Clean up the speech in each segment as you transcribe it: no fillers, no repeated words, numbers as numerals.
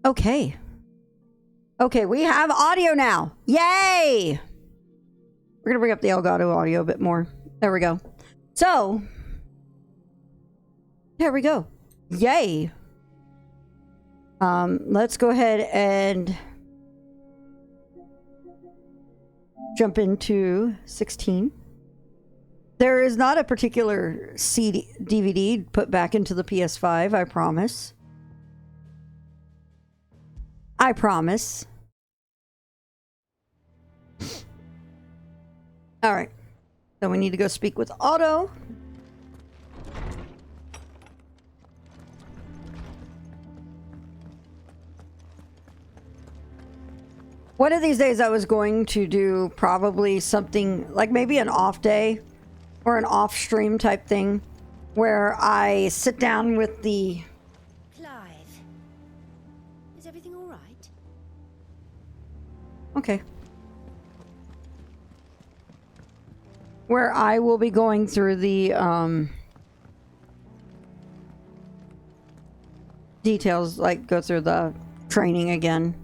Okay. Okay, we have audio now. Yay! We're gonna bring up the Elgato audio a bit more. There we go. So, there we go. Yay! Let's go ahead and jump into 16. There is not a particular DVD put back into the PS5, I promise. I promise. Alright. So we need to go speak with Otto. One of these days I was going to do probably something like maybe an off day or an off stream type thing where I sit down with the... Clive, is everything all right? Okay. Where I will be going through the details, like go through the training again.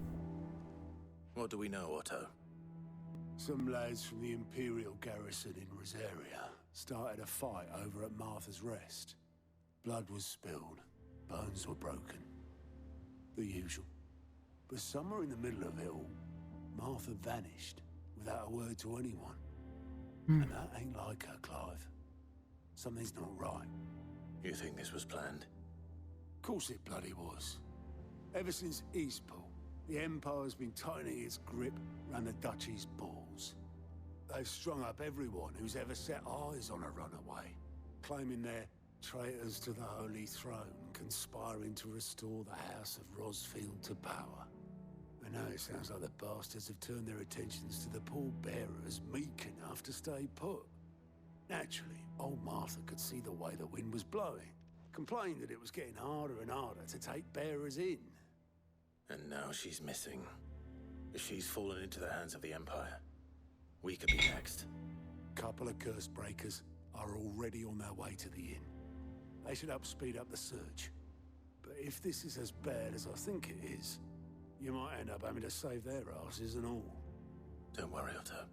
What do we know, Otto? Some lads from the Imperial garrison in Rosaria started a fight over at Martha's Rest. Blood was spilled, bones were broken. The usual. But somewhere in the middle of it all, Martha vanished without a word to anyone. And that ain't like her, Clive. Something's not right. You think this was planned? Of course it bloody was. Ever since Eastpool, the Empire's been tightening its grip round the Duchy's balls. They've strung up everyone who's ever set eyes on a runaway, claiming they're traitors to the Holy Throne, conspiring to restore the House of Rosfield to power. And now it sounds like the bastards have turned their attentions to the pallbearers meek enough to stay put. Naturally, old Martha could see the way the wind was blowing, complained that it was getting harder and harder to take bearers in. And now she's missing. If she's fallen into the hands of the Empire, we could be next. Couple of curse breakers are already on their way to the inn. They should help speed up the search. But if this is as bad as I think it is, you might end up having to save their asses and all. Don't worry, Otto.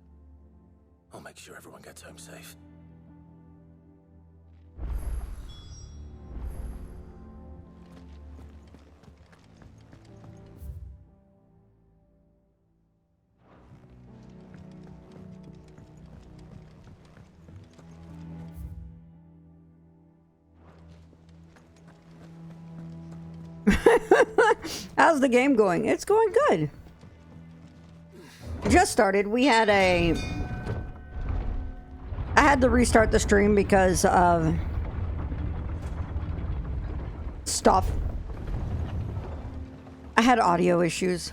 I'll make sure everyone gets home safe. How's the game going? It's going good. Just started. I had to restart the stream because of stuff. I had audio issues.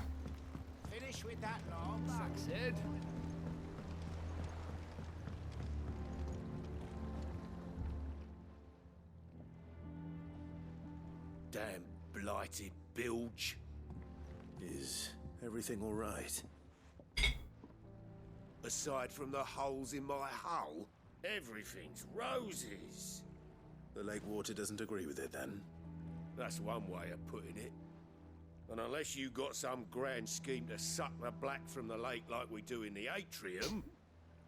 Finish with that long, Saxid. Damn blighted bilge. Is everything all right? Aside from the holes in my hull, everything's roses. The lake water doesn't agree with it, then? That's one way of putting it. And unless you got some grand scheme to suck the black from the lake like we do in the atrium,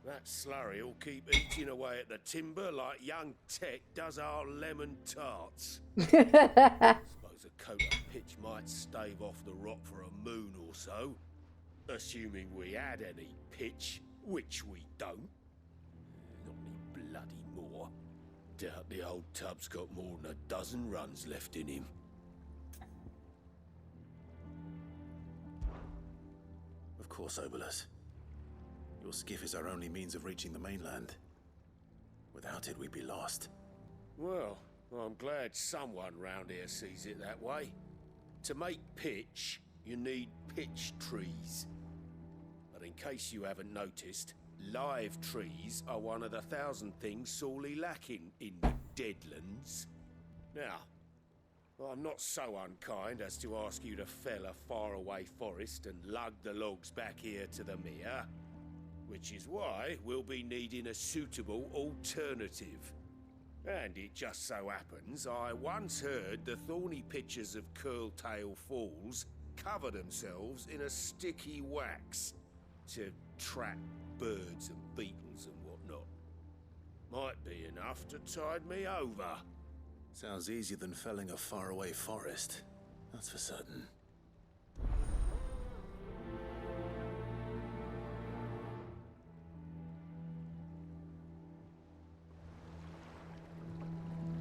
that slurry will keep eating away at the timber like young Tech does our lemon tarts. Suppose a coat of pitch might stave off the rot for a moon or so, assuming we had any pitch, which we don't. Not any bloody more. Doubt the old tub's got more than a dozen runs left in him. Of course, Obolus. Your skiff is our only means of reaching the mainland. Without it, we'd be lost. Well, I'm glad someone round here sees it that way. To make pitch, you need pitch trees. But in case you haven't noticed, live trees are one of the 1,000 things sorely lacking in the Deadlands. Now, I'm not so unkind as to ask you to fell a faraway forest and lug the logs back here to the mere, which is why we'll be needing a suitable alternative. And it just so happens I once heard the thorny pitchers of Curltail Falls cover themselves in a sticky wax to trap birds and beetles and whatnot. Might be enough to tide me over. Sounds easier than felling a faraway forest. That's for certain.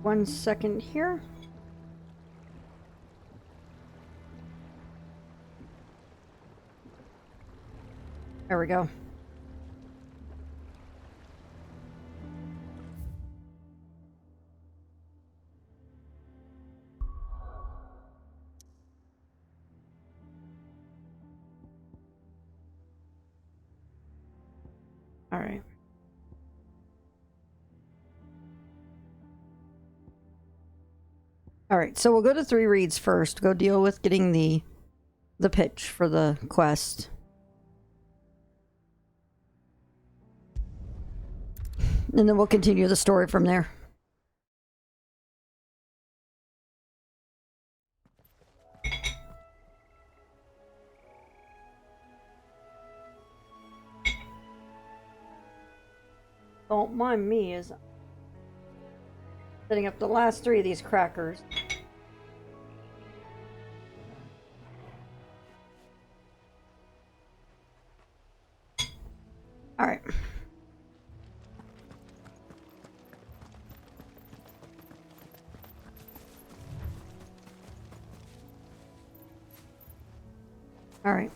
One second here. There we go. All right. All right, so we'll go to 3 reads first. Go deal with getting the pitch for the quest. And then we'll continue the story from there. Don't mind me as setting up the last 3 of these crackers. All right. All right.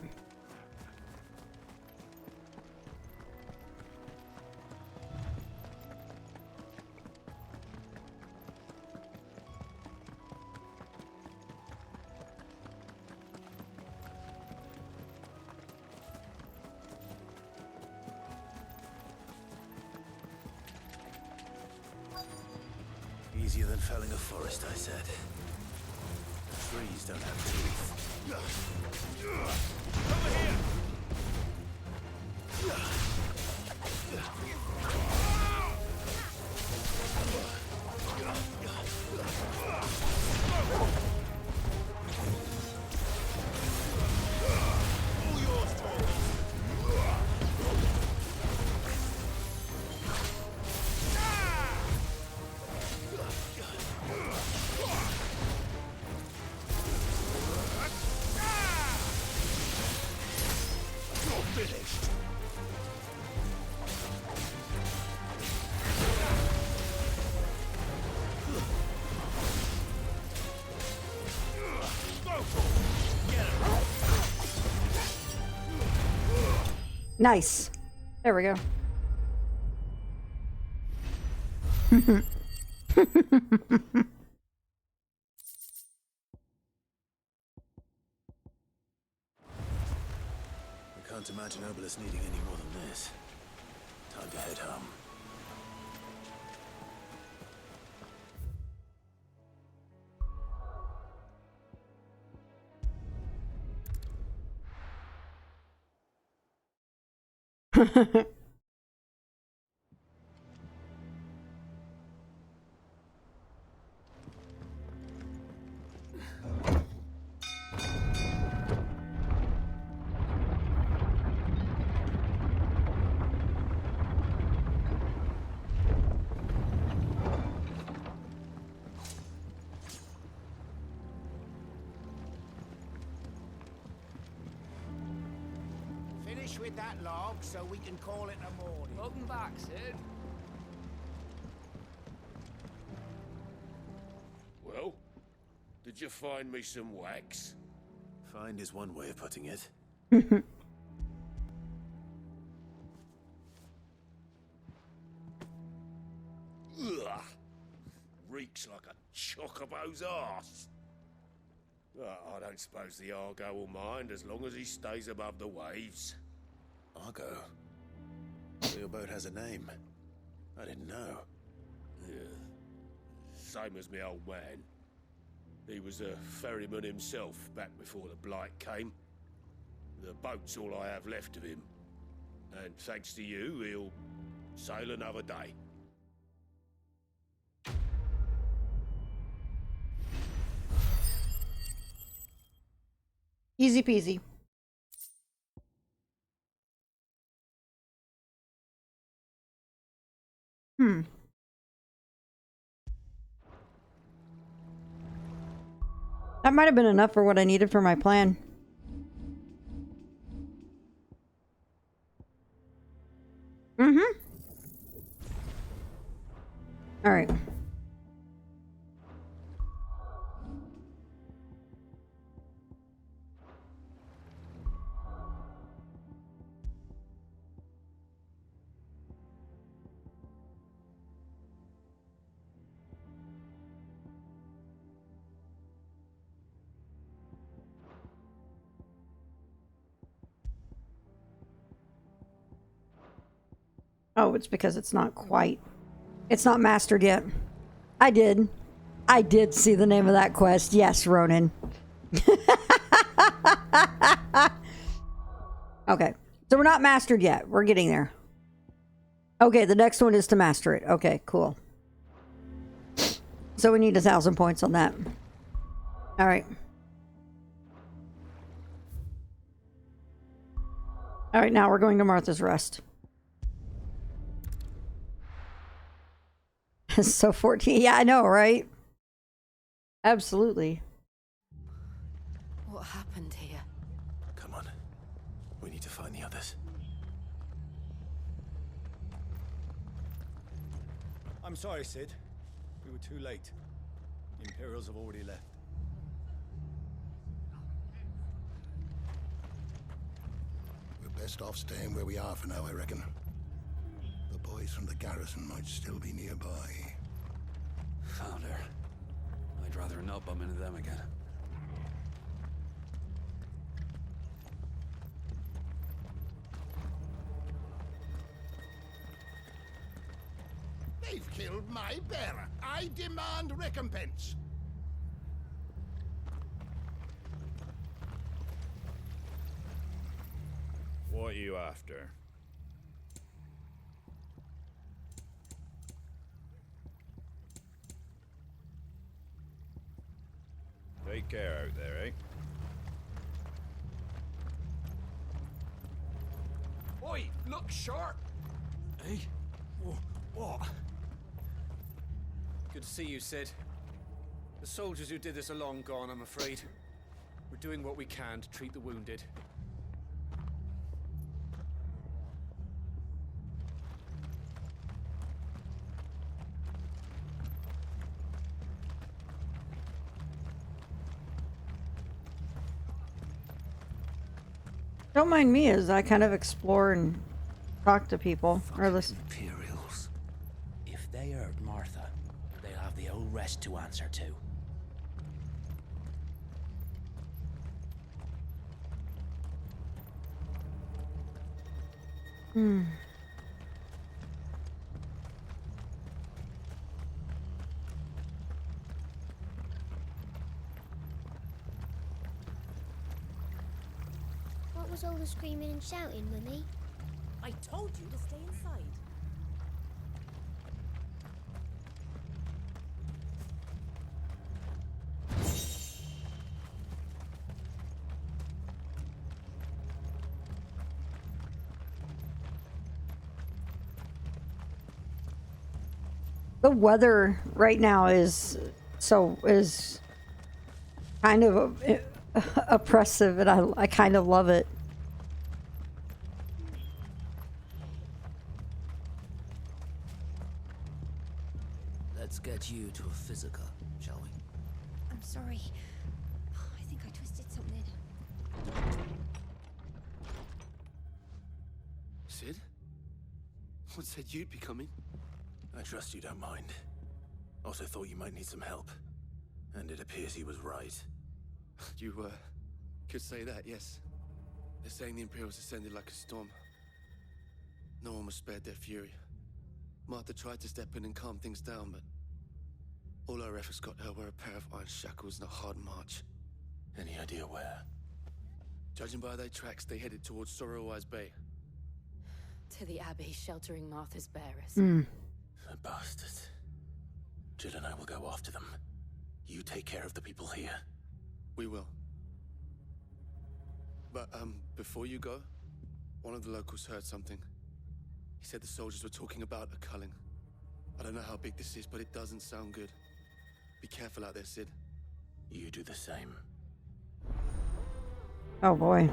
Easier than felling a forest, I said. Trees don't have teeth. Over here! All yours, Tom. Nice. There we go. I can't imagine Obelisk needing any more than this. Time to head home. Finish with that log so we can call it a morning. Welcome back, Sid. Well, did you find me some wax? Find is one way of putting it. Ugh. Reeks like a chocobo's arse. I don't suppose the Argo will mind as long as he stays above the waves. Argo? So your boat has a name. I didn't know. Yeah. Same as me old man. He was a ferryman himself back before the Blight came. The boat's all I have left of him. And thanks to you, he'll sail another day. Easy peasy. That might have been enough for what I needed for my plan. Mm-hmm. All right. Oh, it's because it's not quite. It's not mastered yet. I did see the name of that quest. Yes, Ronan. Okay. So we're not mastered yet. We're getting there. Okay, the next one is to master it. Okay, cool. So we need 1,000 points on that. All right. All right, now we're going to Martha's Rest. So 14. Yeah, I know, right? Absolutely. What happened here? Come on. We need to find the others. I'm sorry, Sid. We were too late. The Imperials have already left. We're best off staying where we are for now, I reckon. The boys from the garrison might still be nearby. Found her. I'd rather not bump into them again. They've killed my bearer. I demand recompense. What are you after? Take care out there, eh? Oi, look sharp! Hey? What? Good to see you, Sid. The soldiers who did this are long gone, I'm afraid. We're doing what we can to treat the wounded. Don't mind me as I kind of explore and talk to people or listen. Imperials. If they hurt Martha, they'll have the whole rest to answer to. What was all the screaming and shouting, Mummy? I told you to stay inside. The weather right now is kind of oppressive, and I kind of love it. Let's get you to a physical, shall we? I'm sorry. I think I twisted something. Sid? What said you'd be coming? I trust you don't mind. Also thought you might need some help. And it appears he was right. You, could say that, yes. They're saying the Imperials descended like a storm. No one was spared their fury. Martha tried to step in and calm things down, but all our efforts got her were a pair of iron shackles and a hard march. Any idea where? Judging by their tracks, they headed towards Sorrowwise Bay. To the Abbey, sheltering Martha's bearers. The bastards. Jill and I will go after them. You take care of the people here. We will. But, before you go, one of the locals heard something. He said the soldiers were talking about a culling. I don't know how big this is, but it doesn't sound good. Be careful out there, Sid. You do the same. Oh boy.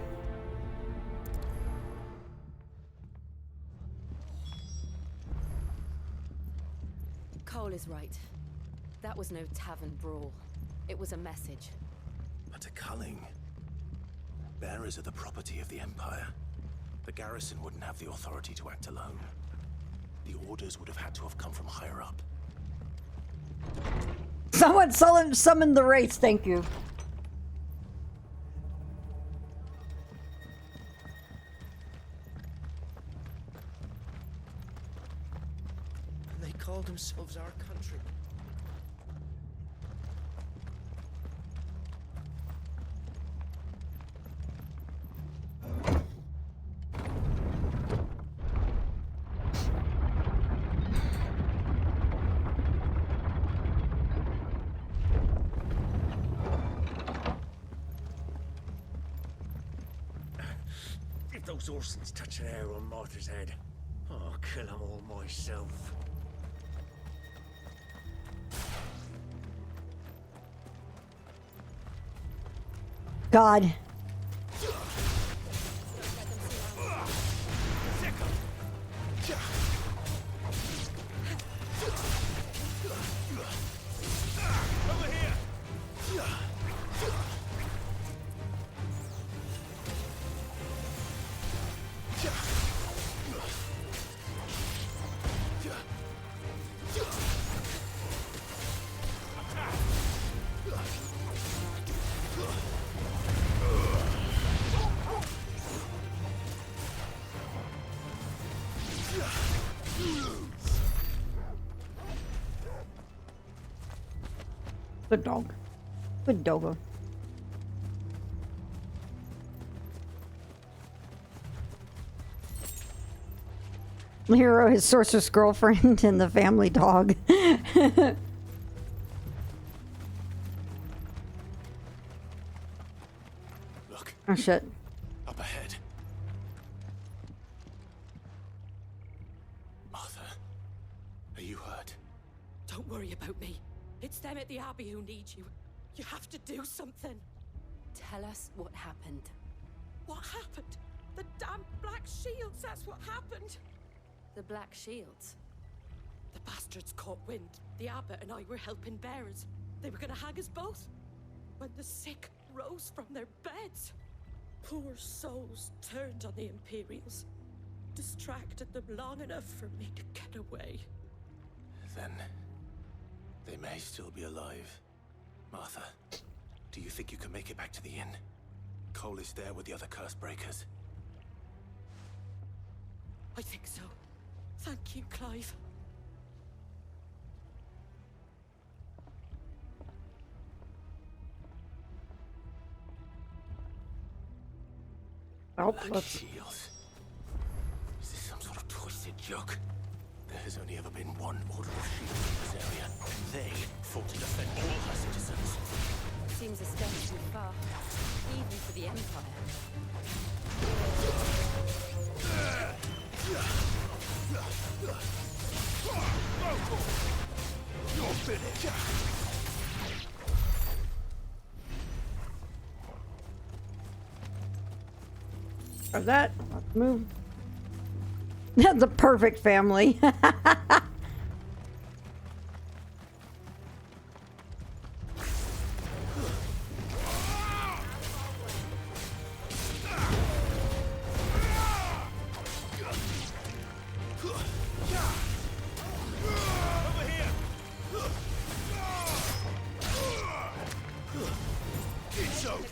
Cole is right. That was no tavern brawl. It was a message. But a culling. Bearers are the property of the Empire. The garrison wouldn't have the authority to act alone. The orders would have had to have come from higher up. Someone summoned the race, thank you. And they called themselves our country. If those Orsons touch an arrow on Martha's head, I'll kill them all myself. God. Good dog. Good doggo. Hero, his sorceress girlfriend, and the family dog. Look. Oh shit. Up ahead. Martha, are you hurt? Don't worry about me. It's them at the Abbey who need you. You have to do something. Tell us what happened. What happened? The damn Black Shields, that's what happened. The Black Shields? The bastards caught wind. The abbot and I were helping bearers. They were gonna hang us both. When the sick rose from their beds. Poor souls turned on the Imperials. Distracted them long enough for me to get away. Then they may still be alive. Martha, do you think you can make it back to the inn? Cole is there with the other curse breakers. I think so. Thank you, Clive. Oh, Black Shields. Is this some sort of twisted joke? There has only ever been one order of shields in this area, and they fought to defend all her citizens. Seems a step too far, even for the Empire. You're finished. Of that, let's move. That's a perfect family. It's over.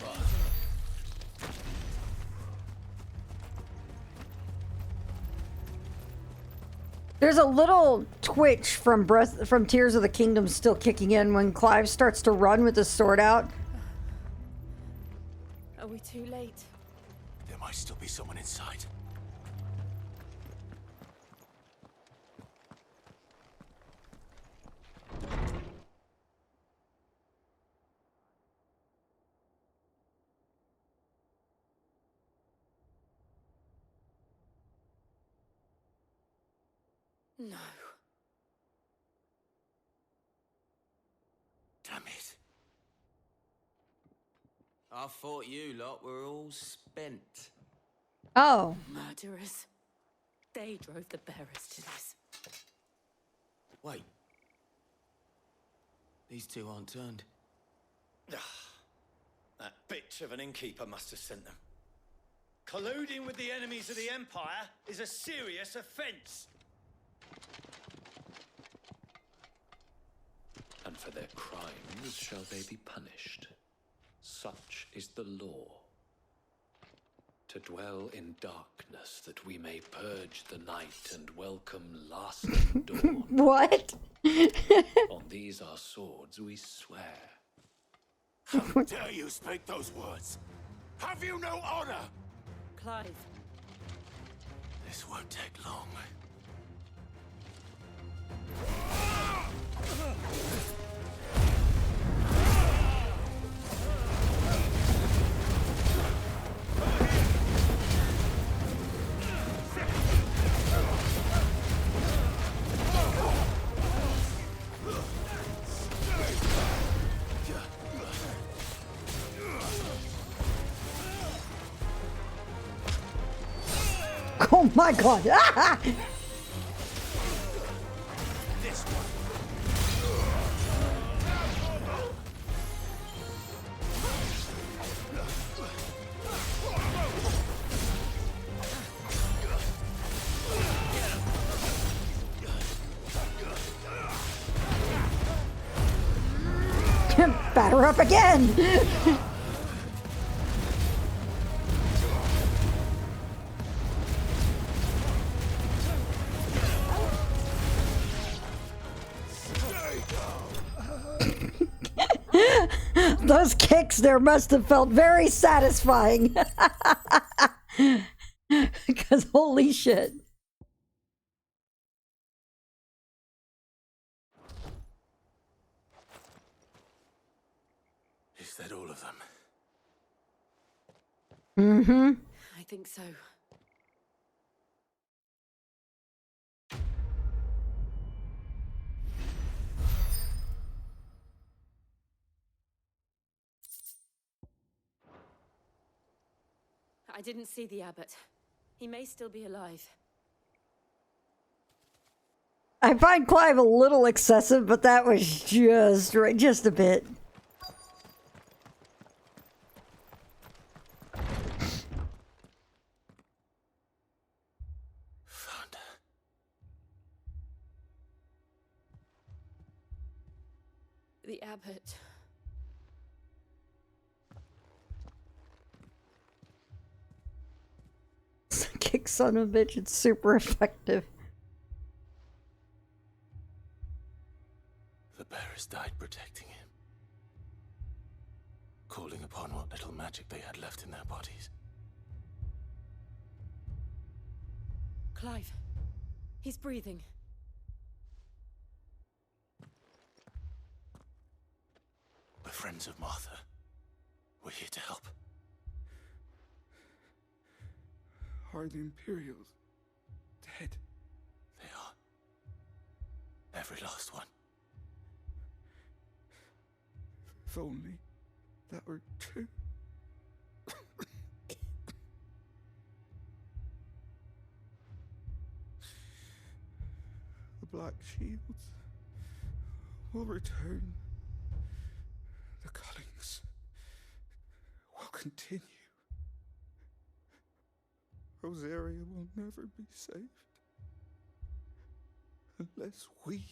There's a little twitch from Tears of the Kingdom still kicking in when Clive starts to run with his sword out. Are we too late? There might still be someone inside. No. Damn it. I thought you lot were all spent. Oh. Murderers. They drove the bearers to this. Wait. These two aren't turned. That bitch of an innkeeper must have sent them. Colluding with the enemies of the Empire is a serious offense. And for their crimes shall they be punished. Such is the law. To dwell in darkness that we may purge the night and welcome lasting dawn. What? On these our swords we swear. How dare you speak those words? Have you no honor? Clive. This won't take long. Oh my god. This one. Batter up again. Those kicks there must have felt very satisfying. Because holy shit. Is that all of them? Mm-hmm. I think so. I didn't see the abbot. He may still be alive. I find Clive a little excessive, but that was just right, just a bit. Found her. The abbot. Kick son of a bitch, it's super effective. The bearers died protecting him. Calling upon what little magic they had left in their bodies. Clive. He's breathing. We're friends of Martha. We're here to help. Are the Imperials dead? They are. Every last one. If only that were true. The Black Shields will return. The Cullings will continue. Rosaria will never be saved unless we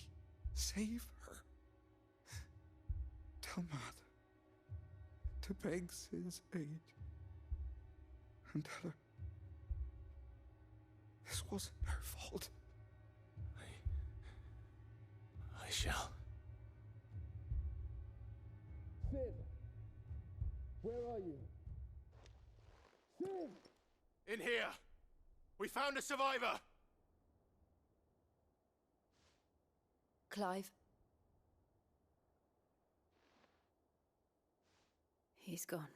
save her. Tell Matt to beg Sid's aid and tell her this wasn't her fault. I shall. Sid, where are you? Sid! In here! We found a survivor! Clive. He's gone.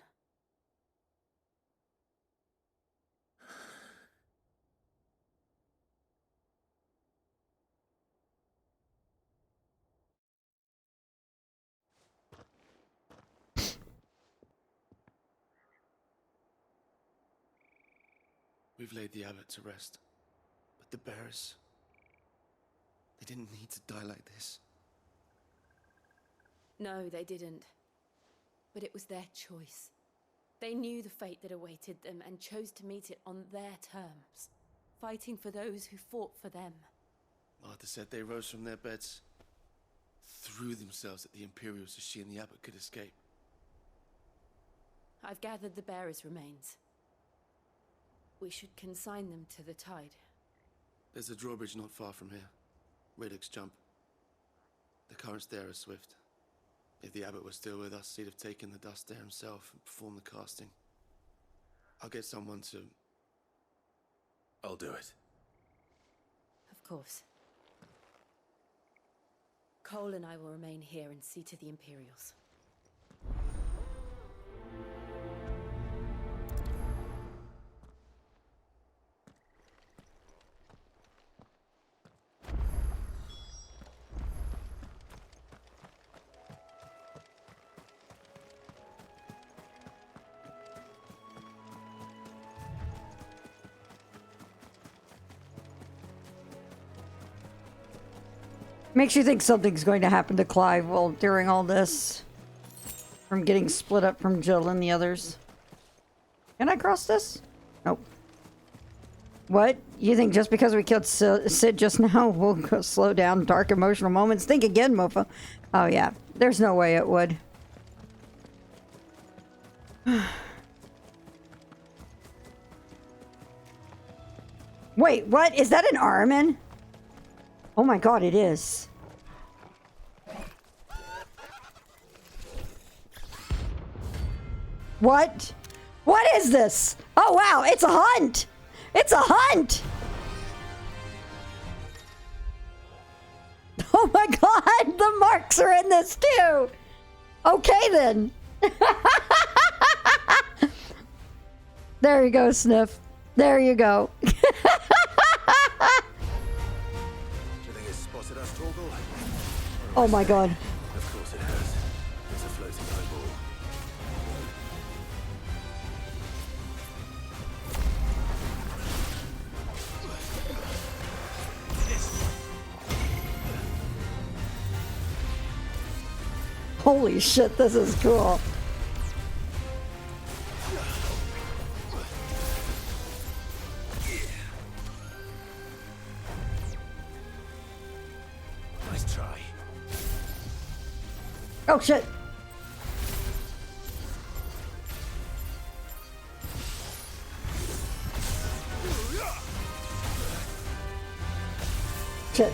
We've laid the abbot to rest. But the bearers... they didn't need to die like this. No, they didn't. But it was their choice. They knew the fate that awaited them and chose to meet it on their terms, fighting for those who fought for them. Martha said they rose from their beds, threw themselves at the Imperials so she and the abbot could escape. I've gathered the bearers' remains. We should consign them to the tide. There's a drawbridge not far from here. Radix jump. The currents there are swift. If the abbot was still with us, he'd have taken the dust there himself and performed the casting. I'll get someone to... I'll do it. Of course. Cole and I will remain here and see to the Imperials. Makes you think something's going to happen to Clive while during all this. From getting split up from Jill and the others. Can I cross this? Nope. What? You think just because we killed Sid just now, we'll go slow down dark emotional moments? Think again, mofo. Oh yeah. There's no way it would. Wait, what? Is that an Armin? Oh my god, it is. What? What is this? Oh wow, it's a hunt! It's a hunt! Oh my god, the marks are in this too! Okay then. There you go, Sniff. There you go. Oh my god. Of course it has. It's a floating eyeball. Holy shit, this is cool. Nice try. Oh shit. Shit.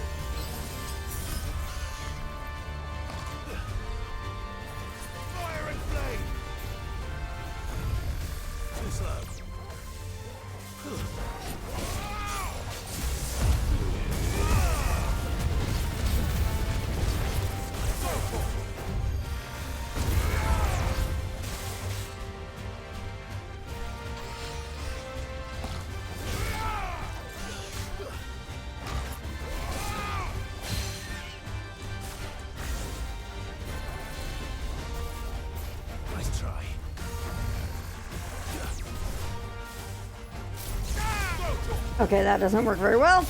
Fire and flame. Too slow. Nice try. Okay, that doesn't work very well.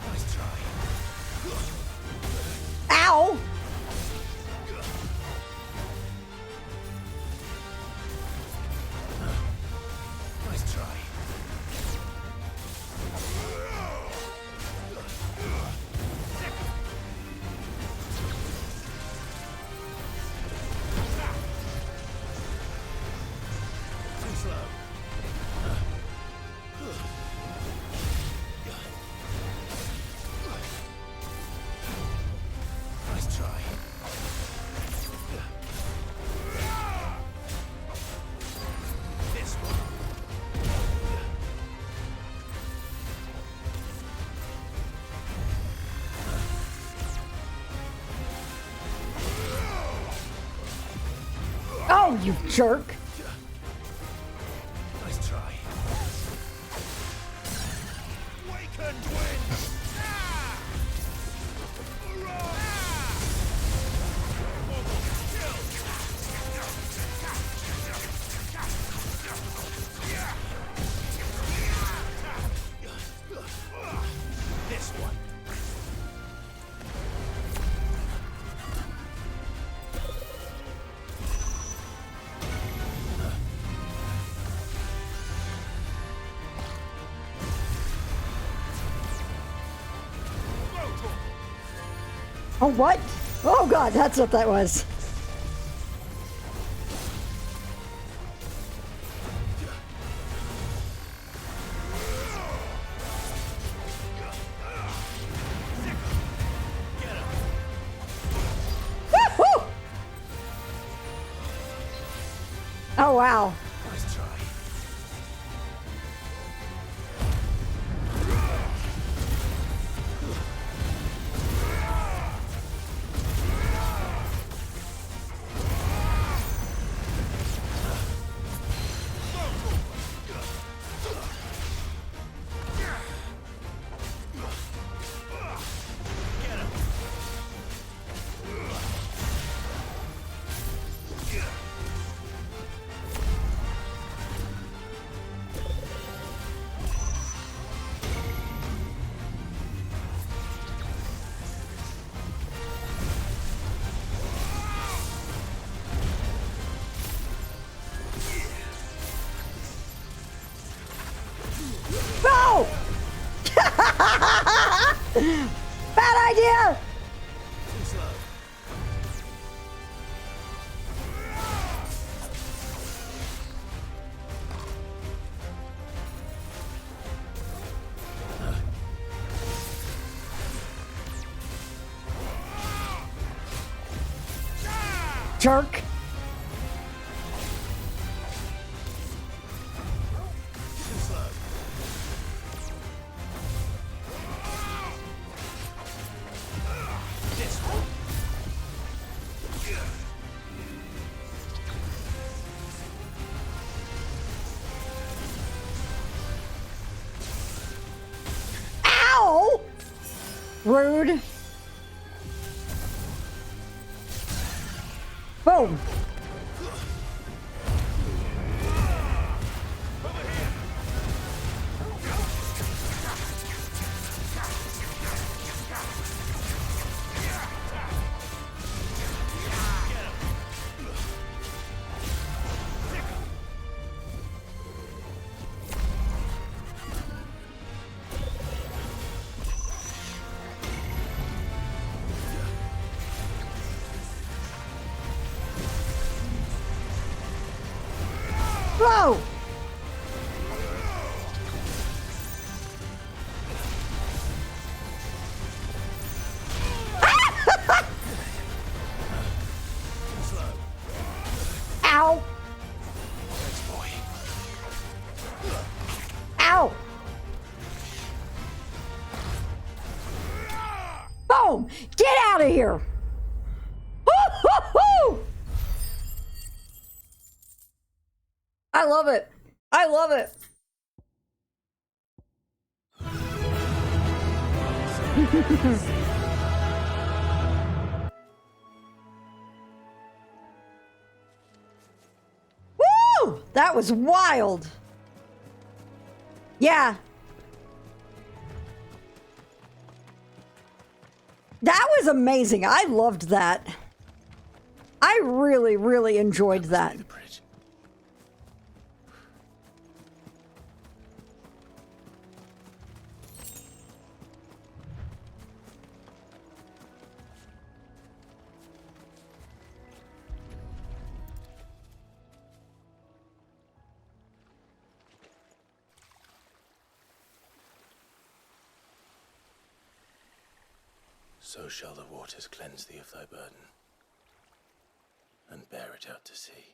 Nice try. Ow! Nice try. Too slow. Nice try. This one. Oh, you jerk. Nice try. Awakened wind. Oh, what? Oh god, that's what that was. Woo-hoo! Oh wow. Nice try. No! Bad idea! Too slow. Jerk. Too slow. This one. Ow! Rude. Boom. Whoa! Ow! Thanks, boy. Ow! Boom! Get out of here! Woo-hoo-hoo! I love it. I love it. Woo! That was wild. Yeah. That was amazing. I loved that. I really, really enjoyed that. So shall the waters cleanse thee of thy burden, and bear it out to sea.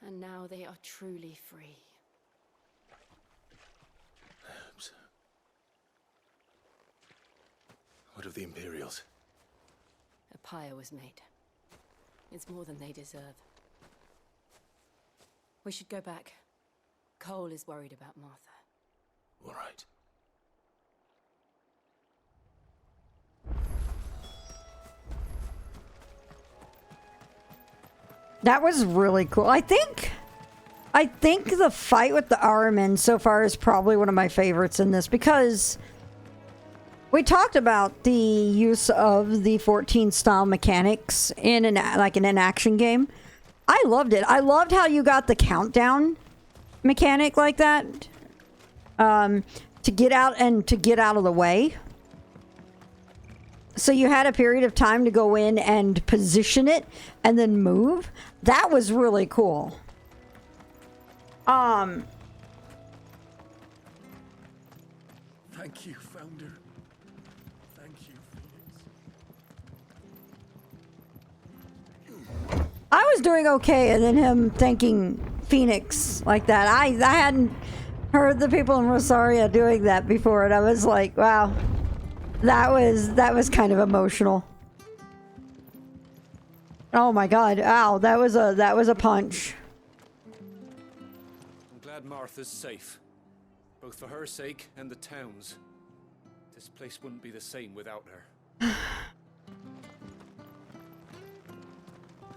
And now they are truly free. I hope so. What of the Imperials? A pyre was made. It's more than they deserve. We should go back. Cole is worried about Martha. All right. That was really cool. I think the fight with the Ahriman so far is probably one of my favorites in this, because we talked about the use of the 14 style mechanics in an action game. I loved it. I loved how you got the countdown mechanic like that. to get out and to get out of the way. So you had a period of time to go in and position it and then move. That was really cool. Thank you, Founder. Thank you, Phoenix. I was doing okay, and then him thanking Phoenix like that. I hadn't heard the people in Rosaria doing that before, and I was like, wow, that was kind of emotional. Oh my God! Ow, that was a punch. I'm glad Martha's safe, both for her sake and the town's. This place wouldn't be the same without her. And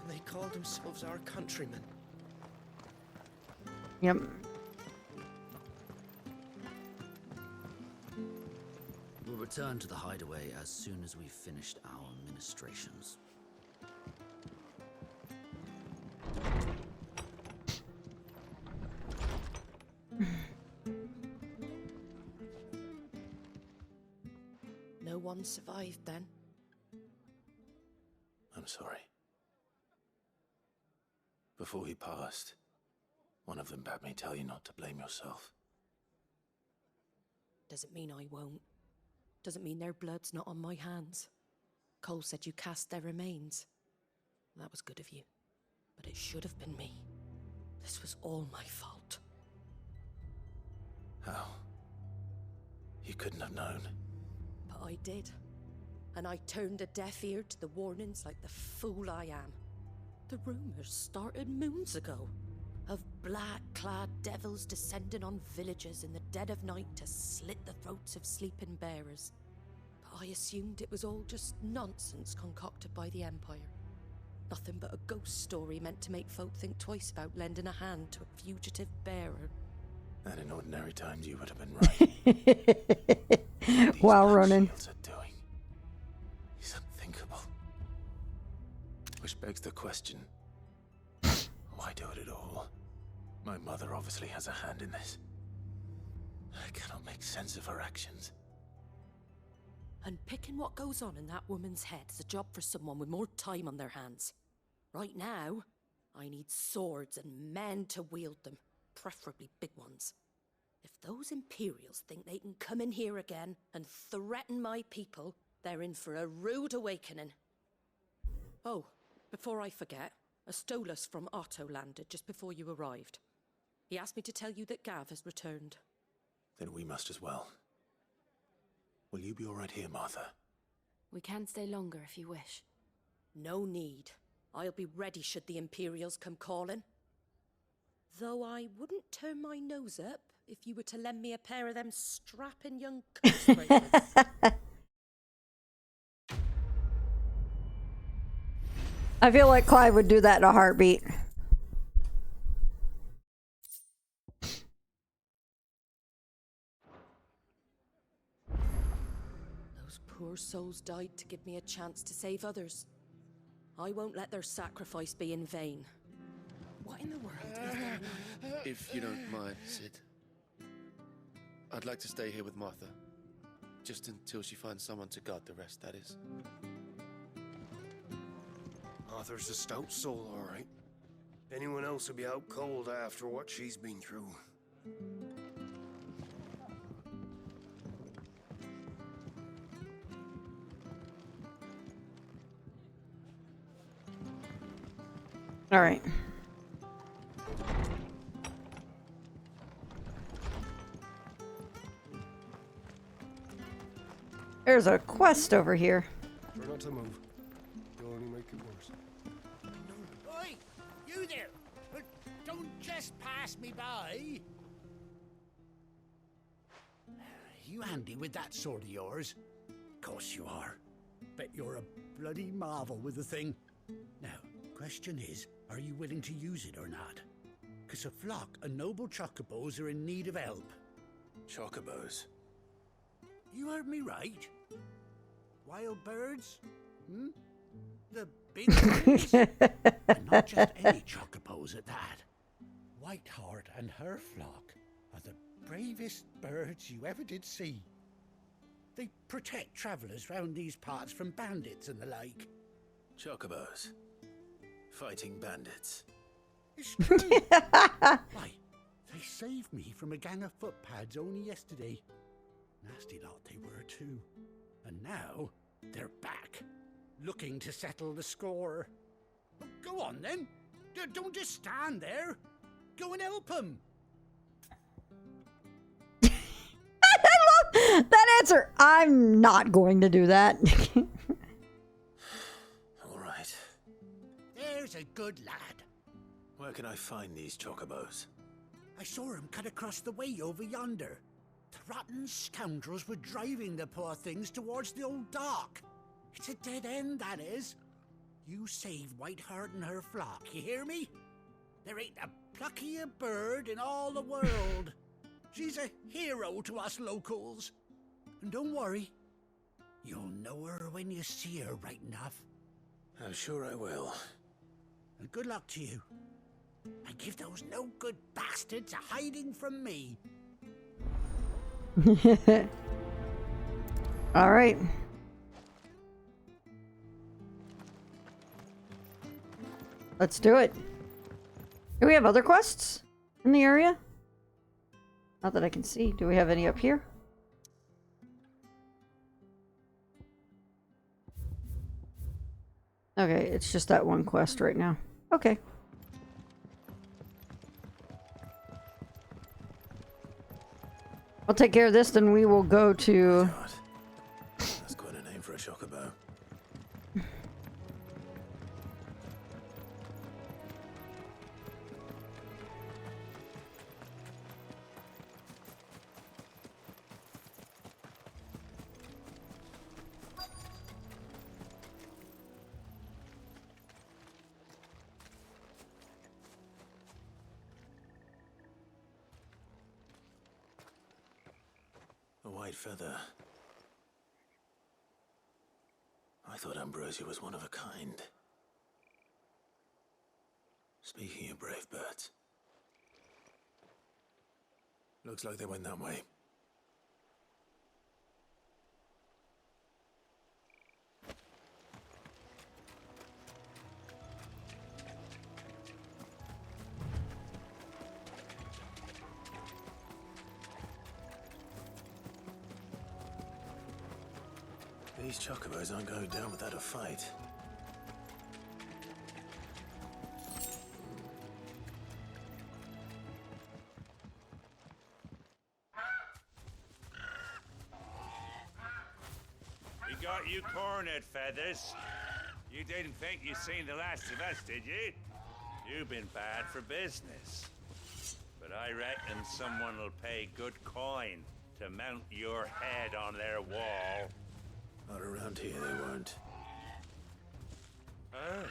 they called themselves our countrymen. Yep. We'll return to the hideaway as soon as we've finished our ministrations. No one survived then? I'm sorry. Before he passed, one of them bade me tell you not to blame yourself. Doesn't mean I won't. Doesn't mean their blood's not on my hands. Cole said you cast their remains. That was good of you. But it should have been me. This was all my fault. How? You couldn't have known. But I did. And I turned a deaf ear to the warnings like the fool I am. The rumors started moons ago. Of black-clad devils descending on villages in the dead of night to slit the throats of sleeping bearers. But I assumed it was all just nonsense concocted by the Empire. Nothing but a ghost story meant to make folk think twice about lending a hand to a fugitive bearer. And in ordinary times you would have been right. Wow, Ronan. Are doing is unthinkable. Which begs the question, why do it at all? My mother obviously has a hand in this. I cannot make sense of her actions. And picking what goes on in that woman's head is a job for someone with more time on their hands. Right now, I need swords and men to wield them, preferably big ones. If those Imperials think they can come in here again and threaten my people, they're in for a rude awakening. Oh, before I forget, a Stolas from Otto landed just before you arrived. He asked me to tell you that Gav has returned. Then we must as well. Will you be all right here, Martha? We can stay longer if you wish. No need. I'll be ready should the Imperials come calling. Though I wouldn't turn my nose up if you were to lend me a pair of them strapping young coast. I feel like Clive would do that in a heartbeat. Those poor souls died to give me a chance to save others. I won't let their sacrifice be in vain. What in the world is going on? If you don't mind, Sid. I'd like to stay here with Martha. Just until she finds someone to guard the rest, that is. Arthur's a stout soul, all right. Anyone else would be out cold after what she's been through. All right. There's a quest over here. Try not to move. You'll only make it worse. Oi! You there! Don't just pass me by! You handy with that sword of yours? Course you are. Bet you're a bloody marvel with the thing. Now, question is, are you willing to use it or not? 'Cause a flock of noble chocobos are in need of help. Chocobos? You heard me right. Wild birds? Hmm? The big ones? And not just any chocobos at that. Whiteheart and her flock are the bravest birds you ever did see. They protect travellers round these parts from bandits and the like. Chocobos. Fighting bandits. It's true. Why, they saved me from a gang of footpads only yesterday. Nasty lot they were too. And now, they're back, looking to settle the score. Oh, go on then. Don't just stand there. Go and help them. That answer. I'm not going to do that. All right. There's a good lad. Where can I find these chocobos? I saw him cut across the way over yonder. The rotten scoundrels were driving the poor things towards the old dock. It's a dead end, that is. You save Whiteheart and her flock, you hear me? There ain't a pluckier bird in all the world. She's a hero to us locals. And don't worry, you'll know her when you see her right enough. I'm sure I will. And good luck to you. And give those no-good bastards a hiding from me. All right. Let's do it. Do we have other quests in the area? Not that I can see. Do we have any up here? Okay, it's just that one quest right now. Okay. I'll take care of this, then we will go to... That's quite a name for a chocobo. A white feather. I thought Ambrosia was one of a kind. Speaking of brave birds. Looks like they went that way. These chocobos aren't going down without a fight. We got you cornered, Feathers. You didn't think you'd seen the last of us, did you? You've been bad for business. But I reckon someone will pay good coin to mount your head on their wall. Not around here, they won't. Oh.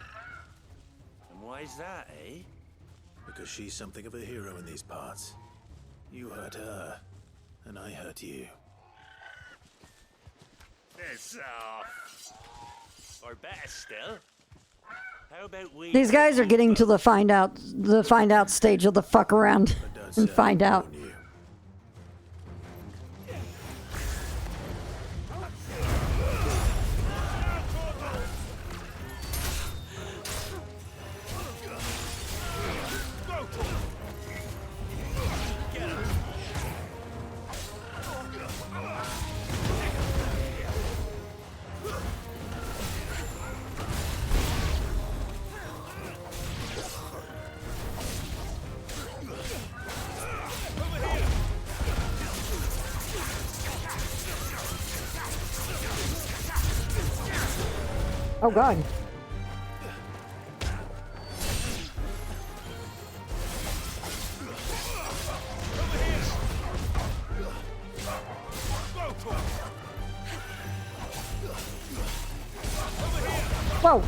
And why's that, eh? Because she's something of a hero in these parts. You hurt her, and I hurt you. Piss off. Or better still, how about we... These guys are getting to the find out stage of the fuck around and find out. Oh god. Whoa.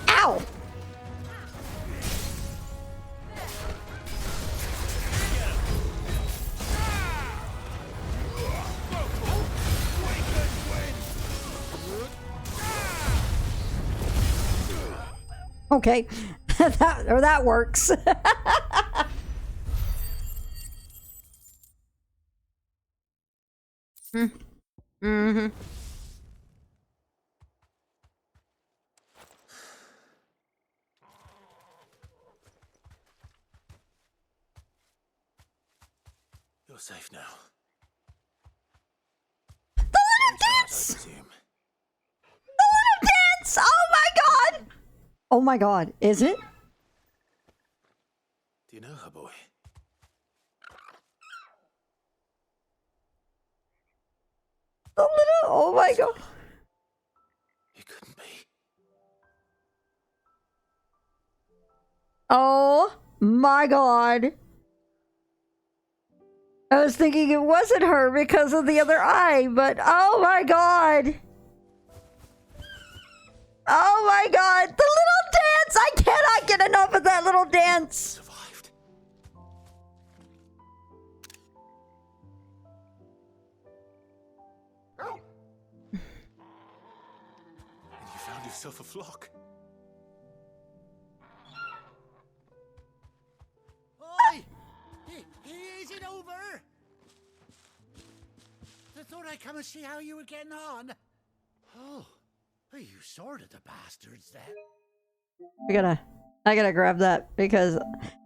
Ow! Okay, that works. Mm-hmm. You're safe now. The little dance! The little dance! Oh my god! Oh my god, is it? Do you know her, boy? The little, oh my god. It couldn't be. Oh my god. I was thinking it wasn't her because of the other eye, but oh my god. Oh my god, the little dance! I cannot get enough of that little dance! Survived. And you found yourself a flock. Oi! Is it over? I thought I'd come and see how you were getting on. Oh, you sorted the bastards then. I gotta grab that because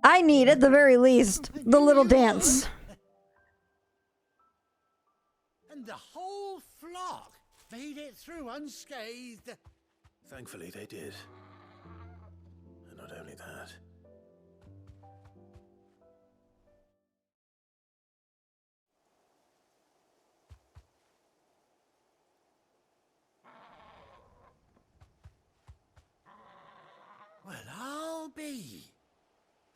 I need at the very least the little dance. And the whole flock made it through unscathed. Thankfully, they did. And not only that. Well, I'll be.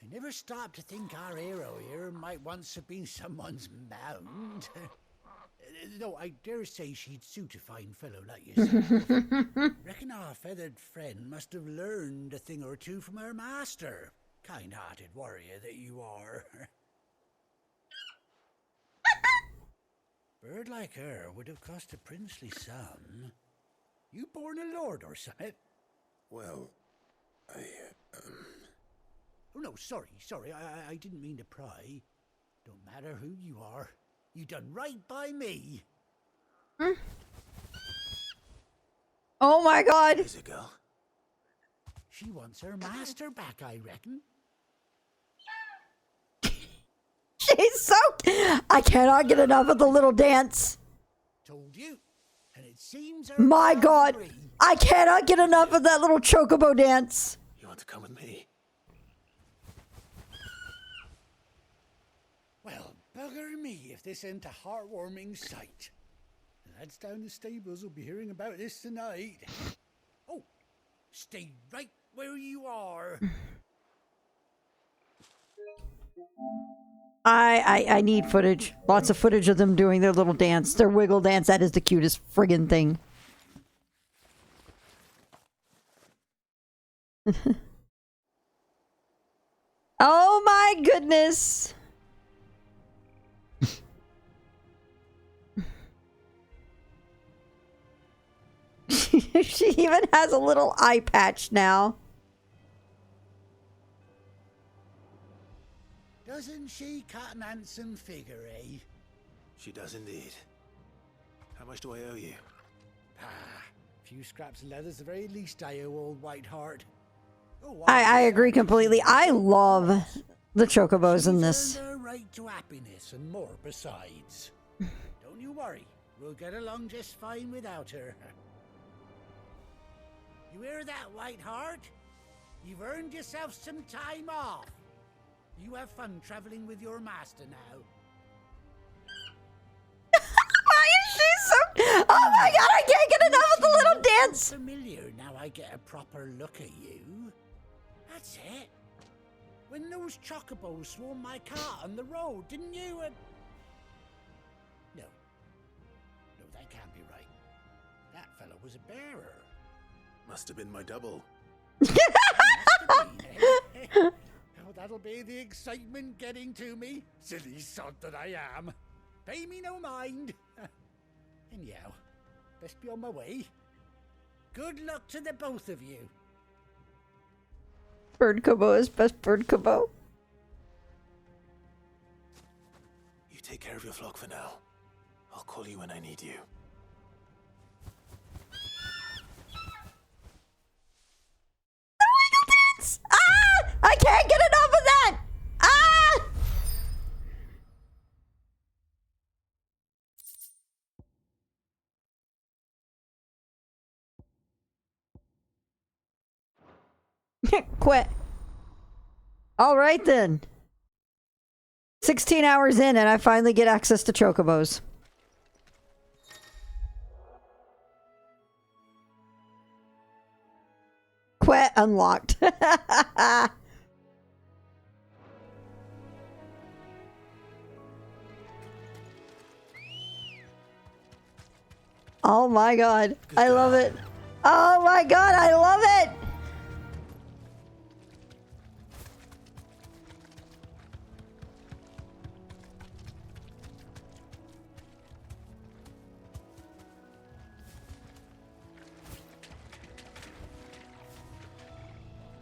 I never stopped to think our hero here might once have been someone's mound. Though I dare say she'd suit a fine fellow like yourself. Reckon our feathered friend must have learned a thing or two from her master. Kind-hearted warrior that you are. Bird like her would have cost a princely sum. You born a lord or something? Well, Oh, no, sorry. I didn't mean to pry. Don't matter who you are. You done right by me. Oh my god. Here's a girl. She wants her master back, I reckon. She's so... I cannot get enough of the little dance. Told you. And it seems My god. I cannot get enough of that little chocobo dance. You want to come with me? Well, bugger me if this ain't a heartwarming sight. The lads down the stables will be hearing about this tonight. Oh, stay right where you are. I need footage. Lots of footage of them doing their little dance. Their wiggle dance. That is the cutest friggin' thing. Oh my goodness. She even has a little eye patch now. Doesn't she cut an handsome figure, eh? She does indeed. How much do I owe you? A few scraps of leather's the very least I owe old Whiteheart. Oh, I agree completely. I love the chocobos in this. She's earned her right to happiness and more besides. Don't you worry. We'll get along just fine without her. You hear that, Whiteheart? You've earned yourself some time off. You have fun traveling with your master now. Why is she so... Oh my god, I can't get enough of the little dance! Familiar now I get a proper look at you. That's it. When those chocobos swarmed my cart on the road, didn't you? No, that can't be right. That fellow was a bearer. must have been my double. Oh, that'll be the excitement getting to me, silly sod that I am. Pay me no mind. Anyhow, best be on my way. Good luck to the both of you. Bird Kobo is best Bird Kobo. You take care of your flock for now. I'll call you when I need you. Ah! I can't get enough of that! Ah! Quit. All right then. 16 hours in and I finally get access to chocobos. Quit unlocked. Oh my god. I love it. Oh my god, I love it.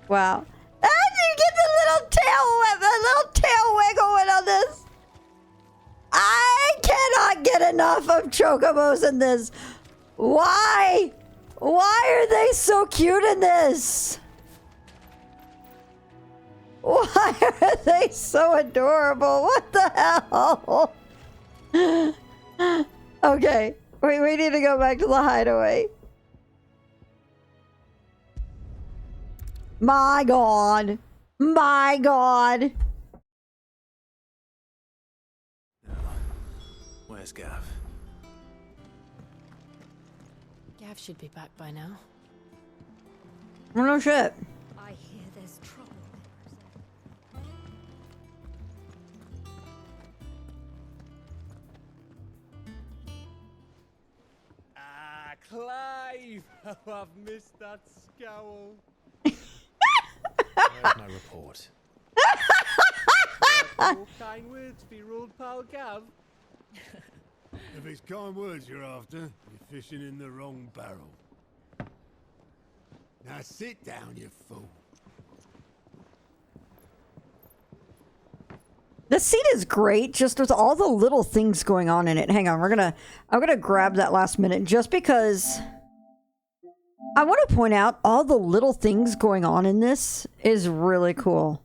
Wow. And you get the little tail wiggling on this. I cannot get enough of chocobos in this. Why? Why are they so cute in this? Why are they so adorable? What the hell? Okay. We need to go back to the hideaway. My god. My god. Where's Gav? Gav should be back by now. Oh, no shit. I hear there's trouble. Ah, Clive! Oh, I've missed that scowl. Where's my report? All kind words for your old pal Gav. If it's kind words you're after, you're fishing in the wrong barrel. Now sit down, you fool. This scene is great, just with all the little things going on in it. Hang on, I'm gonna grab that last minute just because I want to point out all the little things going on in this is really cool.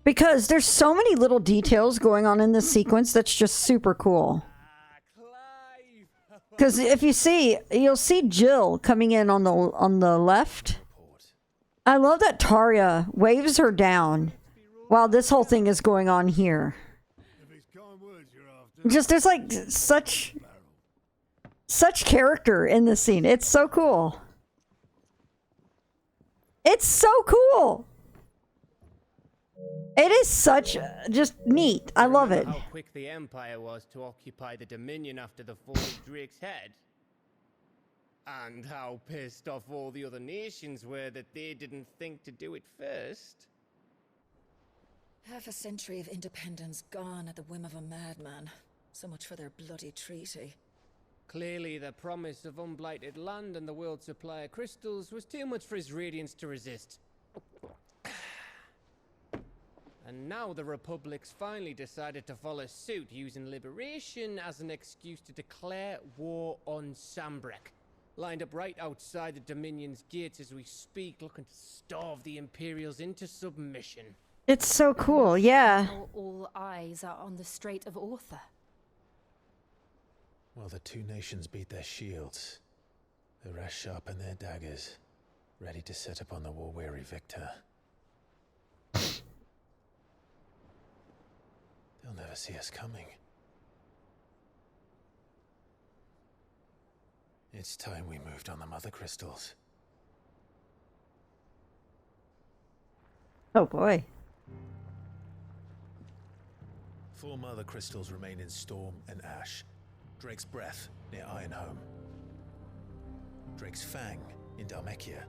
Because there's so many little details going on in this sequence that's just super cool. Because if you see, you'll see Jill coming in on the left. I love that Tarya waves her down while this whole thing is going on here. Just there's like such character in this scene. It's so cool. It's so cool. It is such just neat. I love it. How quick the Empire was to occupy the Dominion after the fall of Drake's head. And how pissed off all the other nations were that they didn't think to do it first. Half a century of independence gone at the whim of a madman. So much for their bloody treaty. Clearly, the promise of unblighted land and the world's supply of crystals was too much for his radiance to resist. And now the Republic's finally decided to follow suit, using liberation as an excuse to declare war on Sambrek. Lined up right outside the Dominion's gates as we speak, looking to starve the Imperials into submission. It's so cool, yeah. Now all eyes are on the Strait of Author. While the two nations beat their shields, the rest sharpen their daggers, ready to set upon the war-weary victor. They'll never see us coming. It's time we moved on the mother crystals. Oh boy. 4 mother crystals remain in Storm and Ash. Drake's Breath near Ironhome. Drake's Fang in Dhalmekia.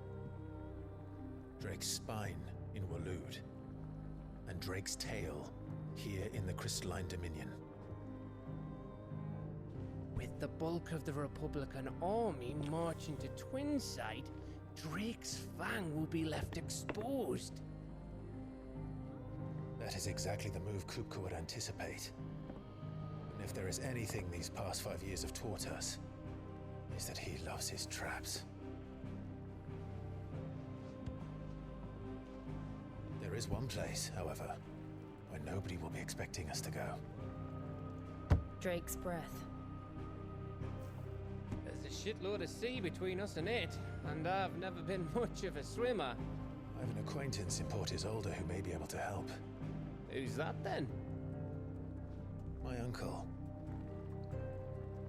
Drake's Spine in Waloed. And Drake's Tail here in the Crystalline Dominion. With the bulk of the Republican army marching to Twinside, Drake's Fang will be left exposed. That is exactly the move Kupka would anticipate. And if there is anything these past 5 years have taught us, is that he loves his traps. There is one place, however, where nobody will be expecting us to go. Drake's Breath. There's a shitload of sea between us and it, and I've never been much of a swimmer. I have an acquaintance in Port Isolde who may be able to help. Who's that then? My uncle,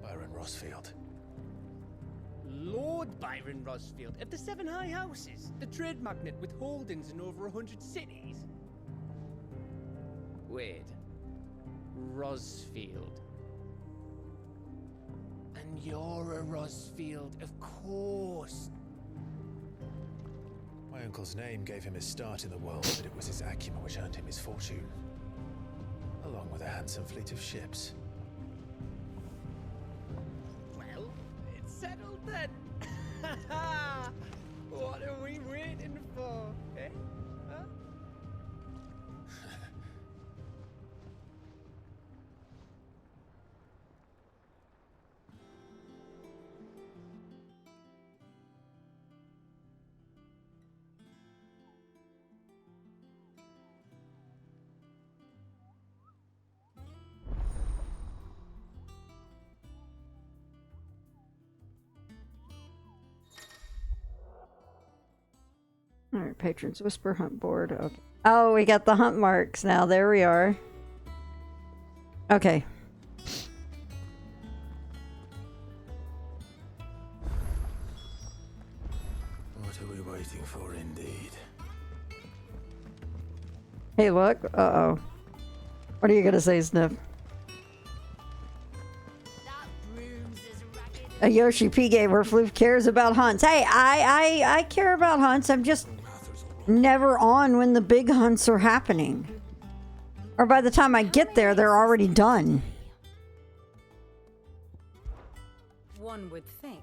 Byron Rosfield. Lord Byron Rosfield of the 7 High Houses, the trade magnate with holdings in over 100 cities. Wait, Rosfield. And you're a Rosfield, of course. My uncle's name gave him his start in the world, but it was his acumen which earned him his fortune, along with a handsome fleet of ships. Well, it's settled then. What are we waiting for, eh? Huh? Alright, Patrons Whisper Hunt board. Okay. Oh, we got the hunt marks now. There we are. Okay. What are we waiting for, indeed? Hey, look. Uh-oh. What are you gonna say, Sniff? A Yoshi P gamer Floof cares about hunts. Hey, I care about hunts. I'm just never on when the big hunts are happening. Or by the time I get there, they're already done. One would think.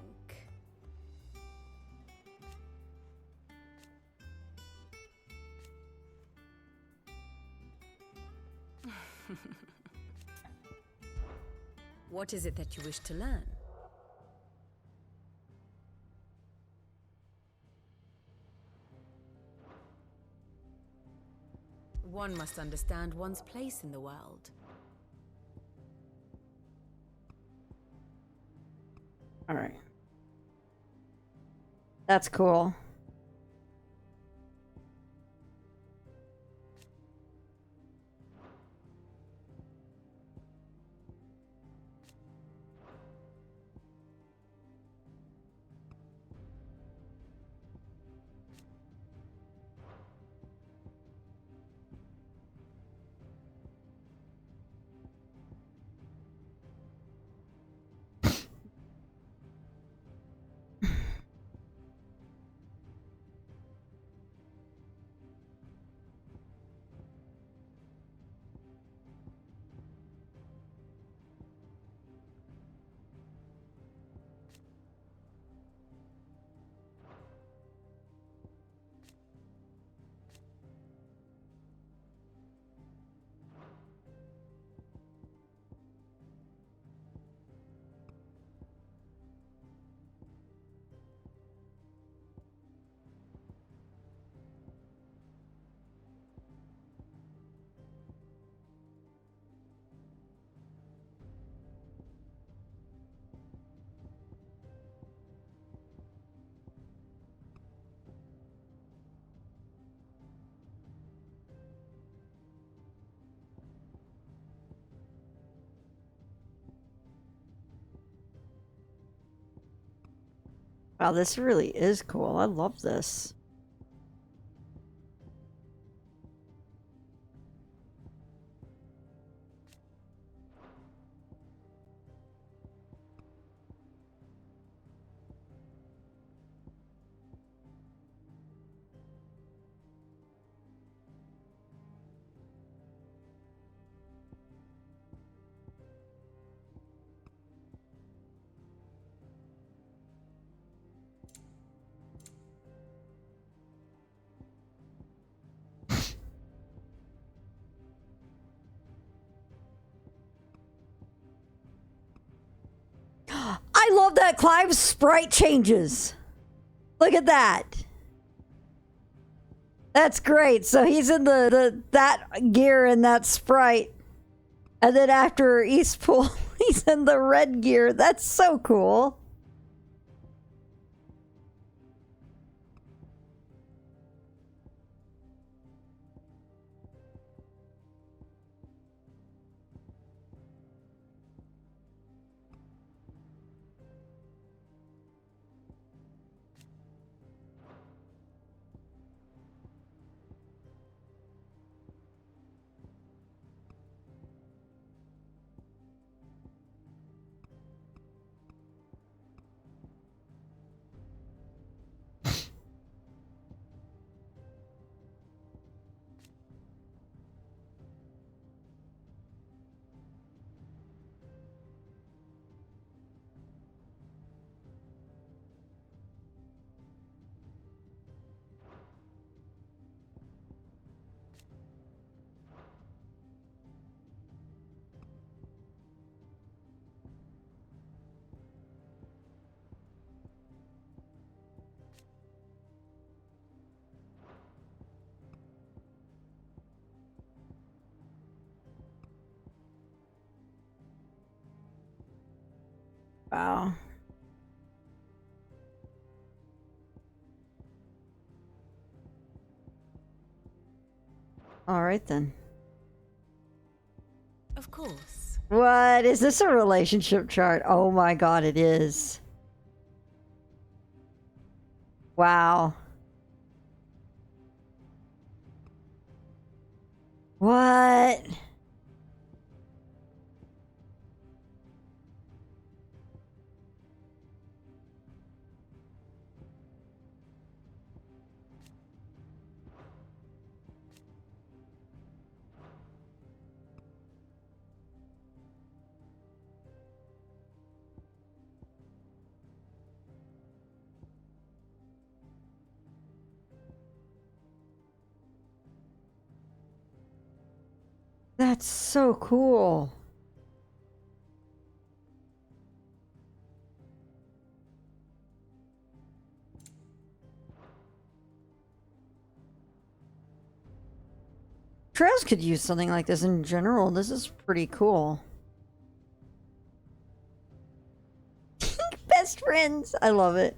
What is it that you wish to learn? One must understand one's place in the world. All right. That's cool. Wow, this really is cool. I love this. love that Clive's sprite changes. Look at that. That's great. So he's in that gear and that sprite. And then after Eastpool, he's in the red gear. That's so cool. Wow. All right then. Of course. What? Is this a relationship chart? Oh my god, it is. Wow. What? That's so cool. Trails could use something like this in general. This is pretty cool. Best friends. I love it.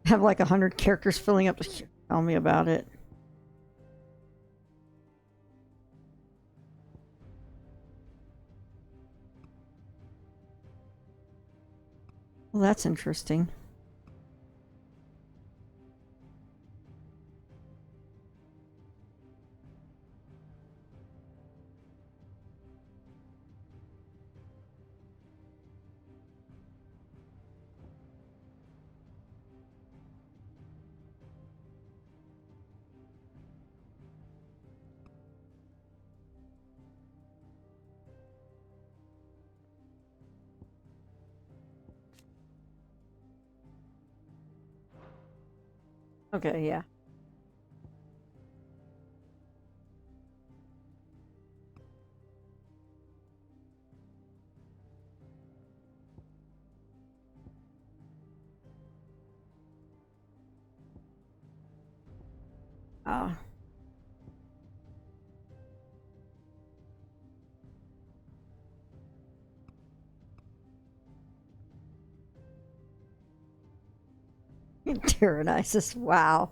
Have like 100 characters filling up. Tell me about it. Well, that's interesting. Okay, yeah. Oh. Tyrannisis, wow.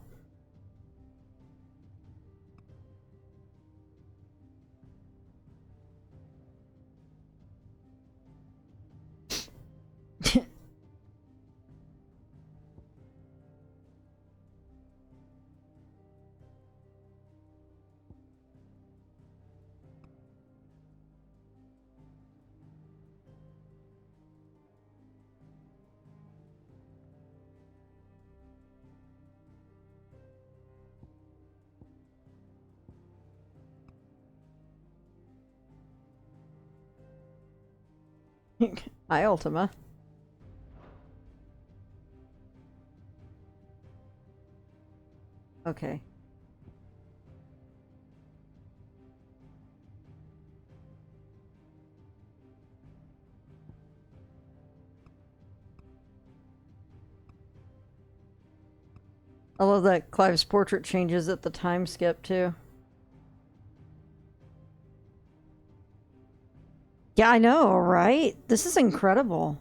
Hi, Ultima. Okay. I love that Clive's portrait changes at the time skip, too. Yeah, I know, right? This is incredible.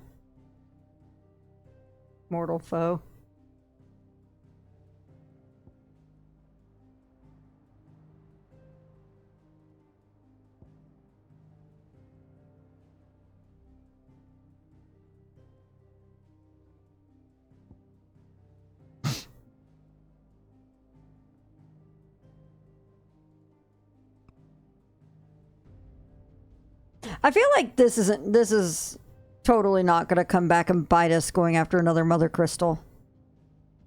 Mortal foe. I feel like this is totally not going to come back and bite us going after another Mother Crystal.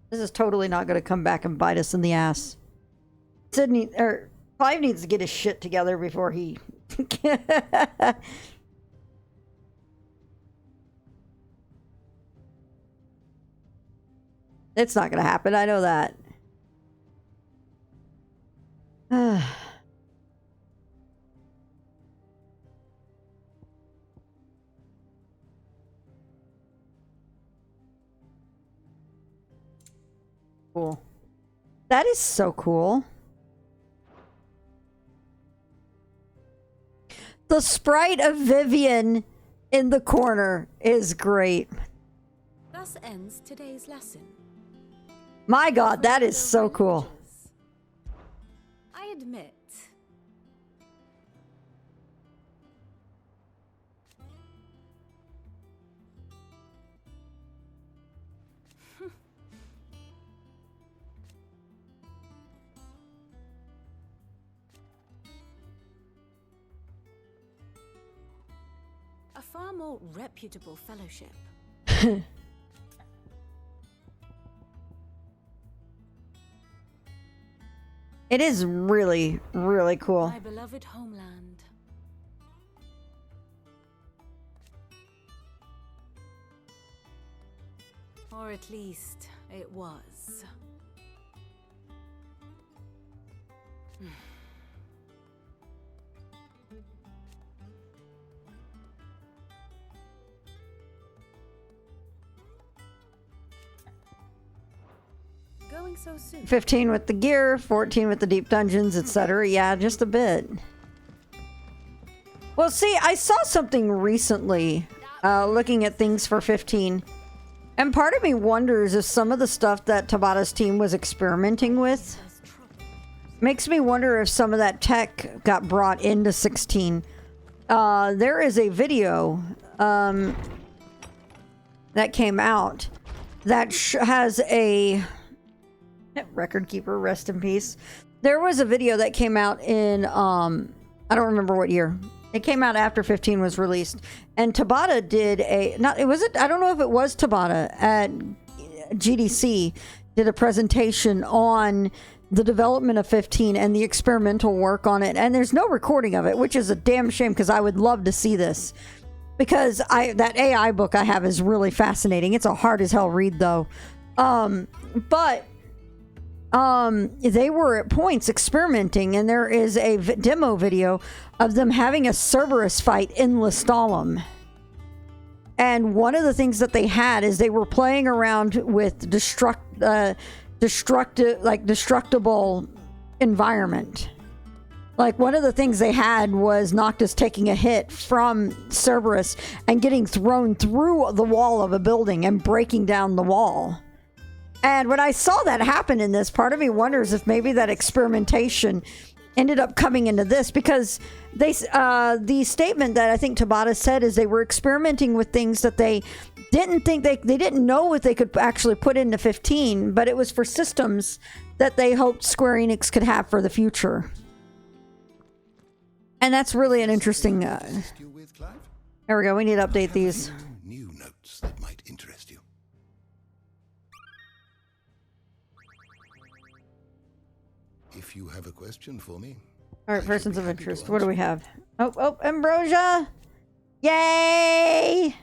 This is totally not going to come back and bite us in the ass. Clive needs to get his shit together before he... It's not going to happen, I know that. Cool. That is so cool. The sprite of Vivian in the corner is great. Thus ends today's lesson. My god, that is so cool. I admit. A far more reputable fellowship. It is really, really cool. My beloved homeland. Or at least it was. Going so soon. 15 with the gear, 14 with the deep dungeons, etc. Yeah, just a bit. Well, see, I saw something recently looking at things for 15. And part of me wonders if some of the stuff that Tabata's team was experimenting with makes me wonder if some of that tech got brought into 16. There is a video that came out that has a... Record keeper, rest in peace. There was a video that came out in, I don't remember what year. It came out after 15 was released. And Tabata did I don't know if it was Tabata at GDC, did a presentation on the development of 15 and the experimental work on it. And there's no recording of it, which is a damn shame because I would love to see this. Because that AI book I have is really fascinating. It's a hard as hell read though. They were at points experimenting, and there is a demo video of them having a Cerberus fight in Lestalem. And one of the things that they had is they were playing around with destructible environment. Like, one of the things they had was Noctis taking a hit from Cerberus and getting thrown through the wall of a building and breaking down the wall. And when I saw that happen in this, part of me wonders if maybe that experimentation ended up coming into this, because the statement that I think Tabata said is they were experimenting with things that they didn't think they didn't know what they could actually put into 15, but it was for systems that they hoped Square Enix could have for the future. And that's really an interesting... there we go. We need to update these. New notes that might interest you. If you have a question for me. All right, persons of interest. What do we have? Oh, Ambrosia! Yay!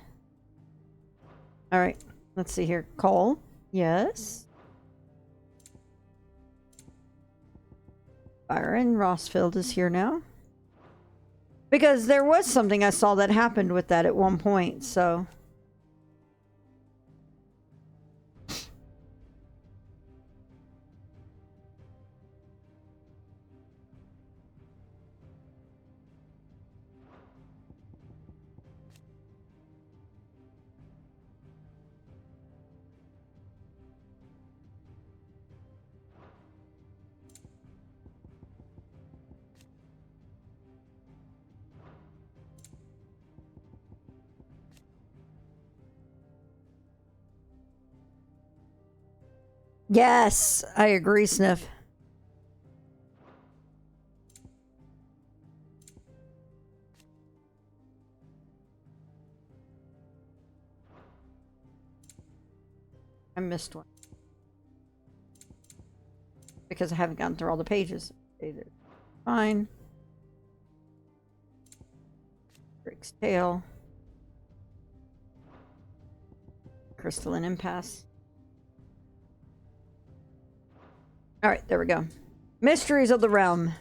All right, let's see here. Cole. Yes. Byron Rossfield is here now. Because there was something I saw that happened with that at one point, so... Yes, I agree, Sniff. I missed one. Because I haven't gotten through all the pages. Either. Fine. Drake's Tail. Crystalline Impasse. Alright, there we go. Mysteries of the Realm.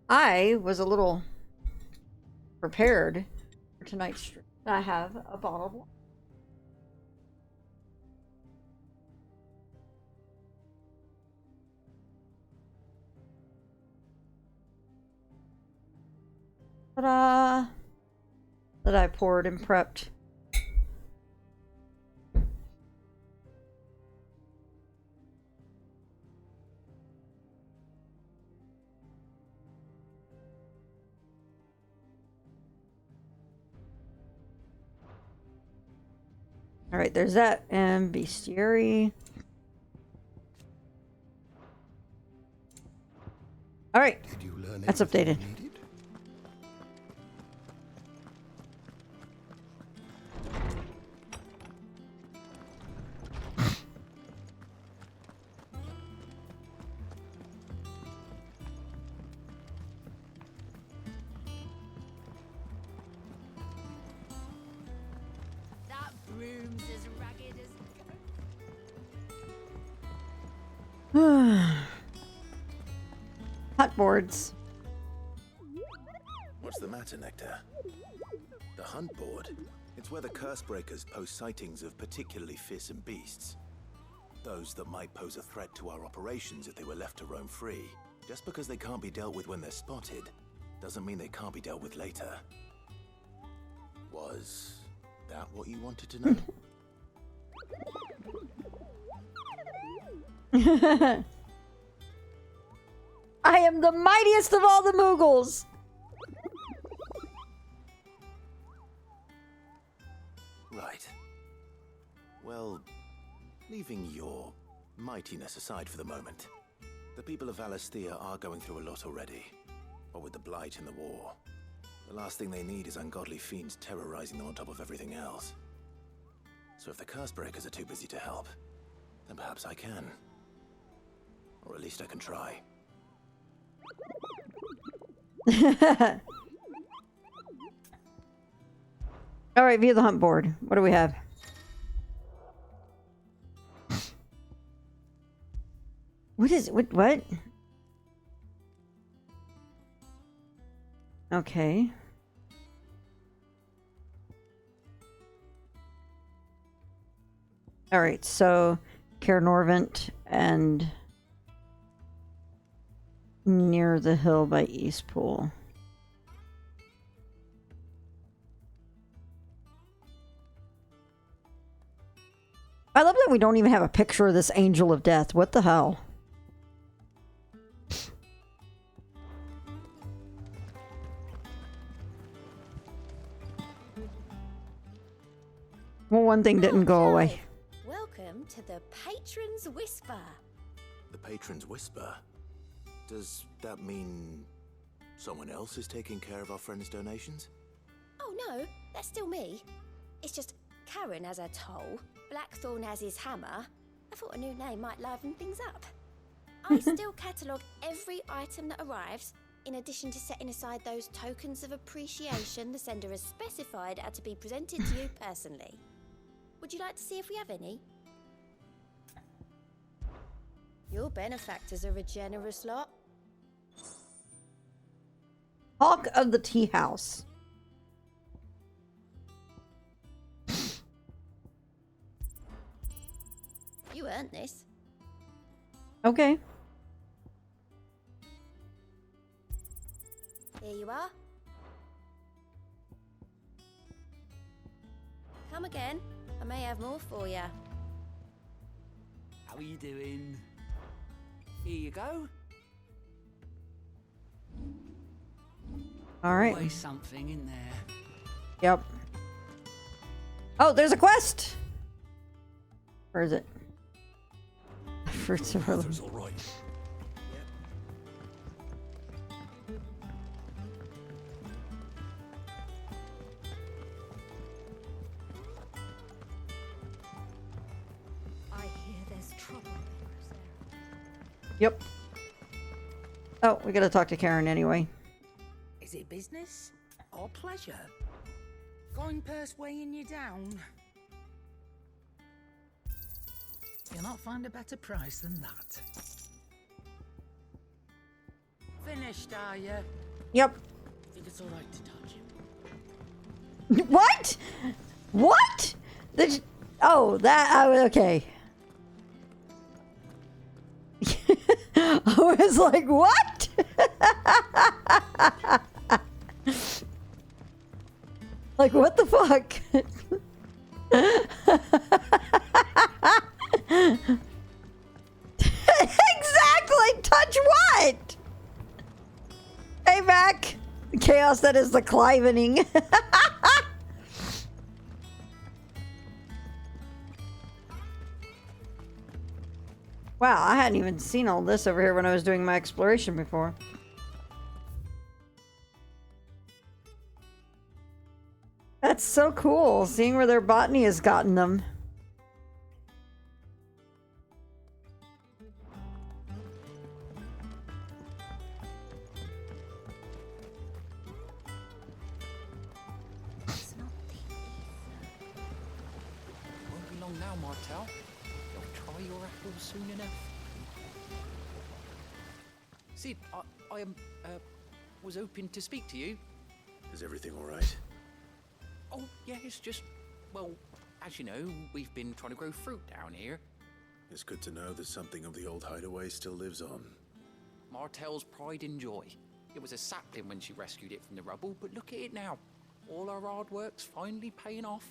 I was a little prepared for tonight's stream. I have a bottle of wine. Ta-da! That I poured and prepped. All right, there's that and bestiary. All right, that's updated. Hut boards. What's the matter, Nectar? The hunt board? It's where the curse breakers post sightings of particularly fearsome beasts. Those that might pose a threat to our operations if they were left to roam free. Just because they can't be dealt with when they're spotted, doesn't mean they can't be dealt with later. Was that what you wanted to know? I am the mightiest of all the Moogles! Right. Well, leaving your mightiness aside for the moment, the people of Valisthea are going through a lot already. What with the Blight and the war. The last thing they need is ungodly fiends terrorizing them on top of everything else. So if the curse breakers are too busy to help, then perhaps I can. Or at least I can try. Alright, view the hunt board. What do we have? What is it? What? Okay. Alright, so Caer Norvent and near the hill by Eastpool. I love that we don't even have a picture of this angel of death. What the hell? Well, one thing didn't go away. Welcome to the Patron's Whisper. The Patron's Whisper? Does that mean someone else is taking care of our friend's donations? Oh no, that's still me. It's just Karen has her toll, Blackthorn has his hammer, I thought a new name might liven things up. I still catalogue every item that arrives, in addition to setting aside those tokens of appreciation the sender has specified are to be presented to you personally. Would you like to see if we have any? Your benefactors are a generous lot. Talk of the Tea House. You earned this. Okay. Here you are. Come again. I may have more for you. How are you doing? Here you go. All right. Always something in there. Yep. Oh, there's a quest. Where is it? Fruits of Arthur's all right. I hear there's trouble. Yep. Oh, we gotta talk to Karen anyway. Is it business or pleasure? Going purse weighing you down? You'll not find a better price than that. Finished, are you? Yep. Think it's all right to touch him? What? What? Oh, that. Okay. I was like, what? Like, what the fuck? Exactly! Touch what? Hey, Mac. Chaos that is the clivening. Wow, I hadn't even seen all this over here when I was doing my exploration before. That's so cool, seeing where their botany has gotten them. Won't be long now, Martel. You'll try your apples soon enough. See, I was hoping to speak to you. Is everything all right? Oh, yeah, it's just, well, as you know, we've been trying to grow fruit down here. It's good to know that something of the old hideaway still lives on. Martel's pride and joy. It was a sapling when she rescued it from the rubble, but look at it now. All our hard work's finally paying off.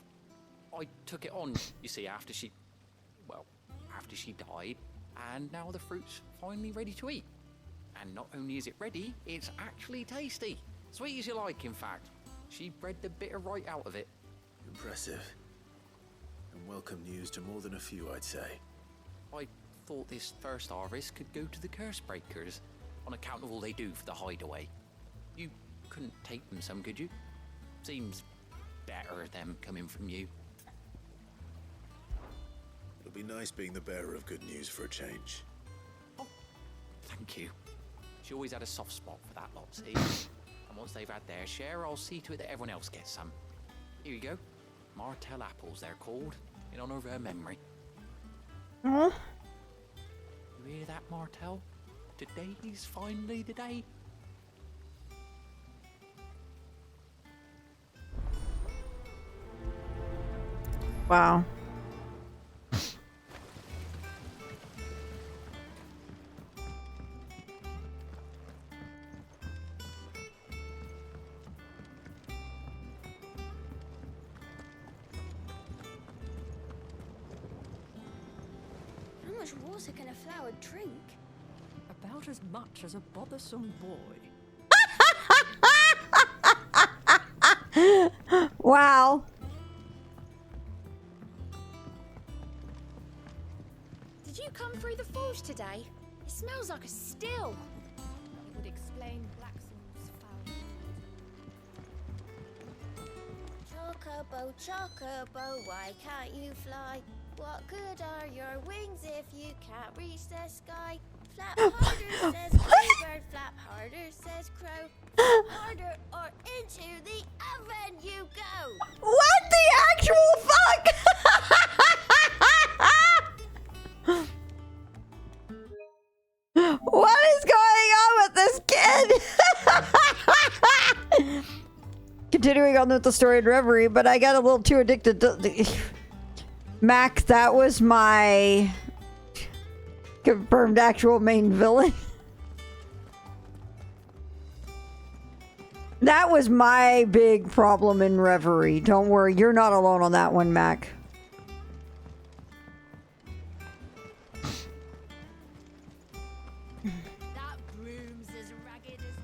I took it on, you see, after she died, and now the fruit's finally ready to eat. And not only is it ready, it's actually tasty. Sweet as you like, in fact. She bred the bitter right out of it. Impressive. And welcome news to more than a few, I'd say. I thought this first harvest could go to the curse breakers, on account of all they do for the hideaway. You couldn't take them some, could you? Seems better them coming from you. It'll be nice being the bearer of good news for a change. Oh, thank you. She always had a soft spot for that lot, see? And once they've had their share, I'll see to it that everyone else gets some. Here you go. Martel apples, they're called, in honor of her memory. Huh? You hear that, Martel? Today's finally the day. Wow. How much water can a flower drink? About as much as a bothersome boy. Wow. Did you come through the forge today? It smells like a still. It would explain Blackson's foul mood. Chocobo, chocobo, why can't you fly? What good are your wings if you can't reach the sky? Flap harder, says bluebird. Flap harder, says crow. Flap harder, or into the oven you go. What the actual fuck? What is going on with this kid? Continuing on with the story in Reverie, but I got a little too addicted to Mac. That was my confirmed actual main villain. That was my big problem in Reverie. Don't worry, you're not alone on that one, Mac. That broom's as ragged as...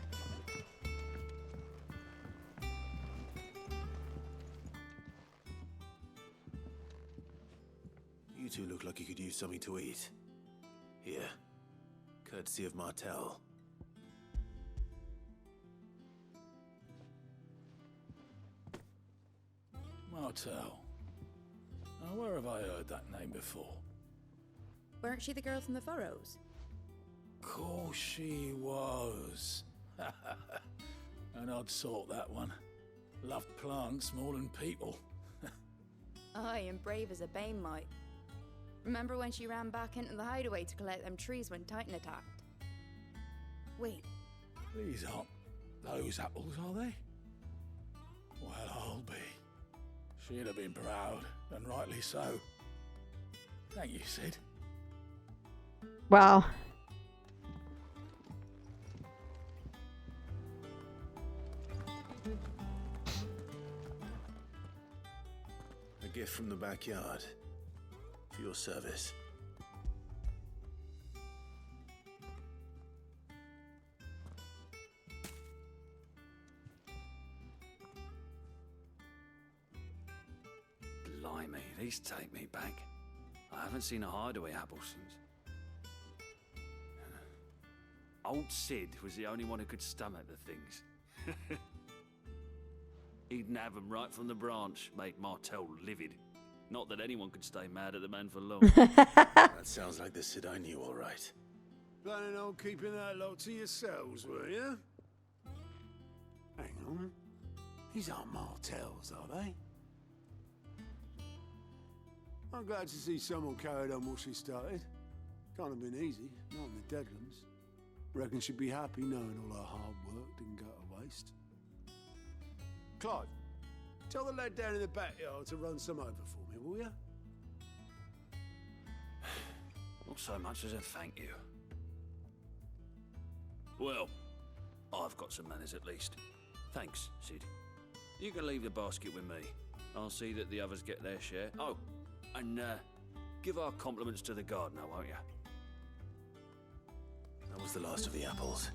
You two look like you could use something to eat. Here. Courtesy of Martel. Martel. Now, where have I heard that name before? Weren't she the girl from the Furrows? Course she was. An odd sort, that one. Loved plants more than people. Aye, and brave as a bane might. Remember when she ran back into the hideaway to collect them trees when Titan attacked? Wait. These aren't those apples, are they? Well, I'll be. She'd have been proud, and rightly so. Thank you, Sid. Wow. A gift from the backyard. For your service. Blimey, these take me back. I haven't seen a hideaway apple since. Old Sid was the only one who could stomach the things. He'd nab them right from the branch, made Martel livid. Not that anyone could stay mad at the man for long. That sounds like the Sid I knew, all right. Planning on keeping that lot to yourselves, were you? Hang on. These aren't Martels, are they? I'm glad to see someone carried on what she started. Can't have been easy, not in the Deadlands. Reckon she'd be happy knowing all her hard work didn't go to waste. Clive, tell the lad down in the backyard to run some over for me, will you? Not so much as a thank you. Well, I've got some manners at least. Thanks, Sid. You can leave the basket with me. I'll see that the others get their share. Oh, and give our compliments to the gardener, won't you? That was the last of the apples.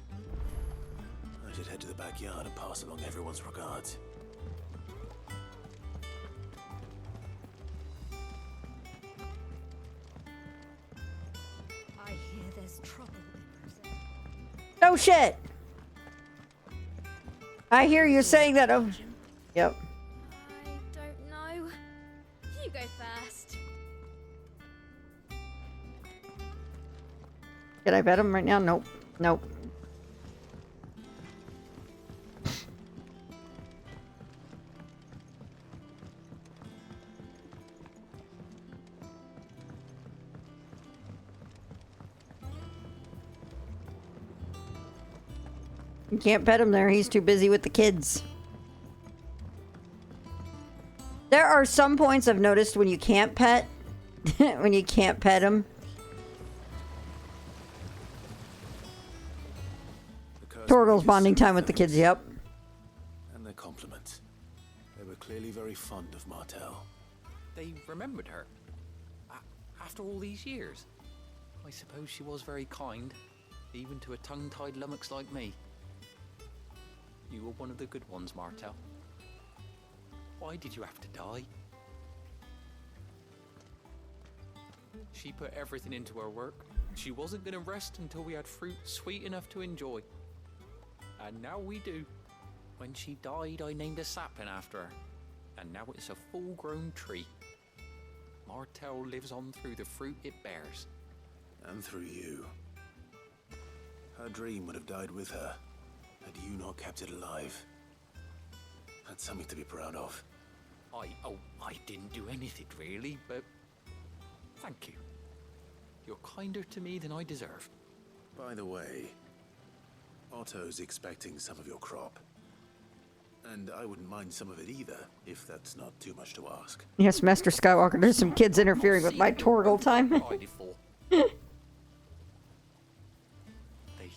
I should head to the backyard and pass along everyone's regards. I hear there's trouble in No shit. I hear you saying that. Oh, yep. I don't know. You go first. Can I bet him right now? Nope. Nope. You can't pet him there. He's too busy with the kids. There are some points I've noticed when you can't pet. When you can't pet him. Torgal's bonding time with the kids, yep. And their compliments. They were clearly very fond of Martel. They remembered her. After all these years. I suppose she was very kind, even to a tongue-tied lummox like me. You were one of the good ones, Martel. Why did you have to die? She put everything into her work. She wasn't going to rest until we had fruit sweet enough to enjoy. And now we do. When she died, I named a sapling after her. And now it's a full-grown tree. Martell lives on through the fruit it bears. And through you. Her dream would have died with her, had you not kept it alive. That's something to be proud of. I didn't do anything really, but thank you. You're kinder to me than I deserve. By the way, Otto's expecting some of your crop. And I wouldn't mind some of it either, if that's not too much to ask. Yes, Master Skywalker, there's some kids interfering with my Torgal time. They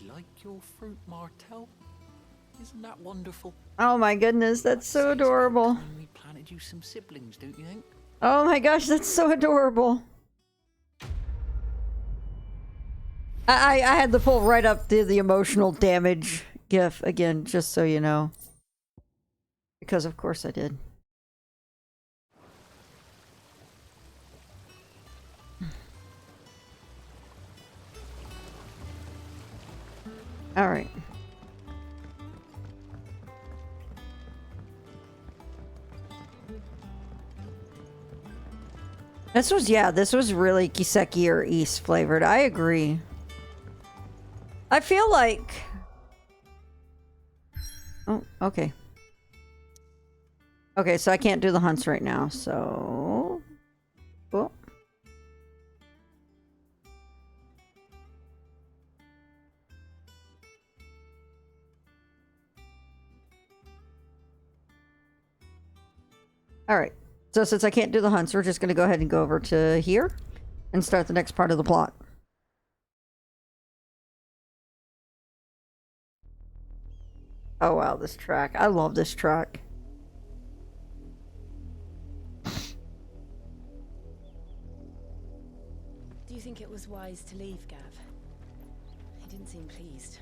like your fruit, Martell. Isn't that wonderful? Oh my goodness, that's so adorable. We planted you some siblings, don't you think? Oh my gosh, that's so adorable. I had to pull right up the emotional damage gif again, just so you know. Because of course I did. All right. This was really Kiseki or East flavored. I agree. I feel like... Oh, okay. Okay, so I can't do the hunts right now, so... Cool. Alright. So since I can't do the hunts, we're just going to go ahead and go over to here and start the next part of the plot. Oh wow, this track. I love this track. Do you think it was wise to leave, Gav? He didn't seem pleased.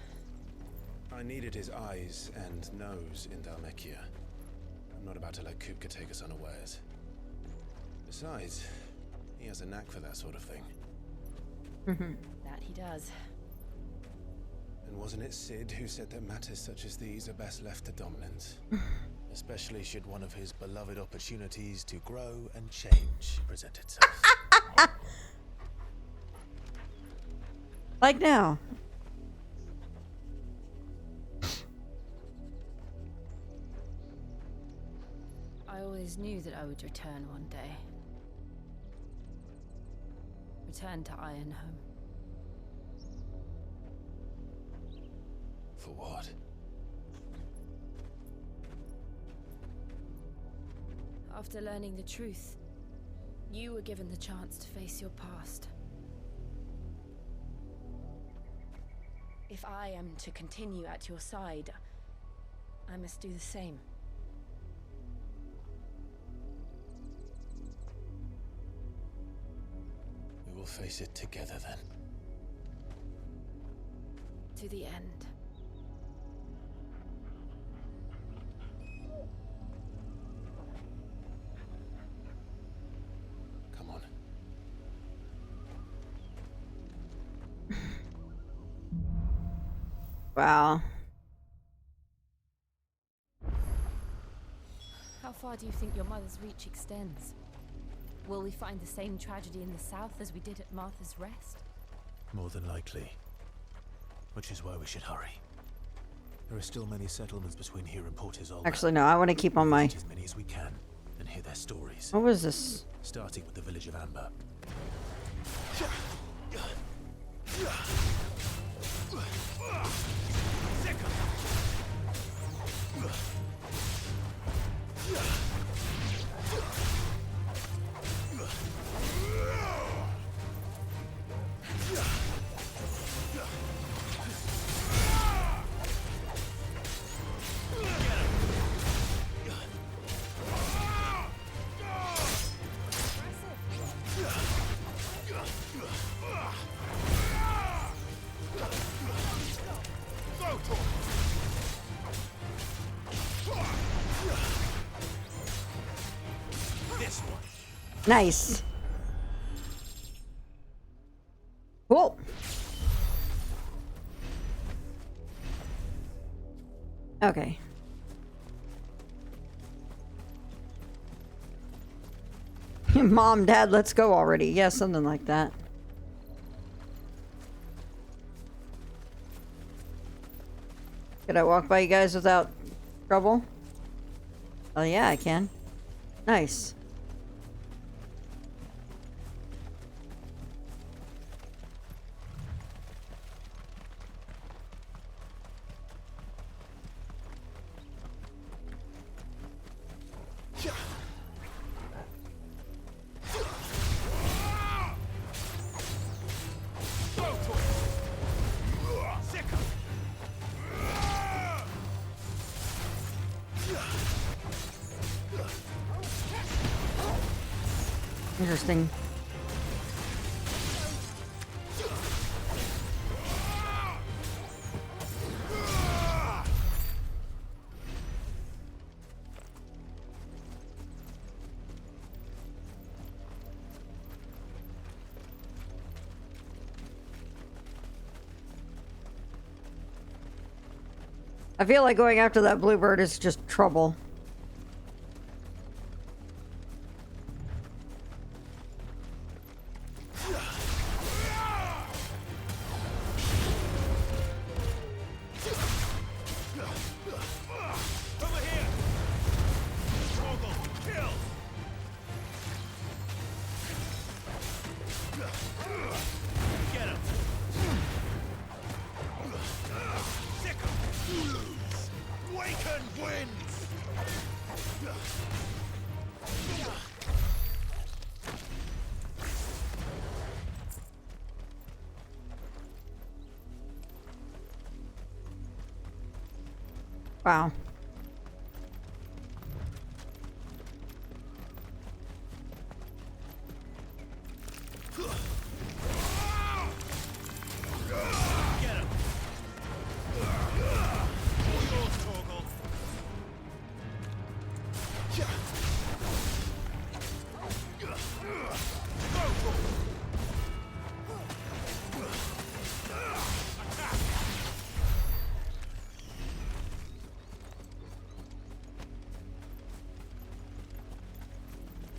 I needed his eyes and nose in Dhalmekia. I'm not about to let Kupka take us unawares. Besides, he has a knack for that sort of thing. That he does. And wasn't it Sid who said that matters such as these are best left to dominance? Especially should one of his beloved opportunities to grow and change present itself. Like now. I always knew that I would return one day. Return to Ironhome. For what? After learning the truth, you were given the chance to face your past. If I am to continue at your side, I must do the same. We will face it together then. To the end. Come on. Wow. How far do you think your mother's reach extends? Will we find the same tragedy in the south as we did at Martha's Rest? More than likely. Which is why we should hurry. There are still many settlements between here and Port Isolde. Actually, no, I want to keep on my... As many as we can and hear their stories. What was this? Starting with the village of Amber. Nice. Cool. Okay. Mom, Dad, let's go already. Yeah, something like that. Could I walk by you guys without trouble? Oh yeah, I can. Nice. Interesting. I feel like going after that bluebird is just trouble. Wow.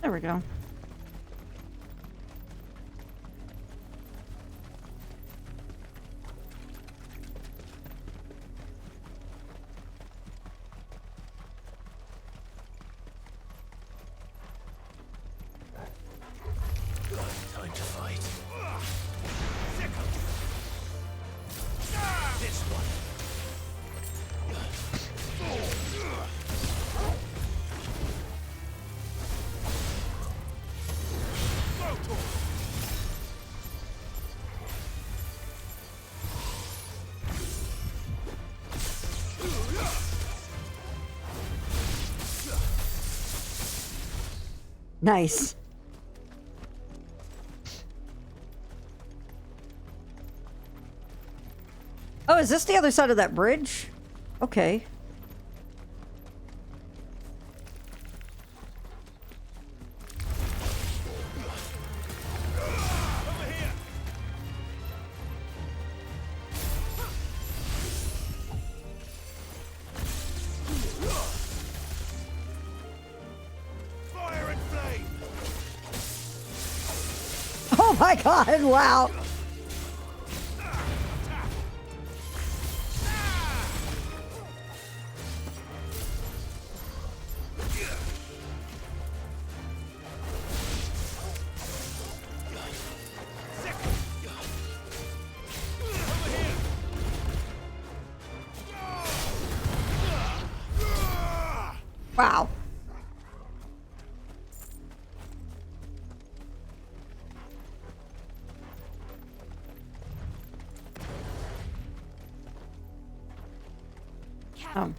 There we go. Time to fight. This one. Nice. Oh, is this the other side of that bridge? Okay. Oh my god, wow. Wow. Oh.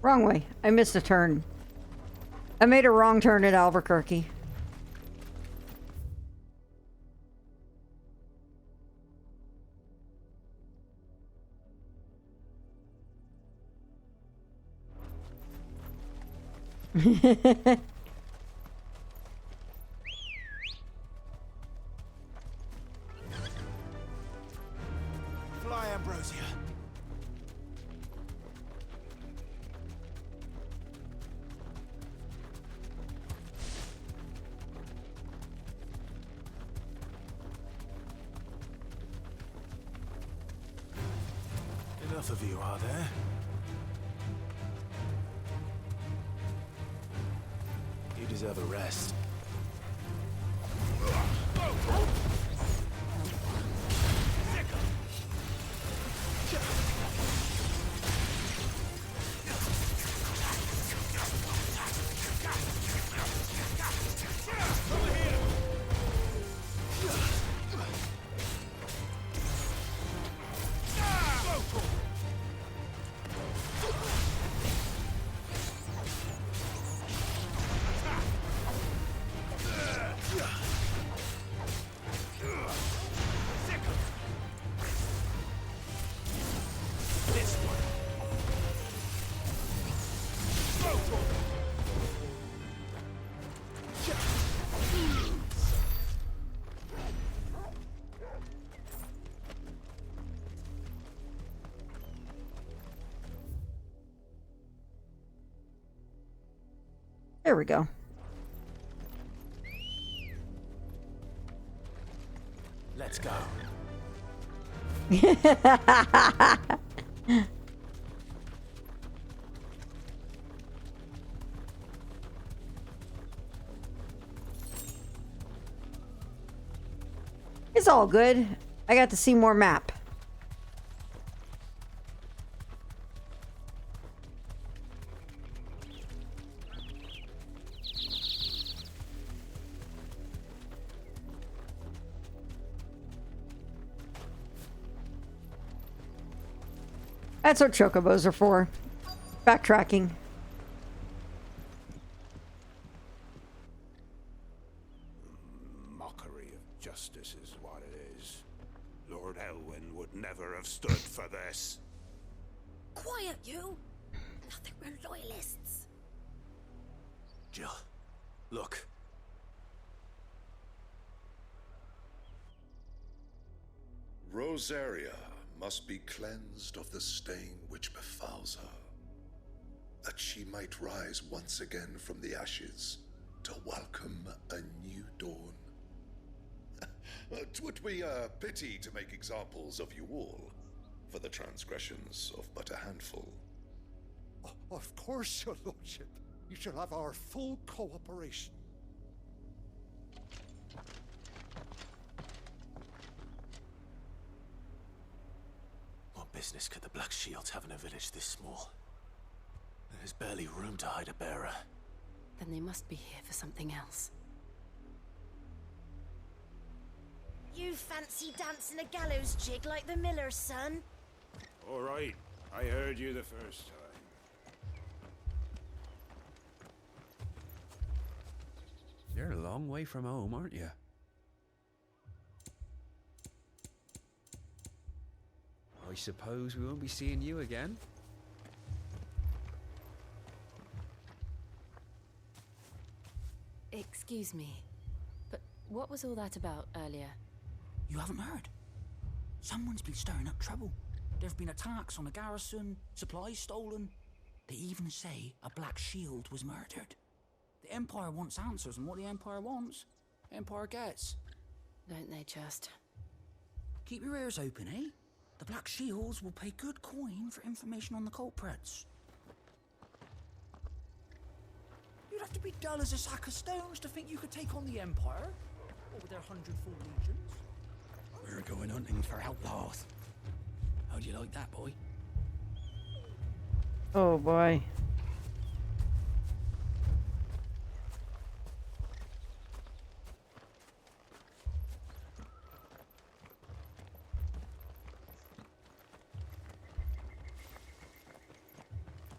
Wrong way. I missed a turn. I made a wrong turn at Albuquerque. Fly, Ambrosia. enough of you, are there? You deserve a rest. There we go. Let's go. It's all good. I got to see more map. That's what chocobos are for. Backtracking. Mockery of justice is what it is. Lord Elwyn would never have stood for this. Quiet, you! Nothing, we're loyalists. Jill, look. Rosaria must be cleansed of the stain which befouls her, that she might rise once again from the ashes to welcome a new dawn. 'Twould be a pity to make examples of you all, for the transgressions of but a handful. Of course, your lordship. You shall have our full cooperation. What business could the Black Shields have in a village this small? There's barely room to hide a bearer. Then they must be here for something else. You fancy dancing a gallows jig like the miller's son? All right, I heard you the first time. You're a long way from home, aren't you? I suppose we won't be seeing you again. Excuse me, but what was all that about earlier? You haven't heard? Someone's been stirring up trouble. There have been attacks on the garrison, supplies stolen. They even say a Black Shield was murdered. The Empire wants answers, and what the Empire wants, the Empire gets. Don't they just? Keep your ears open, eh? The Black Shields will pay good coin for information on the culprits. You'd have to be dull as a sack of stones to think you could take on the Empire, or with their 100 full legions. We're going hunting for outlaws. How do you like that, boy? Oh boy.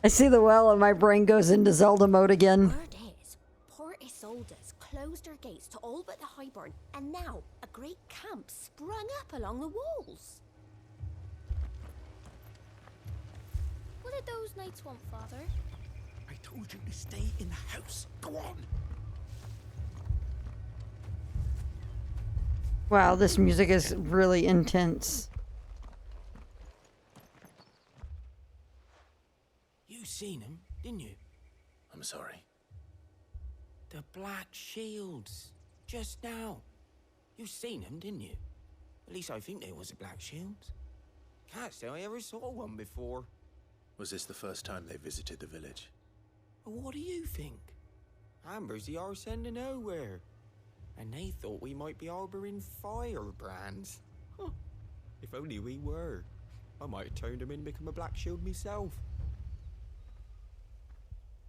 I see the well and my brain goes into Zelda mode again. Word is, Port Isolde's closed her gates to all but the Highborn, and now a great camp sprung up along the walls. What did those knights want, Father? I told you to stay in the house. Go on. Wow, this music is really intense. You seen him, didn't you? I'm sorry. The Black Shields. Just now. You seen him, didn't you? At least I think there was a Black Shield. Can't say I ever saw one before. Was this the first time they visited the village? What do you think? Amber's the arse end of nowhere. And they thought we might be harboring firebrands. Huh. If only we were. I might have turned them in and become a Black Shield myself.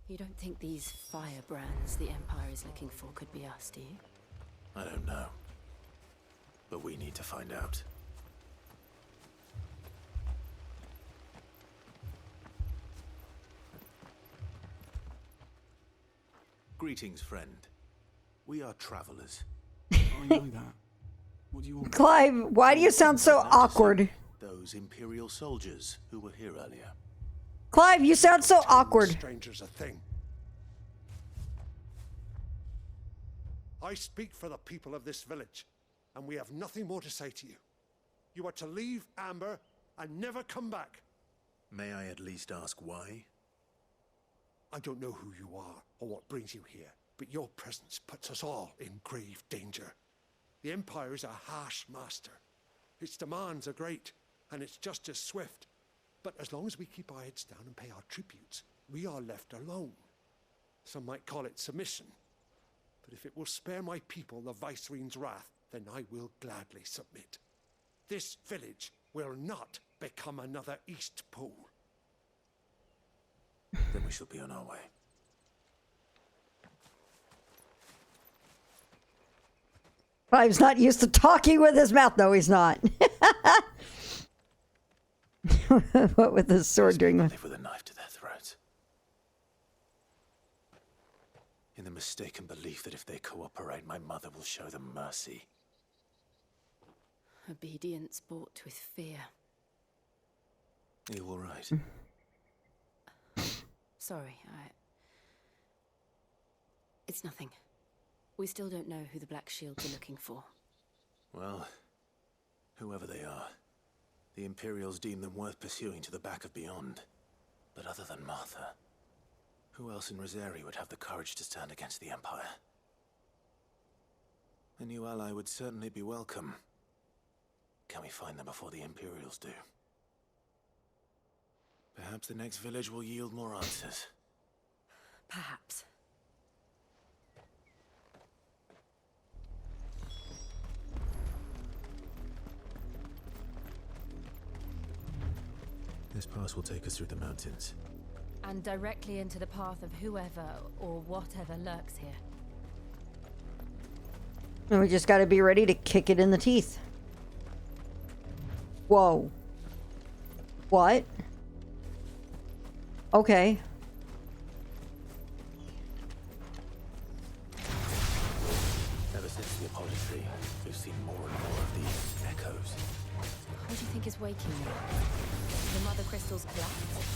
You don't think these firebrands the Empire is looking for could be us, do you? I don't know. But we need to find out. Greetings, friend. We are travelers. I know that. What do you want? Clive, why do you sound so awkward? Those Imperial soldiers who were here earlier. Clive, you sound so awkward. Strangers a thing. I speak for the people of this village, and we have nothing more to say to you. You are to leave Amber and never come back. May I at least ask why? I don't know who you are or what brings you here, but your presence puts us all in grave danger. The Empire is a harsh master. Its demands are great, and its justice swift. But as long as we keep our heads down and pay our tributes, we are left alone. Some might call it submission. But if it will spare my people the Viceroy's wrath, then I will gladly submit. This village will not become another East Pool. Then we shall be on our way. Clive's not used to talking with his mouth. No, he's not. What with his sword doing? Live with a knife to their throats. In the mistaken belief that if they cooperate, my mother will show them mercy. Obedience bought with fear. Are you all right? Sorry, It's nothing. We still don't know who the Black Shields are looking for. Well, whoever they are, the Imperials deem them worth pursuing to the back of beyond. But other than Martha, who else in Rosari would have the courage to stand against the Empire? A new ally would certainly be welcome. Can we find them before the Imperials do? Perhaps the next village will yield more answers. Perhaps. This pass will take us through the mountains. And directly into the path of whoever or whatever lurks here. And we just gotta be ready to kick it in the teeth. Whoa. What? Okay. Ever since the apology, we've seen more and more of these echoes. What do you think is waking them? The mother crystals collapse?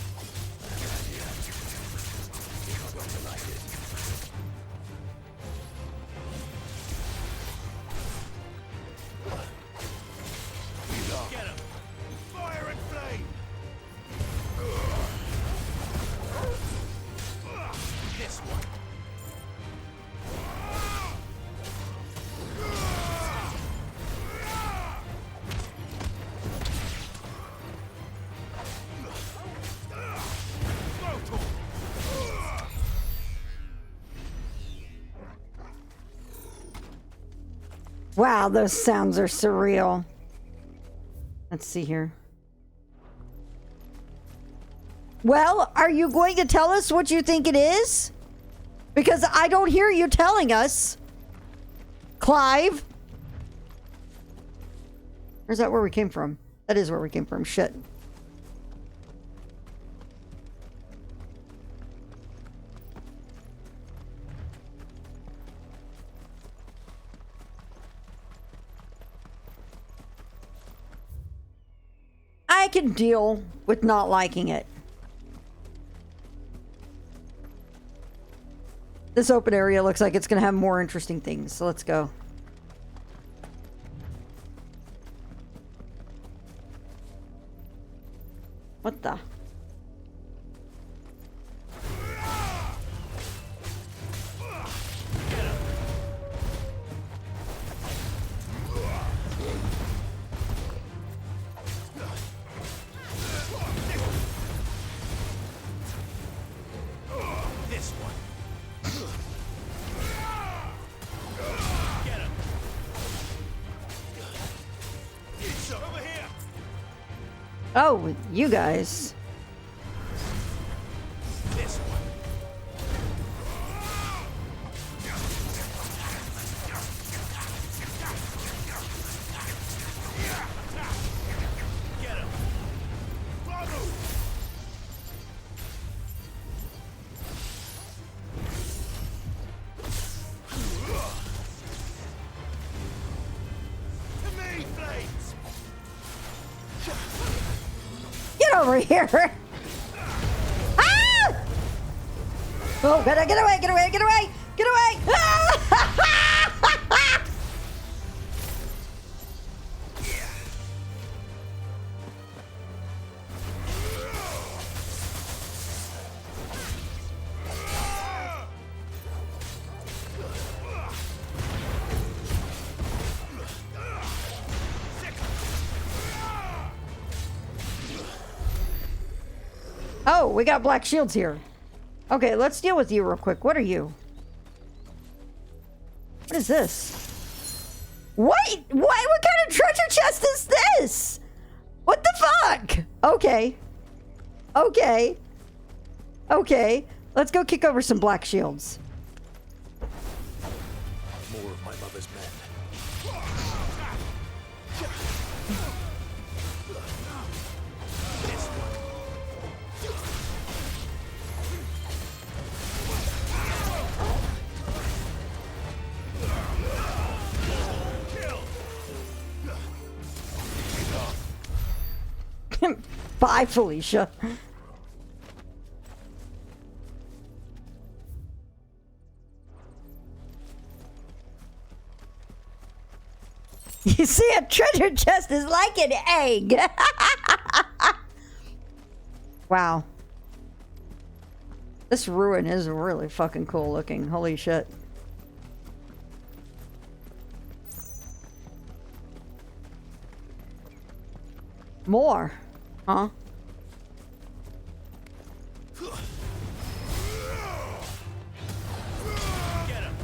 Get him! Fire and flame! This one. Wow, those sounds are surreal. Let's see here. Well, are you going to tell us what you think it is? Because I don't hear you telling us. Clive? Or is that where we came from? That is where we came from. Shit. I can deal with not liking it. This open area looks like it's going to have more interesting things, so let's go. What the? Oh, you guys. This one. Get him. Bravo. To me, Blades. Get over here! Ah! Oh, better get away, get away, get away! Get away! Ah! Oh, we got black shields here. Okay, let's deal with you real quick. What are you? What is this? What? What kind of treasure chest is this? What the fuck? Okay. Okay. Okay. Let's go kick over some black shields. More of my mother's men. Bye, Felicia. You see, a treasure chest is like an egg. Wow. This ruin is really fucking cool looking. Holy shit. More. Huh? Get him.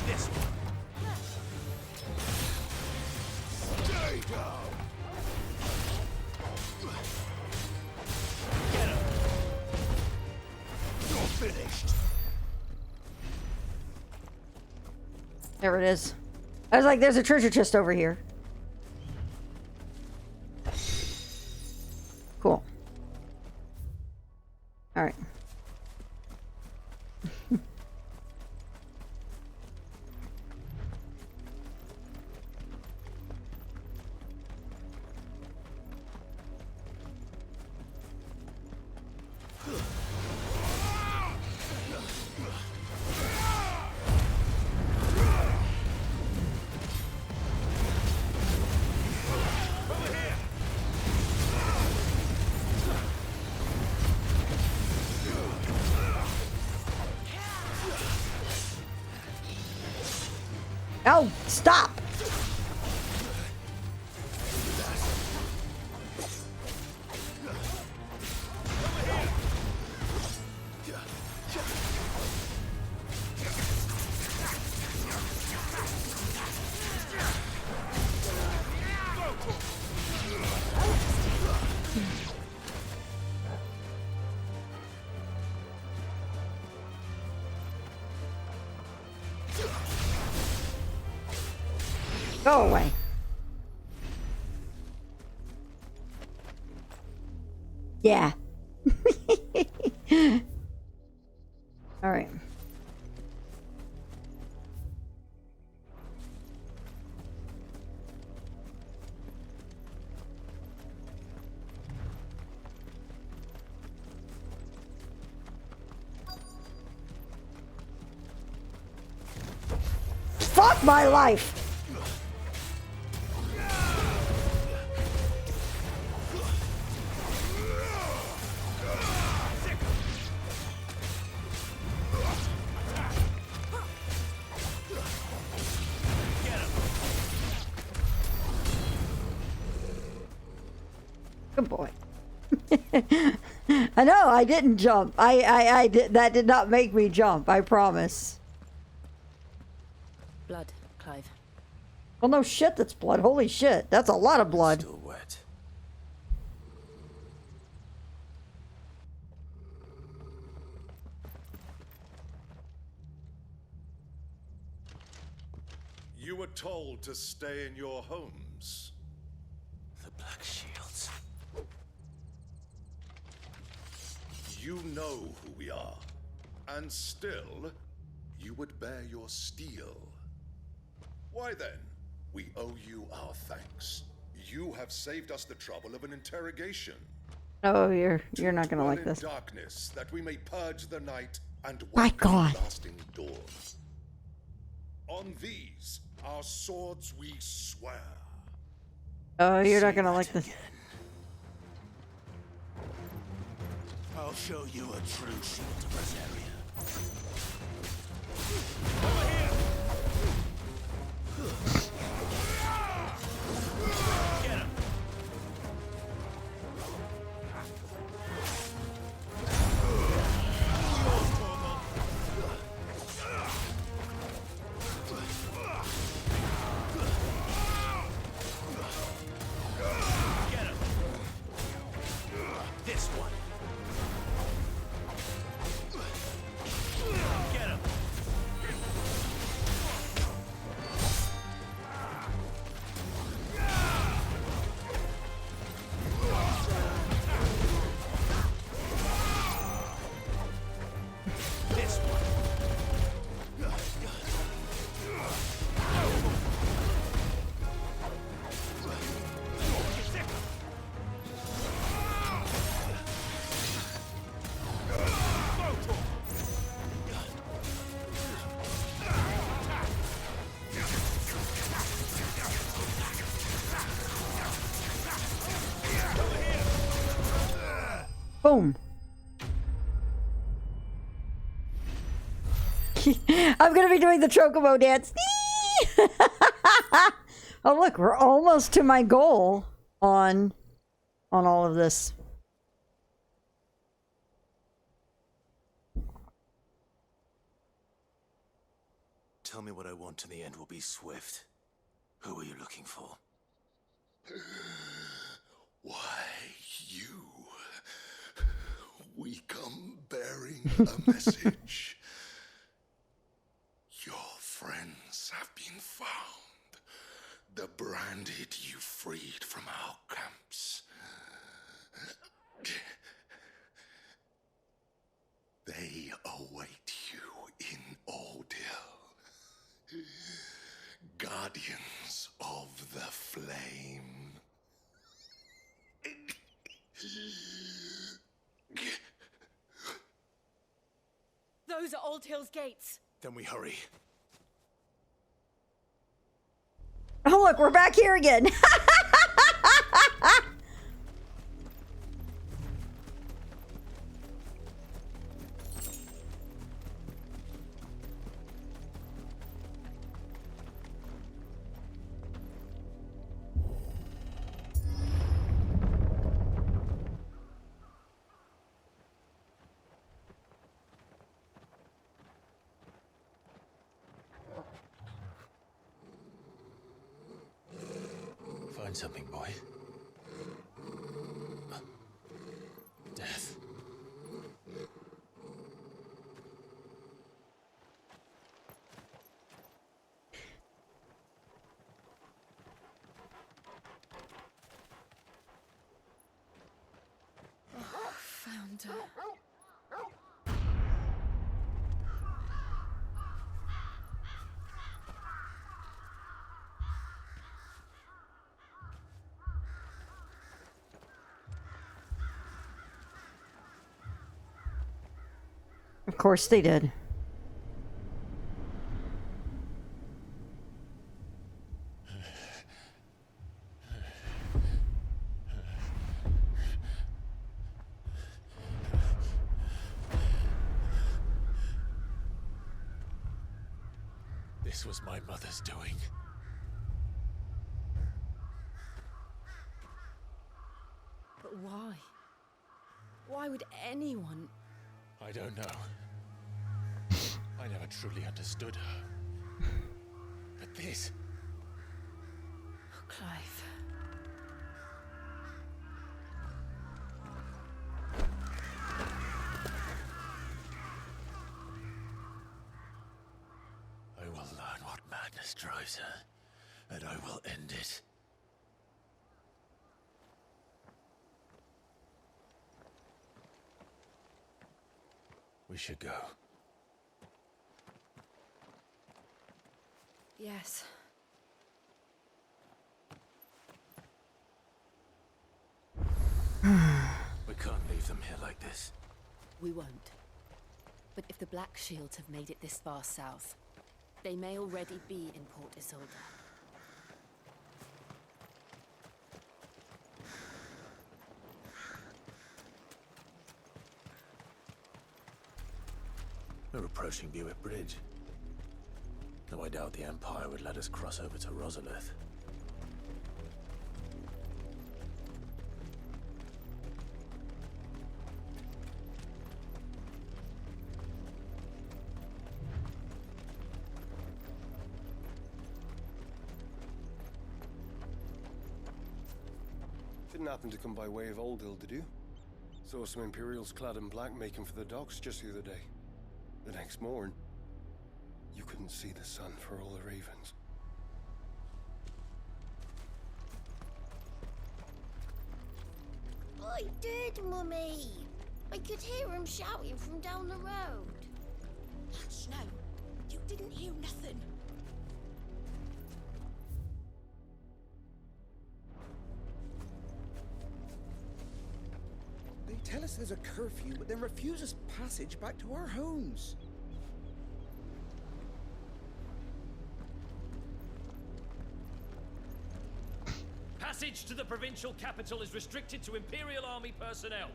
This one. Stay down. Get him. You're finished. There it is. I was like, there's a treasure chest over here. Cool. All right. Oh, stop! Go away. Yeah. All right. Fuck my life. Good boy. I know, I didn't jump. I did, that did not make me jump, I promise. Blood, Clive. Well, no shit, that's blood. Holy shit, that's a lot of blood. Still wet. You were told to stay in your homes. The Black Shields. You know who we are, and still, you would bear your steel. Why then, we owe you our thanks. You have saved us the trouble of an interrogation. Oh, you're not gonna like In this. darkness, that we may purge the night and My welcome God. the lasting dawn. On these, our swords we swear. Oh, you're not gonna like this. I'll show you a true shield of Rosaria. Get him! Get him! This one. Get him! This one. Boom. I'm gonna be doing the Chocobo dance. Oh look, we're almost to my goal on all of this. Tell me what I want and the end will be swift. Who are you looking for? Why, you. We come bearing a message. Your friends have been found. The branded you freed from our camps. They await you in Ordeal. Guardians of the Flame. Those are Old Hill's gates. Then we hurry. Oh look, we're back here again. Find something, boy. Death. Found her. Of course they did. This was my mother's doing. But why? Why would anyone... I don't know. I never truly understood her. But this... Oh, Clive. I will learn what madness drives her, and I will end it. We should go. Yes. We can't leave them here like this. We won't. But if the Black Shields have made it this far south, they may already be in Port Isolde. We're approaching Buick Bridge. Though I doubt the Empire would let us cross over to Rosalith. Didn't happen to come by way of Old Hill, did you? Saw some Imperials clad in black making for the docks just the other day. The next morn, you couldn't see the sun for all the ravens. I did, Mummy. I could hear him shouting from down the road. Hush now. You didn't hear nothing. They tell us there's a curfew, but then refuse us passage back to our homes. Passage to the provincial capital is restricted to Imperial Army personnel.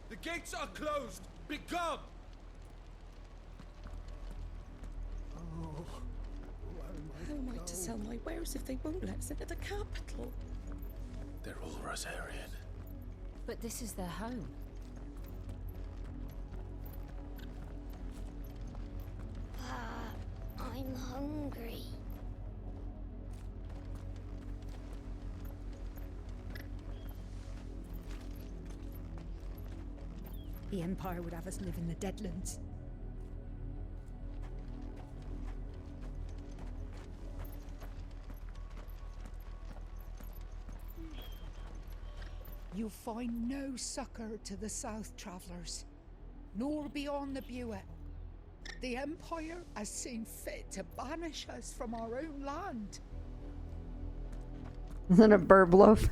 The gates are closed! Begone! Oh, how am I to sell my wares if they won't let us into the capital? They're all Rosarian. But this is their home. I'm hungry. The Empire would have us live in the Deadlands. You'll find no succor to the South Travellers, nor beyond the Buet. The Empire has seen fit to banish us from our own land. Isn't it burb loaf?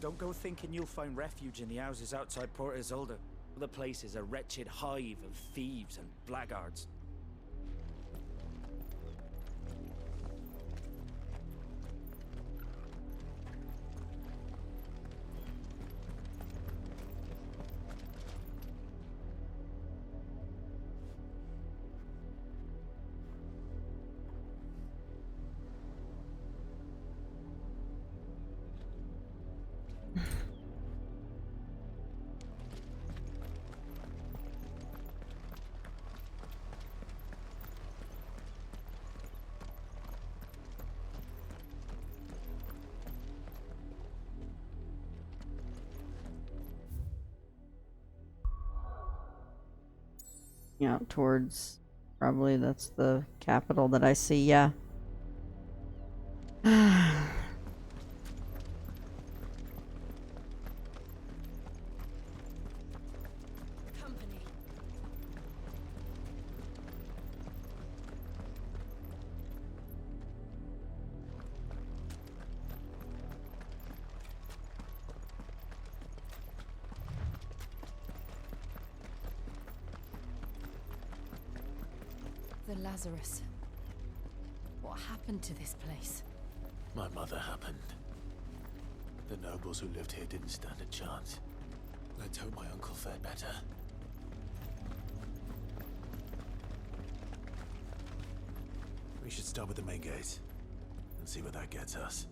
Don't go thinking you'll find refuge in the houses outside Port Isolde. The place is a wretched hive of thieves and blackguards. Out towards, probably that's the capital that I see, yeah. Company. The Lazarus. What happened to this place? My mother happened. The nobles who lived here didn't stand a chance. Let's hope my uncle fared better. We should start with the main gates. and see where that gets us.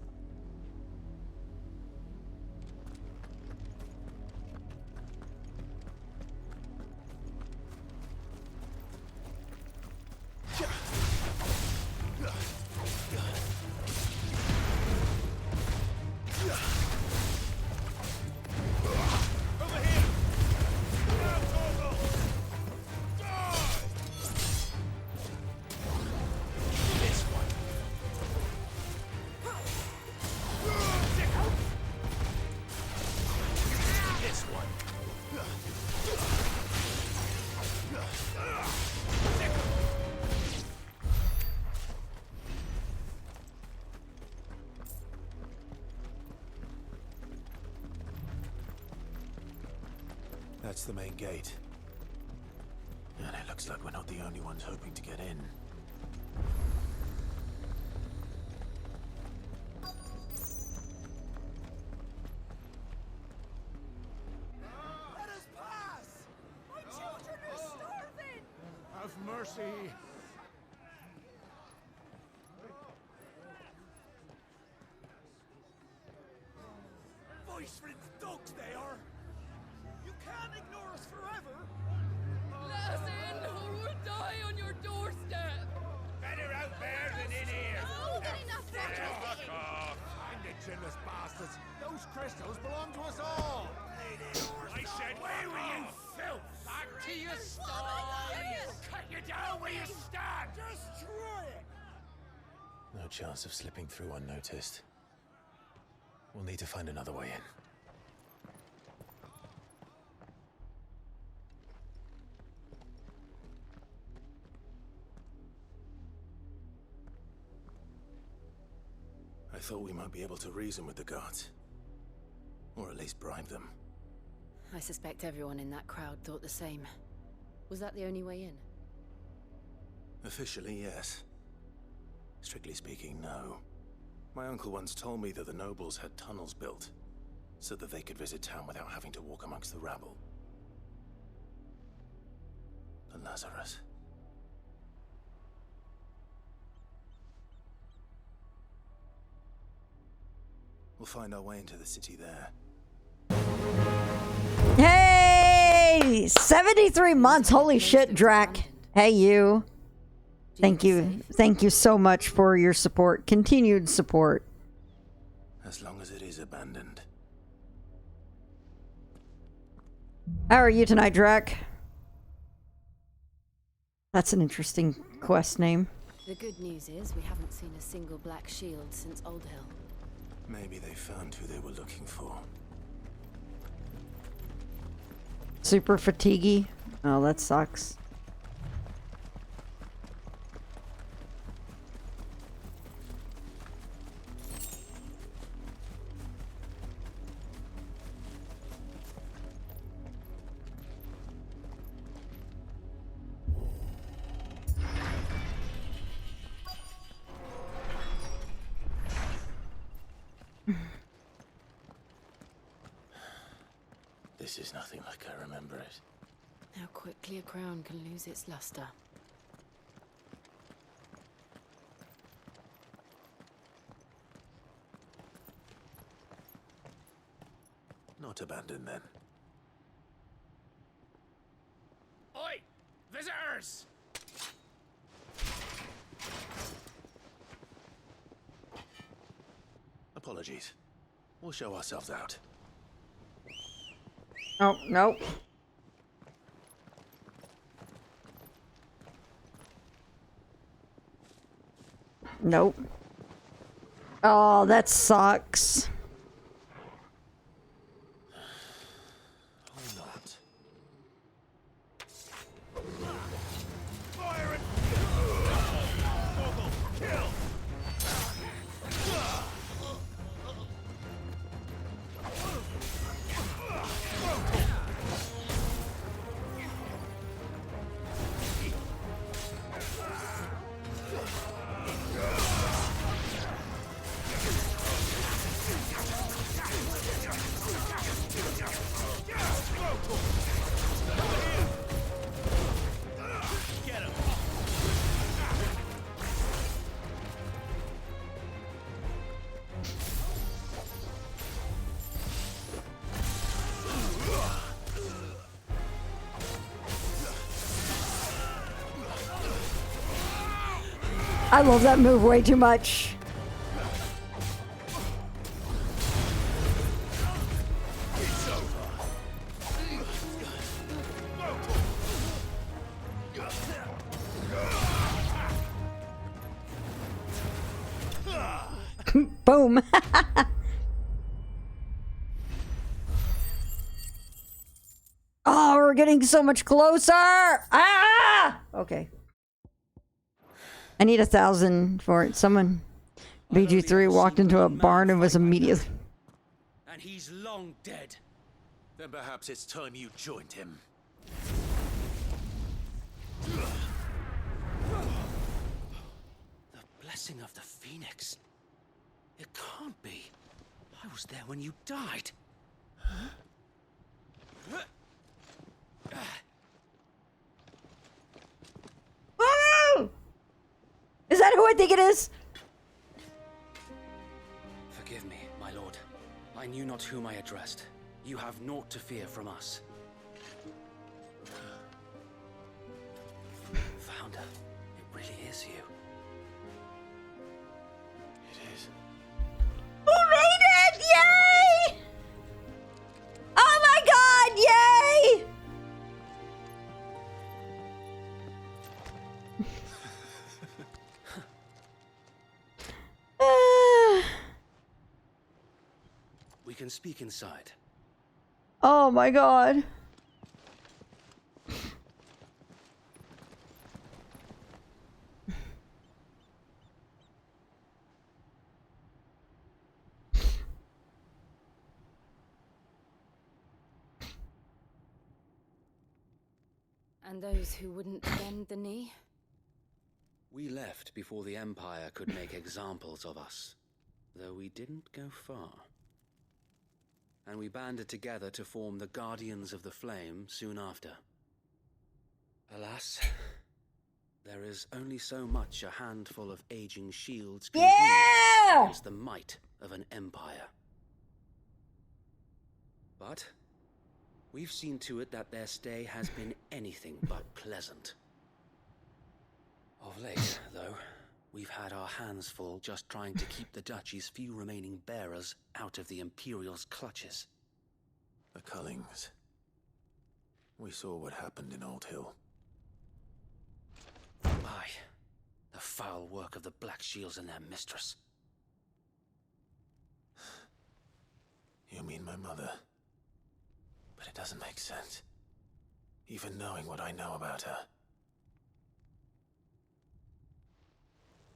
That's the main gate. And it looks like we're not the only ones hoping to get in. Let us pass! My children are starving! Have mercy! Voice-riddled dogs they are! You can't ignore us forever! Let us in, or we'll die on your doorstep! Better out there than in here! More than enough Fuck off! Find the chinless bastards! Those crystals belong to us all! I said, where were you, filth? Back to your sties! Cut you down where you stand! Destroy it! No chance of slipping through unnoticed. We'll need to find another way in. I thought we might be able to reason with the guards. Or at least bribe them. I suspect everyone in that crowd thought the same. Was that the only way in? Officially, yes. Strictly speaking, no. My uncle once told me that the nobles had tunnels built, so that they could visit town without having to walk amongst the rabble. And Lazarus. We'll find our way into the city there. Hey! 73 months. Holy shit, Drac. Hey, you. Thank you. Thank you so much for your support. Continued support. As long as it is abandoned. How are you tonight, Drac? That's an interesting quest name. The good news is we haven't seen a single black shield since Old Hill. Maybe they found who they were looking for. Super fatiguey. Oh, that sucks. This is nothing like I remember it. How quickly a crown can lose its luster. Not abandoned then. Oi! Visitors! Apologies. We'll show ourselves out. Oh, nope. Nope. Oh, that sucks. Or not. Fire and kill! I love that move way too much. Boom. Oh, we're getting so much closer. Ah! Okay. I need 1,000 for it. Someone, BG3 walked into a barn and was immediately. And he's long dead. Then perhaps it's time you joined him. The blessing of the Phoenix. It can't be. I was there when you died. Woo! Is that who I think it is? Forgive me, my lord. I knew not whom I addressed. You have naught to fear from us. Founder, it really is you. It is. We made it! Yay! Oh my god, yay! We can speak inside. Oh my god. And those who wouldn't bend the knee? We left before the Empire could make examples of us, though we didn't go far. And we banded together to form the Guardians of the Flame soon after. Alas, there is only so much a handful of aging shields can do against the might of an empire. But we've seen to it that their stay has been anything but pleasant. Of late, though, we've had our hands full just trying to keep the Duchy's few remaining bearers out of the Imperial's clutches. The Cullings. We saw what happened in Old Hill. Aye, the foul work of the Black Shields and their mistress. You mean my mother? But it doesn't make sense. Even knowing what I know about her.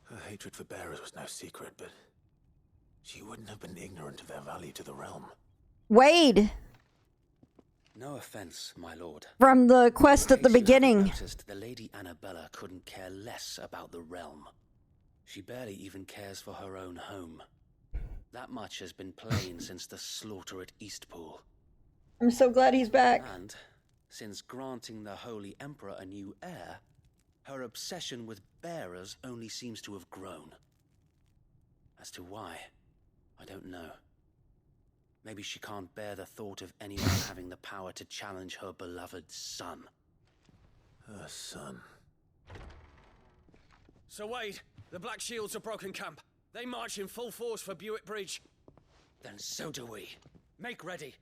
Her hatred for bearers was no secret, but she wouldn't have been ignorant of their value to the realm. Wade! No offense, my lord. From the quest at the In case you haven't beginning. noticed, the Lady Annabella couldn't care less about the realm. She barely even cares for her own home. That much has been plain since the slaughter at Eastpool. I'm so glad he's back. And since granting the Holy Emperor a new heir, her obsession with bearers only seems to have grown. As to why, I don't know. Maybe she can't bear the thought of anyone having the power to challenge her beloved son. Her son. Sir Wade, the Black Shields have broken camp. They march in full force for Buick Bridge. Then so do we. Make ready.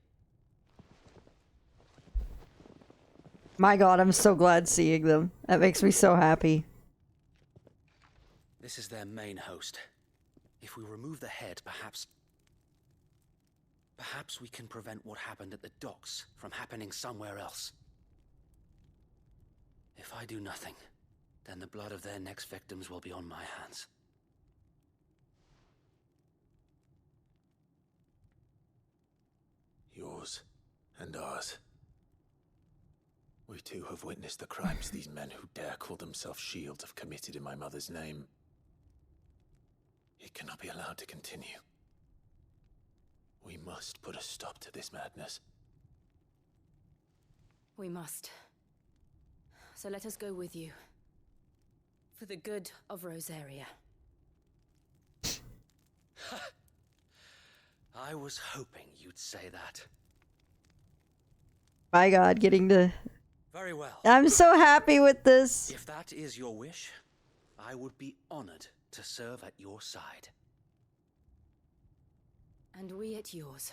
My god, I'm so glad seeing them. That makes me so happy. This is their main host. If we remove the head, perhaps we can prevent what happened at the docks from happening somewhere else. If I do nothing, then the blood of their next victims will be on my hands. Yours and ours. We too have witnessed the crimes these men who dare call themselves shields have committed in my mother's name. It cannot be allowed to continue. We must put a stop to this madness. We must. So let us go with you. For the good of Rosaria. I was hoping you'd say that. My god, getting to... Very well. I'm so happy with this. If that is your wish, I would be honored to serve at your side. And we at yours.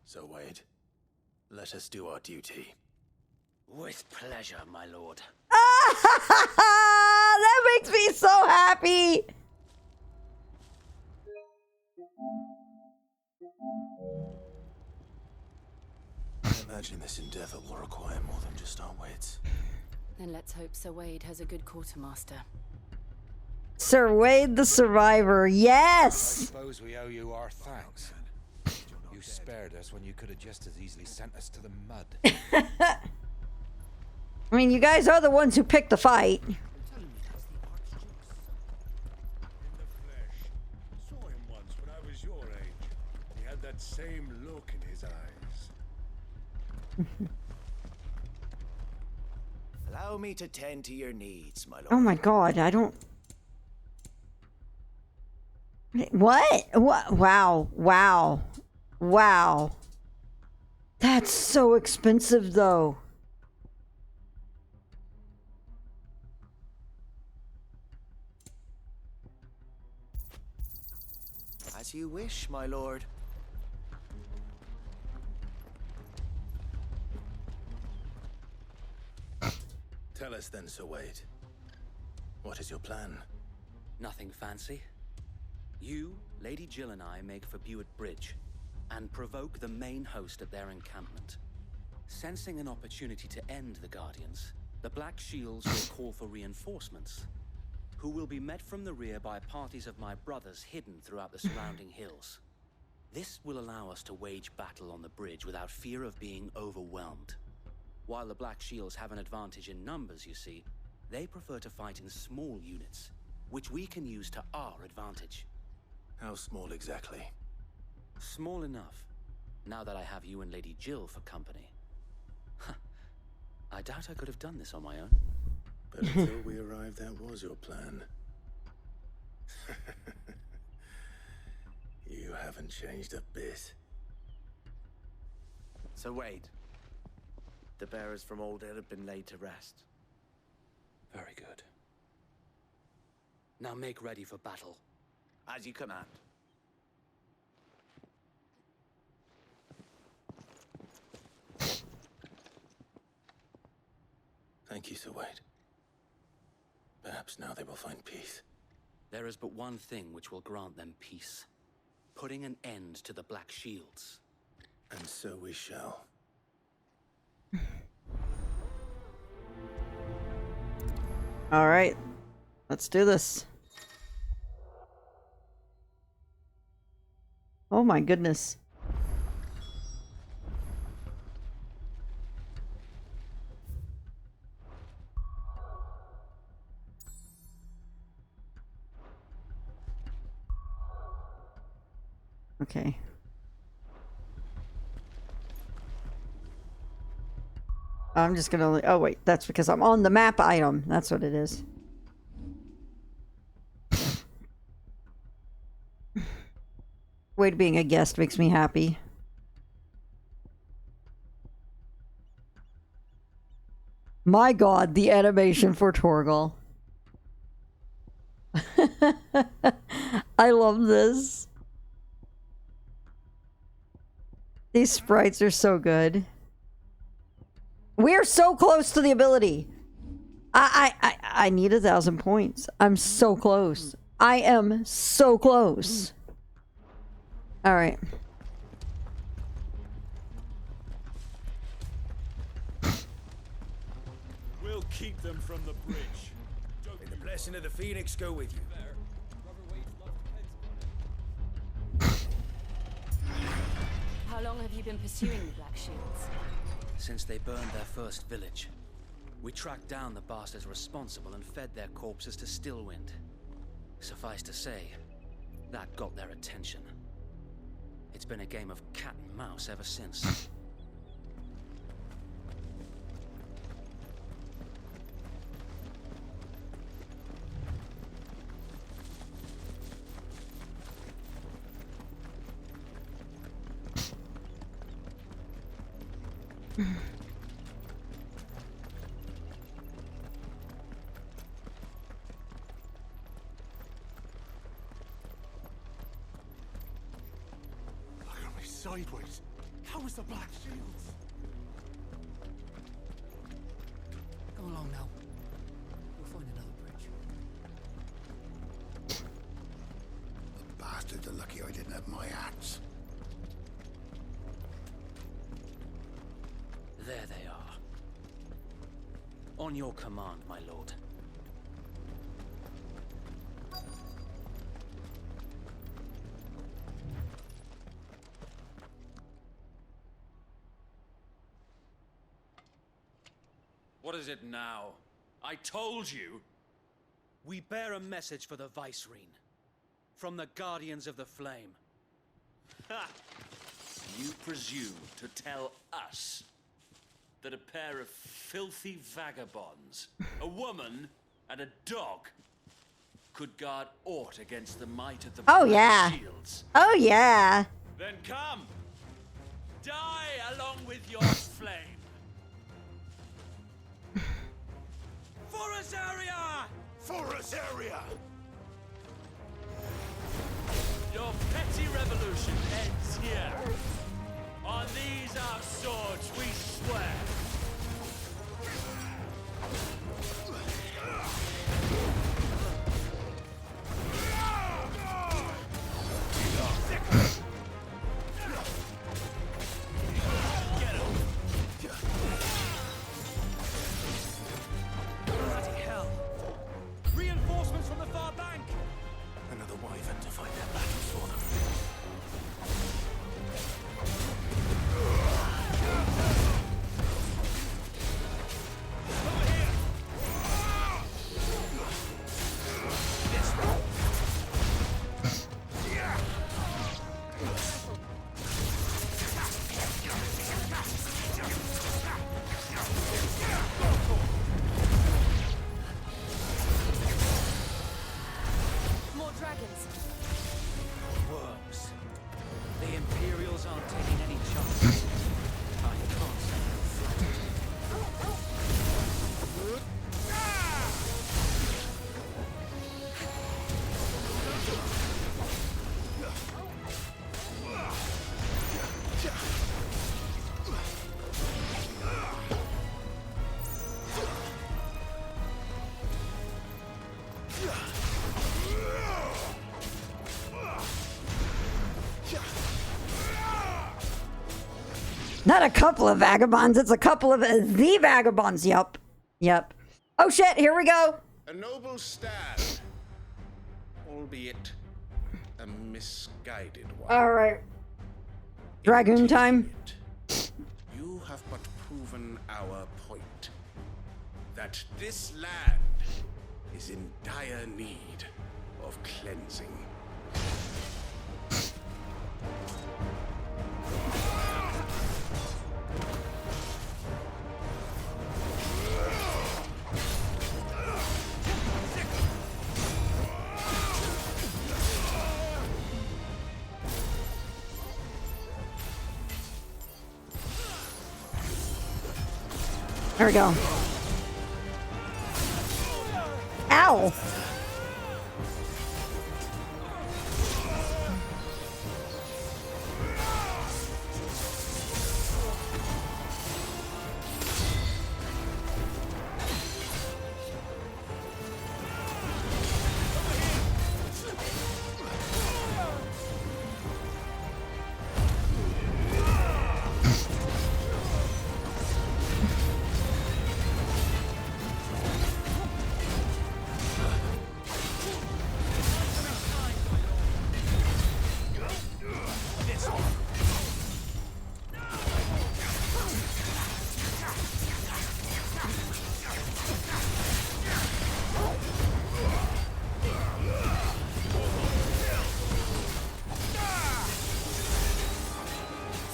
So, Wade, let us do our duty. With pleasure, my lord. That makes me so happy. I imagine this endeavor will require more than just our wits. Then let's hope Sir Wade has a good quartermaster. Sir Wade the Survivor, yes! I suppose we owe you our thanks. You spared us when you could have just as easily sent us to the mud. I mean, you guys are the ones who picked the fight. Saw him once when I was your age. He had that same look in his eyes. Allow me to tend to your needs, my lord. Oh my god, I don't... What? What? Wow. Wow. Wow. That's so expensive, though. As you wish, my lord. Tell us then, Sir Wade. What is your plan? Nothing fancy. You, Lady Jill and I make for Buett Bridge and provoke the main host at their encampment. Sensing an opportunity to end the Guardians, the Black Shields will call for reinforcements, who will be met from the rear by parties of my brothers hidden throughout the surrounding hills. This will allow us to wage battle on the bridge without fear of being overwhelmed. While the Black Shields have an advantage in numbers, you see, they prefer to fight in small units, which we can use to our advantage. How small exactly? Small enough, now that I have you and Lady Jill for company. I doubt I could have done this on my own. But until we arrived, that was your plan. You haven't changed a bit. So Wade, the bearers from Old Hill have been laid to rest. Very good. Now make ready for battle. As you command. Thank you, Sir Wade. Perhaps now they will find peace. There is but one thing which will grant them peace. Putting an end to the Black Shields. And so we shall. All right, let's do this. Oh my goodness. Okay. I'm just gonna... Oh wait, that's because I'm on the map item. That's what it is. Wade being a guest makes me happy. My god, the animation for Torgal. I love this. These sprites are so good. We're so close to the ability. I need 1,000 points. I'm so close. I am so close. All right. We'll keep them from the bridge. May the blessing of the Phoenix go with you. How long have you been pursuing the Black Shields? Since they burned their first village. We tracked down the bastards responsible and fed their corpses to Stillwind. Suffice to say, that got their attention. It's been a game of cat and mouse ever since. sideways. How was the Black Shields? Go along now. We'll find another bridge. The bastards are lucky I didn't have my axe. There they are. On your command, my lord. What is it now? I told you! We bear a message for the Vicereine. From the Guardians of the Flame. Ha! You presume to tell us that a pair of filthy vagabonds, a woman and a dog, could guard aught against the might of the Oh, Black yeah. Shields? Oh, yeah. Then come! Die along with your flame! Forasaria! Forasaria! Your petty revolution ends here. On these our swords we swear. Bloody hell! Reinforcements from the far bank! Another wyvern to fight their battles for them. More dragons. Worms. The Imperials aren't taking any chances. I can't say I'm flattered. Not a couple of vagabonds, it's a couple of the vagabonds. Yup. Yep. Oh shit, here we go. A noble stand, albeit a misguided one. Alright. Dragoon time. You have but proven our point. That this land is in dire need of cleansing. There we go. Ow!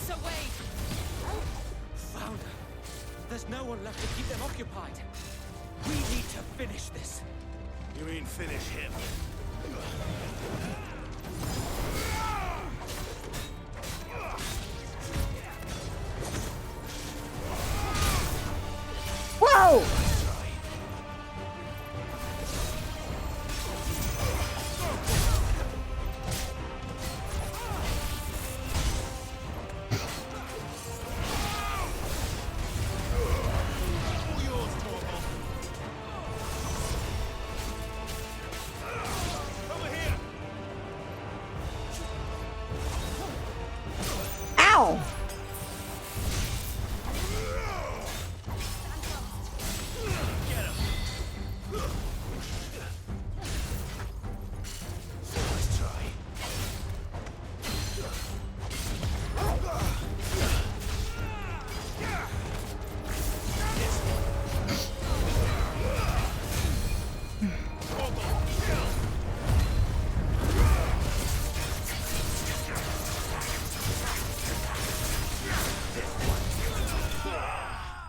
So wait. Found her. There's no one left to keep them occupied. We need to finish this. You mean finish him? Whoa! Ow!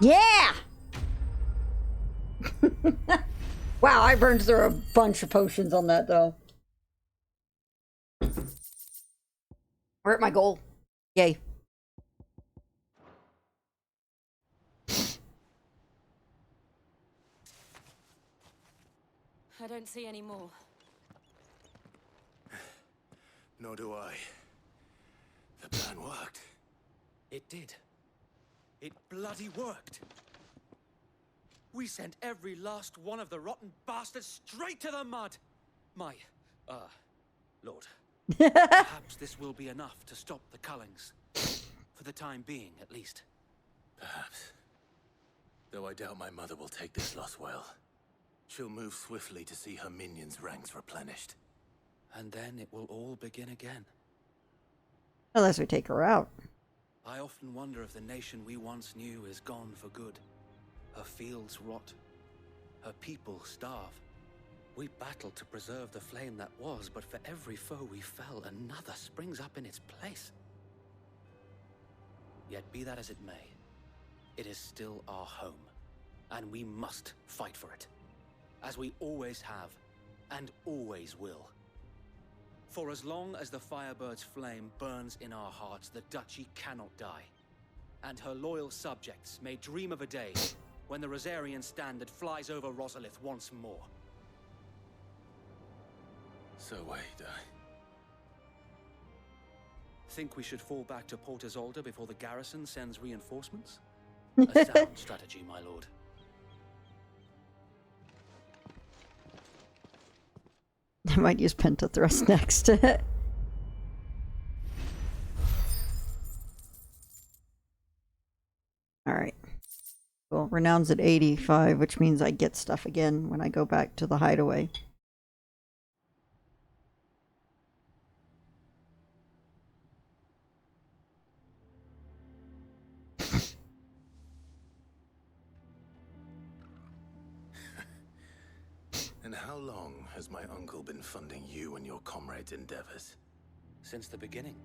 Yeah! Wow, I burned through a bunch of potions on that, though. We're at my goal. Yay. I don't see any more. Nor do I. The plan worked. It did. It bloody worked. We sent every last one of the rotten bastards straight to the mud. My, Lord. Perhaps this will be enough to stop the Cullings. For the time being, at least. Perhaps. Though I doubt my mother will take this loss well. She'll move swiftly to see her minions' ranks replenished. And then it will all begin again. Unless we take her out. I often wonder if the nation we once knew is gone for good. Her fields rot. Her people starve. We battled to preserve the flame that was, but for every foe we fell, another springs up in its place. Yet be that as it may, it is still our home, and we must fight for it, as we always have, and always will. For as long as the Firebird's flame burns in our hearts, the Duchy cannot die. And her loyal subjects may dream of a day when the Rosarian standard flies over Rosalith once more. So wait, Think we should fall back to Port Isolde before the garrison sends reinforcements? A sound strategy, my lord. I might use Pentathrust next. Alright. Well, Renown's at 85, which means I get stuff again when I go back to the hideaway. And how long has my uncle been funding you and your comrades' endeavors? Since the beginning.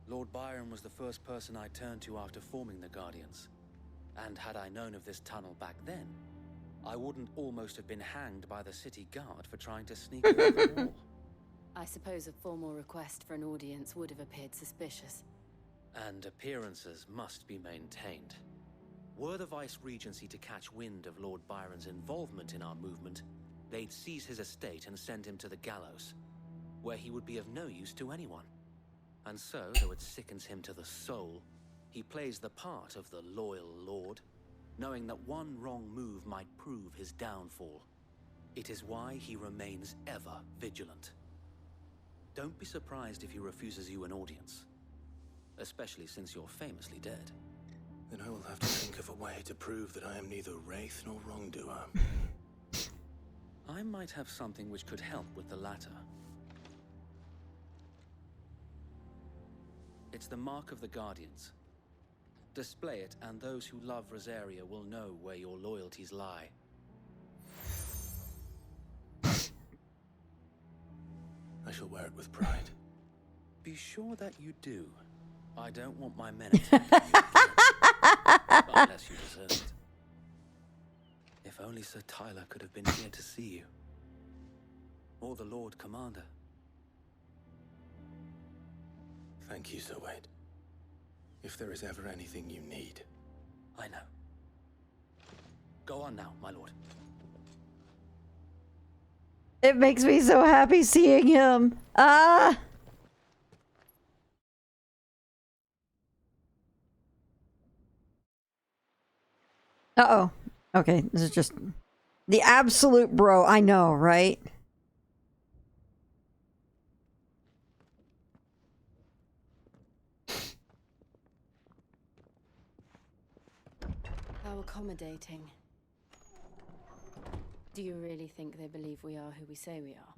Lord Byron was the first person I turned to after forming the Guardians. And had I known of this tunnel back then, I wouldn't almost have been hanged by the city guard for trying to sneak over the wall. I suppose a formal request for an audience would have appeared suspicious. And appearances must be maintained. Were the Vice-Regency to catch wind of Lord Byron's involvement in our movement, they'd seize his estate and send him to the gallows, where he would be of no use to anyone. And so, though it sickens him to the soul, he plays the part of the loyal lord, knowing that one wrong move might prove his downfall. It is why he remains ever vigilant. Don't be surprised if he refuses you an audience, especially since you're famously dead. Then I will have to think of a way to prove that I am neither wraith nor wrongdoer. I might have something which could help with the latter. It's the mark of the Guardians. Display it, and those who love Rosaria will know where your loyalties lie. I shall wear it with pride. Be sure that you do. I don't want my men attacking you again, unless you deserve it. If only Sir Tyler could have been here to see you. Or the Lord Commander. Thank you, Sir Wade. If there is ever anything you need. I know. Go on now, my lord. It makes me so happy seeing him. Ah! Uh-oh. Okay, this is just the absolute bro. I know, right? How accommodating. Do you really think they believe we are who we say we are?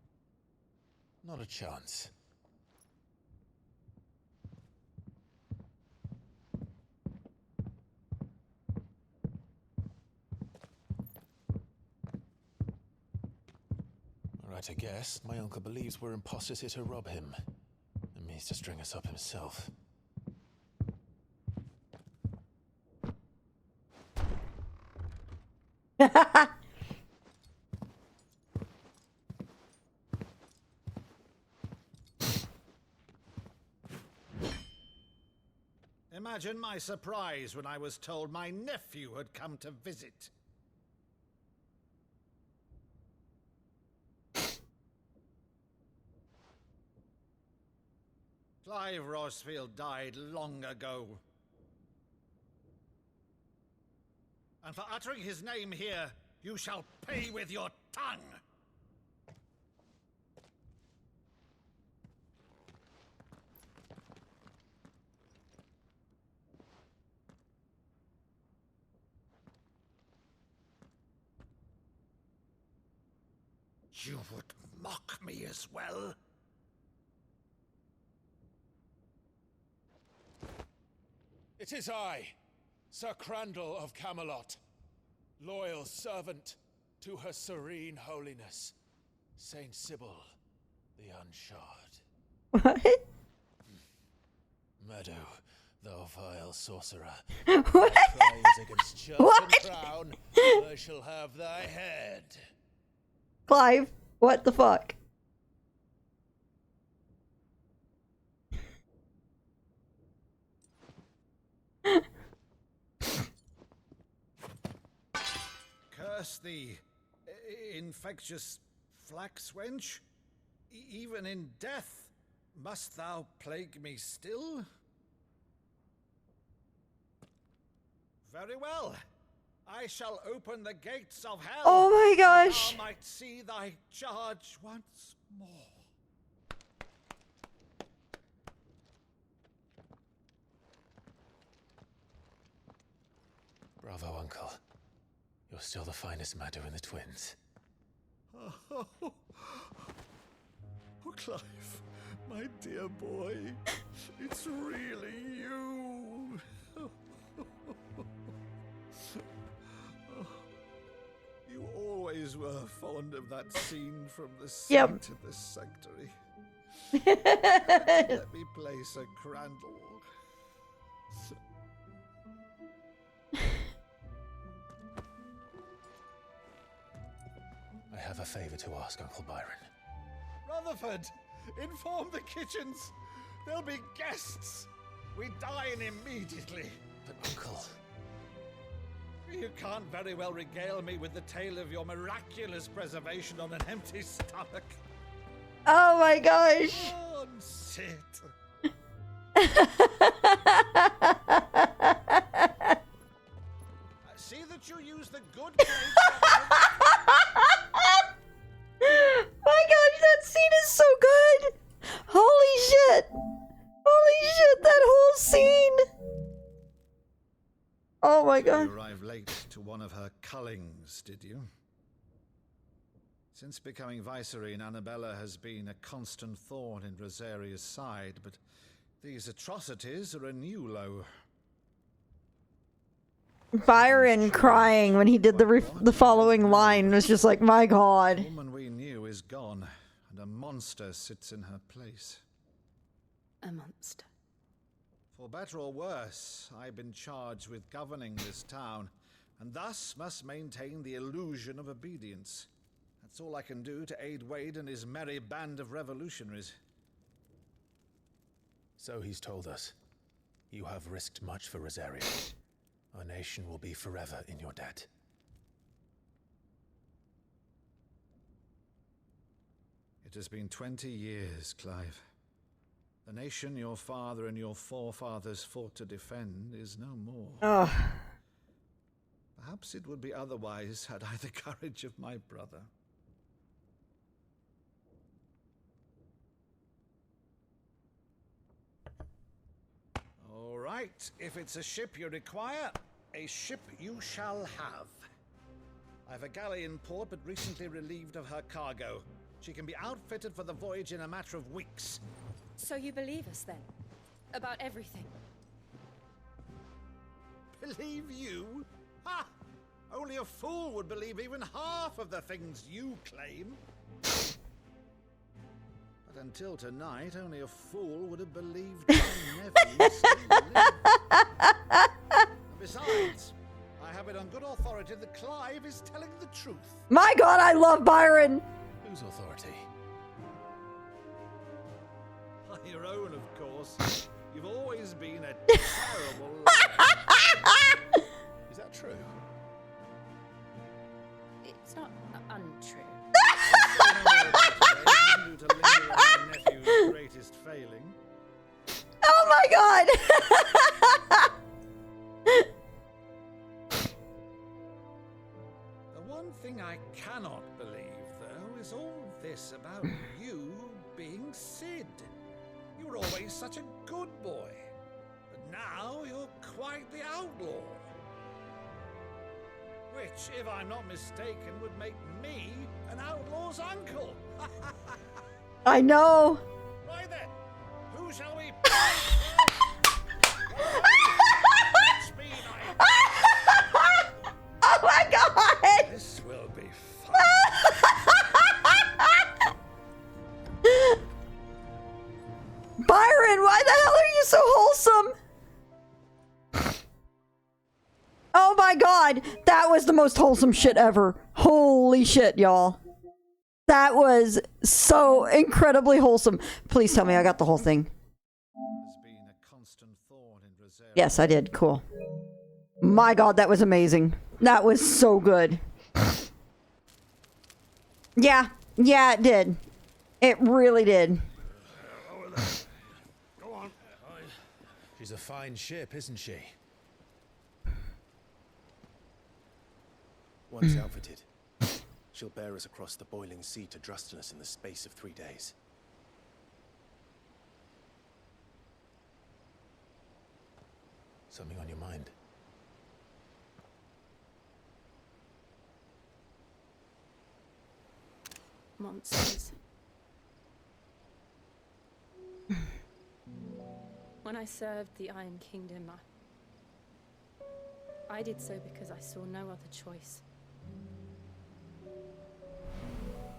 Not a chance. Right, I guess. My uncle believes we're imposters here to rob him. And means to string us up himself. Imagine my surprise when I was told my nephew had come to visit. Clive Rosfield died long ago. And for uttering his name here, you shall pay with your tongue! You would mock me as well? It is I, Sir Crandall of Camelot, loyal servant to Her Serene Holiness, Saint Sybil the Unshod. What? Meadow, thou vile sorcerer. What? Crimes against church What? and crown, I shall have thy head. Clive, what the fuck? Curse thee, infectious flax wench. Even in death, must thou plague me still? Very well. I shall open the gates of hell. Oh my gosh. That thou might see thy charge once more. Bravo, Uncle. You're still the finest Meadow in the twins. Oh, Clive, my dear boy, it's really you. You always were fond of that scene from the Saint to the Sanctuary. Let me play Sir Crandall. I have a favor to ask, Uncle Byron. Rutherford, inform the kitchens. There'll be guests. We dine immediately. But, Uncle... You can't very well regale me with the tale of your miraculous preservation on an empty stomach. Oh my gosh. Go on, sit. See that you use the good grades. My gosh, that scene is so good. Holy shit. Holy shit, that whole scene. Oh my god. You arrived late to one of her cullings, did you? Since becoming Vicereine, Annabella has been a constant thorn in Rosaria's side, but these atrocities are a new low. Byron crying when he did the following line was just like, my god. The woman we knew is gone, and a monster sits in her place. A monster. For better or worse, I've been charged with governing this town, and thus must maintain the illusion of obedience. That's all I can do to aid Wade and his merry band of revolutionaries. So he's told us. You have risked much for Rosaria. Our nation will be forever in your debt. It has been 20 years, Clive. The nation your father and your forefathers fought to defend is no more. Ugh. Perhaps it would be otherwise had I the courage of my brother. All right, if it's a ship you require, A ship you shall have. I've a galley in port, but recently relieved of her cargo. She can be outfitted for the voyage in a matter of weeks. So you believe us then? About everything? Believe you? Ha! Only a fool would believe even half of the things you claim. But until tonight, only a fool would have believed my nephew still lived. Besides, I have it on good authority that Clive is telling the truth. My God, I love Byron. Whose authority? Your own, of course. You've always been a terrible liar. Is that true? It's not untrue. Due to linger on my nephew's greatest failing. Oh my God. The one thing I cannot believe, though, is all this about you being Sid. You were always such a good boy, but now you're quite the outlaw. Which, if I'm not mistaken, would make me an outlaw's uncle. I know. Right then, who shall we? Oh my God! This will be fun. Byron, why the hell are you so wholesome? Oh my God, that was the most wholesome shit ever. Holy shit, y'all. That was so incredibly wholesome. Please tell me I got the whole thing. Yes, I did. Cool. My God, that was amazing. That was so good. Yeah, it did. It really did. Go on. She's a fine ship, isn't she? Once outfitted, she'll bear us across the boiling sea to Drustinus in the space of 3 days. Something on your mind? Monsters. When I served the Iron Kingdom, I did so because I saw no other choice.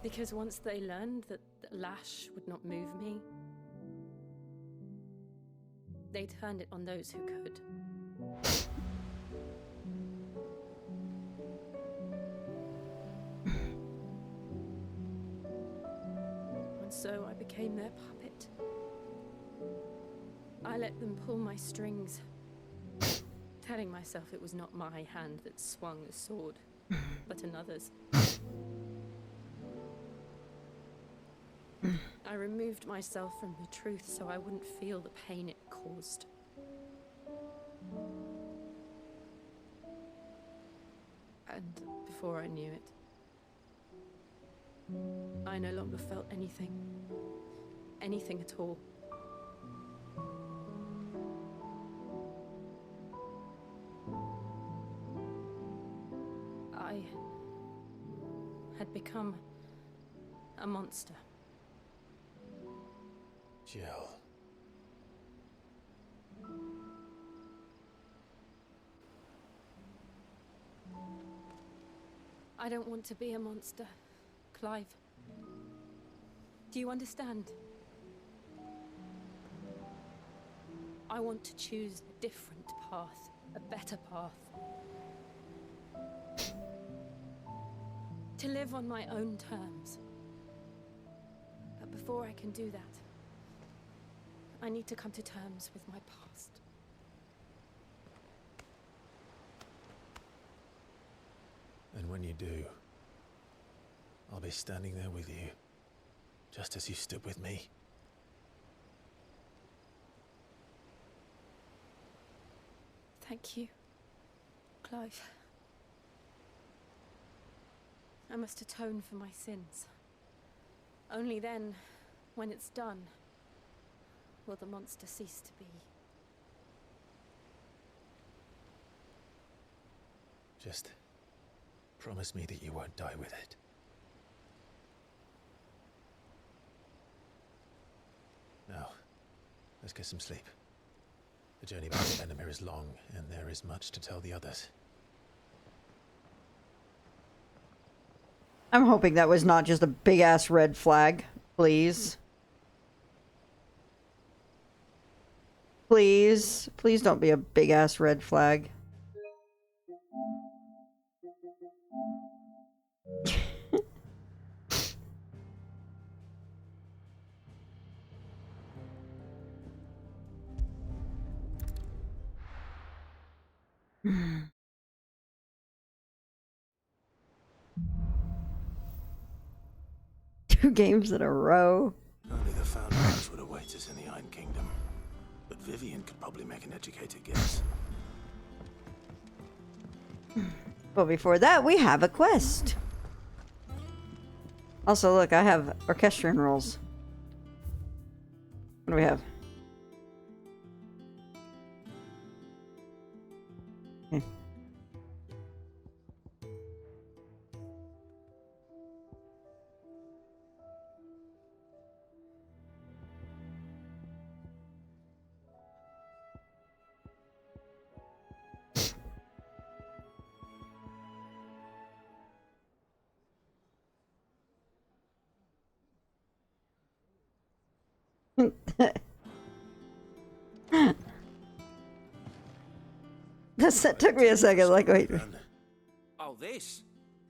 Because once they learned that the lash would not move me, they turned it on those who could. And so I became their puppet. I let them pull my strings, telling myself it was not my hand that swung the sword, but another's. I removed myself from the truth so I wouldn't feel the pain it caused. And before I knew it, I no longer felt anything. Anything at all. I had become a monster. Jill. I don't want to be a monster, Clive. Do you understand? I want to choose a different path, a better path. To live on my own terms. But before I can do that, I need to come to terms with my past. And when you do, I'll be standing there with you, just as you stood with me. Thank you, Clive. I must atone for my sins. Only then, when it's done, will the monster cease to be. Just promise me that you won't die with it. Now, let's get some sleep. The journey back to Enemy is long, and there is much to tell the others. I'm hoping that was not just a big-ass red flag. Please. Please. Please don't be a big-ass red flag. Two games in a row. Only the Founder knows what awaits us in the Iron Kingdom. But Vivian could probably make an educated guess. But before that, we have a quest. Also, look, I have orchestrion rolls. What do we have? Okay. That took me a second, like, wait. Oh, this?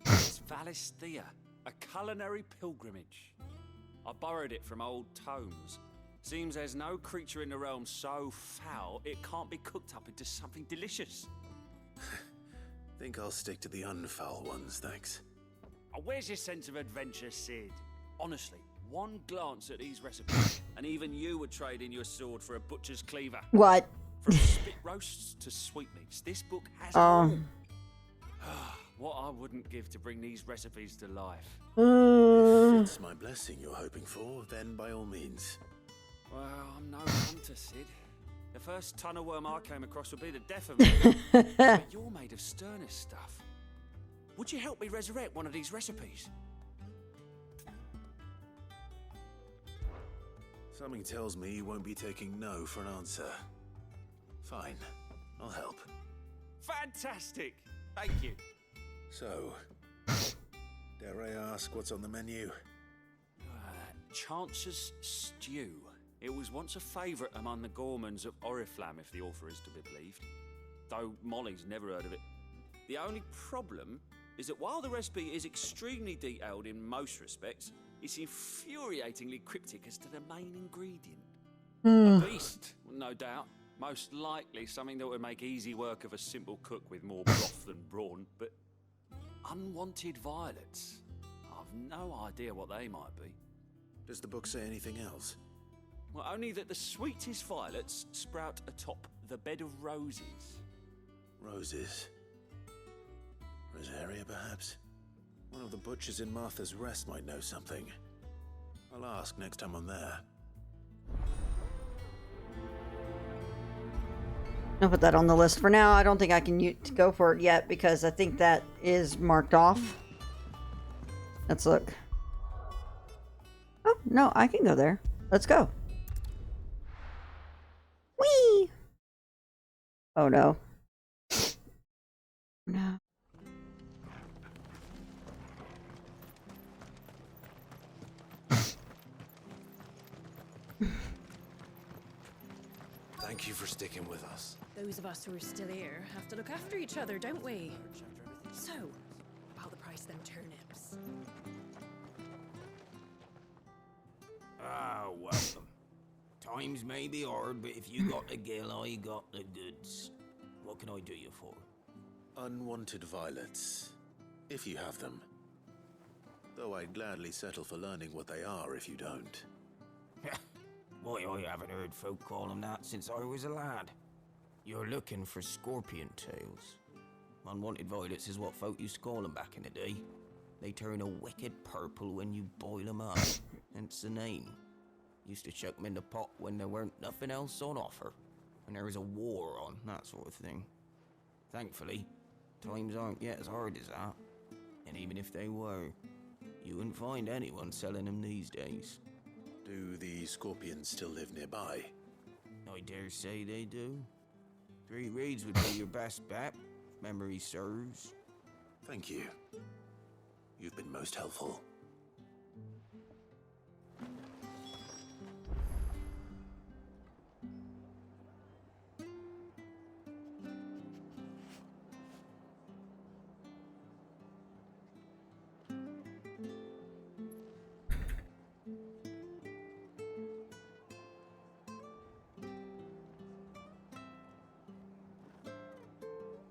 It's Valisthea, a culinary pilgrimage. I borrowed it from old tomes. Seems there's no creature in the realm so foul it can't be cooked up into something delicious. Think I'll stick to the unfoul ones, thanks. Oh, where's your sense of adventure, Sid? Honestly, one glance at these recipes, and even you would trade in your sword for a butcher's cleaver. What? From spit roasts to sweetmeats, this book has all. What I wouldn't give to bring these recipes to life. If it's my blessing you're hoping for, then by all means. Well, I'm no hunter, Sid. The first ton of worm I came across would be the death of me. But you're made of sterner stuff. Would you help me resurrect one of these recipes? Something tells me you won't be taking no for an answer. Fine, I'll help. Fantastic! Thank you. So, dare I ask what's on the menu? Chance's Stew. It was once a favourite among the gourmands of Oriflamme, if the author is to be believed. Though Molly's never heard of it. The only problem is that while the recipe is extremely detailed in most respects, it's infuriatingly cryptic as to the main ingredient. A beast, no doubt. Most likely something that would make easy work of a simple cook with more broth than brawn, but unwanted violets. I've no idea what they might be. Does the book say anything else? Well, only that the sweetest violets sprout atop the bed of roses. Roses? Rosaria, perhaps? One of the butchers in Martha's Rest might know something. I'll ask next time I'm there. I'll put that on the list for now. I don't think I can go for it yet because I think that is marked off. Let's look. Oh, no, I can go there. Let's go. Whee! Oh, no. No. Thank you for sticking with us. Those of us who are still here have to look after each other, don't we? So, about the price of them turnips. Ah, welcome. Times may be hard, but if you got the gill, I got the goods. What can I do you for? Unwanted violets, if you have them. Though I'd gladly settle for learning what they are if you don't. Why, I haven't heard folk call them that since I was a lad. You're looking for scorpion tails. Unwanted violets is what folk used to call them back in the day. They turn a wicked purple when you boil them up, hence the name. Used to chuck them in the pot when there weren't nothing else on offer, when there was a war on, that sort of thing. Thankfully, Times aren't yet as hard as that. And even if they were, you wouldn't find anyone selling them these days. Do the scorpions still live nearby? I dare say they do. 3 reeds would be your best bet, if memory serves. Thank you. You've been most helpful.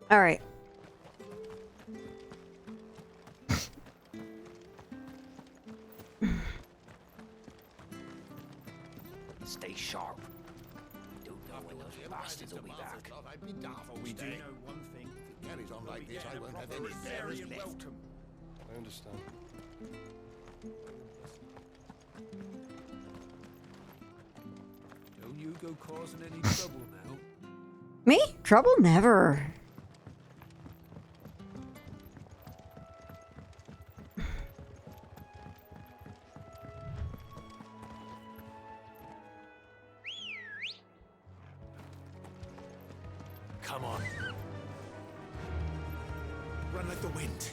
All right. Stay sharp. Don't know when those bastards will be back. We do know one thing. If it carries on like this, I won't have any Very bearers left. welcome. I understand. Don't you go causing any trouble now. Me? Trouble? Never. Come on. Run like the wind.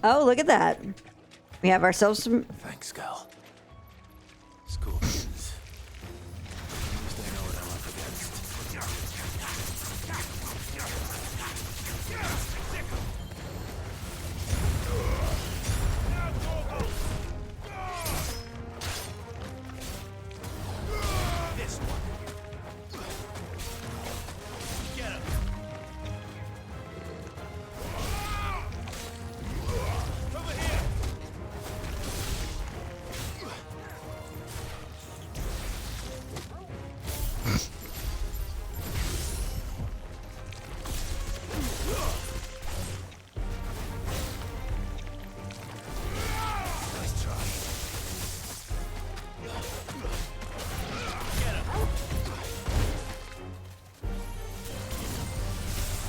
Oh, look at that. We have ourselves some... Thanks, Gal. Scorpions. At least I know what I'm up against. This one. Get him. Over here. Nice try. Get him.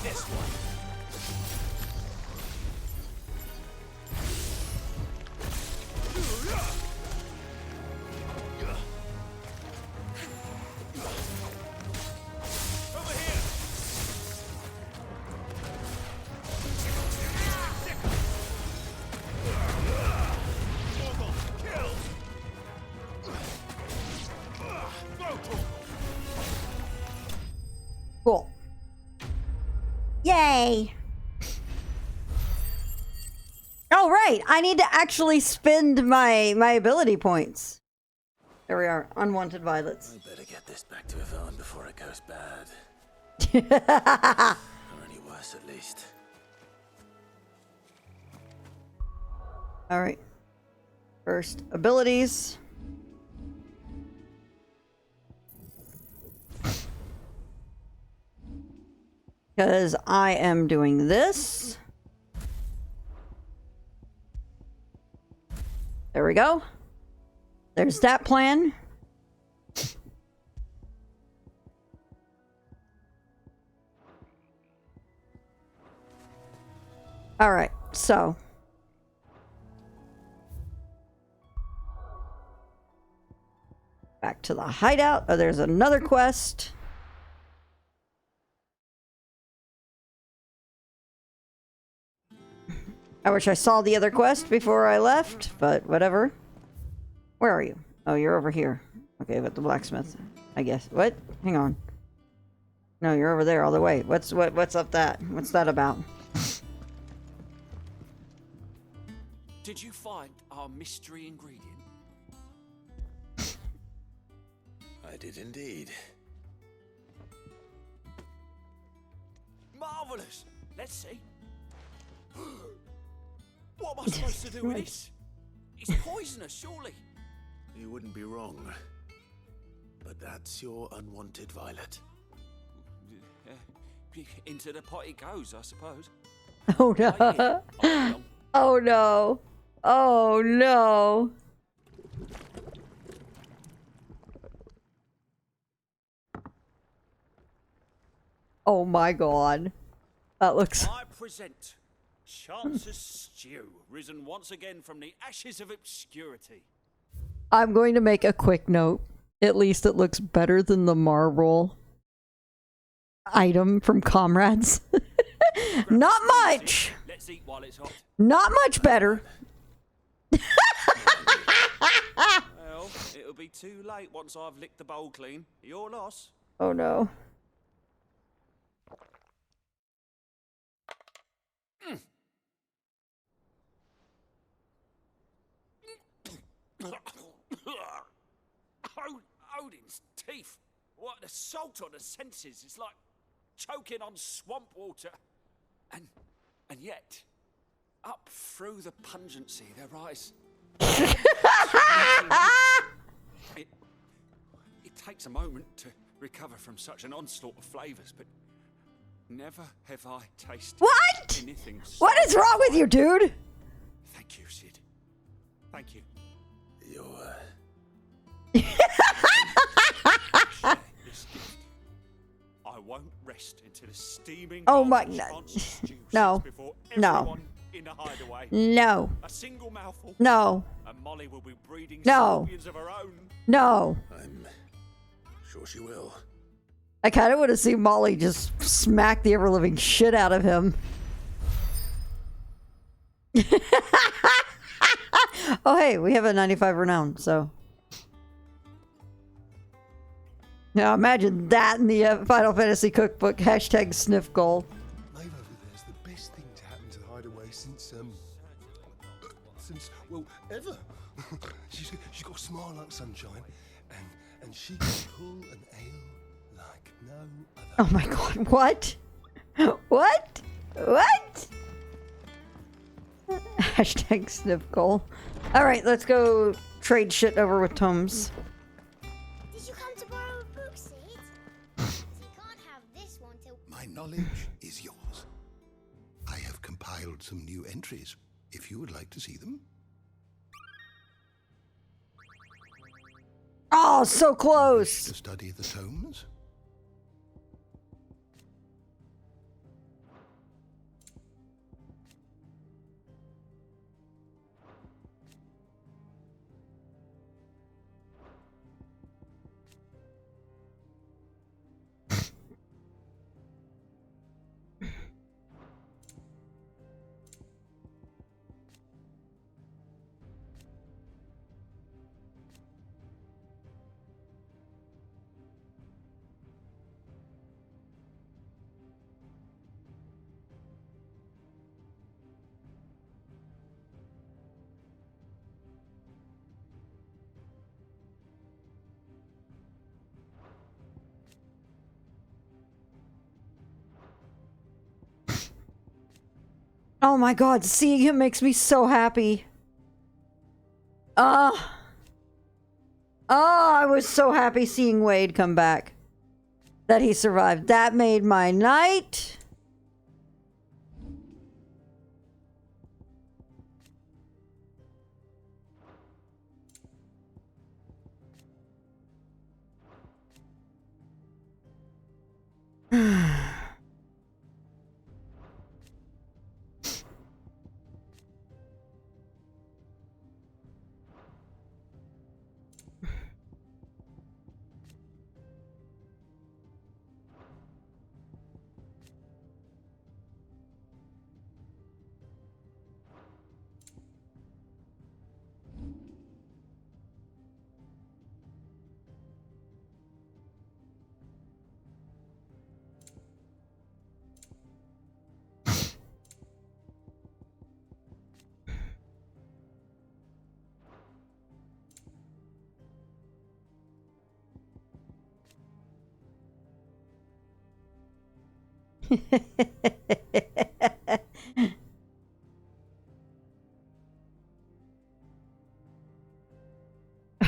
This one. Over here. Torgal, killed. Go, Torgal. Cool. Yay! Oh, right. I need to actually spend my ability points. There we are. Unwanted violets. I better get this back to Yvonne before it goes bad. Or any worse, at least. All right. First, abilities. Because I am doing this. There we go. There's that plan. All right, so. Back to the hideout. Oh, there's another quest. I wish I saw the other quest before I left, but whatever. Where are you? Oh, you're over here. Okay, but the blacksmith, I guess. What? Hang on. No, you're over there all the way. What's up that? What's that about? Did you find our mystery ingredient? I did indeed. Marvelous! Let's see. What am I supposed to do with this? It's poisonous, surely. You wouldn't be wrong. But that's your unwanted violet. Into the pot it goes, I suppose. Oh no. Oh no. Oh no. Oh my god. That looks... I present Chance's Stew, risen once again from the ashes of obscurity. I'm going to make a quick note. At least it looks better than the marble item from Comrades. Not much. Let's eat while it's hot. Not much better. Well, it'll be too late once I've licked the bowl clean. Your loss. Oh no. Odin's teeth. What assault on the senses. It's like choking on swamp water. And yet, up through the pungency, there rise. It takes a moment to recover from such an onslaught of flavors, but never have I tasted anything so What is wrong with you, dude? Thank you, Sid. Thank you. You're... I won't rest until a steaming Oh my... no. No. In the hideaway. No. A single mouthful. No. And Molly will be breeding No. scorpions of her own. No. I'm sure she will. I kind of want to see Molly just smack the ever-living shit out of him. Oh, hey, we have a 95 renown, so... Now imagine that in the Final Fantasy cookbook. Hashtag sniff goal. Maeve over there's the best thing to happen to the hideaway since, well, ever. she's got a smile like sunshine, and she can pull an ale like no other. Oh my god, what? What? What? Hashtag sniff goal. Alright, let's go trade shit over with tomes. Did you come to borrow a book, Sid? You can't have this one till... My knowledge is yours. I have compiled some new entries, if you would like to see them. Oh, so close! To study the tomes? Oh my god, seeing him makes me so happy. Oh, I was so happy seeing Wade come back. That he survived. That made my night.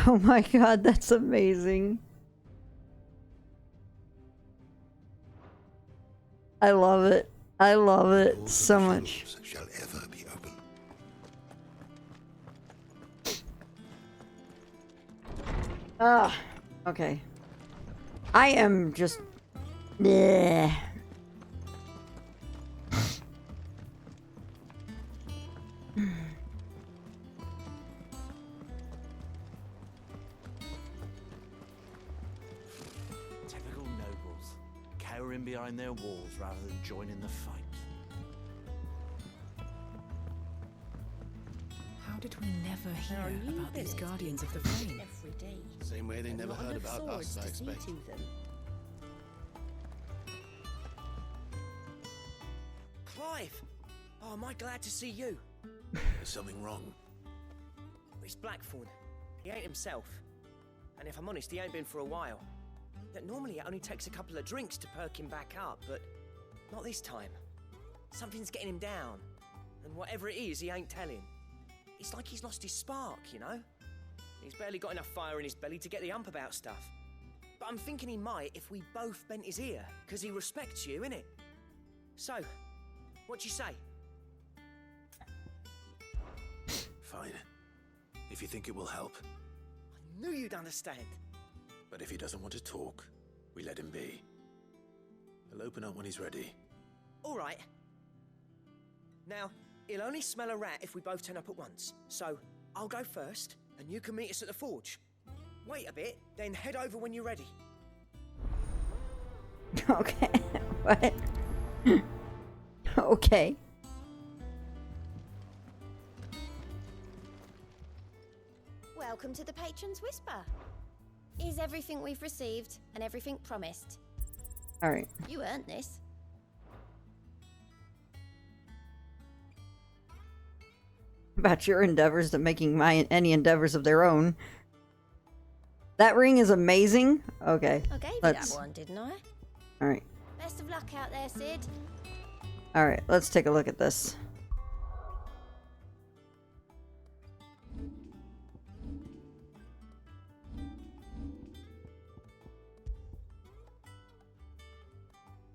Oh my god, that's amazing. I love it. I love it so much. Shall ever be open. Ah, okay. I am just... Yeah. Typical nobles, cowering behind their walls rather than joining the fight. How did we never hear about these Guardians of the Flame? Every day. Same way they never Not heard enough about us, swords I to see expect. to them. Clive! Oh, am I glad to see you? There's something wrong. It's Blackthorn. He ain't himself. And if I'm honest, he ain't been for a while. That normally it only takes a couple of drinks to perk him back up, but not this time. Something's getting him down. And whatever it is, he ain't telling. It's like he's lost his spark, you know? He's barely got enough fire in his belly to get the ump about stuff. But I'm thinking he might if we both bent his ear, because he respects you, innit? So, what you say? Fine. If you think it will help. I knew you'd understand. But if he doesn't want to talk, we let him be. He'll open up when he's ready. All right. Now, he'll only smell a rat if we both turn up at once. So, I'll go first, and you can meet us at the forge. Wait a bit, then head over when you're ready. Okay. What? Okay. Welcome to the Patron's Whisper. Is everything we've received and everything promised? All right. You earned this. About your endeavors to making any endeavors of their own. That ring is amazing. Okay. I gave you that one, didn't I? All right. Best of luck out there, Sid. All right. Let's take a look at this.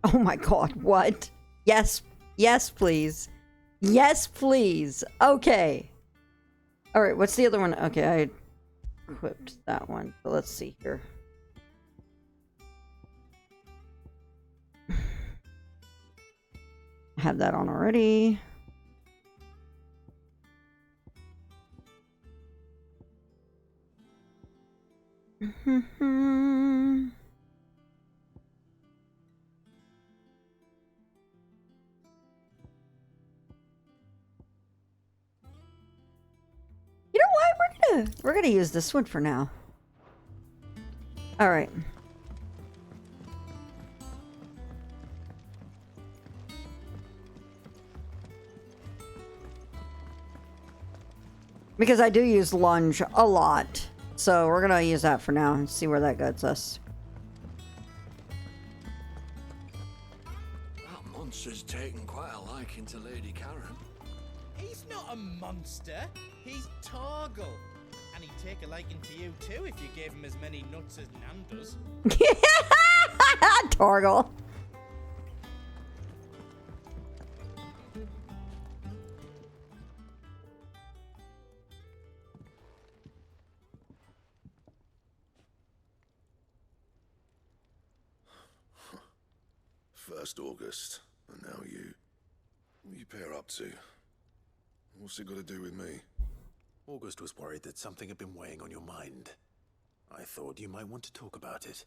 Oh my god, what? Yes, yes, please. Yes, please. Okay. Alright, what's the other one? Okay, I equipped that one. So let's see here. I have that on already. You know what? We're gonna use this one for now. All right. Because I do use lunge a lot. So we're gonna use that for now and see where that gets us. That monster's taken quite a liking to Lady Karen. He's not a monster. He's Torgal. And he'd take a liking to you too if you gave him as many nuts as Nan does. Torgal. First August, and now you. What you pair up to? What's it got to do with me? August was worried that something had been weighing on your mind. I thought you might want to talk about it.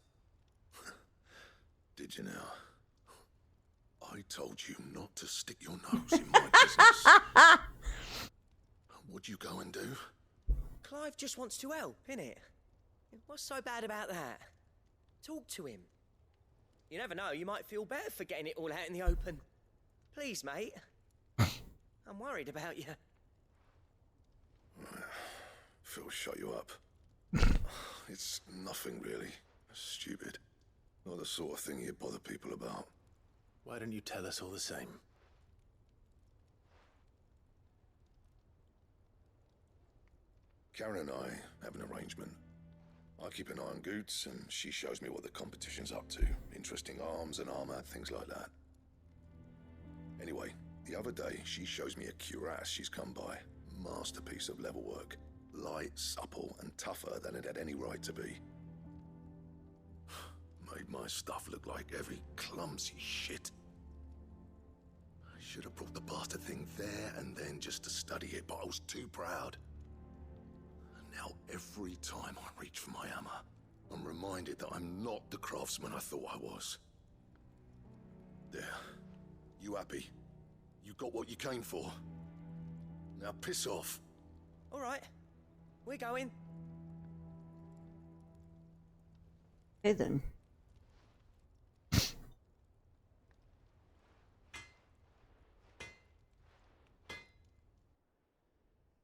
Did you now? I told you not to stick your nose in my business. What'd you go and do? Clive just wants to help, innit? What's so bad about that? Talk to him. You never know, you might feel better for getting it all out in the open. Please, mate. I'm worried about you. Phil shut you up. It's nothing really. Stupid. Not the sort of thing you bother people about. Why don't you tell us all the same? Karen and I have an arrangement. I keep an eye on Goots, and she shows me what the competition's up to. Interesting arms and armor, things like that. Anyway, the other day, she shows me a cuirass she's come by. Masterpiece of level work. Light, supple, and tougher than it had any right to be. Made my stuff look like every clumsy shit. I should have brought the bastard thing there and then just to study it, but I was too proud. And now every time I reach for my hammer, I'm reminded that I'm not the craftsman I thought I was. There. You happy? You got what you came for. Now piss off. All right. We're going. Okay then.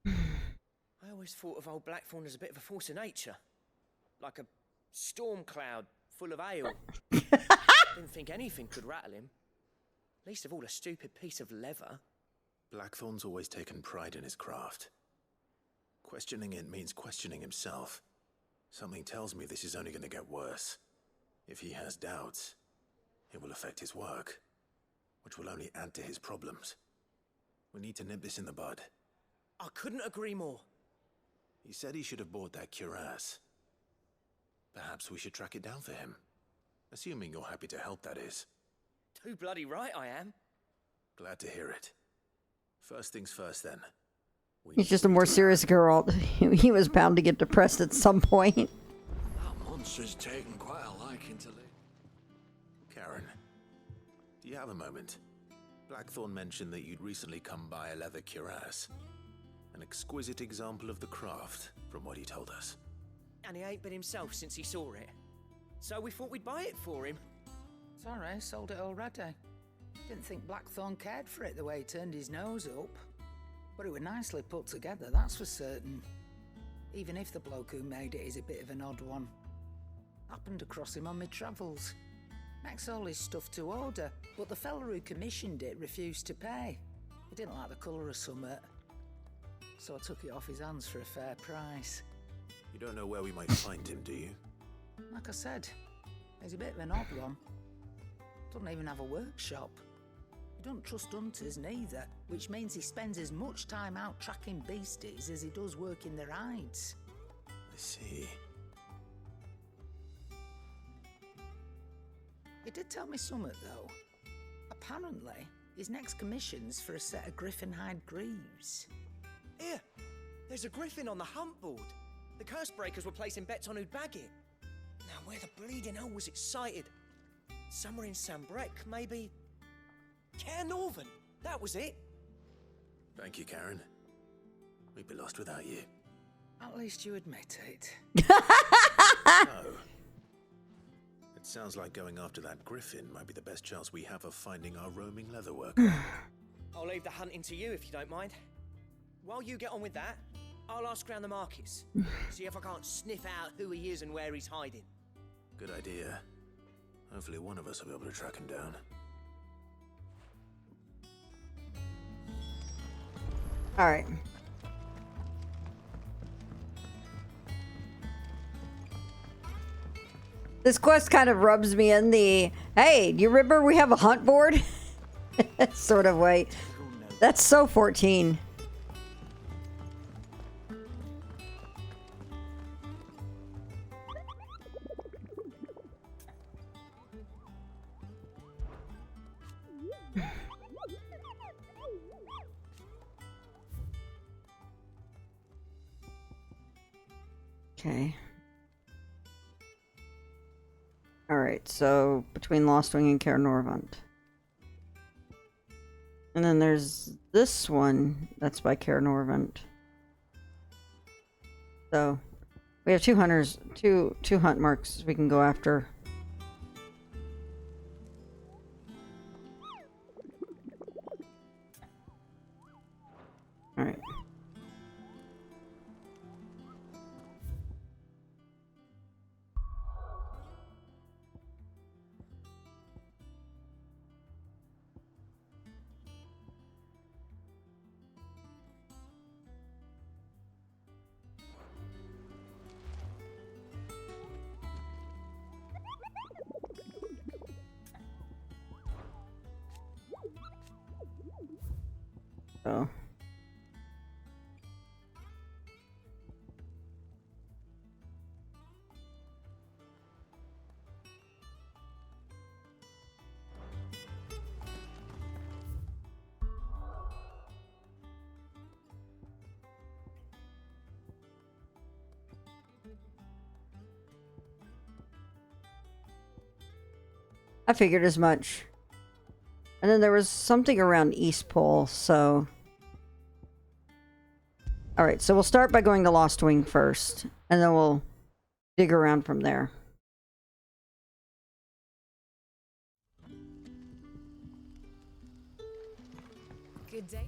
I always thought of old Blackthorn as a bit of a force of nature. Like a storm cloud full of ale. Didn't think anything could rattle him. Least of all a stupid piece of leather. Blackthorn's always taken pride in his craft. Questioning it means questioning himself. Something tells me this is only going to get worse. If he has doubts, it will affect his work, which will only add to his problems. We need to nip this in the bud. I couldn't agree more. He said he should have bought that cuirass. Perhaps we should track it down for him. Assuming you're happy to help, that is. Too bloody right I am. Glad to hear it. First things first, then. He's just a more serious girl. He was bound to get depressed at some point. That monster's taken quite a liking to Lady. Karen, do you have a moment? Blackthorn mentioned that you'd recently come by a leather cuirass. An exquisite example of the craft, from what he told us. And he ain't been himself since he saw it. So we thought we'd buy it for him. Sorry, sold it already. Didn't think Blackthorn cared for it the way he turned his nose up. But it was nicely put together, that's for certain. Even if the bloke who made it is a bit of an odd one. Happened across him on my travels. Makes all his stuff to order, but the fella who commissioned it refused to pay. He didn't like the colour of summit. So I took it off his hands for a fair price. You don't know where we might find him, do you? Like I said, he's a bit of an odd one. Doesn't even have a workshop. He don't trust hunters neither, which means he spends as much time out tracking beasties as he does working their hides. I see. He did tell me something, though. Apparently, his next commission's for a set of griffin hide greaves. Here, there's a griffin on the hunt board. The curse breakers were placing bets on who'd bag it. Now, where the bleeding hell was it sighted? Somewhere in Sambrec, maybe... Care Northern, that was it. Thank you, Karen. We'd be lost without you. At least you admit it. So, it sounds like going after that griffin might be the best chance we have of finding our roaming leatherworker. I'll leave the hunting to you if you don't mind. While you get on with that, I'll ask around the markets. See if I can't sniff out who he is and where he's hiding. Good idea. Hopefully one of us will be able to track him down. Alright. This quest kind of rubs me in the, hey, do you remember we have a hunt board? Sort of way. That's so 14. Okay. Alright, so between Lost Wing and Care Norvant. And then there's this one that's by Care Norvant. So we have two hunters, two hunt marks we can go after. Alright. So. I figured as much. And then there was something around East Pole, so... Alright, so we'll start by going to Lost Wing first, and then we'll dig around from there. Good day.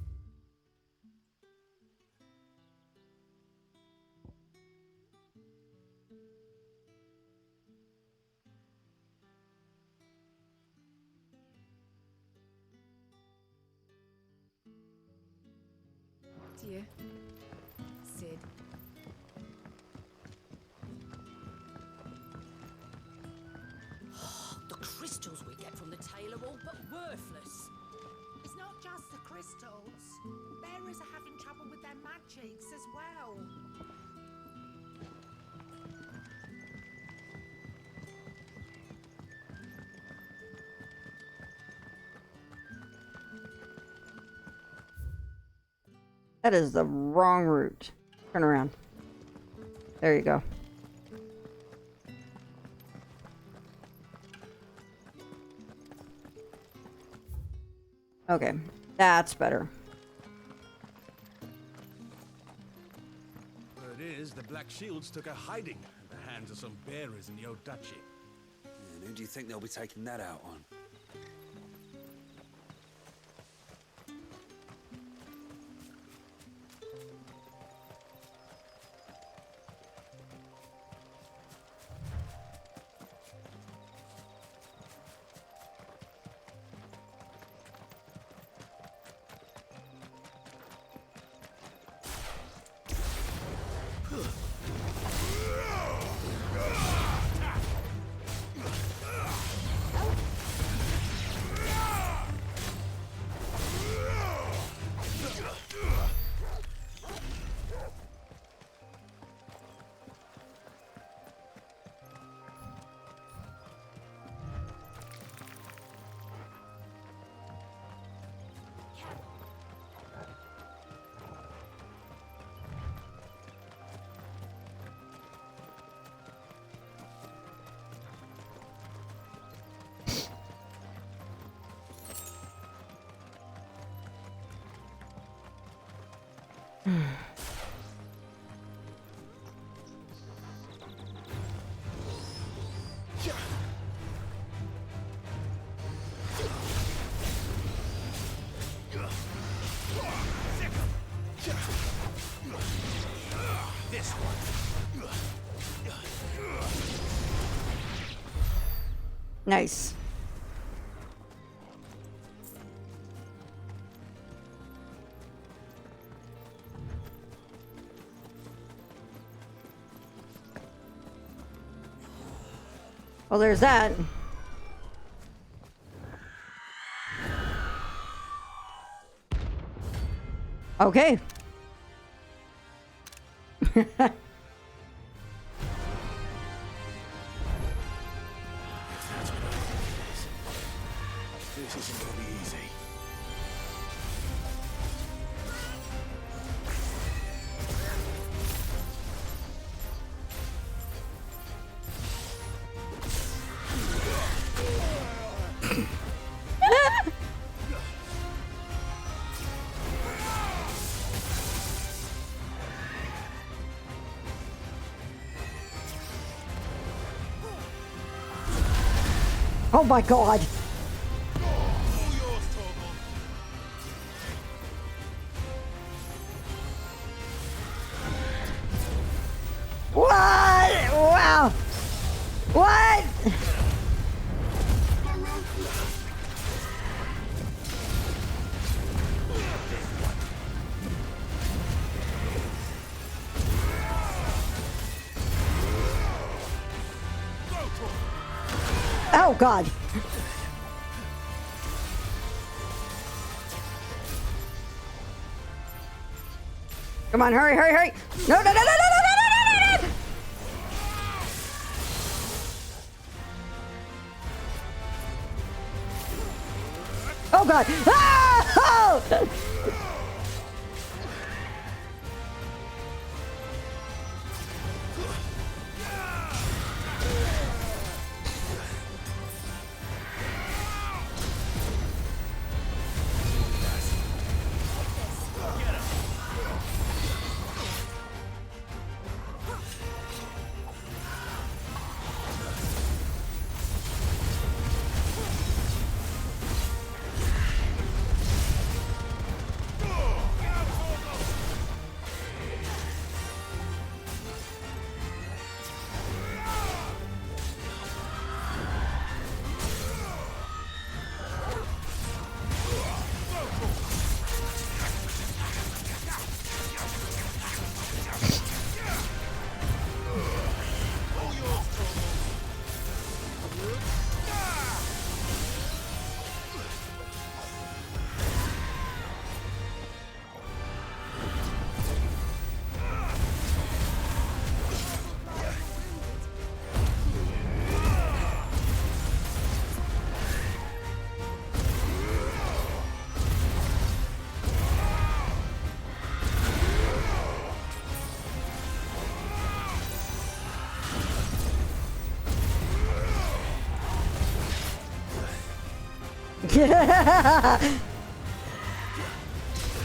Dear Sid. The crystals we get from the tail are all but worthless. It's not just the crystals. Bearers are having trouble with their magics as well. That is the wrong route. Turn around. There you go. Okay, that's better. Word is, the Black Shields took a hiding at the hands of some bearers in the old duchy. And who do you think they'll be taking that out on? This one. Nice. Well, there's that. Okay. This isn't gonna be easy. Oh my god. What? Wow. What? Oh god. Come on, hurry, hurry, hurry! No, no, no, no, no, no, no, no, no, no! Oh god! Ah! Oh!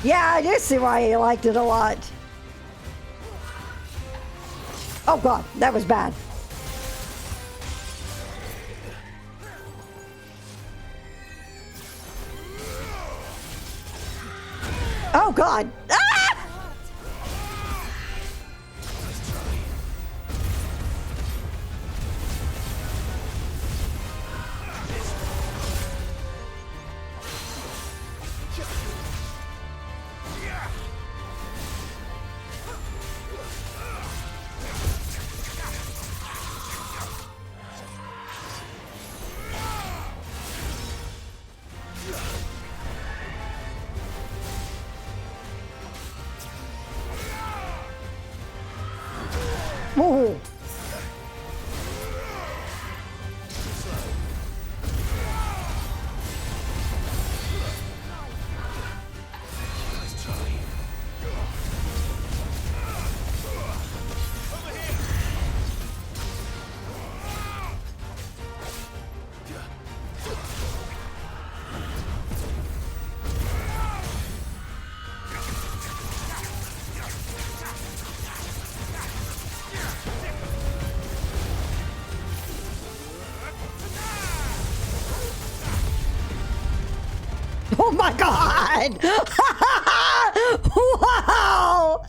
Yeah, I do see why he liked it a lot. Oh god, that was bad. Oh god! Ah! Ooh. Oh my god! Wow!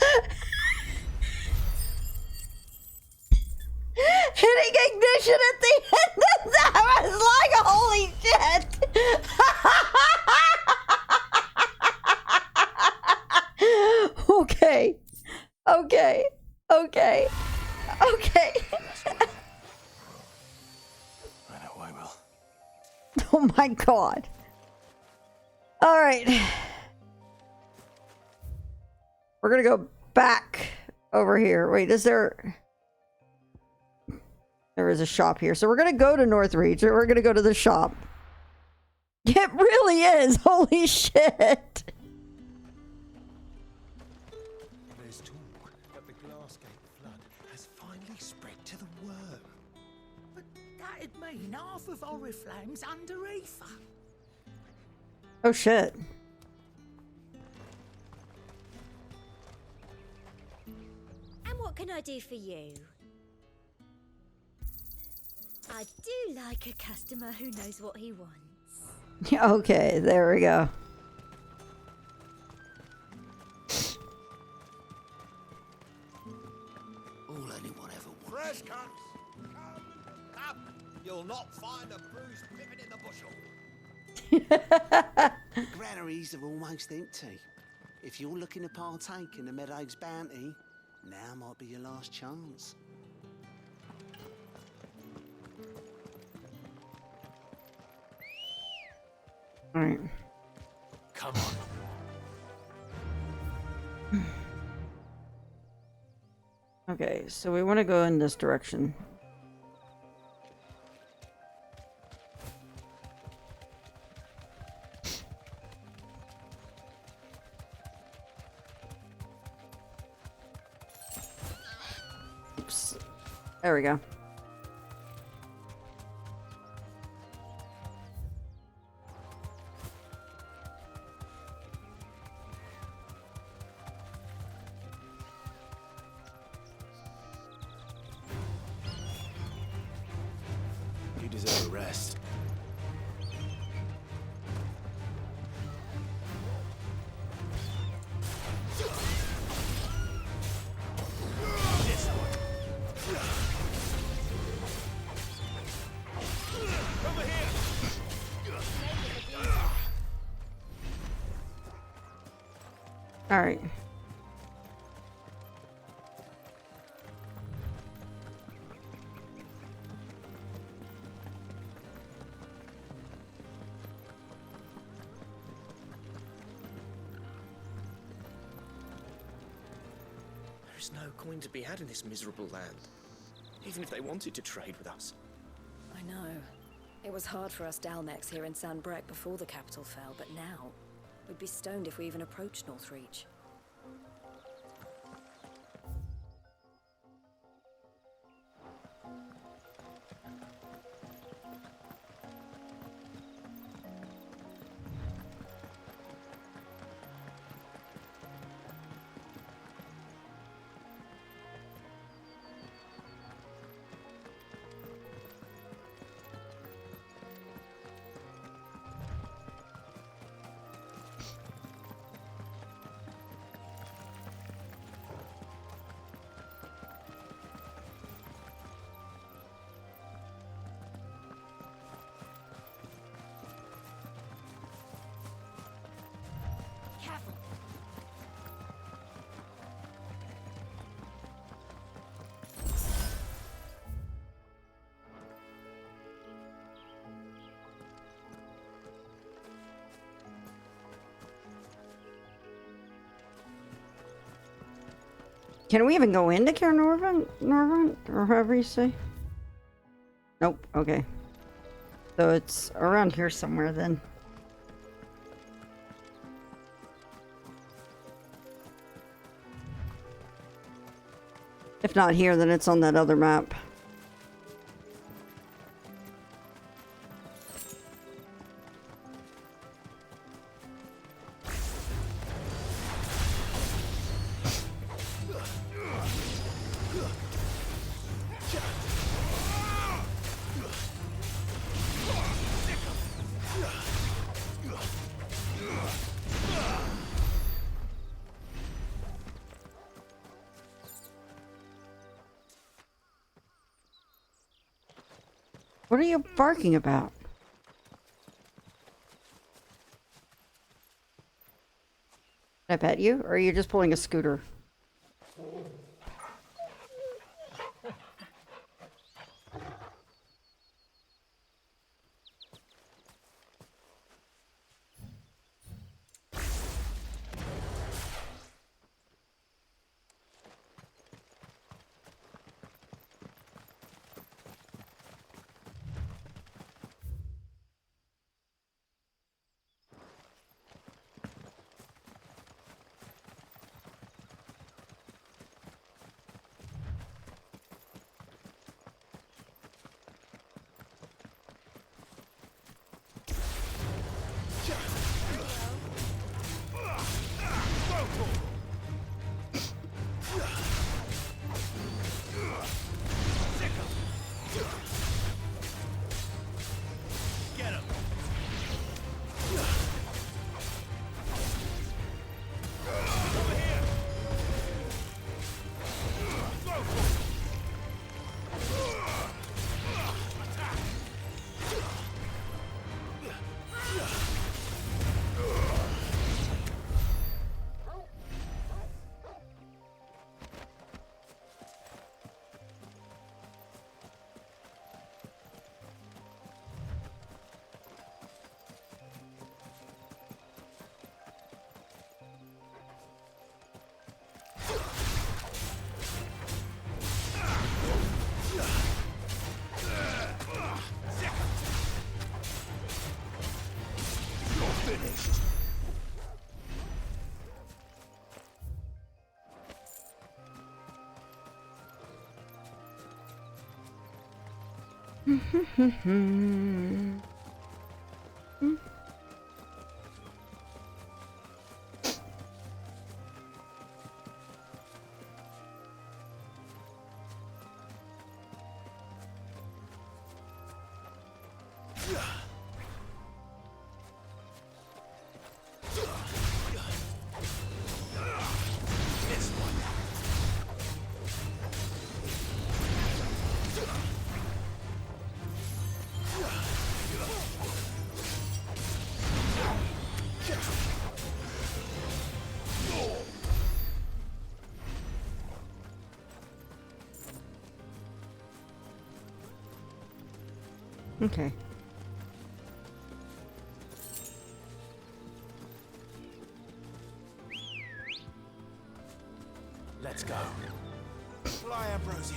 Hitting ignition at the end of that was like, holy shit! Okay. Okay. Okay. Okay. I know I will. Oh my god. All right. We're gonna go back over here. Wait, is there... There is a shop here. So we're gonna go to Northreach. We're gonna go to the shop. It really is. Holy shit. There's talk that the Glassgate flood has finally spread to the worm. But that'd mean half of Oriflamme's under ether. Oh shit. And what can I do for you? I do like a customer who knows what he wants. Yeah, okay, there we go. All anyone ever wants. Fresh cuts! Come! You'll not find a bruised pippin in the bushel. Granaries are almost empty. If you're looking to partake in the Meadows bounty, now might be your last chance. All right. Come on. Okay, so we want to go in this direction. Oops. There we go. You deserve a rest. All right. There's no coin to be had in this miserable land. Even if they wanted to trade with us. I know. It was hard for us Dalmex here in Sandbreck before the capital fell, but now we'd be stoned if we even approached Northreach. Can we even go into Caernarvon? Or however you say? Nope. Okay. So it's around here somewhere then. If not here, then it's on that other map. What are you barking about? Can I pet you? Or are you just pulling a scooter? Okay. Let's go. Fly, Ambrosia.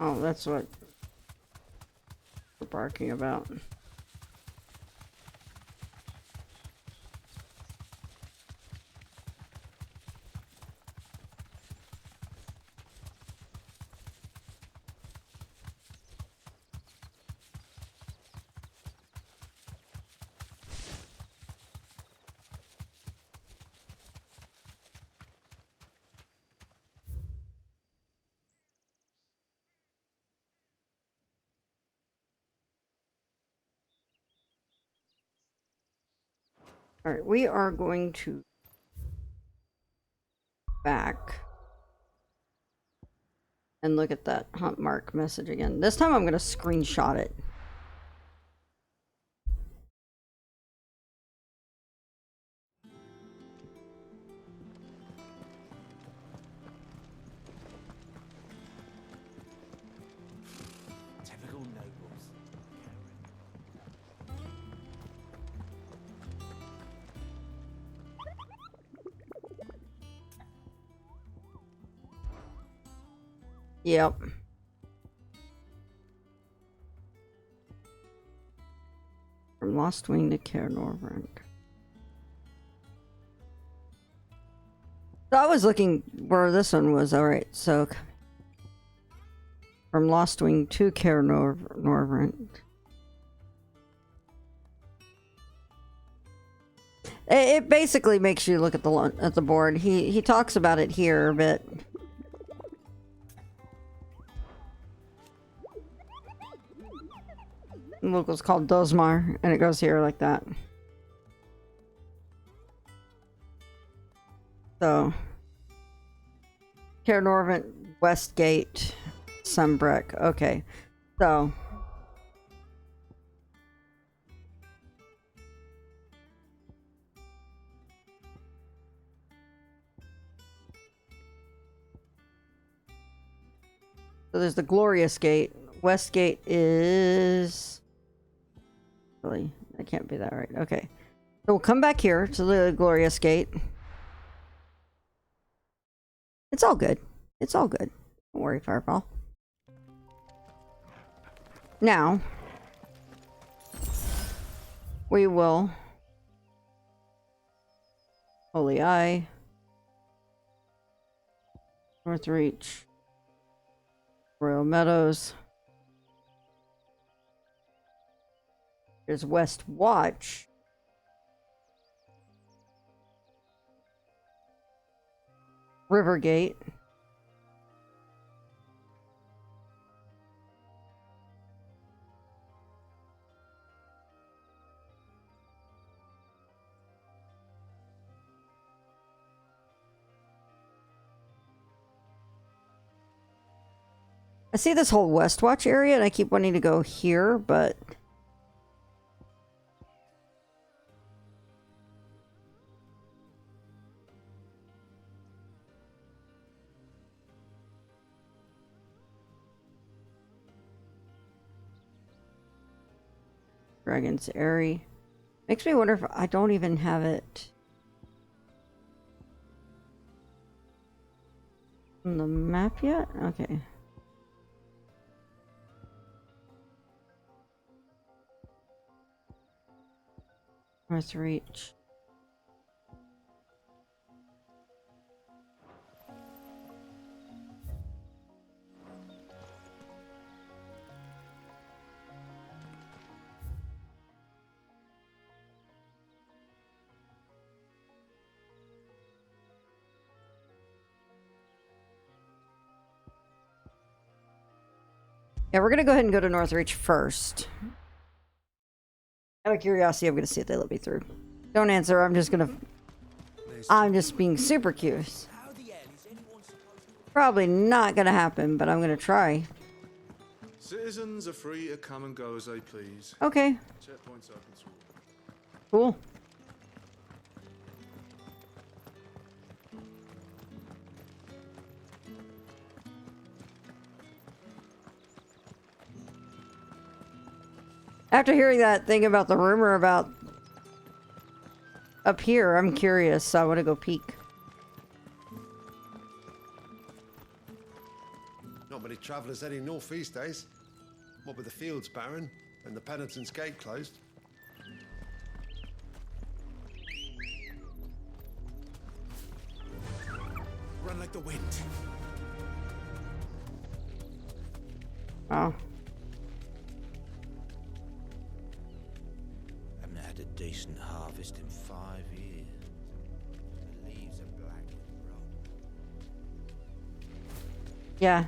Oh, that's what we're barking about. All right, we are going to back and look at that hunt mark message again. This time I'm going to screenshot it. Typical nobles. Yep. From Lost Wing to Care Norvrand. So I was looking where this one was. Alright, so from Lost Wing to Care Norvrand. It basically makes you look at the board. He talks about it here a bit. Look, it's called Dosmar, and it goes here like that. So, Care Norvrand, Westgate, Sunbreck. Okay, so So there's the Glorious Gate. West Gate is... Really? That can't be that right. Okay. So we'll come back here to the Glorious Gate. It's all good. It's all good. Don't worry, Fireball. Now, we will... Holy Eye. North Reach. Royal Meadows. There's West Watch. Rivergate. I see this whole West Watch area and I keep wanting to go here, but... Dragon's Airy. Makes me wonder if I don't even have it on the map yet? Okay. North Reach. Yeah, we're gonna go ahead and go to North Reach first. Out of curiosity, I'm gonna see if they let me through. Don't answer, I'm just being super curious. Probably not gonna happen, but I'm gonna try. Citizens are free to come and go as they please. Okay. Checkpoints open through. Cool. After hearing that thing about the rumor about up here, I'm curious, so I want to go peek. Not many travellers heading north these days. What with the fields barren and the Penitent's Gate closed. Run like the wind. Oh. Haven't had a decent harvest in 5 years. The leaves are black and rotten. Yeah.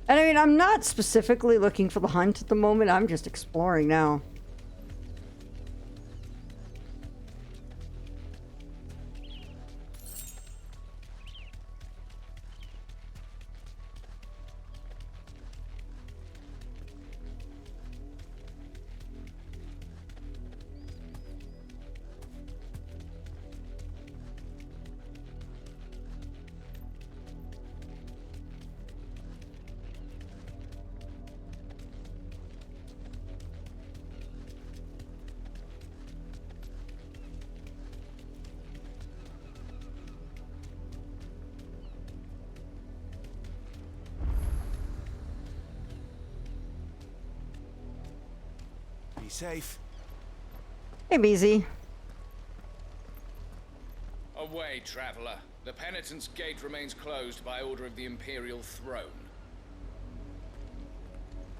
And I mean, I'm not specifically looking for the hunt at the moment. I'm just exploring now. Be safe. Hey, BZ. Away, traveler. The Penitent's Gate remains closed by order of the Imperial Throne.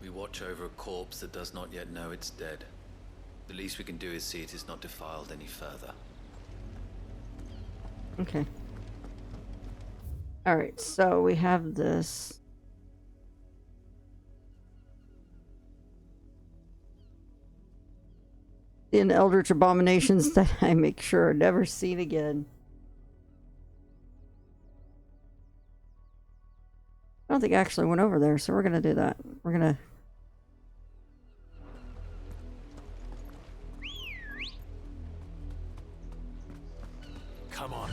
We watch over a corpse that does not yet know it's dead. The least we can do is see it is not defiled any further. Okay. Alright, so we have this. In Eldritch Abominations that I make sure are never seen again. I don't think I actually went over there, so we're gonna do that. We're gonna... Come on.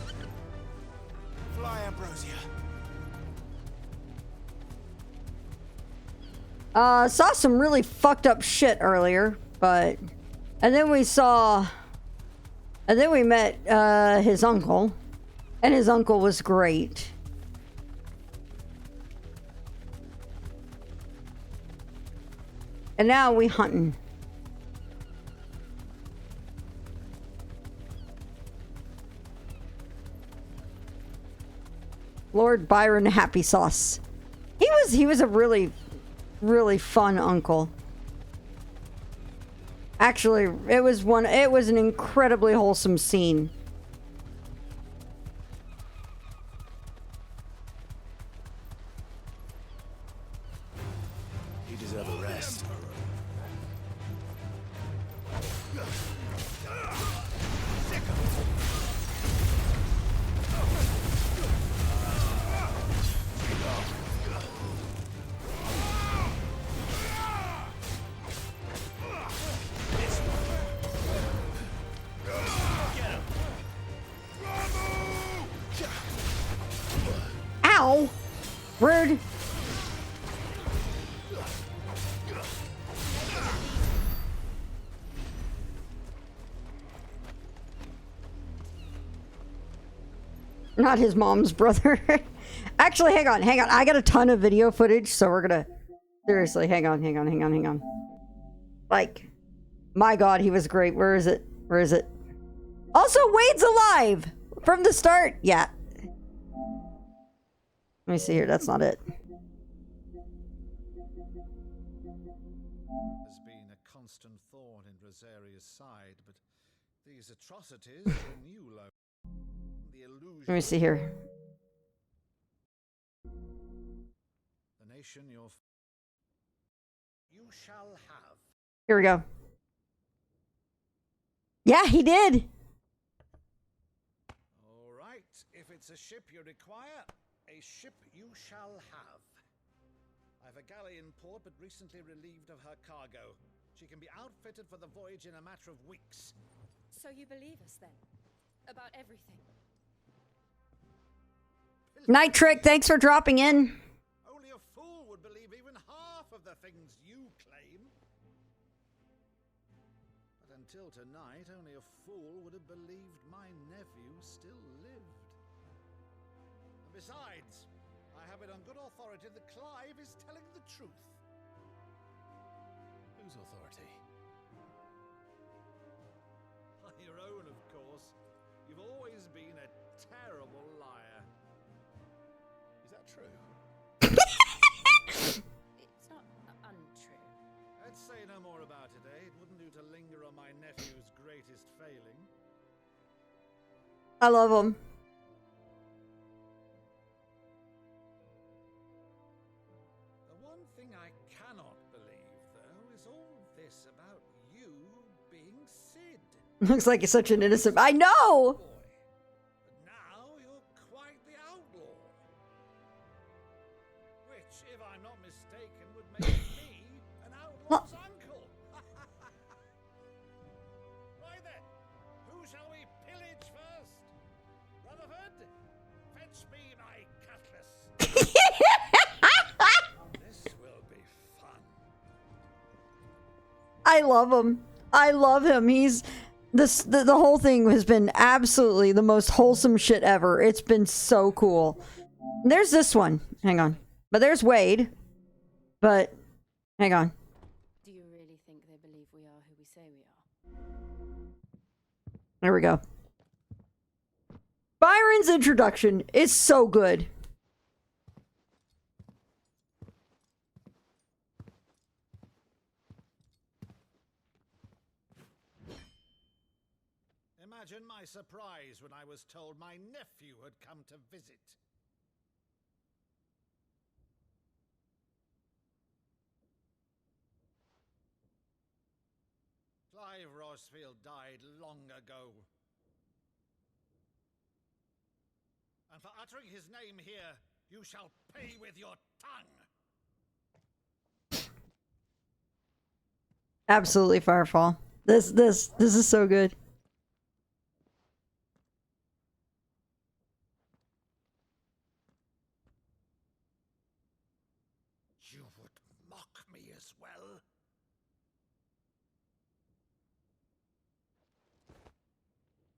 Fly, Ambrosia. Saw some really fucked up shit earlier, but... And then we saw... And then we met, his uncle. And his uncle was great. And now we hunting. Lord Byron Happy Sauce. He was a really, really fun uncle. Actually, it was an incredibly wholesome scene. You deserve a rest. Ow! Rude. Not his mom's brother. Actually, hang on. I got a ton of video footage, so we're gonna... Seriously, hang on. Like, my god, he was great. Where is it? Also, Wade's alive! From the start? Yeah. Let me see here. That's not it. Has been a constant thorn in Rosaria's side, but these atrocities are a new low. The illusion. Let me see here. The nation you shall have. Here we go. Yeah, he did. All right. If it's a ship you require, a ship you shall have. I've a galley in port, but recently relieved of her cargo. She can be outfitted for the voyage in a matter of weeks. So you believe us then? About everything? Night Trick, thanks for dropping in. Only a fool would believe even half of the things you claim. But until tonight, only a fool would have believed my nephew still lived. And besides, I have it on good authority that Clive is telling the truth. Whose authority? Your own, of course. You've always been a terrible liar. Is that true? It's not untrue. Let's say no more about it, eh? It wouldn't do to linger on my nephew's greatest failing. I love him. The one thing I cannot believe, though, is all this about you being Sid. Looks like he's such an innocent... I know! But now you're quite the outlaw. Which, if I'm not mistaken, would make me an outlaw's uncle. Why then, who shall we pillage first? Rutherford, fetch me my cutlass. This will be fun. I love him. I love him. He's... The whole thing has been absolutely the most wholesome shit ever. It's been so cool. There's this one. Hang on. But there's Wade. But, hang on. Do you really think they believe we are who we say we are? There we go. Byron's introduction is so good. Imagine my surprise when I was told my nephew had come to visit. Clive Rosfield died long ago. And for uttering his name here, you shall pay with your tongue. Absolutely, Firefall. This is so good. You would mock me as well?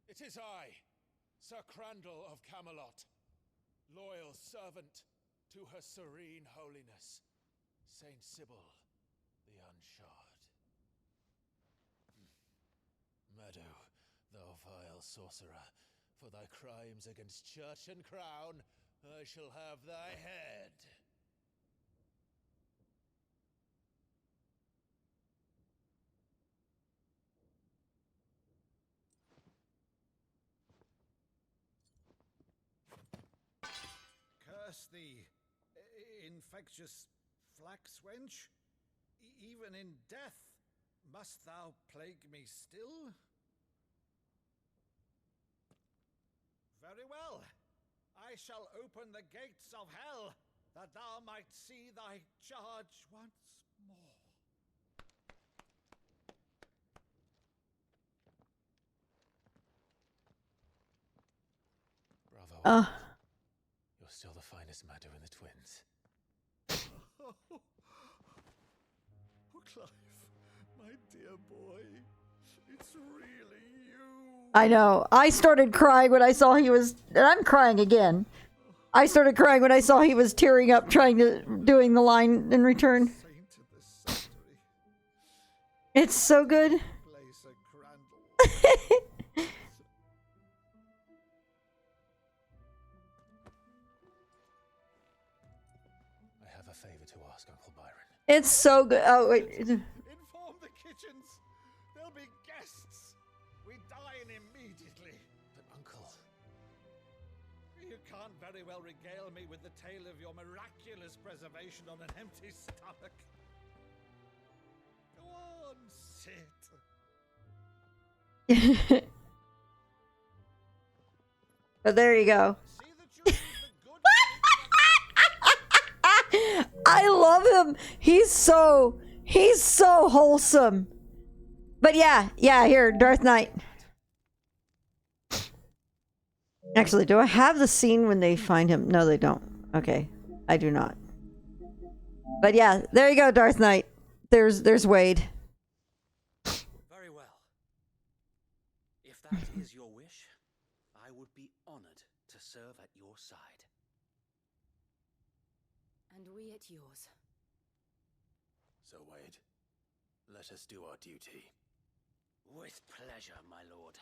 It is I, Sir Crandall of Camelot, loyal servant to Her Serene Holiness, Saint Sybil the Unshod. Meadow, thou vile sorcerer, for thy crimes against church and crown, I shall have thy head. Curse thee, infectious flax wench. Even in death, must thou plague me still? Very well. I shall open the gates of hell, that thou might see thy charge once more. Bravo. You're still the finest Meadow in the twins. Oh, Clive, my dear boy, it's really you. I know. I started crying when I saw he was, and I'm crying again. I started crying when I saw he was tearing up doing the line in return. It's so good. I have a favor to ask, Uncle Byron. It's so good. Oh, wait. Inform the kitchens. There'll be guests. We dine immediately. But, Uncle... You can't very well regale me with the tale of your miraculous preservation on an empty stomach. Go on, sit. But there you go. I love him. He's so wholesome. But yeah, here, Darth Knight. Actually, do I have the scene when they find him? No, they don't. Okay, I do not. But yeah, there you go, Darth Knight. There's Wade. Very well. If that is your wish, I would be honored to serve at your side. And we at yours. So, Wade, let us do our duty. With pleasure, my lord.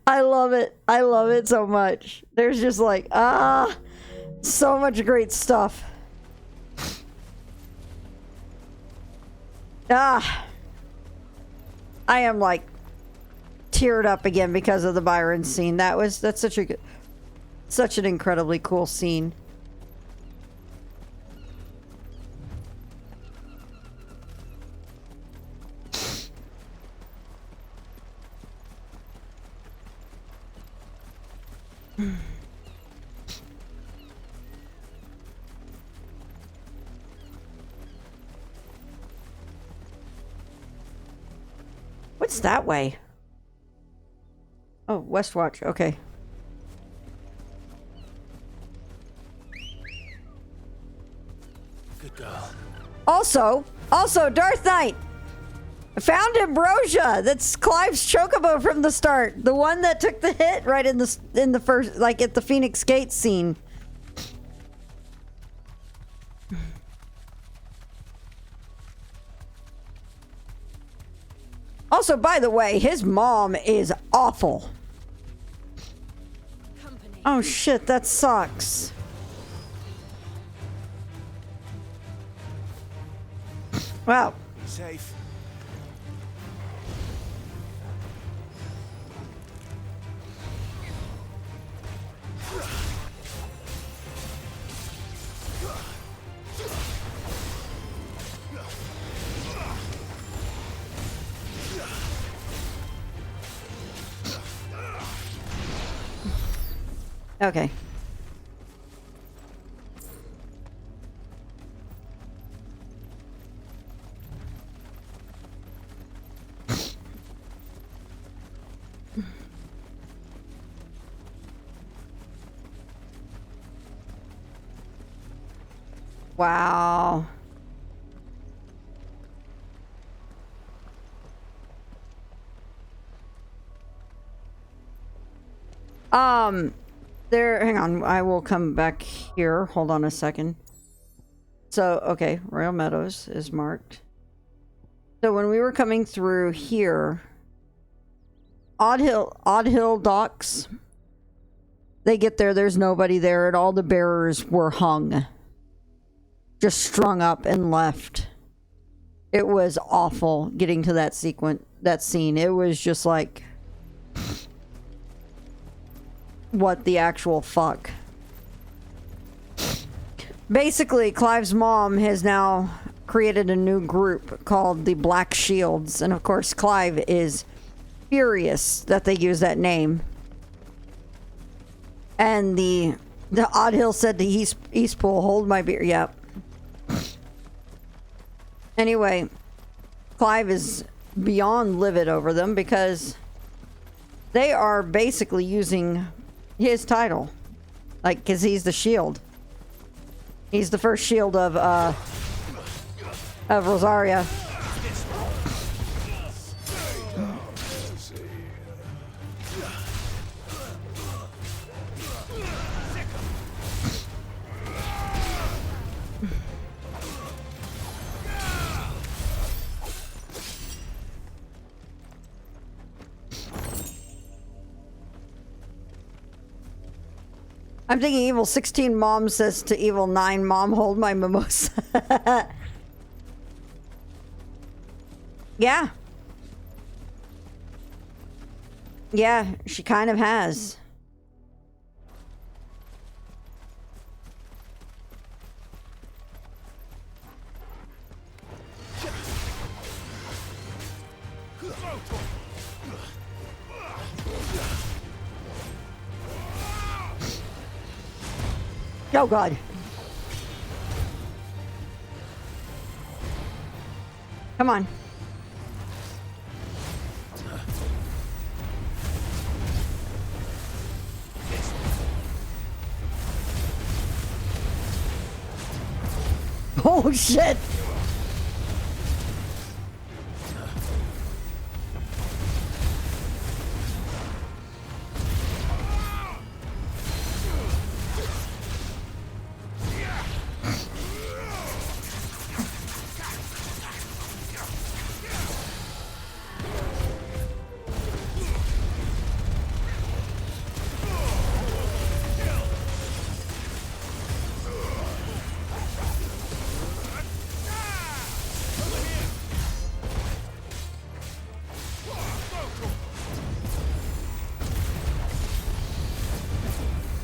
I love it. I love it so much. There's just like, so much great stuff. I am like teared up again because of the Byron scene. That's such an incredibly cool scene. What's that way? Oh, Westwatch. Okay. Good girl. Also, Darth Knight. I found Ambrosia. That's Clive's chocobo from the start. The one that took the hit right in the first, like at the Phoenix Gate scene. Also, by the way, his mom is awful. Oh shit, that sucks. Wow. Safe. Okay. Wow. There, hang on, I will come back here. Hold on a second. So, okay, Royal Meadows is marked. So when we were coming through here, Odd Hill Docks, they get there, there's nobody there, and all the bearers were hung. Just strung up and left. It was awful getting to that scene. It was just like, what the actual fuck? Basically, Clive's mom has now created a new group called the Black Shields, and of course Clive is furious that they use that name. And the Odd Hill said to Eastpool, hold my beer. Yep. Anyway, Clive is beyond livid over them because they are basically using his title, like, because he's the shield. He's the first shield of Rosaria. I'm thinking Evil 16 Mom says to Evil 9 Mom, hold my mimosa. Yeah. Yeah, she kind of has. Oh God. Come on. Oh shit.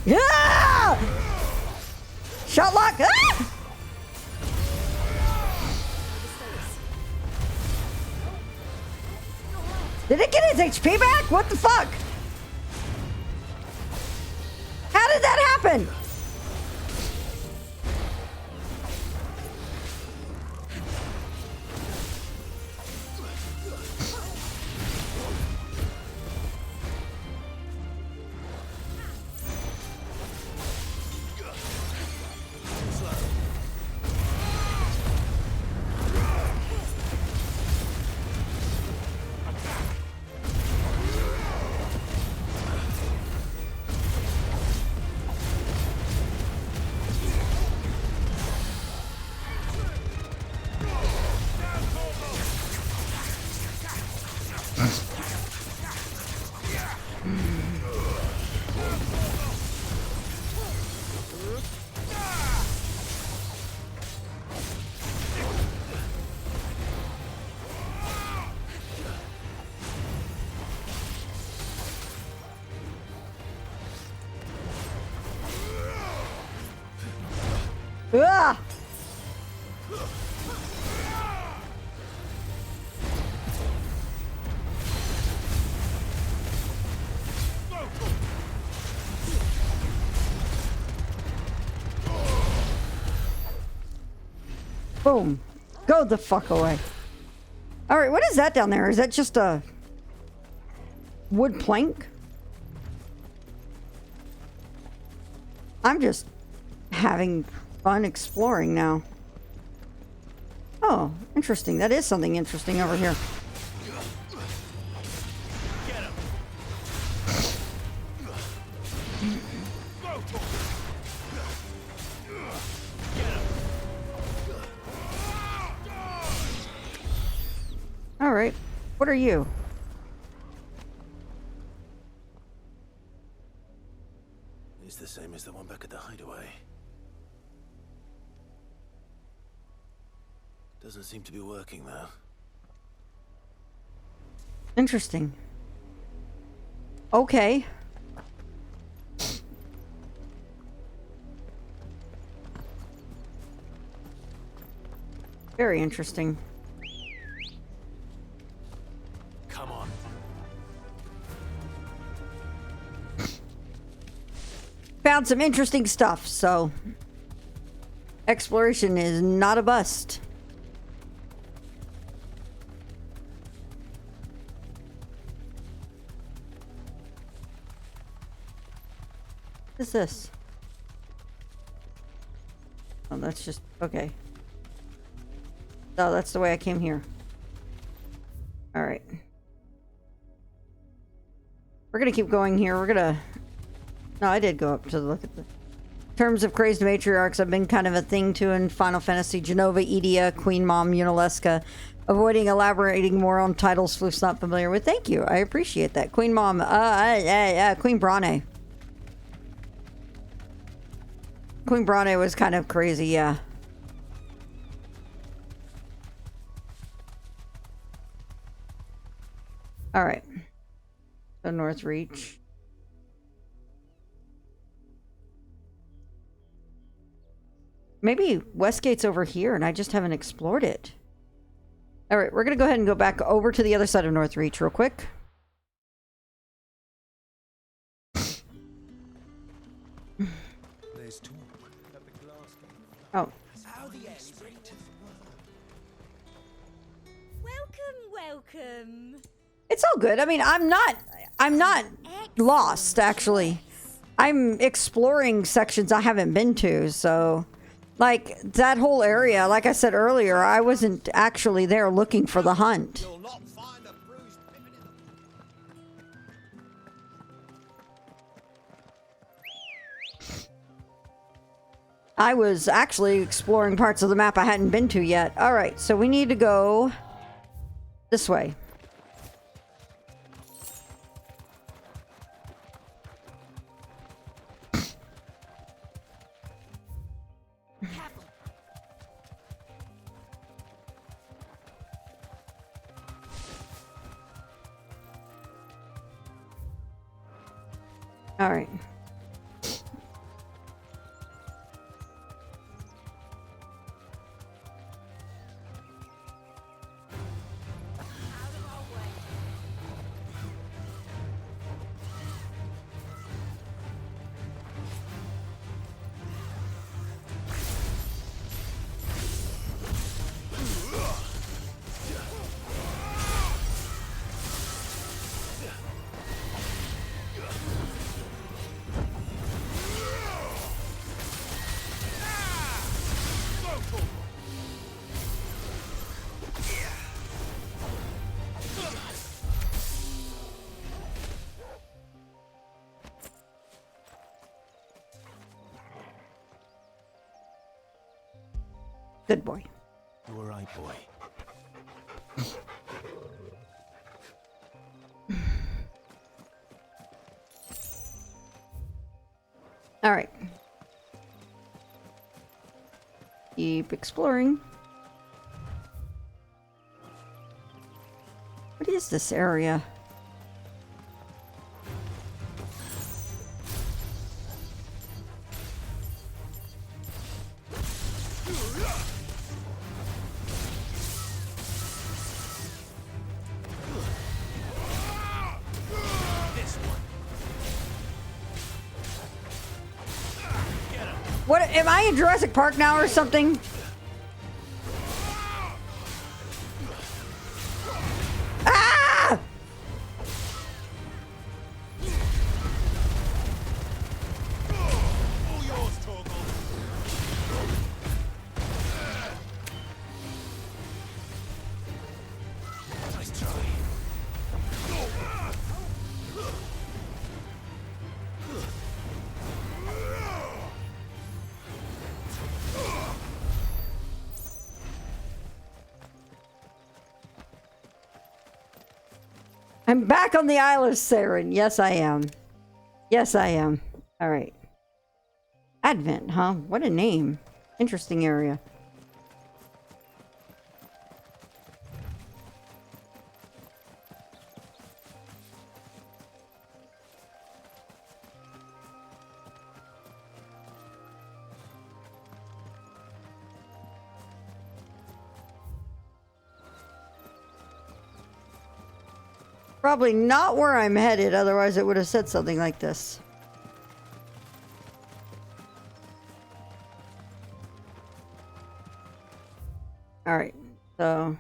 Yeah! Shot lock! Ah! Did it get his HP back? What the fuck? How did that happen? Ah! Boom. Go the fuck away. Alright, what is that down there? Is that just a wood plank? I'm just having fun exploring now. Oh, interesting. That is something interesting over here. All right. What are you? It's the same as the one back at the hideaway. Doesn't seem to be working though. Interesting. Okay. Very interesting. Come on. Found some interesting stuff, so exploration is not a bust. What is this? Oh, that's just okay. Oh, that's the way I came here. All right. We're gonna keep going here. We're gonna... No, I did go up to look at the... terms of crazed matriarchs have been kind of a thing too in Final Fantasy. Genova, Edea, Queen Mom, Unalesca. Avoiding elaborating more on titles Floof's not familiar with. Thank you. I appreciate that. Queen Mom. Queen Brane. Queen Brane was kind of crazy, yeah. Alright. So North Reach. Maybe Westgate's over here and I just haven't explored it. Alright, we're gonna go ahead and go back over to the other side of North Reach real quick. There's talk at the glass gate. Oh. Welcome. It's all good. I mean, I'm not lost, actually. I'm exploring sections I haven't been to, so... Like, that whole area, like I said earlier, I wasn't actually there looking for the hunt. I was actually exploring parts of the map I hadn't been to yet. Alright, so we need to go this way. All right. Good boy. You were right, boy. All right. Keep exploring. What is this area? What, am I in Jurassic Park now or something? Ah! I'm back on the Isle of Saren. Yes, I am. Yes, I am. All right. Advent, huh? What a name. Interesting area. Probably not where I'm headed, otherwise it would have said something like this. Alright, so...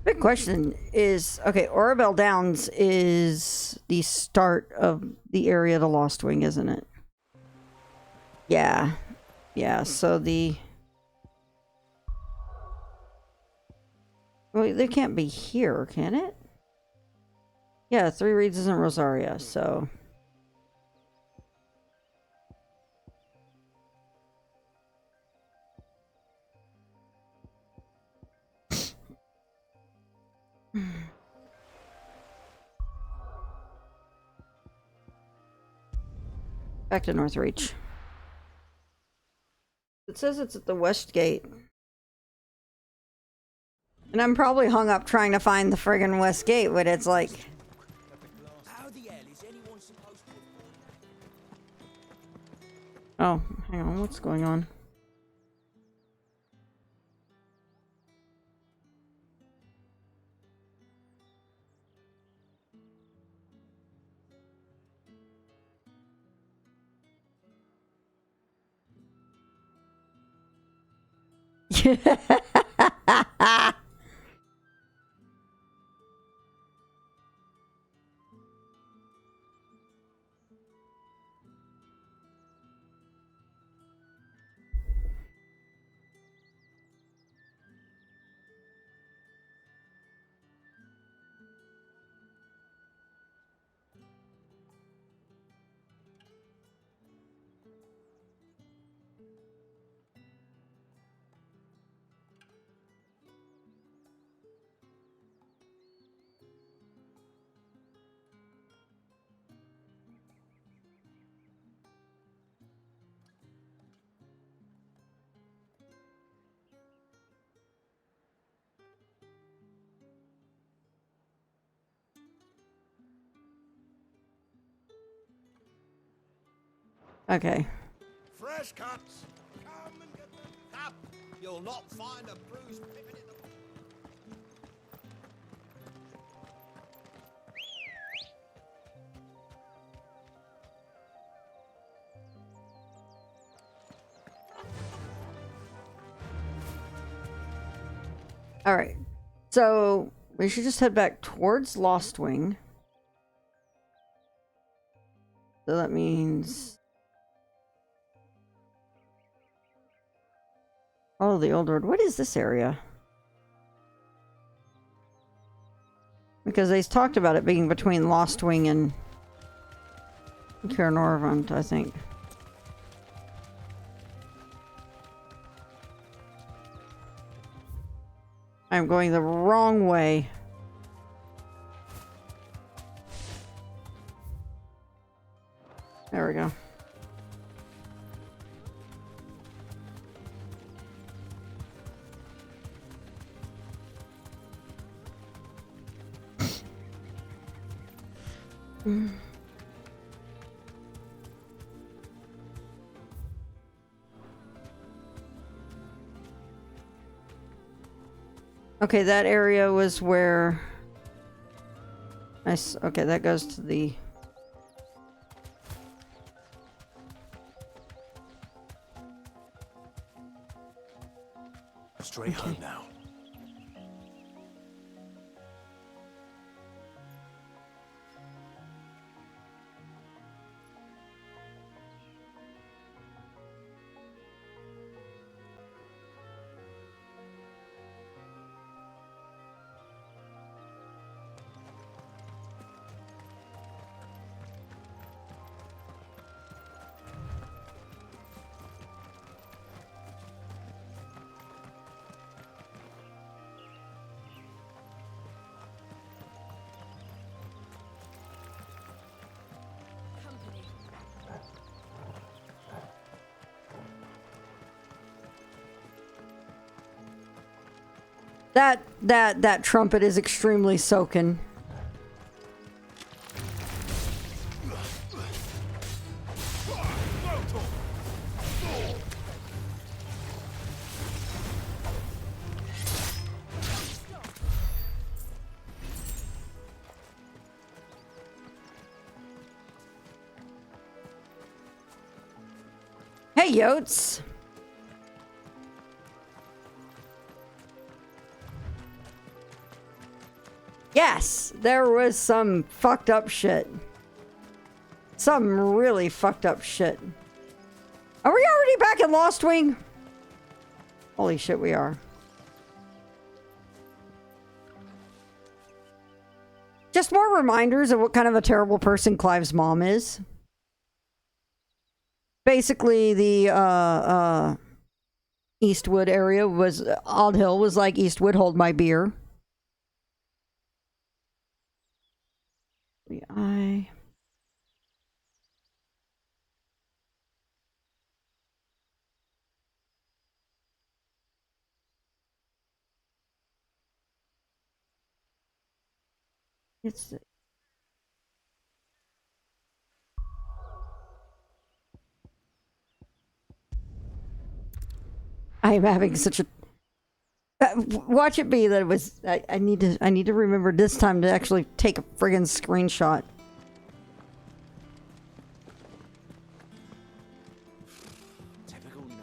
Big question is, okay, Orabel Downs is the start of the area of the Lost Wing, isn't it? Yeah. Yeah, so the... Well, they can't be here, can it? Yeah, Three Reeds isn't Rosaria, so... Back to Northreach. It says it's at the West Gate. And I'm probably hung up trying to find the friggin' West Gate, but it's like... How the hell is anyone supposed to... Oh, hang on, what's going on? Okay. Fresh cuts! Come and get them. Up! You'll not find a bruised pippin in the... Alright. So, we should just head back towards Lost Wing. So that means... Oh, the old road. What is this area? Because they talked about it being between Lost Wing and Cairnorvant, I think. I'm going the wrong way. There we go. Okay, that area was where... Okay, that goes to the... Straight home now. That trumpet is extremely soaking. Hey, Yotes. Yes, there was some fucked up shit. Some really fucked up shit. Are we already back in Lost Wing? Holy shit, we are. Just more reminders of what kind of a terrible person Clive's mom is. Basically, the Eastwood area was... Odd Hill was like, Eastwood, hold my beer. The eye... It's... I am having such a... watch it be that it was... I need to remember this time to actually take a friggin' screenshot. Typical nobles.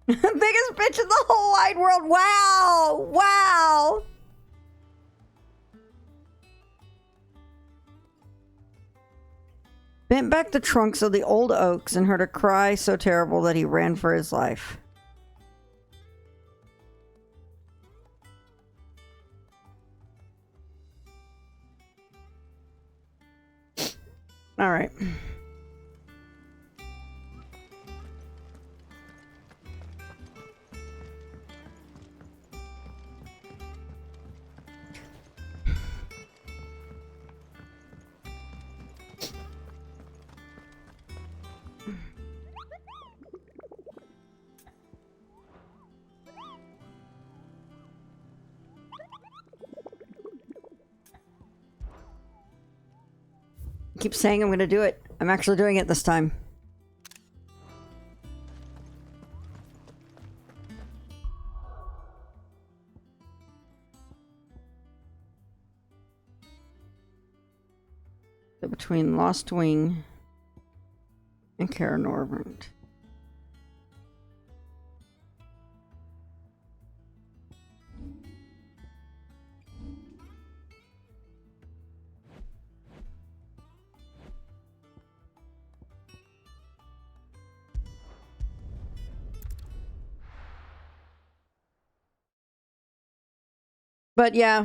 Biggest bitch in the whole wide world. Wow. Wow. Bent back the trunks of the old oaks and heard a cry so terrible that he ran for his life. All right. I keep saying I'm going to do it. I'm actually doing it this time. So between Lost Wing and Cara Norbrand. But yeah,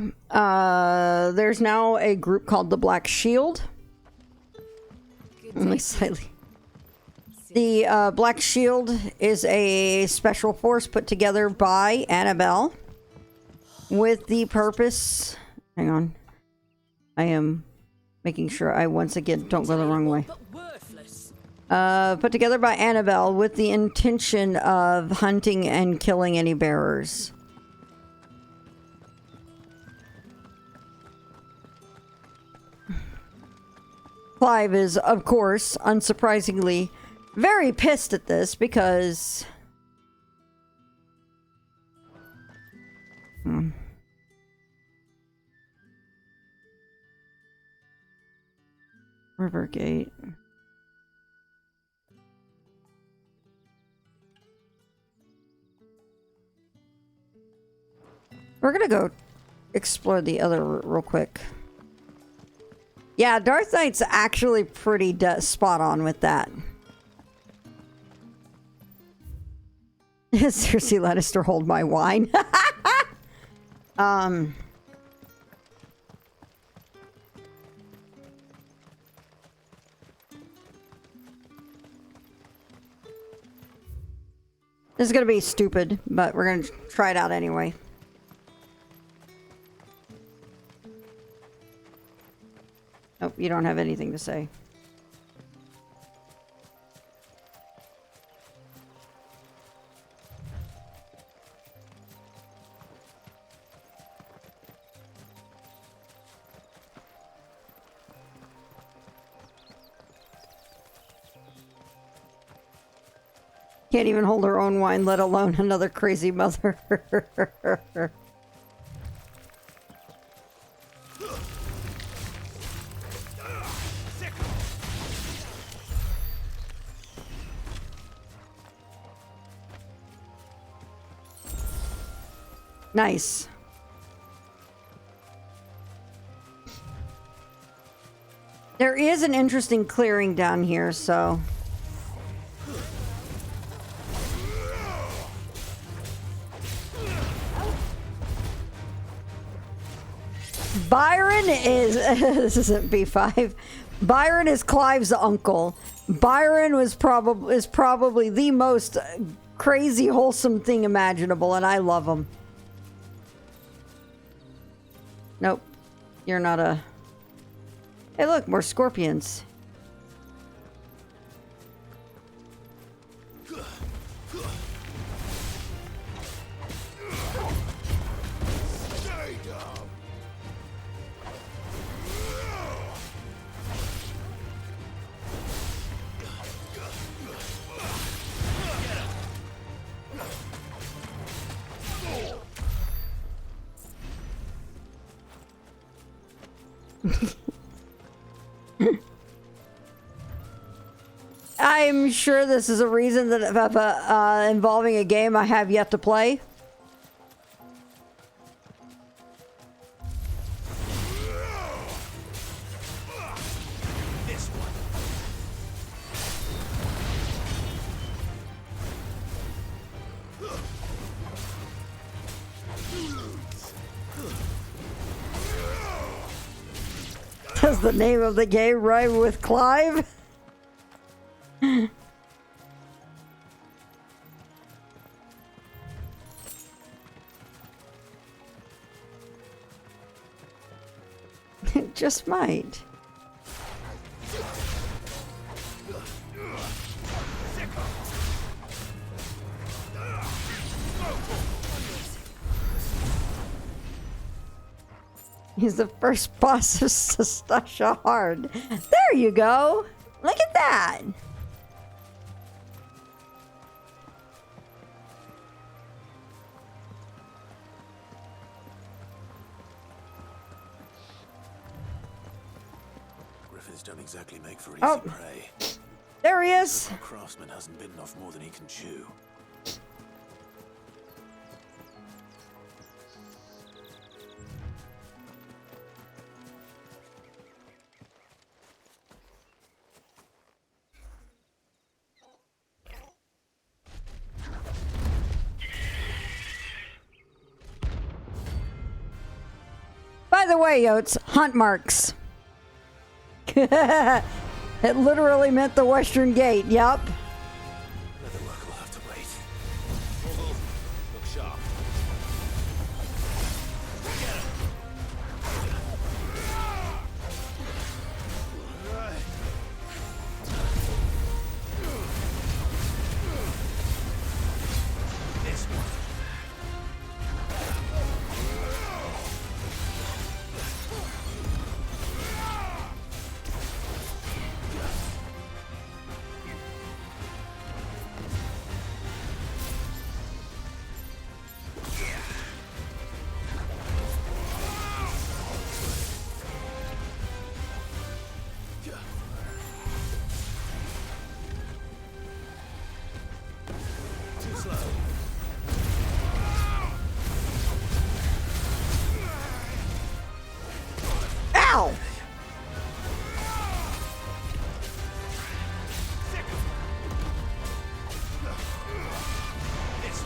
there's now a group called the Black Shield. Only slightly. The Black Shield is a special force put together by Annabelle with the purpose... Hang on. I am making sure I once again don't go the wrong way. Put together by Annabelle with the intention of hunting and killing any bearers. Clive is, of course, unsurprisingly, very pissed at this because... Rivergate. We're gonna go explore the other route real quick. Yeah, Darth Knight's actually pretty spot on with that. Cersei Lannister, hold my wine. This is gonna be stupid, but we're gonna try it out anyway. Nope, you don't have anything to say. Can't even hold her own wine, let alone another crazy mother. Nice. There is an interesting clearing down here, so... Byron is... this isn't B5. Byron is Clive's uncle. Byron is probably the most crazy, wholesome thing imaginable, and I love him. Nope. You're not a... Hey, look, more scorpions. I'm sure this is a reason that involving a game I have yet to play. Does the name of the game rhyme with Clive? It just might. He's the first boss of Stasha Hard. There you go. Look at that. Griffins don't exactly make for easy Oh. prey. There he is. The craftsman hasn't bitten off more than he can chew. By the way, Yotes, hunt marks. It literally meant the Western Gate, yup. Another work will have to wait. Look sharp. This one. Too slow. Ow! This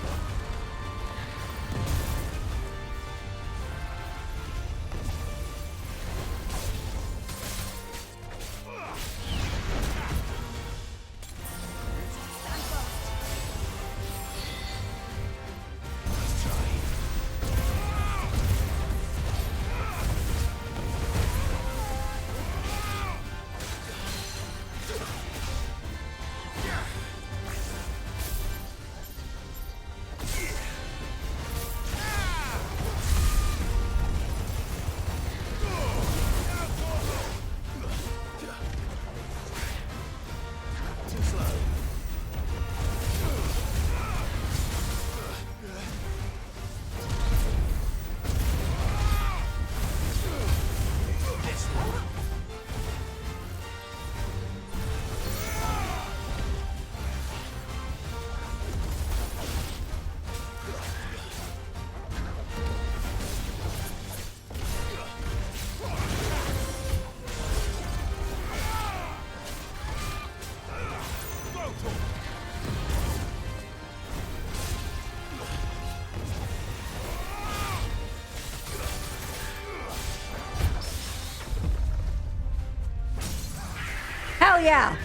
yeah.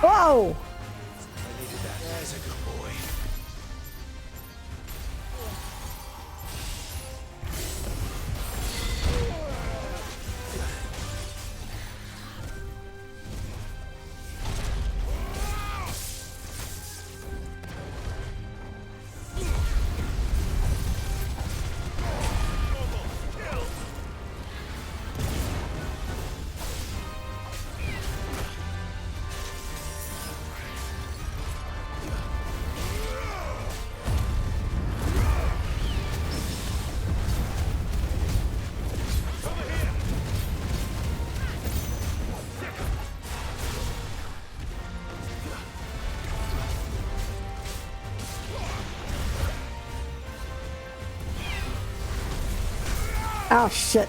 Whoa! There's a good boy. Oh shit.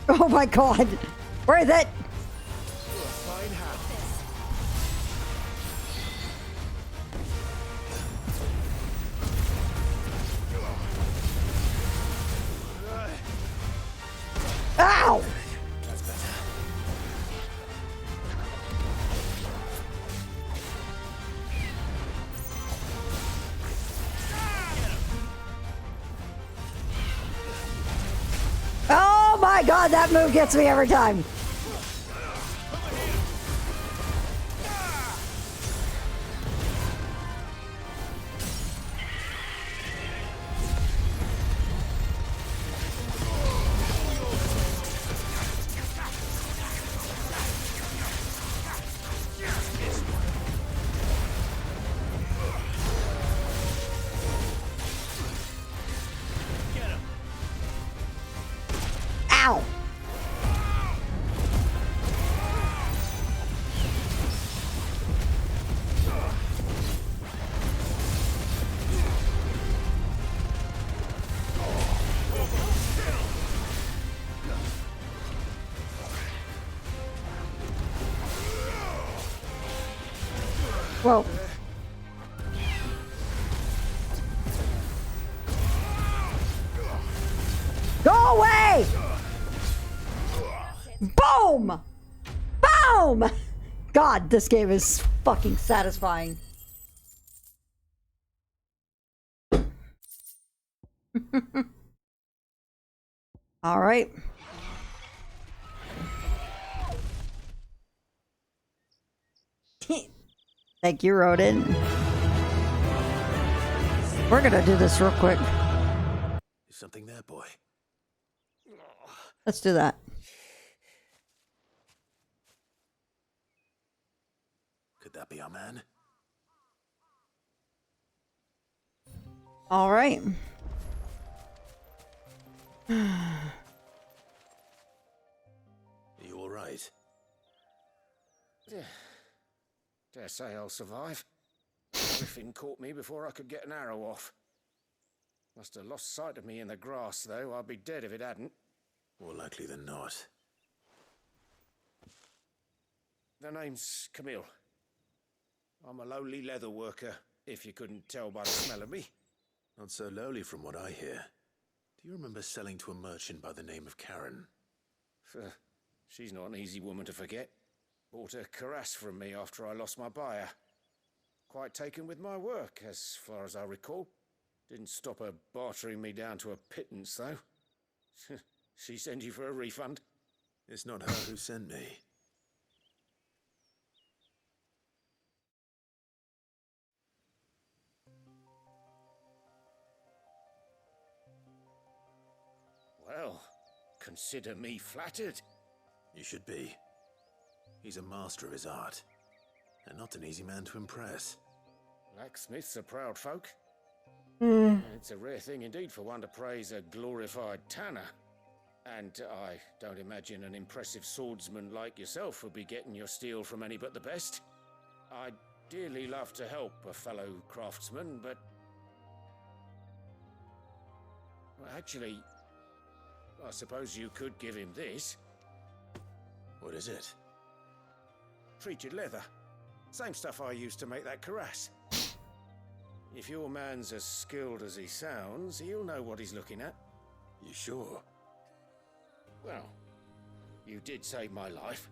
Oh my god. Where is it? Ow! That's better. Oh my god, that move gets me every time. Ow! Whoa. Go away! Boom! Boom! God, this game is fucking satisfying. All right. Thank you, Rodin. We're gonna do this real quick. Is something there, boy? Let's do that. Could that be our man? All right. Are you all right? Dare say I'll survive. Griffin caught me before I could get an arrow off. Must have lost sight of me in the grass, though. I'd be dead if it hadn't. More likely than not. The name's Camille. I'm a lowly leather worker, if you couldn't tell by the smell of me. Not so lowly from what I hear. Do you remember selling to a merchant by the name of Karen? She's not an easy woman to forget. Bought a cuirass from me after I lost my buyer. Quite taken with my work, as far as I recall. Didn't stop her bartering me down to a pittance, though. She send you for a refund? It's not her who sent me. Well, consider me flattered. You should be. He's a master of his art, and not an easy man to impress. Blacksmiths are proud folk. Hmm. It's a rare thing indeed for one to praise a glorified tanner. And I don't imagine an impressive swordsman like yourself would be getting your steel from any but the best. I'd dearly love to help a fellow craftsman, but... Well, actually, I suppose you could give him this. What is it? Treated leather. Same stuff I used to make that cuirass. If your man's as skilled as he sounds, he'll know what he's looking at. You sure? Well, you did save my life.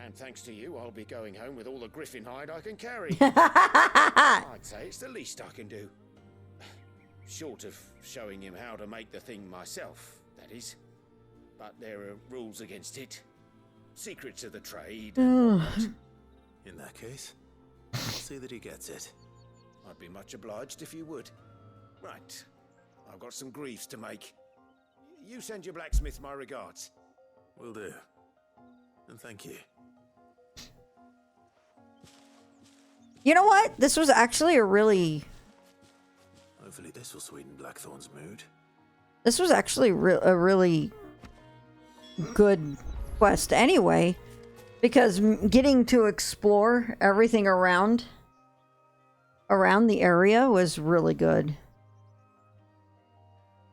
And thanks to you, I'll be going home with all the griffin hide I can carry. I'd say it's the least I can do. Short of showing him how to make the thing myself, that is. But there are rules against it. Secrets of the trade and whatnot. In that case, I'll see that he gets it. I'd be much obliged if you would. Right. I've got some greaves to make. You send your blacksmith my regards. Will do. And thank you. You know what? This was actually a really... Hopefully this will sweeten Blackthorn's mood. This was actually a really good quest anyway. Because getting to explore everything around the area was really good.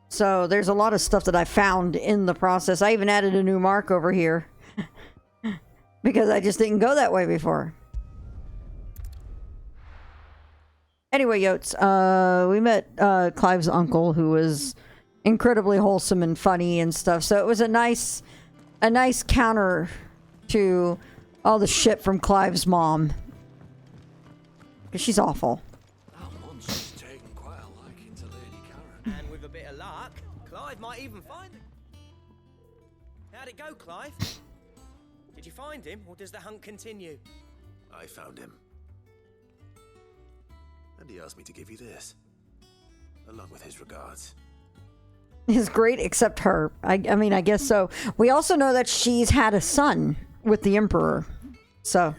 So there's a lot of stuff that I found in the process. I even added a new mark over here. Because I just didn't go that way before. Anyway, Yotes, we met Clive's uncle, who was incredibly wholesome and funny and stuff. So it was a nice counter to all the shit from Clive's mom. Because she's awful. And with a bit of luck, Clive might even find it. How'd it go, Clive? Did you find him, or does the hunt continue? I found him. And he asked me to give you this. Along with his regards. Is great, except her. I mean, I guess so. We also know that she's had a son with the Emperor. So.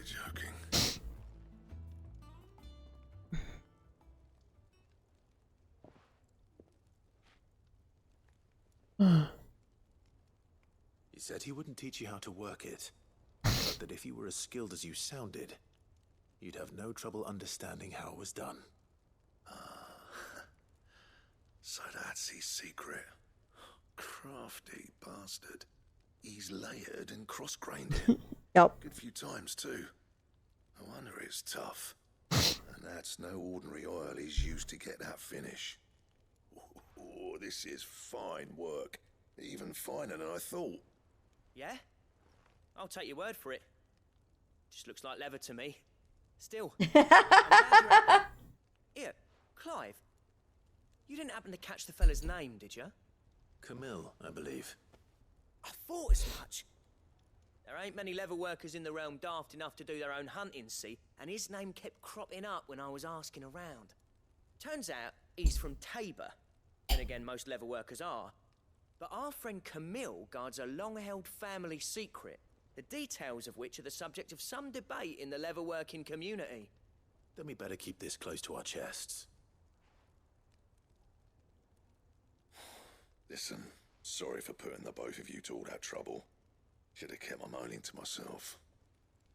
He said he wouldn't teach you how to work it, but that if you were as skilled as you sounded, you'd have no trouble understanding how it was done. So that's his secret. Crafty bastard. He's layered and cross-grained it. Yep. Good few times too. No wonder it's tough. And that's no ordinary oil he's used to get that finish. Oh, this is fine work. Even finer than I thought. Yeah? I'll take your word for it. Just looks like leather to me. Still. Here, Clive. You didn't happen to catch the fella's name, did you? Camille, I believe. I thought as much. There ain't many leather workers in the realm daft enough to do their own hunting, see? And his name kept cropping up when I was asking around. Turns out he's from Tabor. And again, most leather workers are. But our friend Camille guards a long-held family secret, the details of which are the subject of some debate in the leather-working community. Then we better keep this close to our chests. Listen, sorry for putting the both of you to all that trouble. Should have kept my moaning to myself.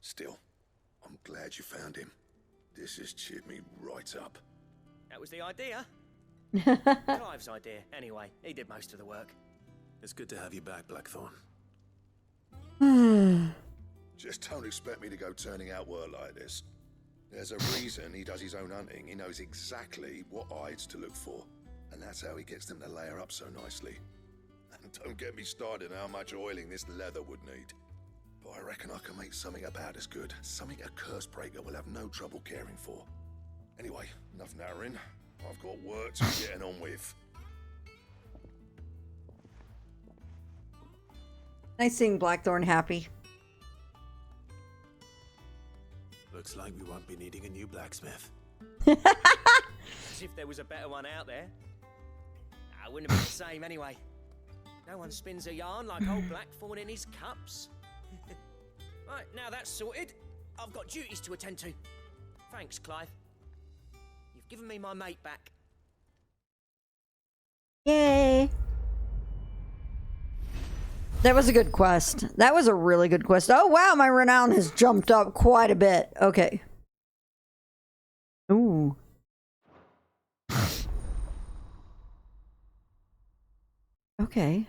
Still, I'm glad you found him. This has cheered me right up. That was the idea. Clive's idea, anyway. He did most of the work. It's good to have you back, Blackthorn. Just don't expect me to go turning out work like this. There's a reason he does his own hunting. He knows exactly what hides to look for. And that's how he gets them to layer up so nicely. And don't get me started on how much oiling this leather would need. But I reckon I can make something about as good. Something a curse breaker will have no trouble caring for. Anyway, enough nattering. I've got work to be getting on with. Nice seeing Blackthorn happy. Looks like we won't be needing a new blacksmith. As if there was a better one out there. I wouldn't have been the same anyway. No one spins a yarn like old Blackthorn in his cups. Right, now that's sorted. I've got duties to attend to. Thanks, Clive. You've given me my mate back. Yay! That was a good quest. That was a really good quest. Oh, wow, my renown has jumped up quite a bit. Okay. Ooh. Okay.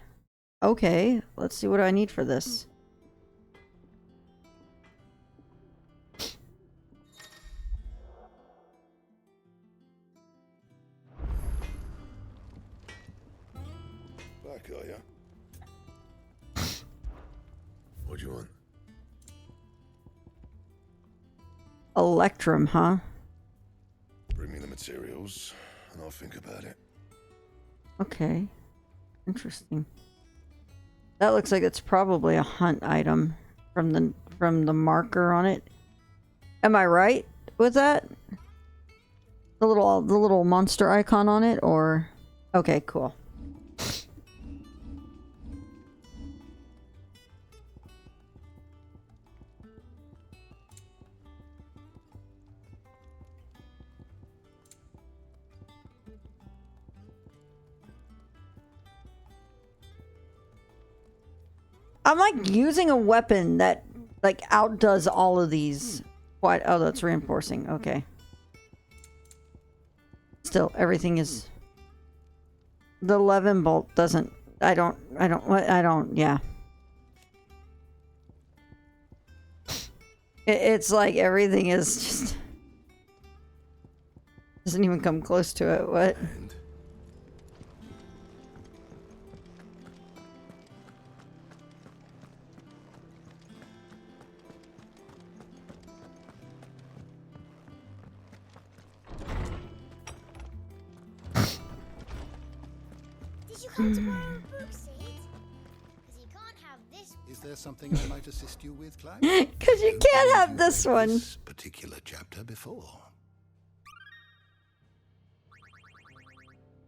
Okay, let's see what I need for this. Back, are ya? What do you want? Electrum, huh? Bring me the materials, and I'll think about it. Okay. Interesting. That looks like it's probably a hunt item from the marker on it. Am I right with that? The little monster icon on it, or okay, cool. I'm like using a weapon that like outdoes all of these. What? Oh, that's reinforcing. Okay. Still, everything is. The 11 bolt doesn't. Yeah. It's like everything is just. Doesn't even come close to it. What? Did you come to borrow a book, Sid? Because you can't have this. Is there something I might assist you with, Clive? Because you can't have this one. This particular chapter before.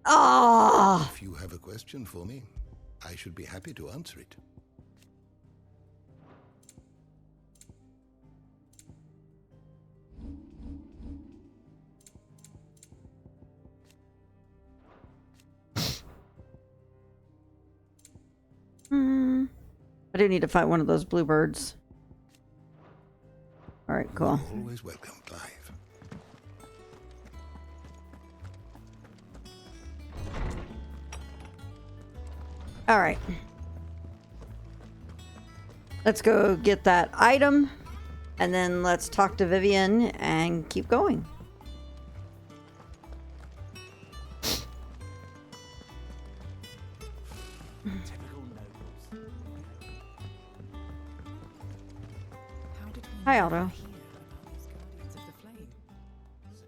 Ah. If you have a question for me, I should be happy to answer it. I do need to fight one of those bluebirds. All right, cool. Always welcome, Clive. All right. Let's go get that item, and then let's talk to Vivian and keep going. Hi, Aldo.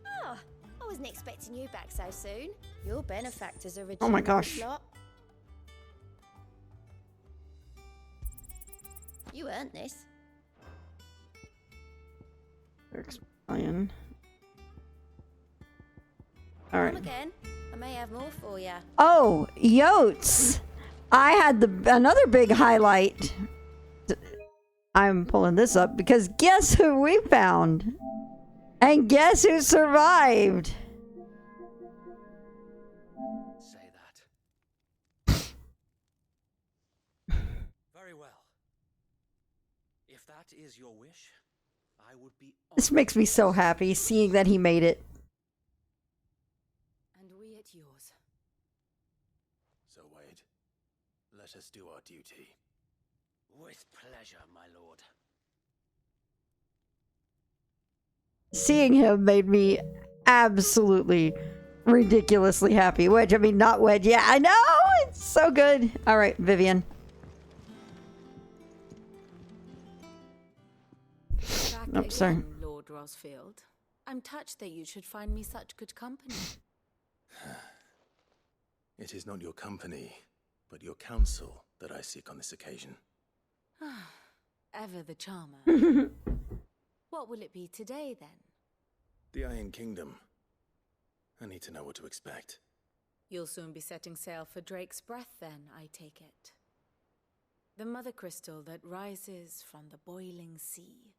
Oh, I wasn't expecting you back so soon. Your benefactors are a Oh my generous gosh. lot. You earned this. Explain. All right. Come again. I may have more for you. Oh, Yotes! I had another big highlight. I'm pulling this up because guess who we found? And guess who survived? Say that. Very well. If that is your wish, I would be. This makes me so happy seeing that he made it. And we at yours. So, Wade, let us do our duty. With pleasure, my lord. Seeing him made me absolutely ridiculously happy. Wedge, I mean, not Wedge. Yeah, I know! It's so good. All right, Vivian. Back Oh, sorry. again, Lord Rosfield. I'm touched that you should find me such good company. It is not your company, but your counsel that I seek on this occasion. Ever the charmer. What will it be today, then? The Iron Kingdom. I need to know what to expect. You'll soon be setting sail for Drake's Breath, then, I take it. The mother crystal that rises from the boiling sea.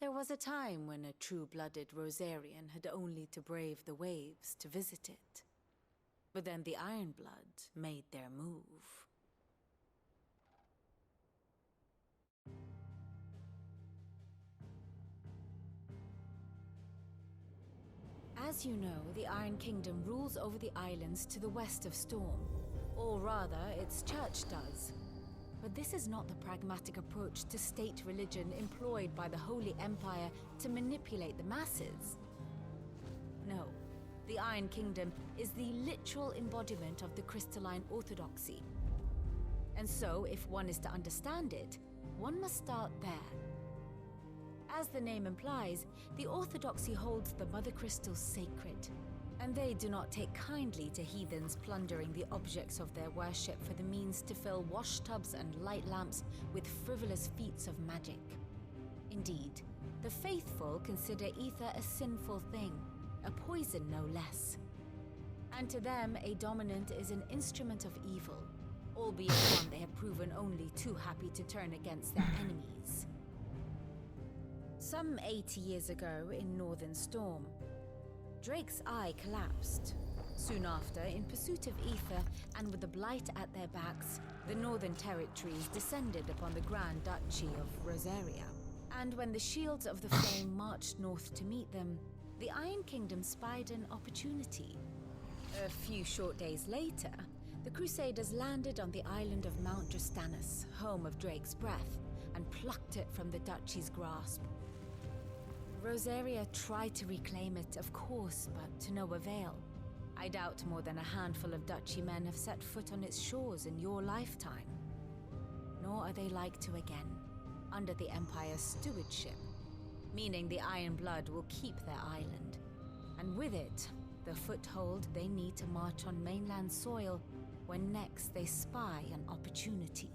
There was a time when a true-blooded Rosarian had only to brave the waves to visit it. But then the Ironblood made their move. As you know, the Iron Kingdom rules over the islands to the west of Storm. Or rather, its church does. But this is not the pragmatic approach to state religion employed by the Holy Empire to manipulate the masses. No, the Iron Kingdom is the literal embodiment of the crystalline orthodoxy. And so, if one is to understand it, one must start there. As the name implies, the orthodoxy holds the Mother Crystals sacred, and they do not take kindly to heathens plundering the objects of their worship for the means to fill washtubs and light lamps with frivolous feats of magic. Indeed, the faithful consider ether a sinful thing, a poison no less. And to them, a dominant is an instrument of evil, albeit one they have proven only too happy to turn against their enemies. Some 80 years ago in Northern Storm, Drake's eye collapsed. Soon after, in pursuit of ether and with the blight at their backs, the Northern Territories descended upon the Grand Duchy of Rosaria. And when the Shields of the Flame marched north to meet them, the Iron Kingdom spied an opportunity. A few short days later, the Crusaders landed on the island of Mount Drastanus, home of Drake's breath, and plucked it from the duchy's grasp. Rosaria tried to reclaim it, of course, but to no avail. I doubt more than a handful of duchy men have set foot on its shores in your lifetime. Nor are they like to again, under the Empire's stewardship, meaning the Iron Blood will keep their island, and with it, the foothold they need to march on mainland soil when next they spy an opportunity.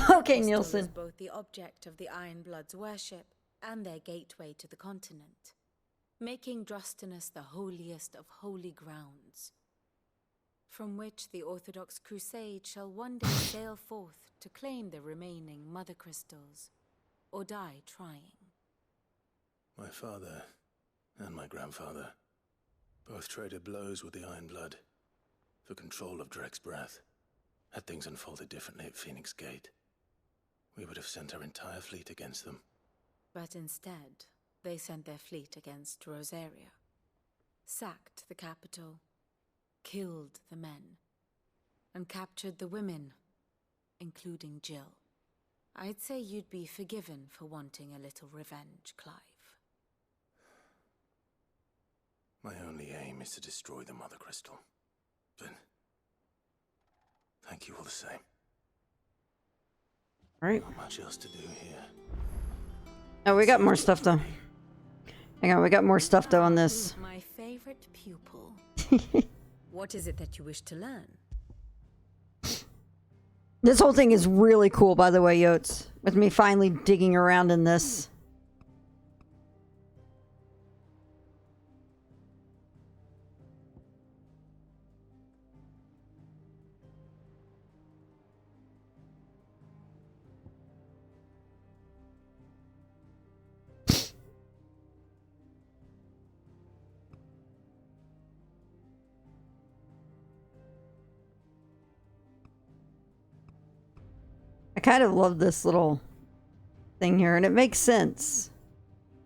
Okay, Crystal Nielsen. is both the object of the Iron Blood's worship and their gateway to the continent, making Drastanus the holiest of holy grounds, from which the Orthodox Crusade shall one day sail forth to claim the remaining Mother Crystals, or die trying. My father and my grandfather both traded blows with the Iron Blood for control of Drake's breath. Had things unfolded differently at Phoenix Gate, we would have sent our entire fleet against them. But instead, they sent their fleet against Rosaria, sacked the capital, killed the men, and captured the women, including Jill. I'd say you'd be forgiven for wanting a little revenge, Clive. My only aim is to destroy the Mother Crystal. But thank you all the same. Right. Not much else to do here. Oh, we got more stuff though. Hang on, we got more stuff though on this. My favorite pupil. What is it that you wish to learn? This whole thing is really cool, by the way, Yotes. With me finally digging around in this. I kind of love this little thing here, and it makes sense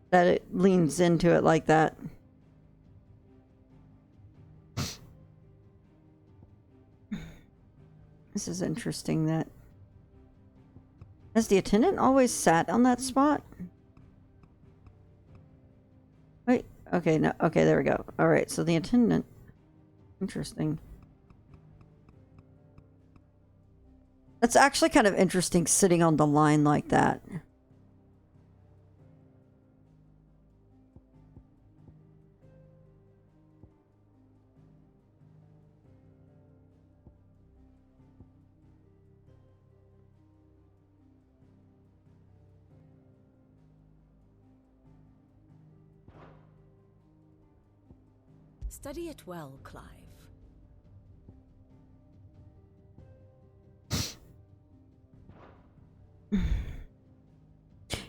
that it leans into it like that. This is interesting that... Has the attendant always sat on that spot? Wait, okay, no, okay, there we go. Alright, so the attendant... Interesting. That's actually kind of interesting sitting on the line like that. Study it well, Clive.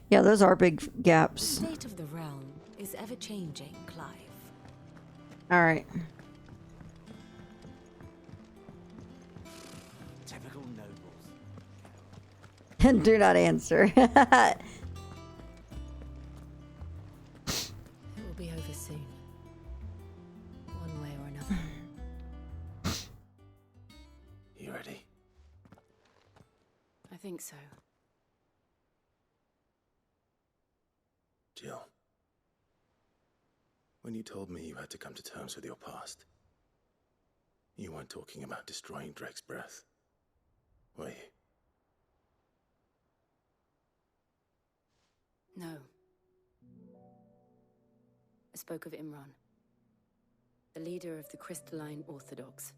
Yeah, those are big gaps. The state of the realm is ever-changing, Clive. Alright. Typical nobles. Do not answer. It will be over soon. One way or another. You ready? I think so. Jill, when you told me you had to come to terms with your past, you weren't talking about destroying Drake's breath, were you? No. I spoke of Imran, the leader of the Crystalline Orthodox.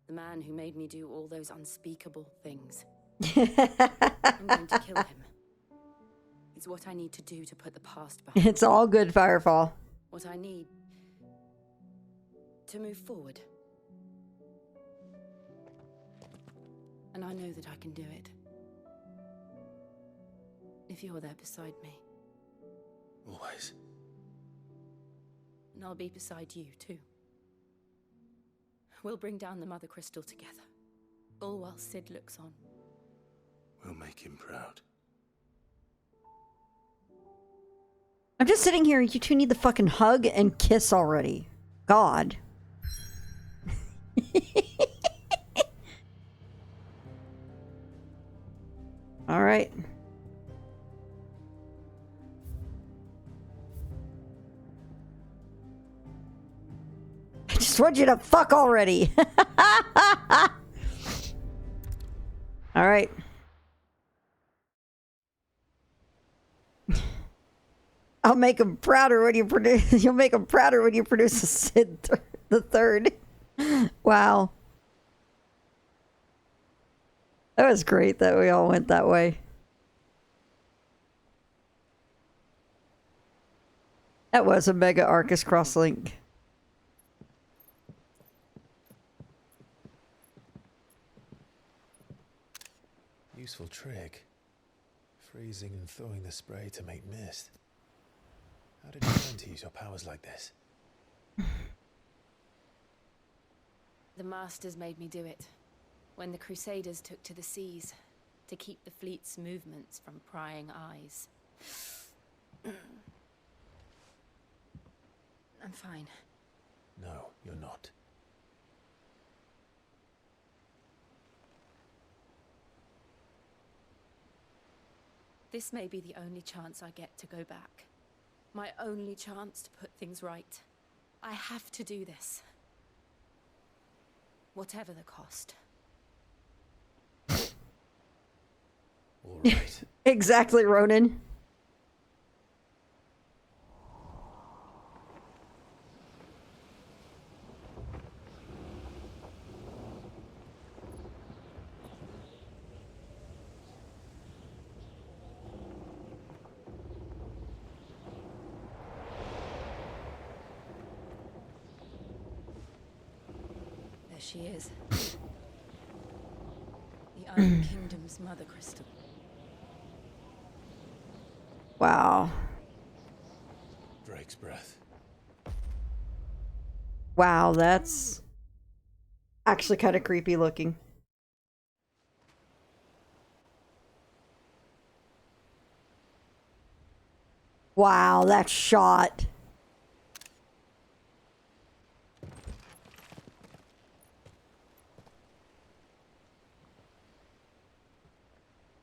The man who made me do all those unspeakable things. I'm going to kill him. It's what I need to do to put the past behind. It's all good, Firefall. What I need to move forward. And I know that I can do it. If you're there beside me. Always. And I'll be beside you, too. We'll bring down the Mother Crystal together. All while Sid looks on. We'll make him proud. I'm just sitting here. You two need the fucking hug and kiss already. God. All right. I just want you to fuck already. All right. I'll make him prouder when you produce. You'll make him prouder when you produce a Sid the third. Wow. That was great that we all went that way. That was a mega Arcus crosslink. Useful trick. Freezing and thawing the spray to make mist. How did you learn to use your powers like this? The Masters made me do it. When the Crusaders took to the seas, to keep the fleet's movements from prying eyes. I'm fine. No, you're not. This may be the only chance I get to go back. My only chance to put things right. I have to do this. Whatever the cost. All right. Exactly, Ronan. There she is. The Iron Kingdom's Mother Crystal. Wow. Drake's breath. Wow, that's actually kind of creepy looking. Wow, that shot.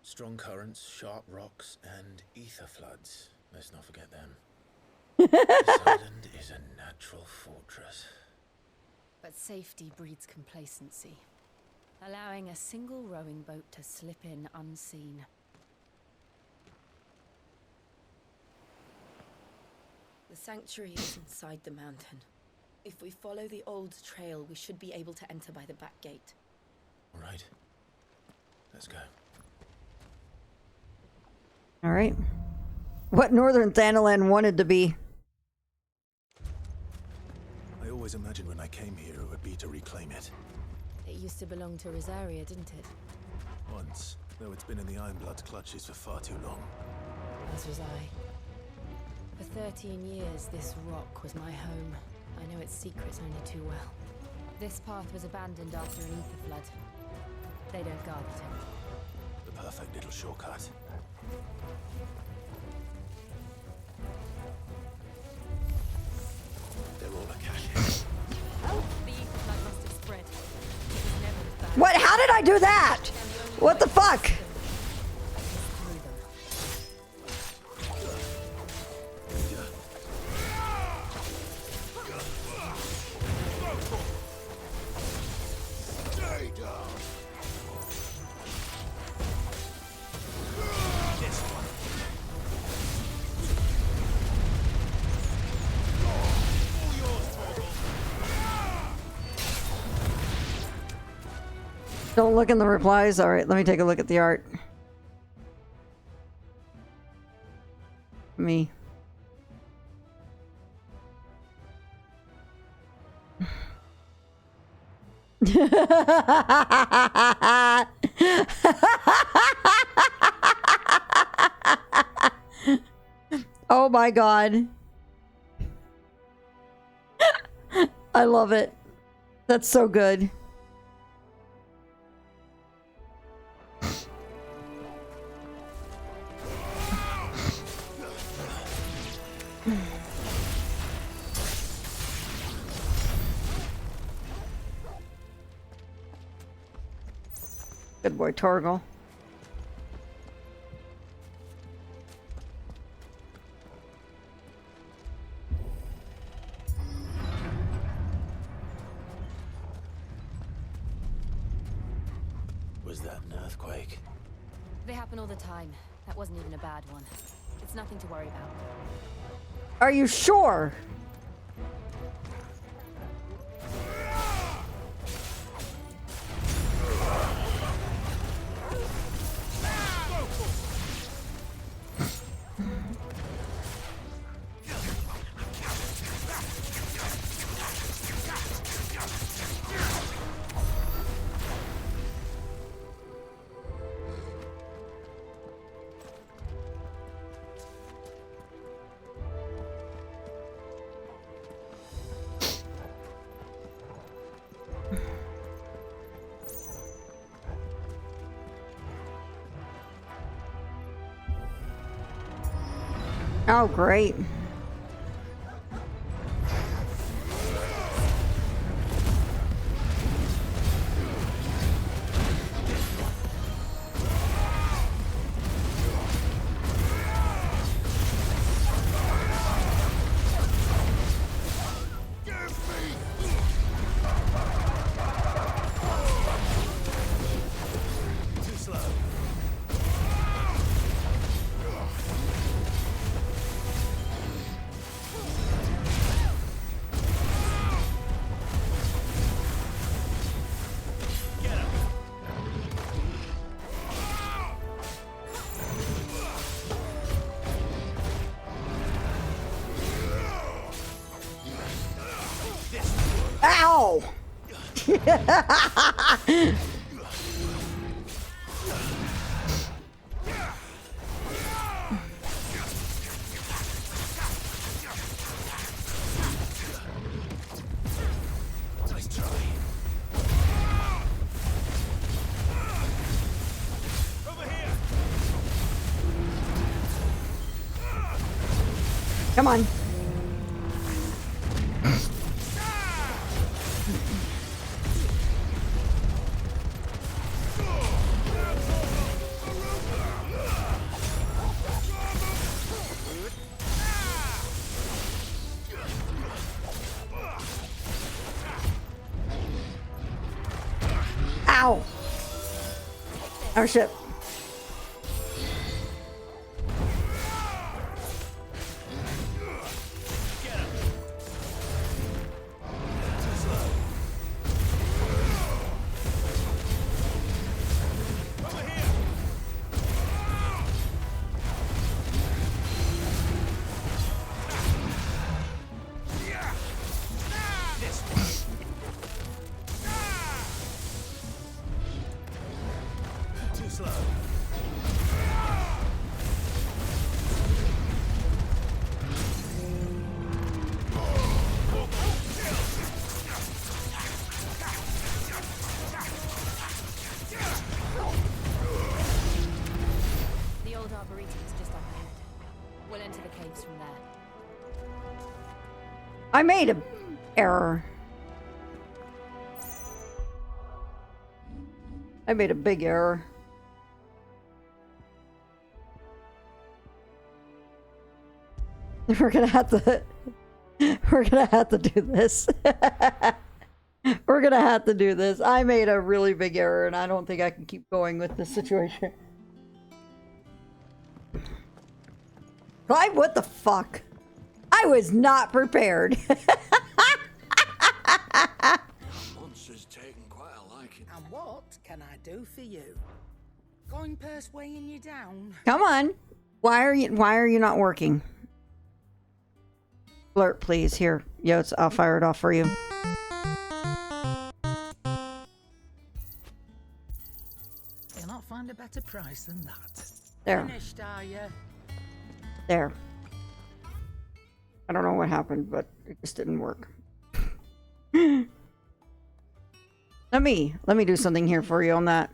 Strong currents, sharp rocks, and ether floods. Let's not forget them. This island is a natural fortress. But safety breeds complacency, allowing a single rowing boat to slip in unseen. The sanctuary is inside the mountain. If we follow the old trail, we should be able to enter by the back gate. All right. Let's go. All right. What Northern Thanalan wanted to be. I always imagined when I came here it would be to reclaim it. It used to belong to Rosaria, didn't it? Once, though it's been in the Ironblood's clutches for far too long. As was I. For 13 years, this rock was my home. I know its secrets only too well. This path was abandoned after an ether flood. They don't guard it anymore. The perfect little shortcut. They're all a cache. Oh, the ether flood must have spread. It was never as bad. What? How did I do that? What the fuck? Don't look in the replies. All right, let me take a look at the art. Me. Oh my god. I love it. That's so good. Good boy, Torgal. Was that an earthquake? They happen all the time. That wasn't even a bad one. It's nothing to worry about. Are you sure? Oh, great. Ow! Nice try. Over here. Come on. Ow! Oh shit. Too slow. I made a error. I made a big error. We're gonna have to do this. We're gonna have to do this. I made a really big error and I don't think I can keep going with this situation. Clive, what the fuck? I was not prepared. Monster's taken quite a liking. And what can I do for you? Going purse weighing you down? Come on. Why are you not working? Blurt, please. Here. Yotes, I'll fire it off for you. You'll not find a better price than that. There. Finished, are you? There. I don't know what happened, but it just didn't work. Let me do something here for you on that.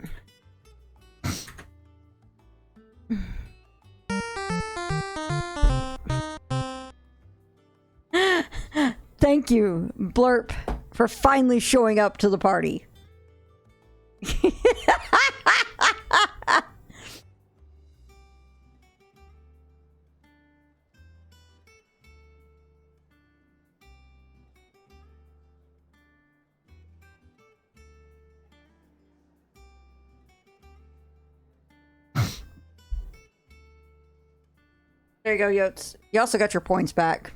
Thank you, Blurp, for finally showing up to the party. There you go, Yotes. You also got your points back.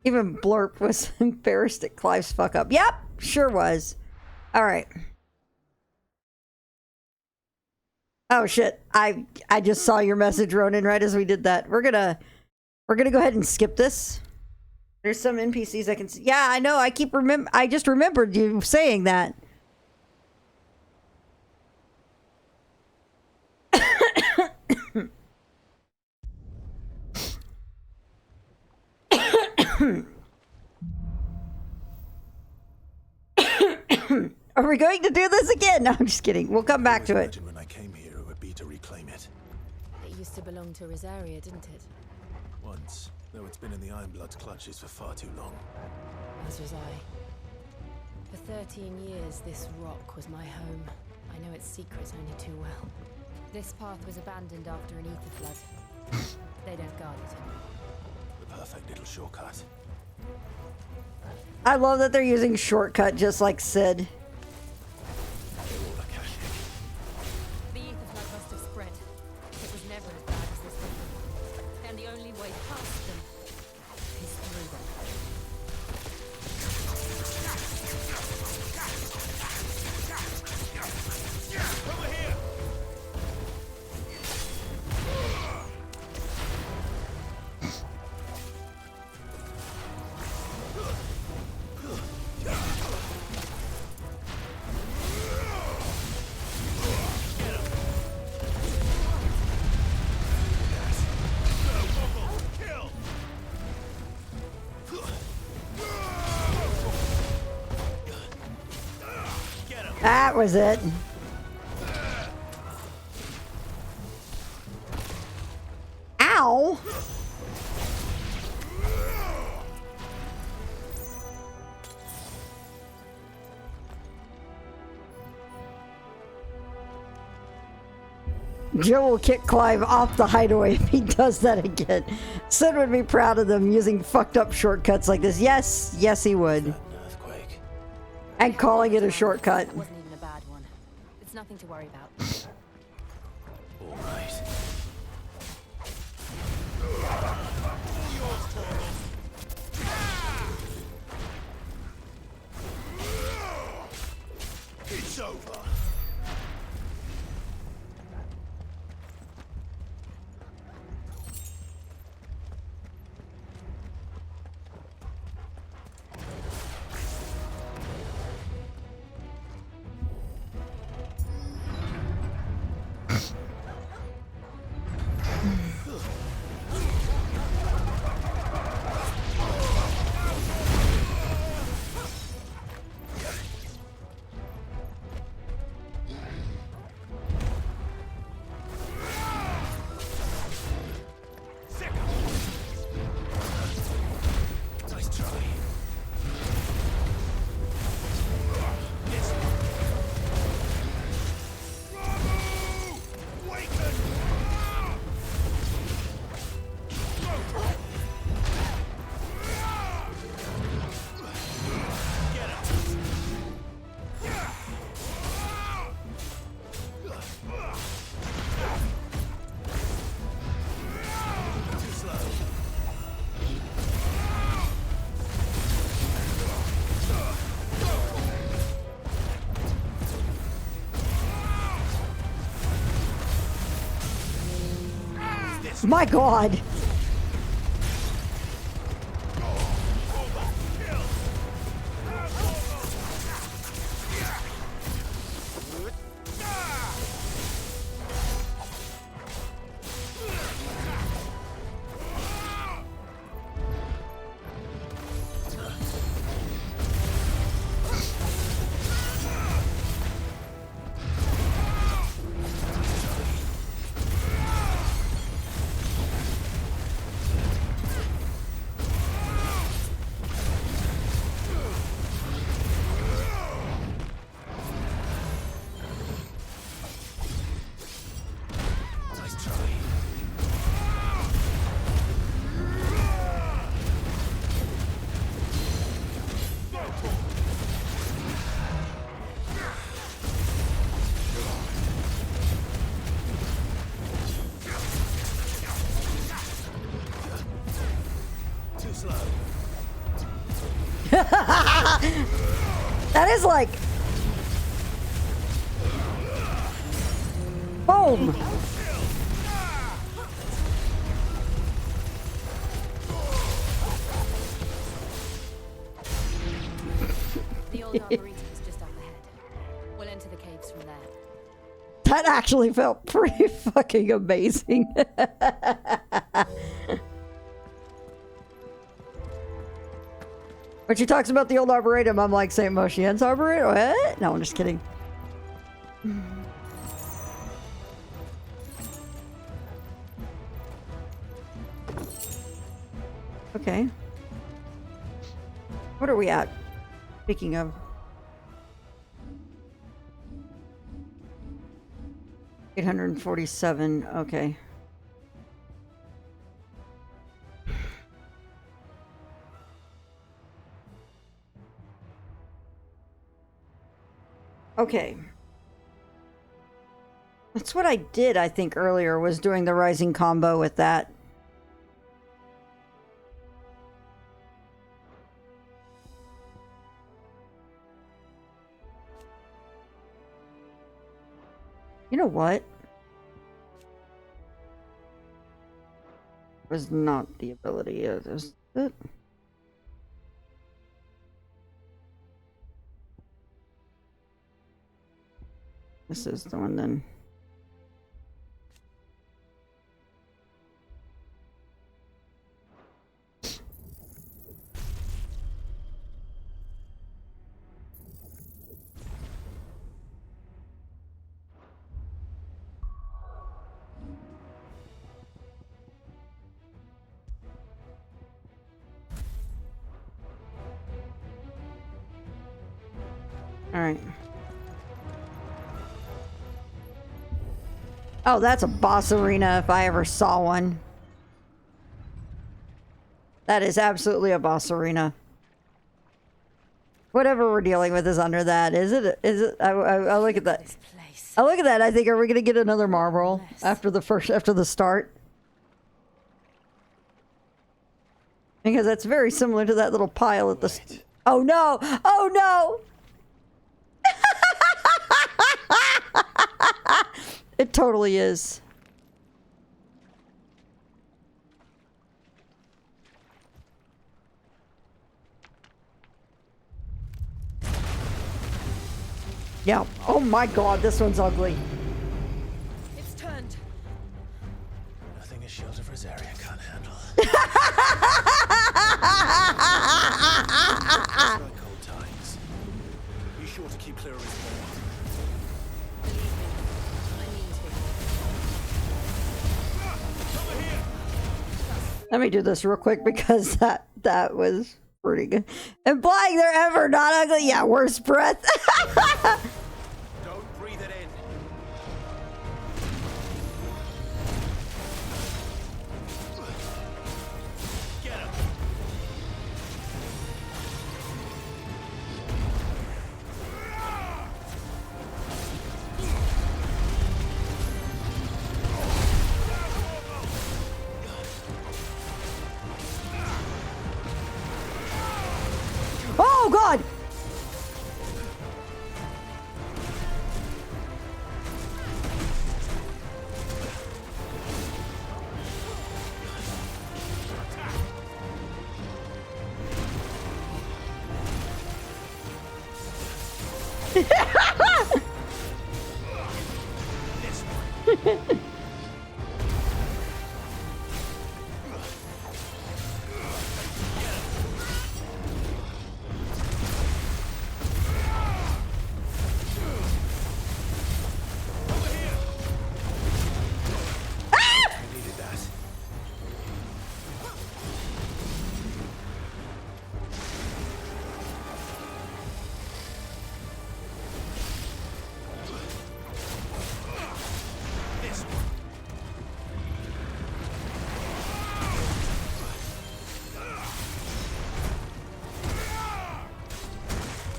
Even Blurp was embarrassed at Clive's fuck up. Yep, sure was. All right. Oh shit! I just saw your message, Ronan. Right as we did that, we're gonna go ahead and skip this. There's some NPCs I can see. Yeah, I know. I just remembered you saying that. Are we going to do this again? No, I'm just kidding. We'll come back to it. When I came here, it would be to reclaim it. It used to belong to Rosaria, didn't it? Once, though it's been in the Ironblood's clutches for far too long. As was I. For 13 years, this rock was my home. I know its secrets only too well. This path was abandoned after an ether flood. They don't guard it anymore. The perfect little shortcut. I love that they're using shortcut just like Sid. The ether flood must have spread. It was never as bad as this one. And the only way past them is through them. Over here! That was it. Ow! Joe will kick Clive off the hideaway if he does that again. Sid would be proud of them using fucked up shortcuts like this. Yes, yes he would. And calling it a shortcut. That wasn't even a bad one. It's nothing to worry about. All right. It's over. My God. That is like... Boom! The old arboretum is just up ahead. We'll enter the caves from there. That actually felt pretty fucking amazing. When she talks about the old arboretum, I'm like, St. Moshien's arboretum? What? No, I'm just kidding. Okay. What are we at? Speaking of. $847. Okay. Okay. That's what I did, I think, earlier, was doing the rising combo with that. You know what? It was not the ability. It was it. This is the one then. All right. Oh, that's a boss arena if I ever saw one. That is absolutely a boss arena. Whatever we're dealing with is under that. Is it? Is it? I look at that. I look at that. I think, are we gonna get another marble after the start? Because that's very similar to that little pile at the. Oh no! Oh no! It totally is. Yeah. Oh my God, this one's ugly. It's turned. Nothing a shield of Rosaria can't handle. Cold times. Be sure to keep clear of his ball. Let me do this real quick because that was pretty good. Implying they're ever not ugly. Yeah, worst breath. Don't breathe it in. Get him. Oh God!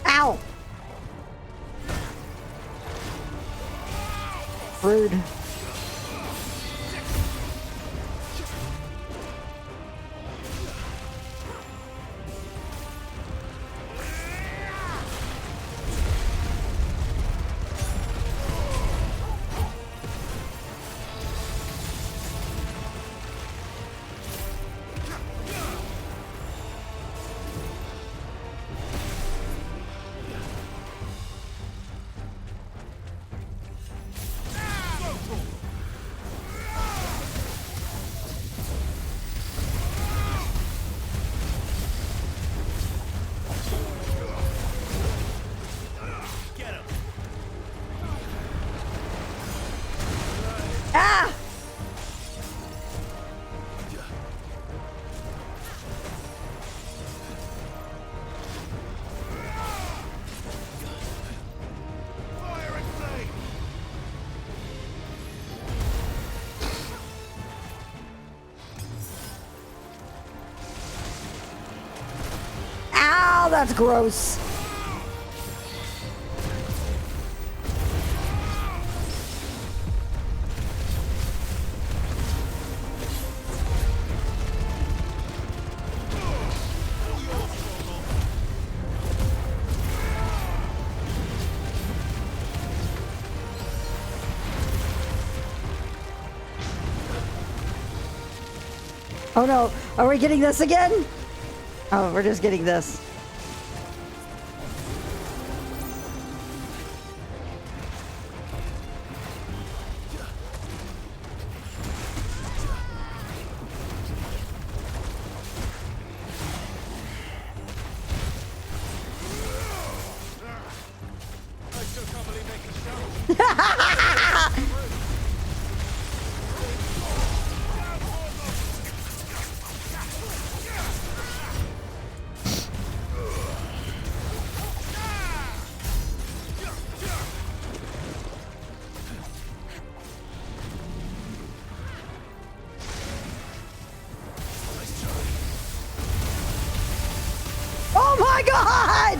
Ow! Rude. Ah! Ow, that's gross. Oh no, are we getting this again? Oh, we're just getting this. Oh my god!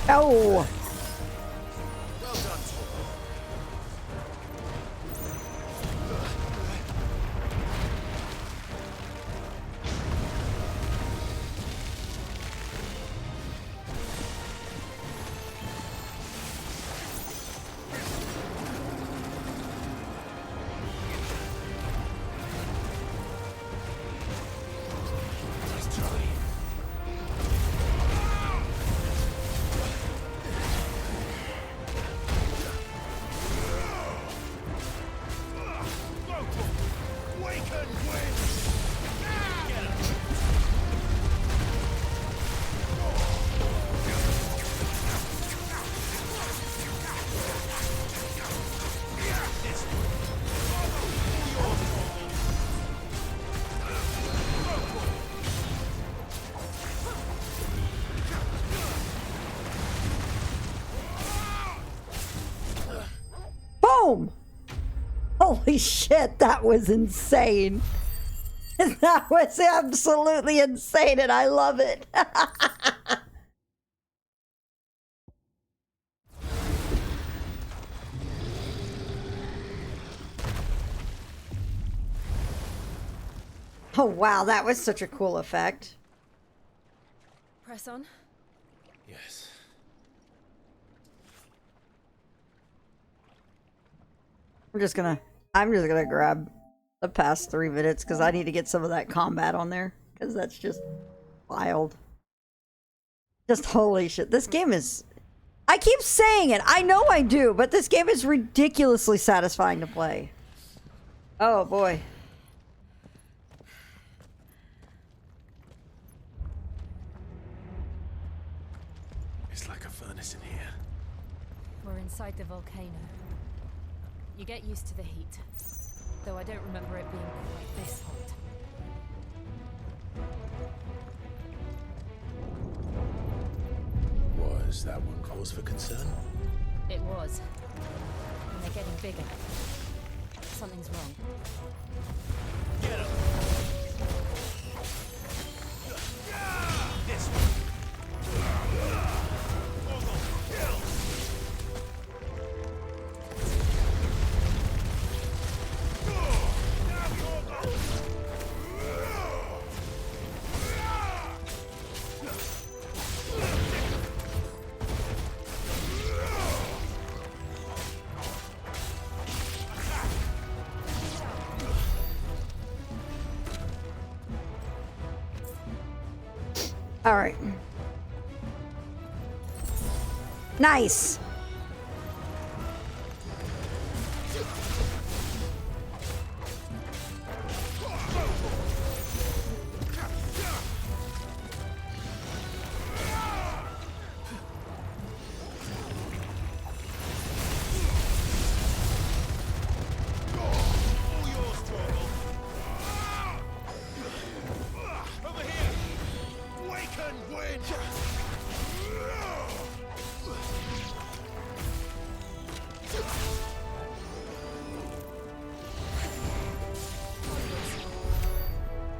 Oh! Boom! Holy shit, that was insane. That was absolutely insane, and I love it. Oh wow, that was such a cool effect. Press on. Yes. I'm just gonna grab the past 3 minutes because I need to get some of that combat on there because that's just wild. Just holy shit. This game is, I keep saying it. I know I do, but this game is ridiculously satisfying to play. Oh boy. It's like a furnace in here. We're inside the volcano. You get used to the heat, though I don't remember it being quite this hot. Was that one cause for concern? It was. And they're getting bigger. Something's wrong. Get him! This one. All right. Nice.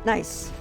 Nice.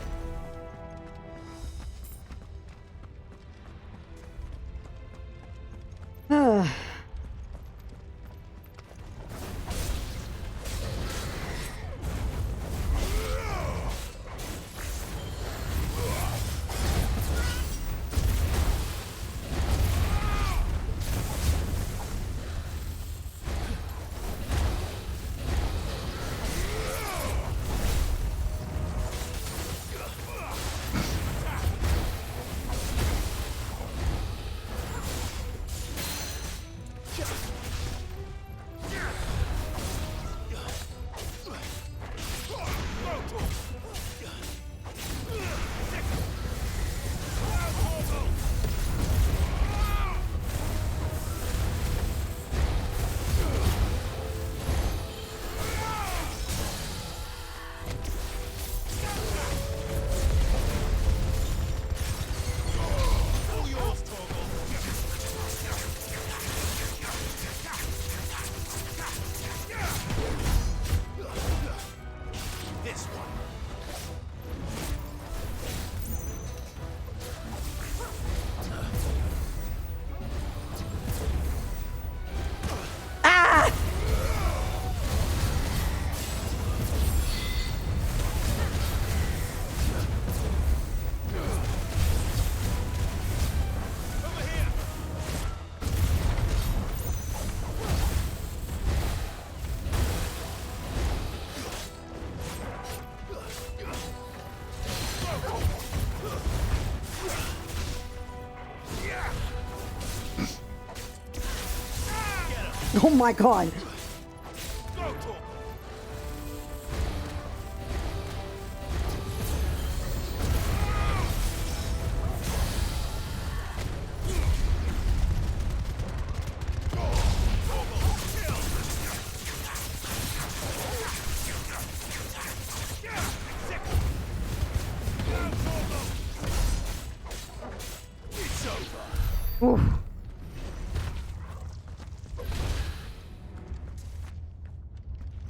Oh my god.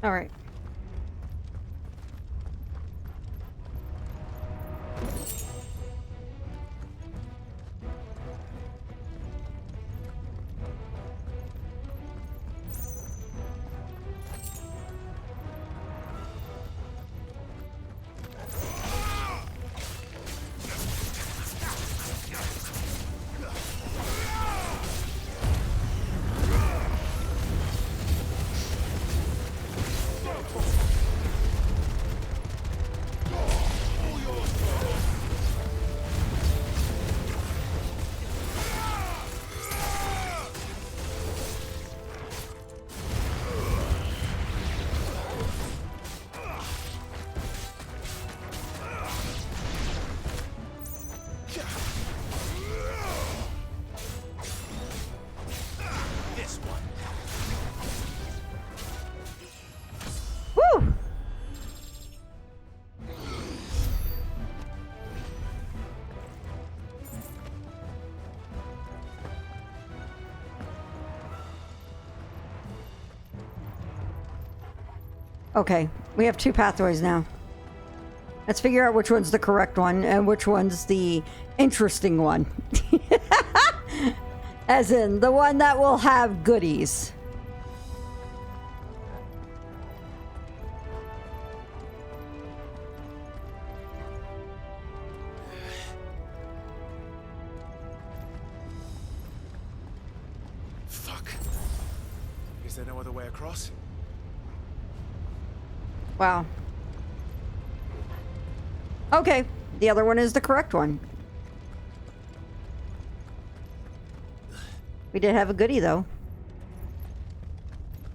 All right. This one. Woo! Okay, we have 2 pathways now. Let's figure out which one's the correct one and which one's the interesting one. As in, the one that will have goodies. Fuck. Is there no other way across? Wow. Okay, the other one is the correct one. We did have a goodie, though.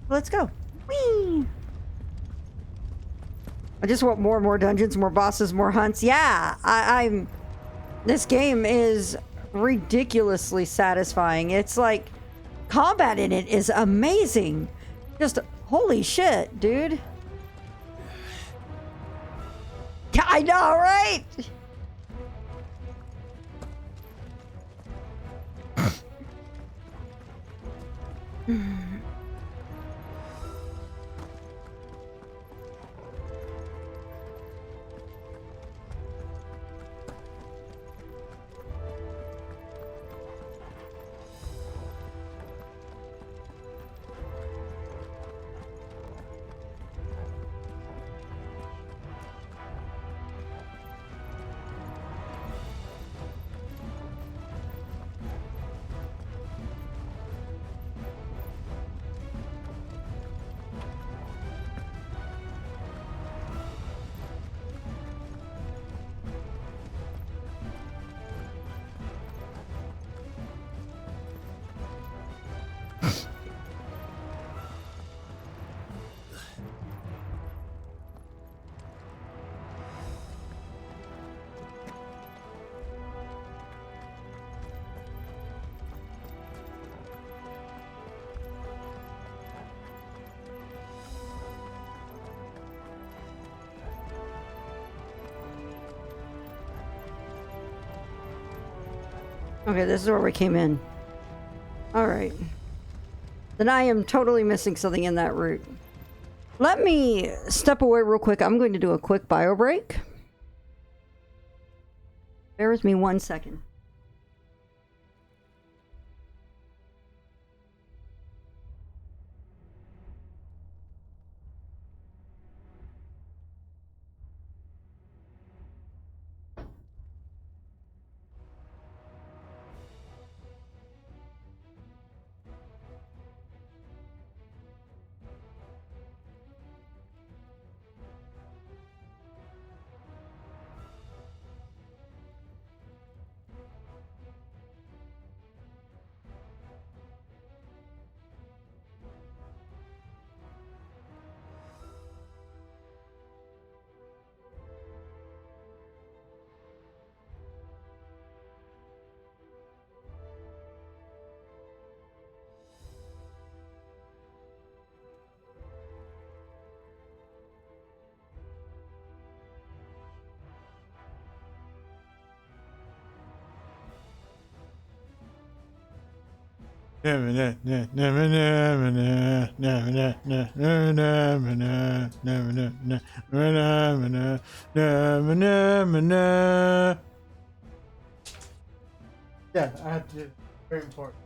Let's go. Whee! I just want more and more dungeons, more bosses, more hunts. Yeah, I'm... This game is ridiculously satisfying. It's like... Combat in it is amazing. Just holy shit, dude. I know, right? Okay, this is where we came in. Alright. Then I am totally missing something in that route. Let me step away real quick. I'm going to do a quick bio break. Bear with me 1 second. Yeah, I had to do it. Very important.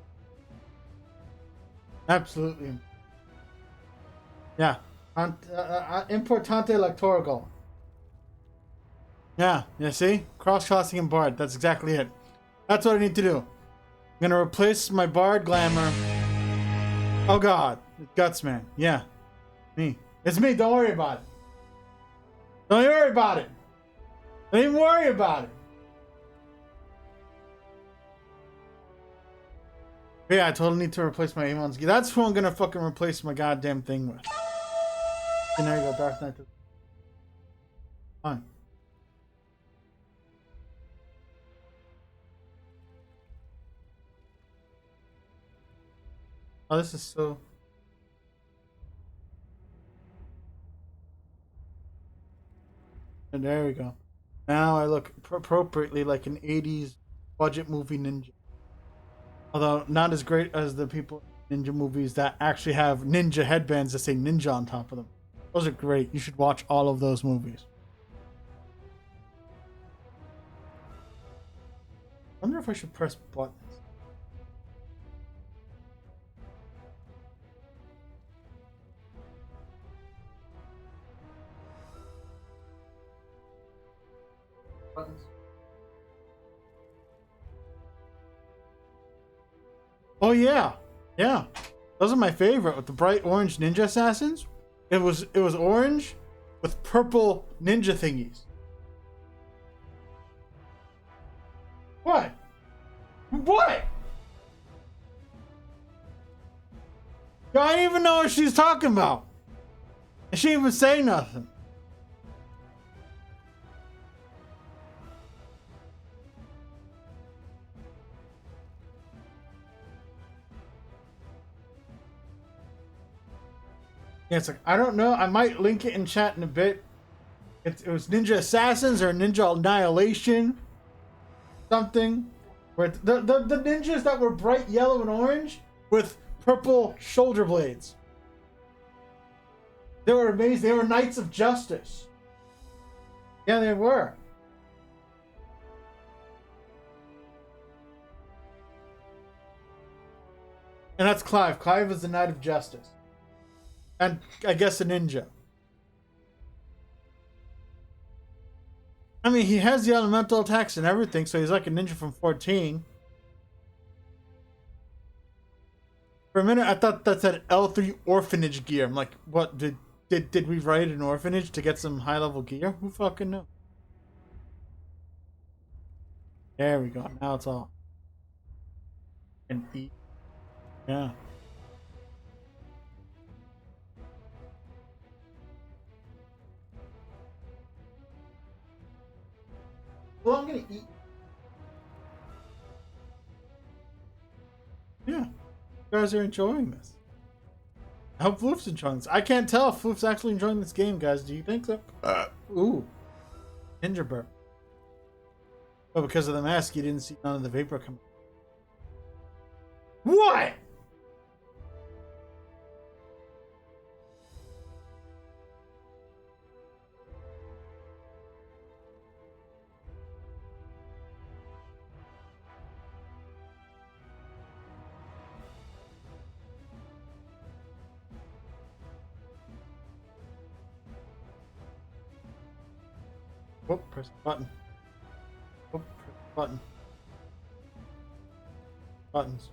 Absolutely. Yeah. Importante electoral. Yeah, you see? Cross-classing and Bard. That's exactly it. That's what I need to do. I'm gonna replace my Bard glamour. Oh god. Guts, man. Yeah. Me. It's me. Don't worry about it. Don't worry about it. Don't even worry about it. But yeah, I totally need to replace my Amon's gear. That's who I'm gonna fucking replace my goddamn thing with. And there you go, Darth Knight. Fine. Oh, this is so... And there we go. Now I look appropriately like an 80s budget movie ninja. Although not as great as the people in ninja movies that actually have ninja headbands that say ninja on top of them. Those are great. You should watch all of those movies. I wonder if I should press buttons. Buttons. Oh yeah, yeah. Those are my favorite with the bright orange ninja assassins. It was orange with purple ninja thingies. What? What? I don't even know what she's talking about. And she didn't even say nothing. Yeah, it's like, I don't know. I might link it in chat in a bit. It was Ninja Assassins or Ninja Annihilation. Something. Where the ninjas that were bright yellow and orange with purple shoulder blades. They were amazing. They were Knights of Justice. Yeah, they were. And that's Clive. Clive is the Knight of Justice. And I guess a ninja. I mean, he has the elemental attacks and everything, so he's like a ninja from 14. For a minute, I thought that said L3 orphanage gear. I'm like, what? Did we write an orphanage to get some high-level gear? Who fucking knows? There we go. Now it's all. And eat. Yeah. Well, I'm gonna eat. Yeah. You guys are enjoying this. I hope Floof's enjoying this. I can't tell if Floof's actually enjoying this game, guys. Do you think so? Ooh. Ninja burp. Oh, because of the mask, you didn't see none of the vapor come. What? Oh, press the button. Oh, press the button. Buttons.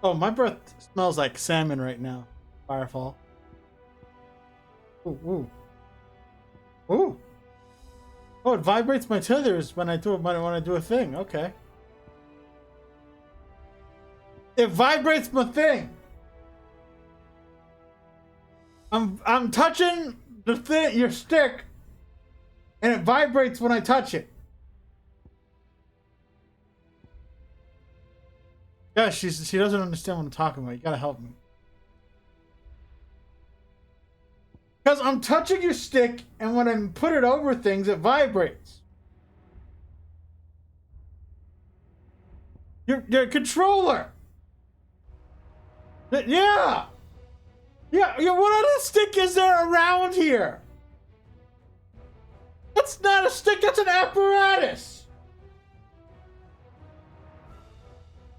Oh, my breath smells like salmon right now. Firefall. Ooh, ooh. Ooh. Oh, it vibrates my tethers when I do a thing. Okay. It vibrates my thing. I'm touching the thing, your stick, and it vibrates when I touch it. Yeah, she doesn't understand what I'm talking about. You gotta help me. Because I'm touching your stick, and when I put it over things, it vibrates. Your controller. Yeah. Yeah. What other stick is there around here? That's not a stick. That's an apparatus.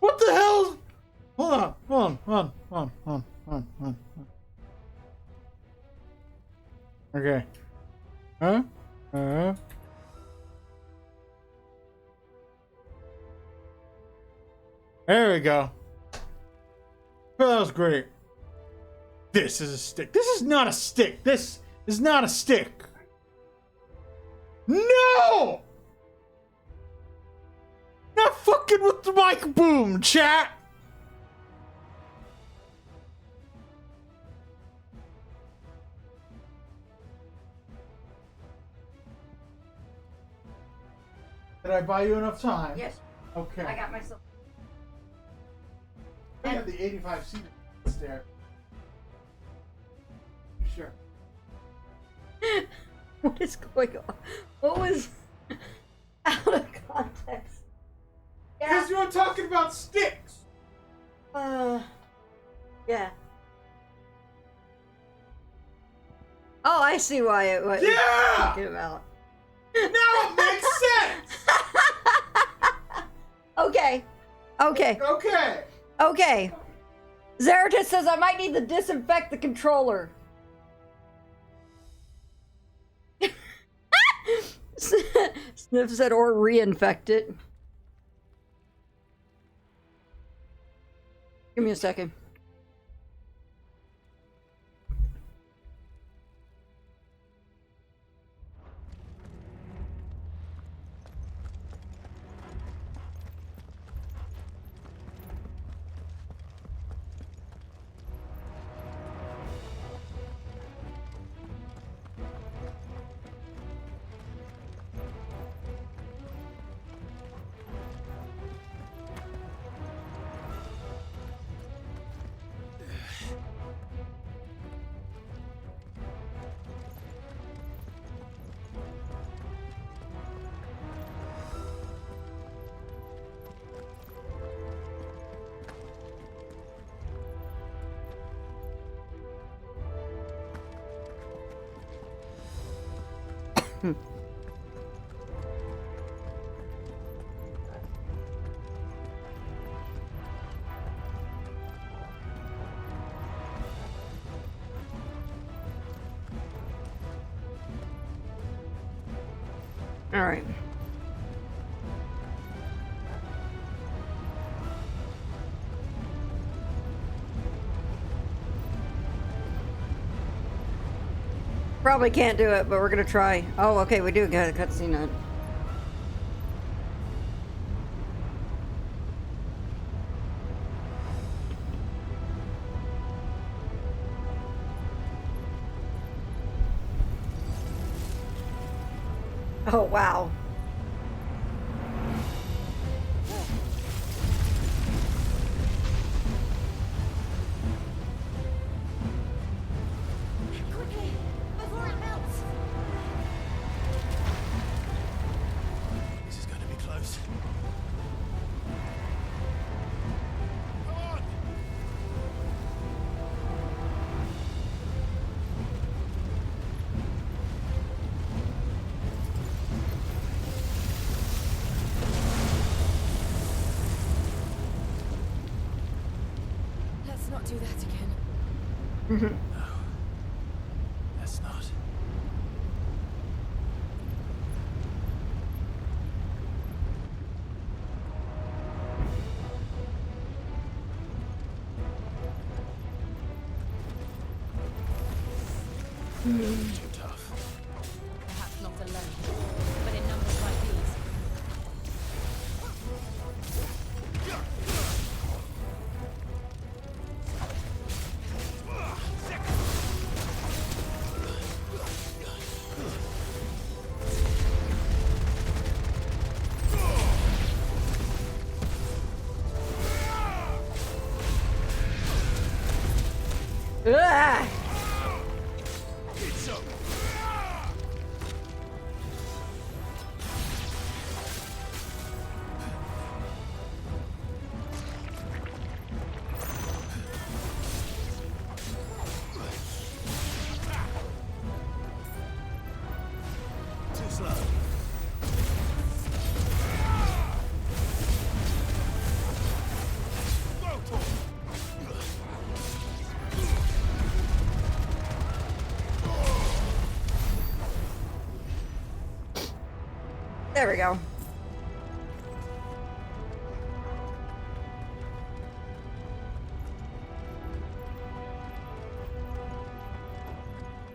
What the hell? Hold on. Okay. Huh? There we go. Oh, that was great. This is a stick. This is not a stick. This is not a stick. No! Not fucking with the mic boom, chat. Did I buy you enough time? Yes. Okay. I got myself. I have the 85 seat there. Sure. What is going on? What was out of context? Because you were talking about sticks. Yeah. Oh, I see why it was talking about. Now it makes sense. Okay. Zeratus says I might need to disinfect the controller. Sniff said or reinfect it. Give me a second. All right. Probably can't do it, but we're gonna try. Oh, okay, we do got a cutscene on. Oh, wow. Quickly, before it melts. This is going to be close. Come on! Let's not do that again. No. Let's not. Too tough. Perhaps not alone, but in numbers like these. Ah! It's up. Too slow. There we go.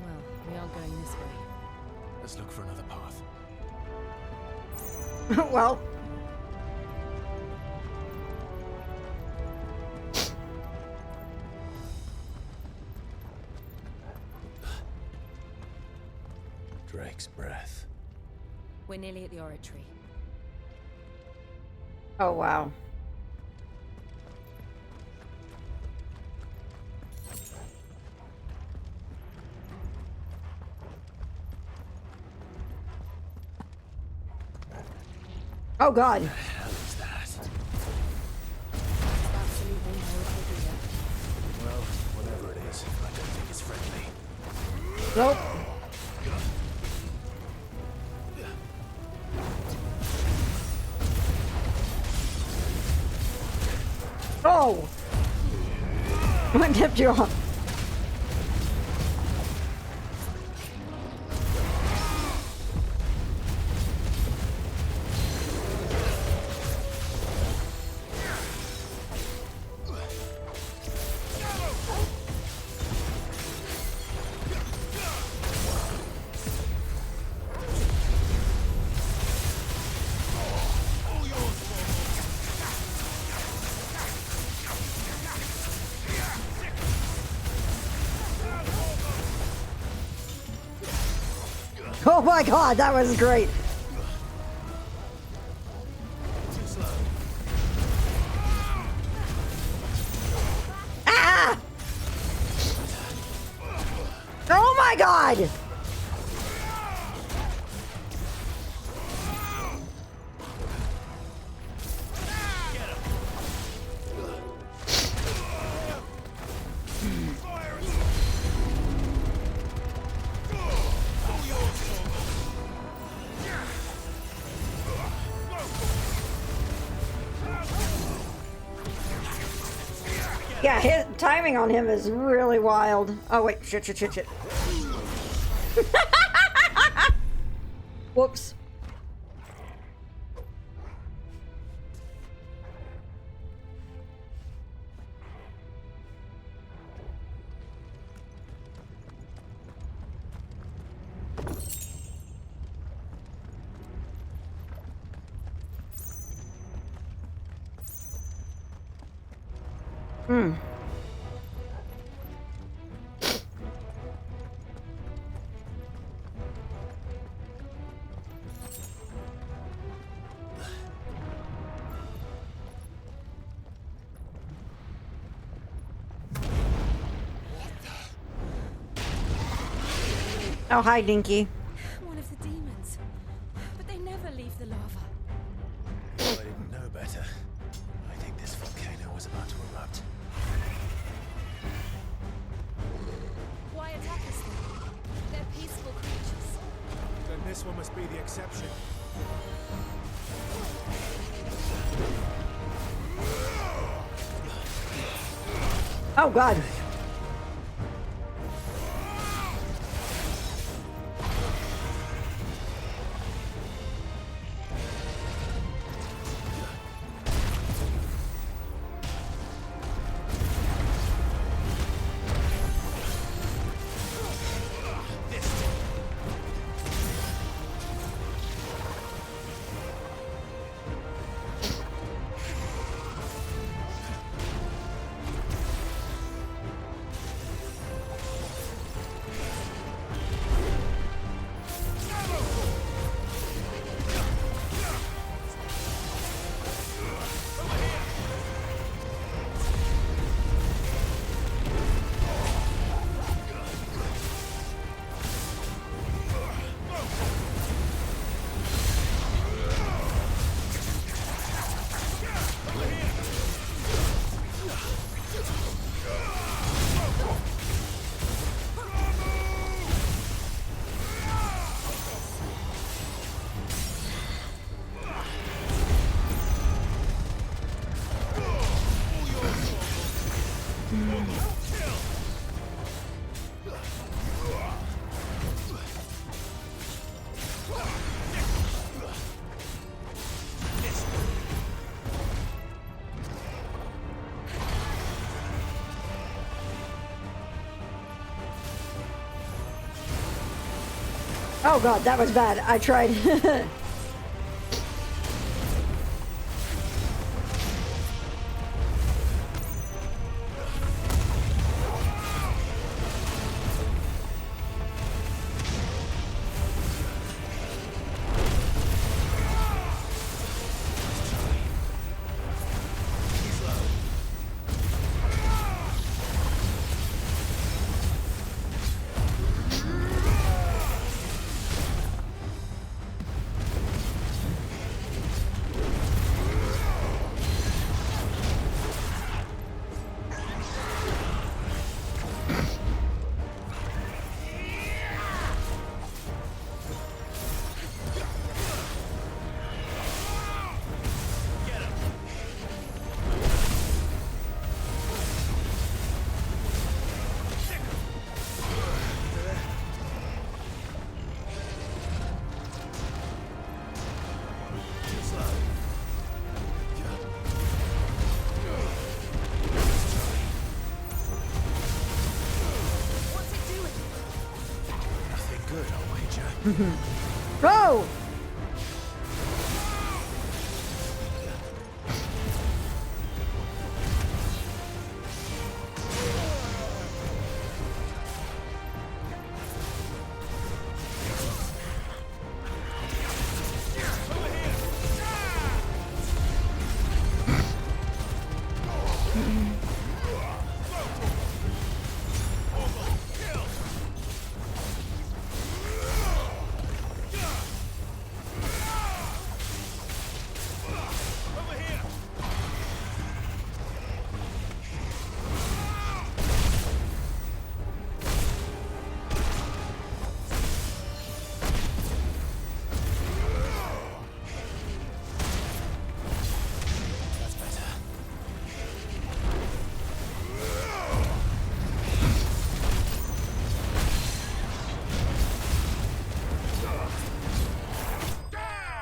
Well, we aren't going this way. Let's look for another path. Well. Drake's breath. We're nearly at the oratory. Oh, wow. Oh, God. What the hell is that? Absolutely no idea. Well, whatever it is, I don't think it's friendly. Nope. Oh! What kept you on? Oh my God, that was great. Ah! Oh my God! Yeah, his timing on him is really wild. Oh wait, shit. Whoops. Hmm. Oh, hi, Dinky. One of the demons. But they never leave the lava. I didn't know better. I think this volcano was about to erupt. Why attack us then? They're peaceful creatures. Then this one must be the exception. Oh, God. Oh god, that was bad. I tried. Go!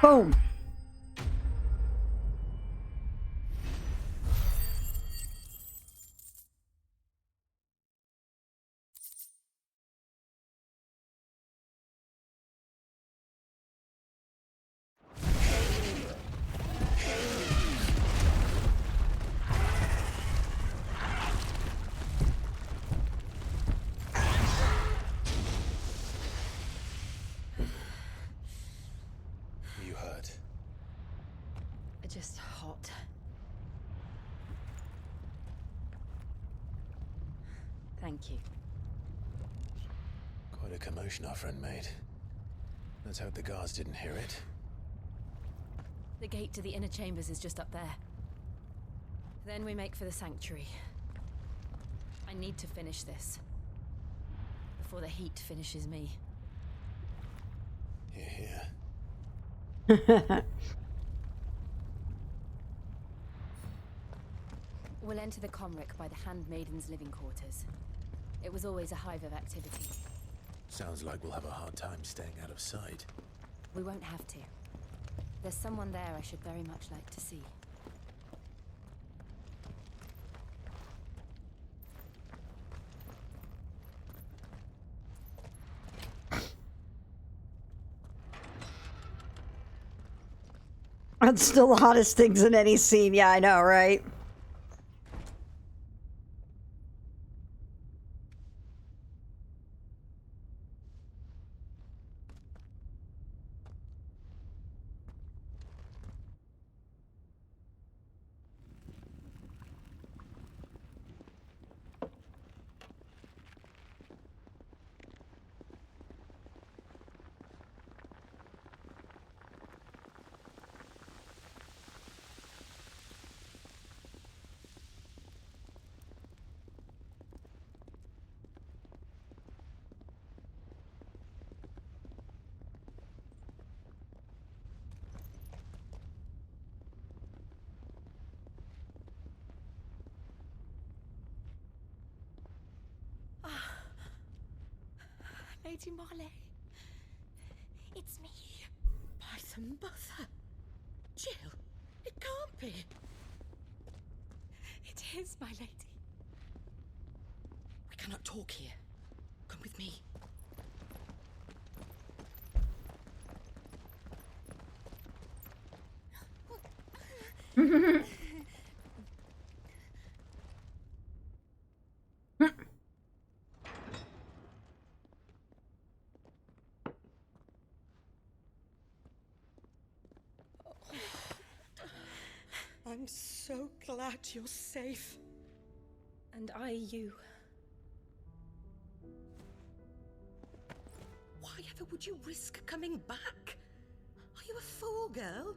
Boom. You hurt. Just hot. Thank you. Quite a commotion our friend made. Let's hope the guards didn't hear it. The gate to the inner chambers is just up there. Then we make for the sanctuary. I need to finish this. Before the heat finishes me. Here. We'll enter the Comric by the Handmaiden's living quarters. It was always a hive of activity. Sounds like we'll have a hard time staying out of sight. We won't have to. There's someone there I should very much like to see. That's still the hottest things in any scene. Yeah, I know, right? Lady Marley. It's me. By the mother. Jill, it can't be. It is, my lady. We cannot talk here. Come with me. I'm so glad you're safe. And you. Why ever would you risk coming back? Are you a fool, girl?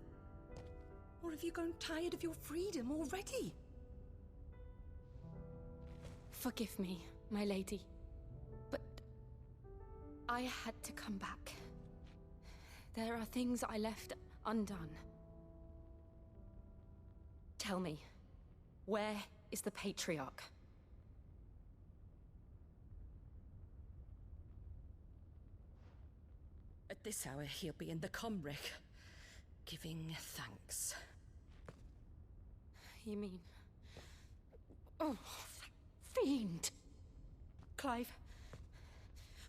Or have you grown tired of your freedom already? Forgive me, my lady, but I had to come back. There are things I left undone. Tell me, where is the Patriarch? At this hour, he'll be in the Comric, giving thanks. You mean... Oh, fiend! Clive,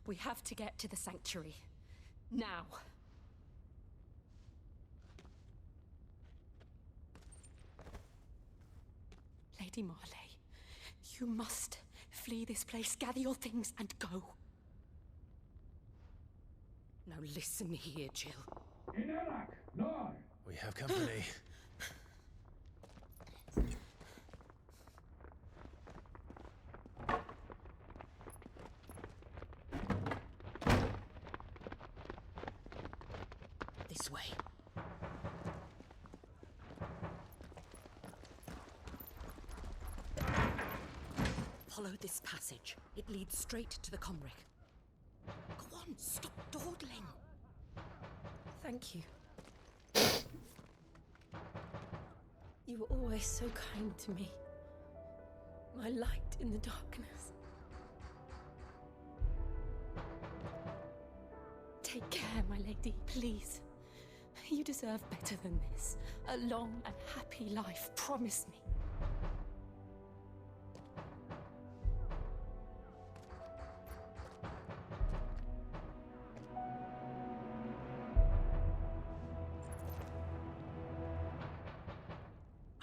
we have to get to the sanctuary. Now. Lady Marley, you must flee this place, gather your things, and go. Now listen here, Jill. We have company. This way. Follow this passage. It leads straight to the Comric. Go on, stop dawdling. Thank you. You were always so kind to me. My light in the darkness. Take care, my lady, please. You deserve better than this. A long and happy life, promise me.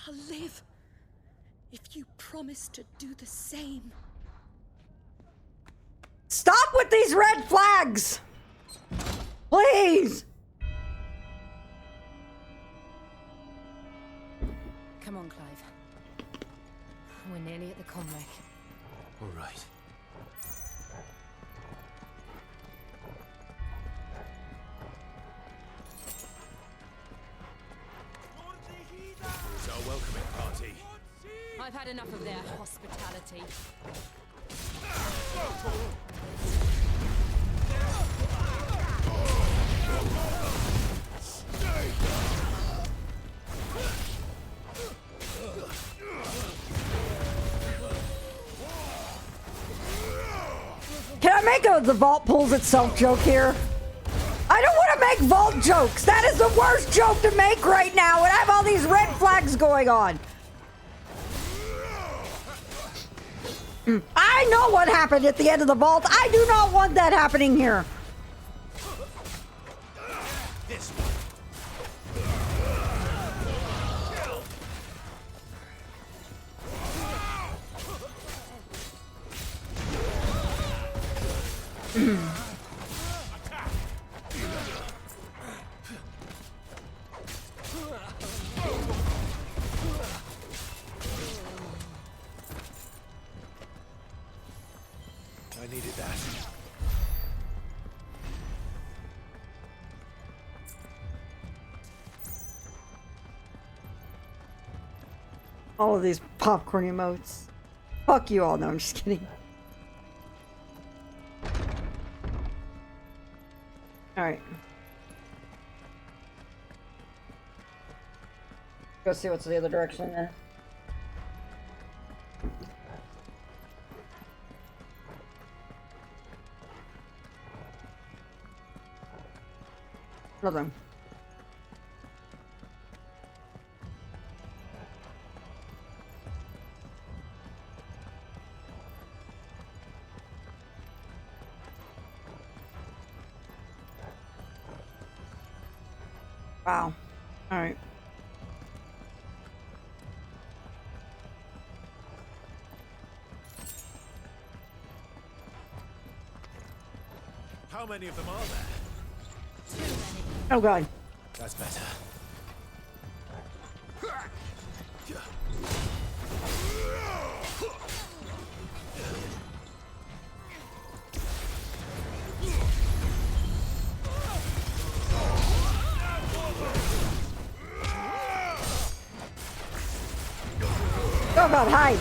I'll live if you promise to do the same. Stop with these red flags! Please! Come on, Clive. We're nearly at the Comric. All right. Here's our welcoming party. I've had enough of their hospitality. Can I make the vault pulls itself joke here? I don't want to make vault jokes. That is the worst joke to make right now when I have all these red flags going on. I know what happened at the end of the vault. I do not want that happening here. I needed that. All of these popcorn emotes. Fuck you all. No, I'm just kidding. Alright. Go see what's the other direction there. Nothing. Wow. All right. How many of them are there? Oh god. That's better. Oh god, hide!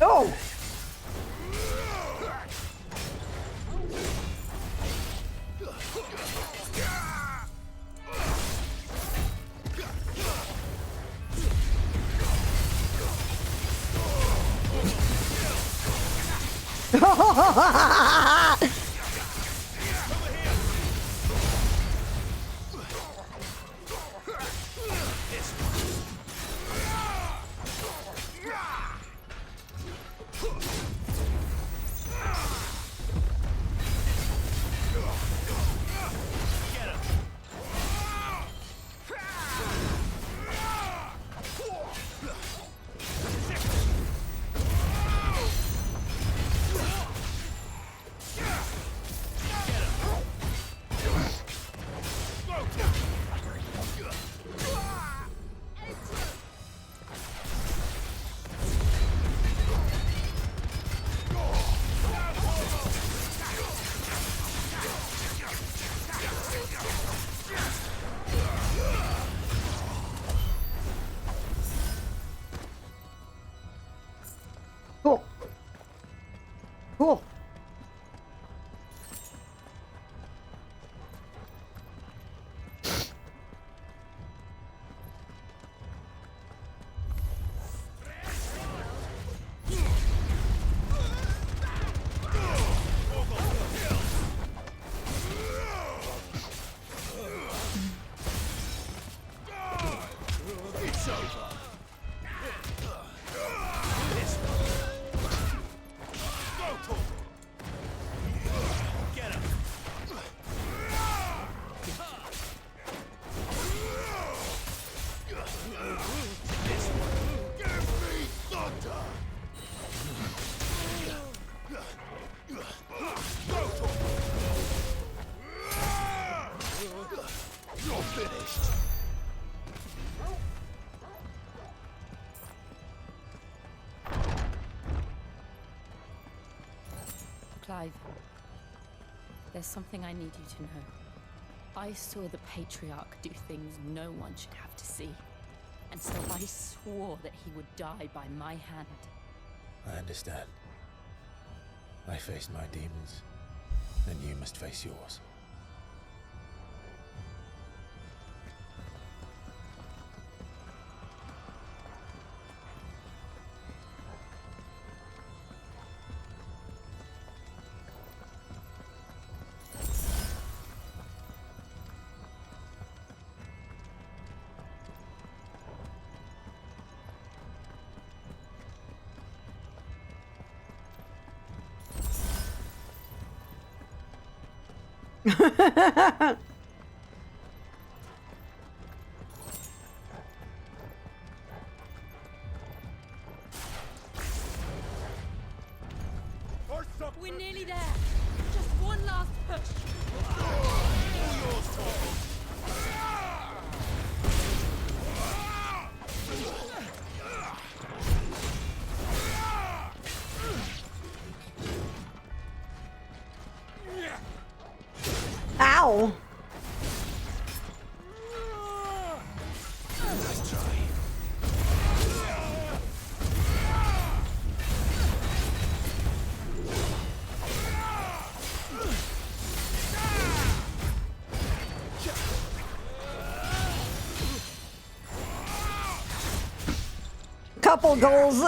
Oh! Cool. Cool. It's over. Get him. Give me thunder. You're finished. Clive, there's something I need you to know. I saw the Patriarch do things no one should have to see. And so I swore that he would die by my hand. I understand. I faced my demons, and you must face yours. We're nearly there. Just one last push. Ow! Nice try. Couple goals.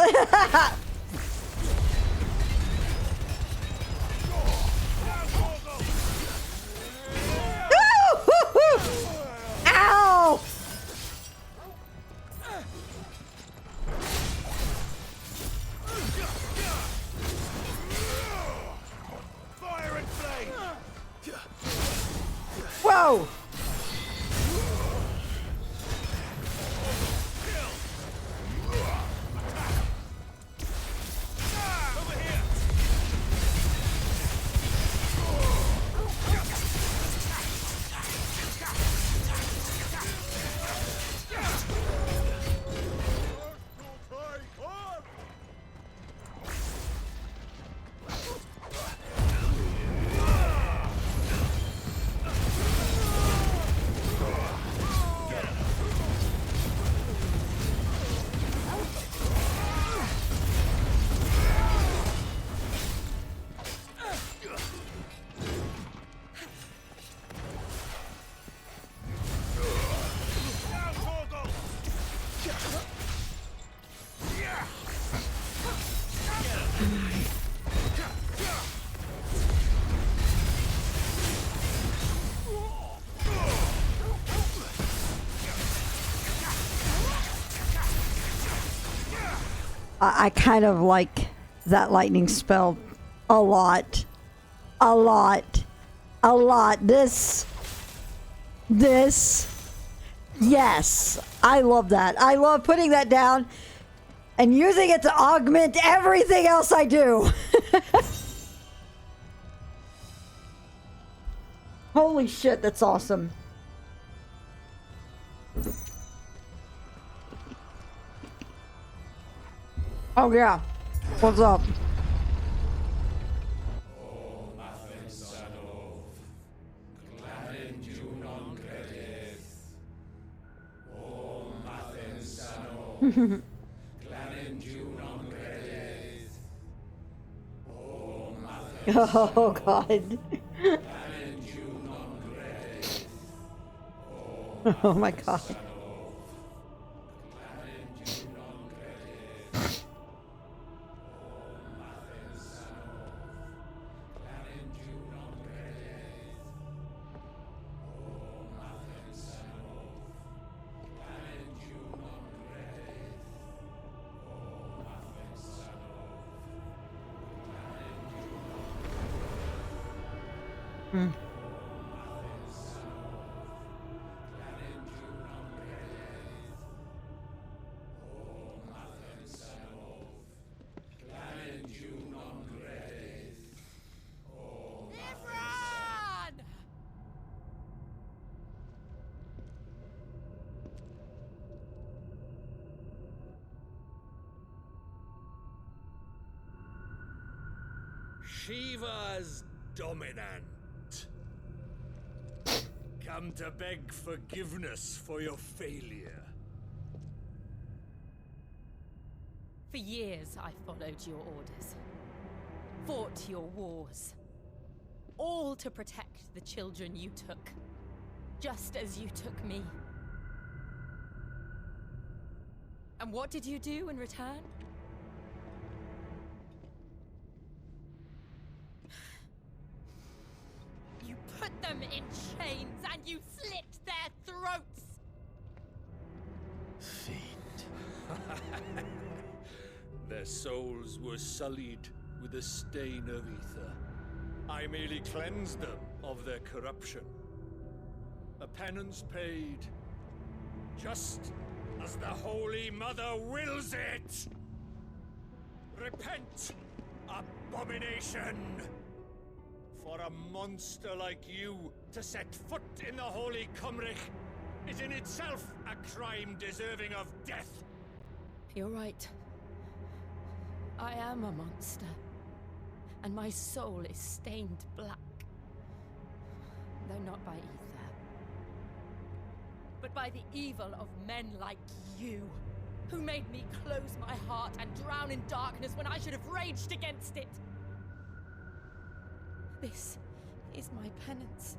Ow! go! I kind of like that lightning spell a lot. A lot. A lot. This. Yes. I love that. I love putting that down and using it to augment everything else I do. Holy shit, that's awesome. Oh yeah. What's up? Oh god. Oh my god. Hmm. Shiva's dominant. Come to beg forgiveness for your failure. For years, I followed your orders, fought your wars, all to protect the children you took, just as you took me. And what did you do in return? You put them in chains and you slit their throats! Their souls were sullied with a stain of ether. I merely cleansed them of their corruption. A penance paid, just as the Holy Mother wills it! Repent, abomination! For a monster like you to set foot in the Holy Cymric is in itself a crime deserving of death. You're right. I am a monster, and my soul is stained black. Though not by ether, but by the evil of men like you, who made me close my heart and drown in darkness when I should have raged against it. This is my penance.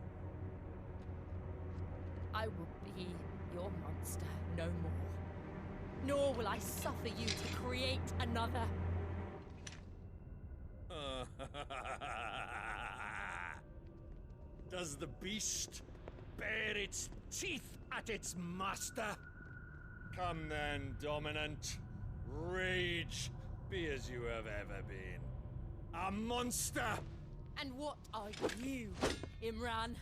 I will be your monster no more. Nor will I suffer you to create another. Does the beast bare its teeth at its master? Come then, dominant. Rage, be as you have ever been. A monster! And what are you, Imran?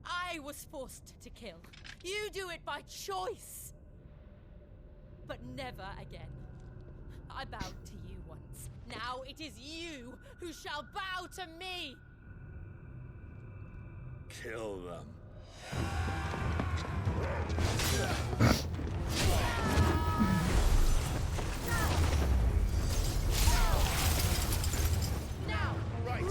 I was forced to kill. You do it by choice. But never again. I bowed to you once. Now it is you who shall bow to me. Kill them. Now! Right.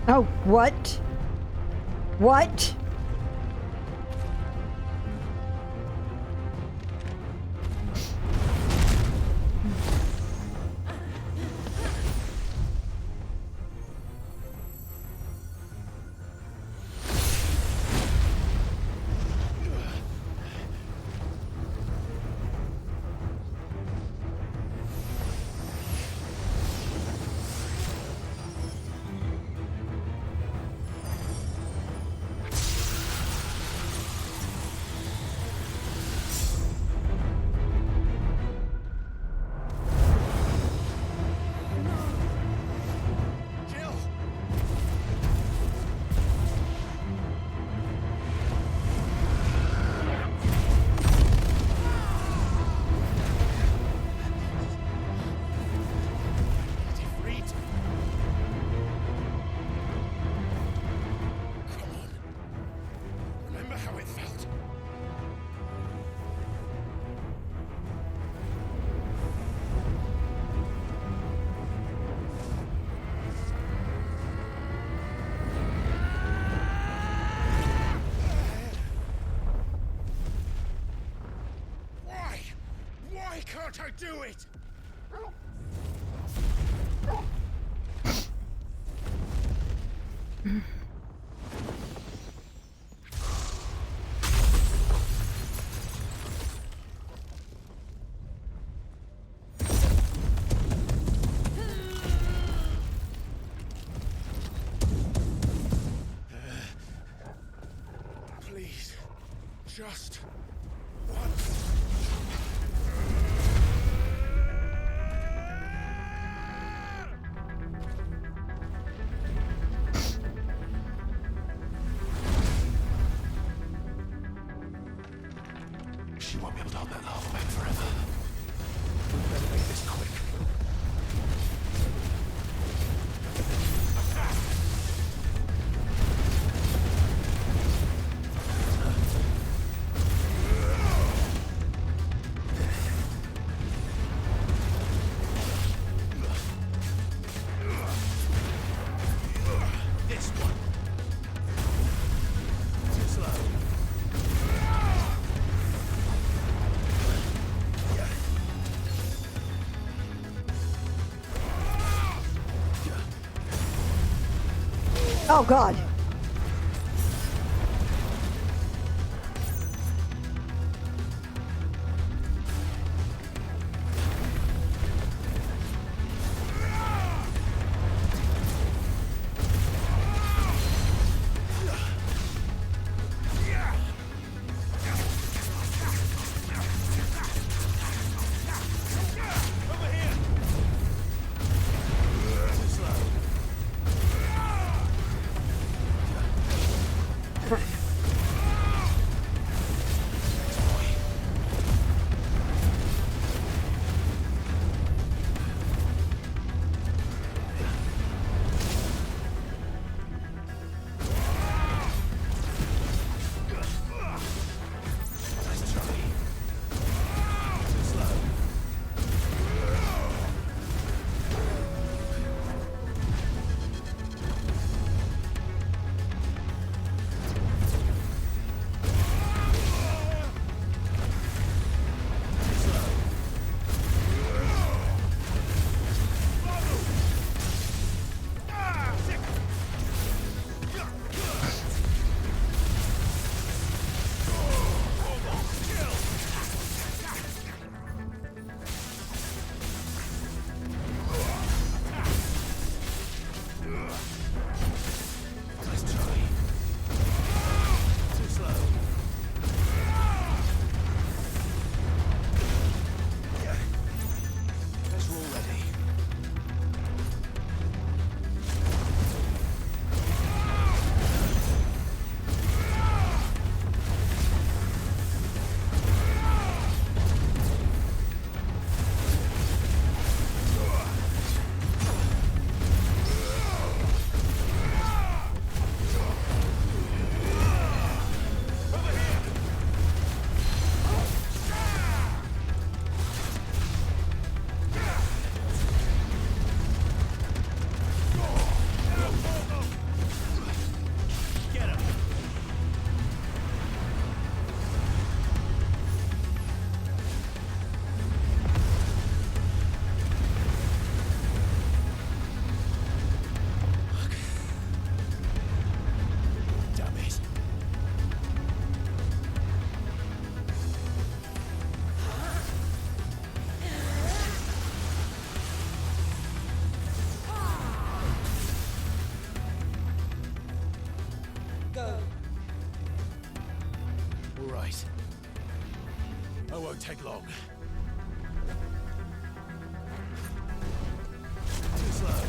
Oh, what? What? Why can't I do it? Please, just once. She won't be able to hold that lava back forever. We better make this quick. This one. Too slow. Oh, God. Go. All right. I won't take long. Too slow.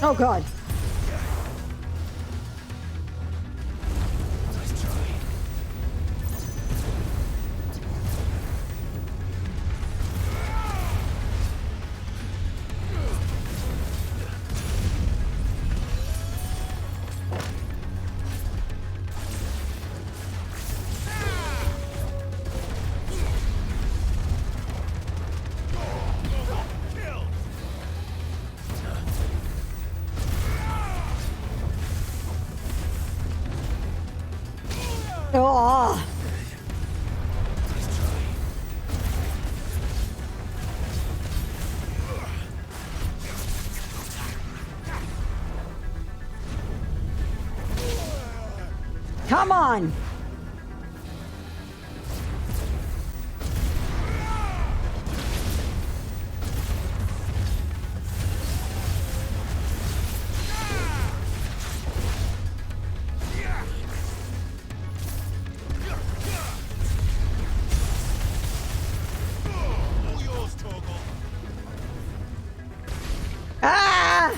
Oh god. Oh. Come on. Ah!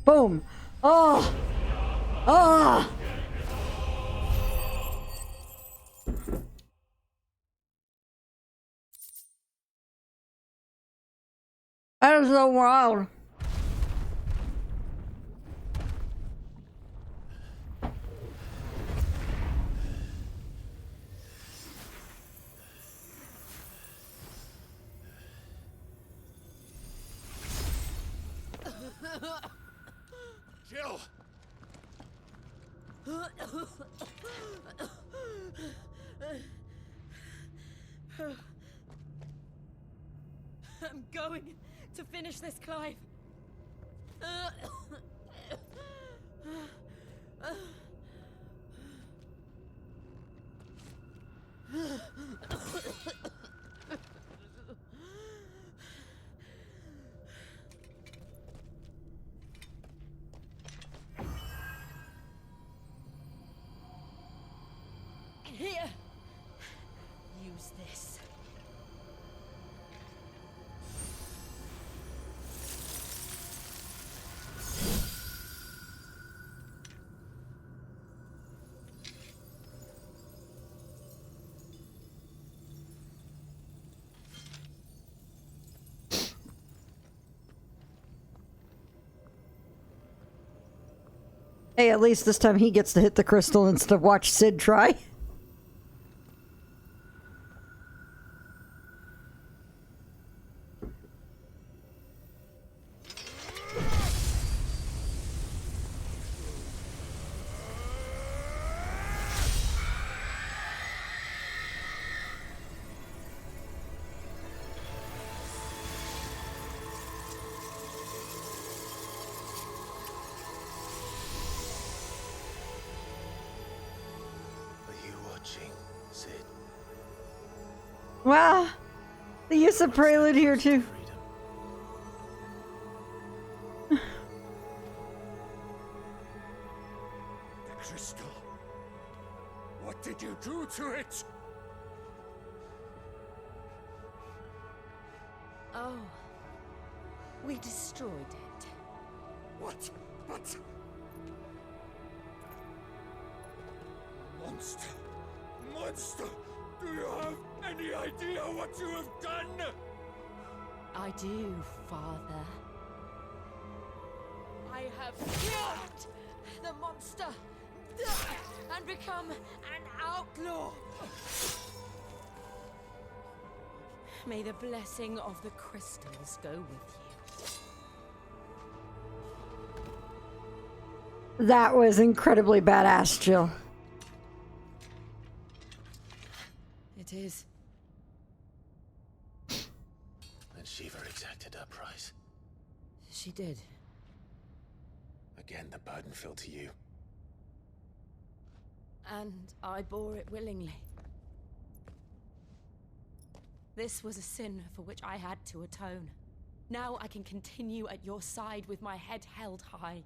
Boom. Oh. Oh. That is so wild. Jill! I'm going to finish this, Clive. Here. Use this. Hey, at least this time he gets to hit the crystal instead of watch Sid try. Wow. The use of prelude here too. The crystal. What did you do to it? Oh. We destroyed it. What? But... Monster! Monster! Do you have any idea what you have done? I do, Father. I have killed the monster and become an outlaw. May the blessing of the crystals go with you. That was incredibly badass, Jill. It is. And Shiva exacted her price. She did. Again, the burden fell to you. And I bore it willingly. This was a sin for which I had to atone. Now I can continue at your side with my head held high.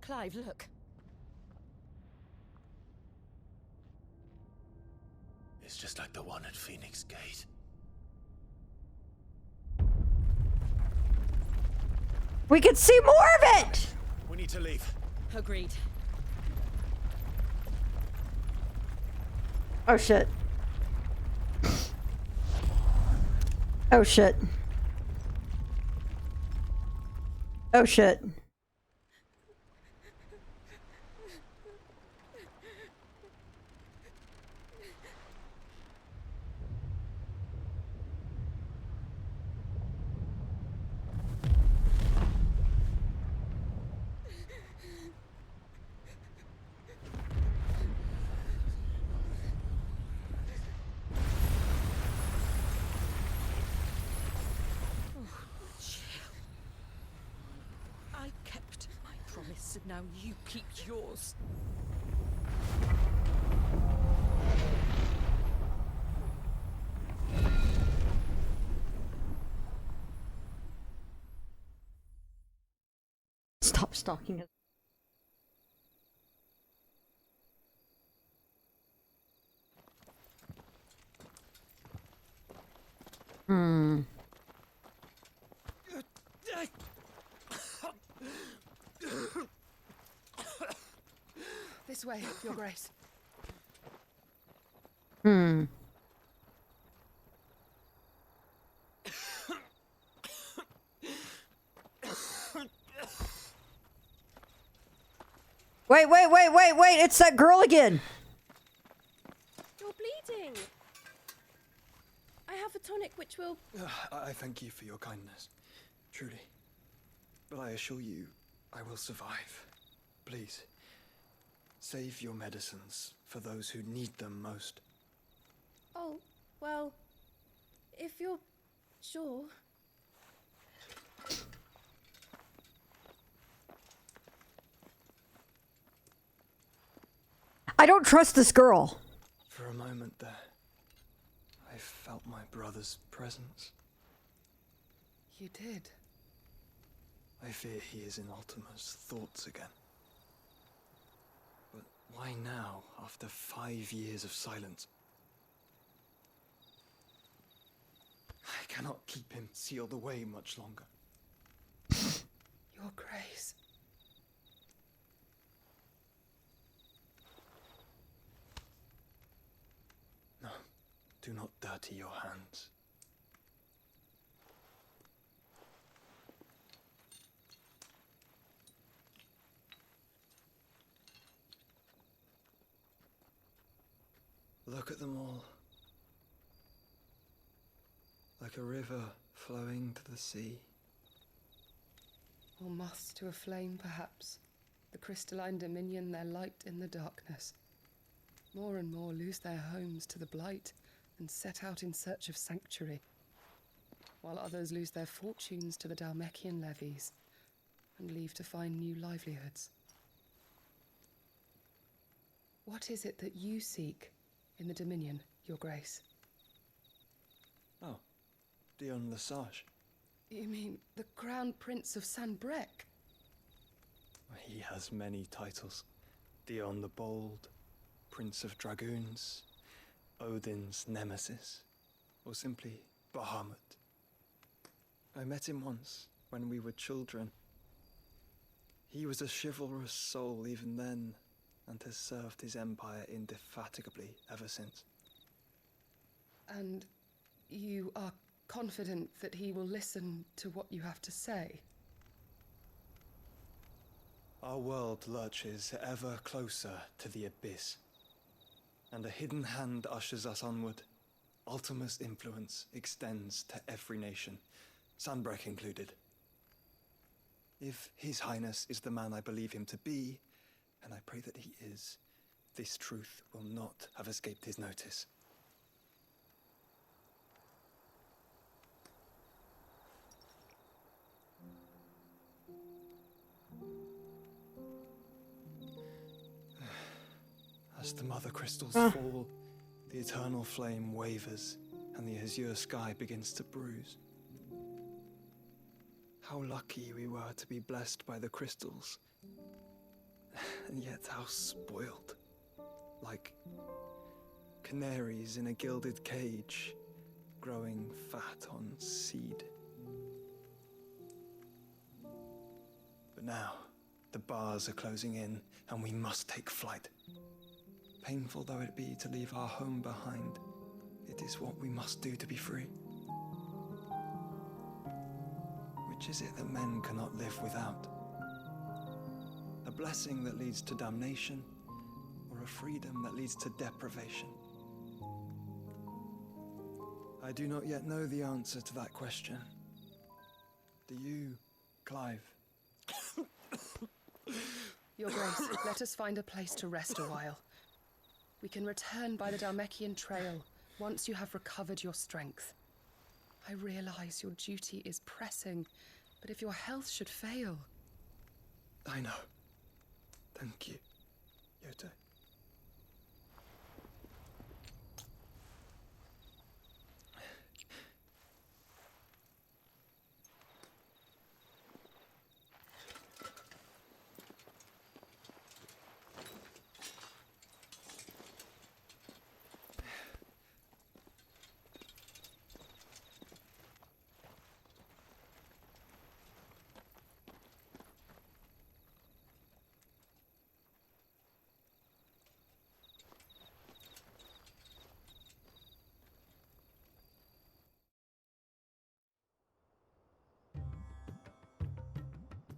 Clive, look. It's just like the one at Phoenix Gate. We could see more of it! We need to leave. Agreed. Oh shit. Oh shit. Oh shit. I kept my promise, and now you keep yours. Stop stalking us. Hmm. This way, Your Grace. Hmm. Wait, it's that girl again. You're bleeding. I have a tonic which will... I thank you for your kindness, truly. But I assure you, I will survive. Please, save your medicines for those who need them most. Oh, well, if you're sure... I don't trust this girl. For a moment there, I felt my brother's presence. You did. I fear he is in Ultima's thoughts again. But why now, after 5 years of silence? I cannot keep him sealed away much longer. Your Grace. No, do not dirty your hands. Look at them all. Like a river flowing to the sea. Or moths to a flame, perhaps. The crystalline dominion their light in the darkness. More and more lose their homes to the blight and set out in search of sanctuary, while others lose their fortunes to the Dalmekian levies and leave to find new livelihoods. What is it that you seek in the Dominion, Your Grace? Oh, Dion Lesage. You mean the Crown Prince of Sanbrec? He has many titles. Dion the Bold, Prince of Dragoons, Odin's Nemesis, or simply Bahamut. I met him once, when we were children. He was a chivalrous soul even then, and has served his empire indefatigably ever since. And you are confident that he will listen to what you have to say? Our world lurches ever closer to the abyss, and a hidden hand ushers us onward. Ultima's influence extends to every nation, Sanbrec included. If His Highness is the man I believe him to be, and I pray that he is, this truth will not have escaped his notice. As the mother crystals fall, the eternal flame wavers, and the azure sky begins to bruise. How lucky we were to be blessed by the crystals, and yet how spoiled. Like canaries in a gilded cage, growing fat on seed. But now, the bars are closing in, and we must take flight. Painful though it be to leave our home behind, it is what we must do to be free. Which is it that men cannot live without? A blessing that leads to damnation, or a freedom that leads to deprivation? I do not yet know the answer to that question. Do you, Clive? Your Grace, let us find a place to rest a while. We can return by the Dalmekian trail once you have recovered your strength. I realize your duty is pressing, but if your health should fail... I know. Thank you, Yote.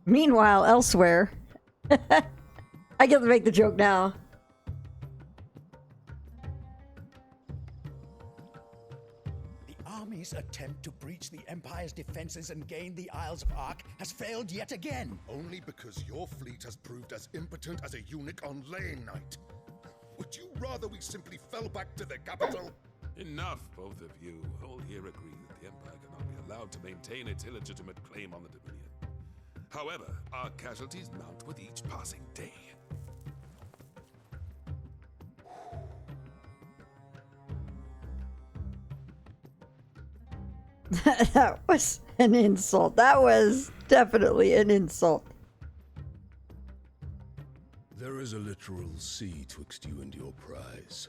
Meanwhile, elsewhere. I get to make the joke now. The army's attempt to breach the Empire's defenses and gain the Isles of Ark has failed yet again. Only because your fleet has proved as impotent as a eunuch on laying night. Would you rather we simply fell back to the capital? Enough, both of you. All here agree that the Empire cannot be allowed to maintain its illegitimate claim on the Dominion. However, our casualties mount with each passing day. That was an insult. That was definitely an insult. There is a literal sea twixt you and your prize.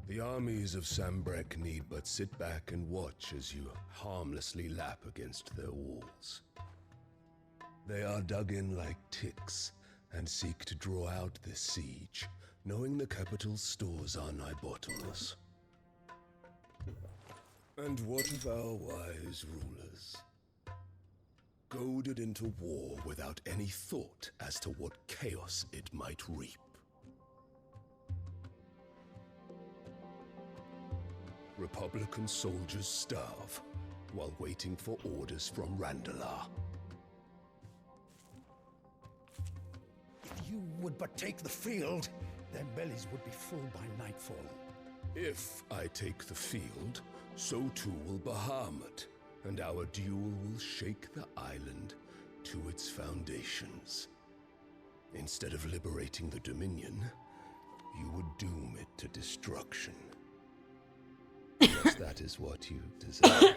The armies of Sambrek need but sit back and watch as you harmlessly lap against their walls. They are dug in like ticks and seek to draw out this siege, knowing the capital's stores are nigh bottomless. And what of our wise rulers? Goaded into war without any thought as to what chaos it might reap. Republican soldiers starve while waiting for orders from Randalar. If you would but take the field, their bellies would be full by nightfall. If I take the field, so too will Bahamut, and our duel will shake the island to its foundations. Instead of liberating the Dominion, you would doom it to destruction. Yes, that is what you desire.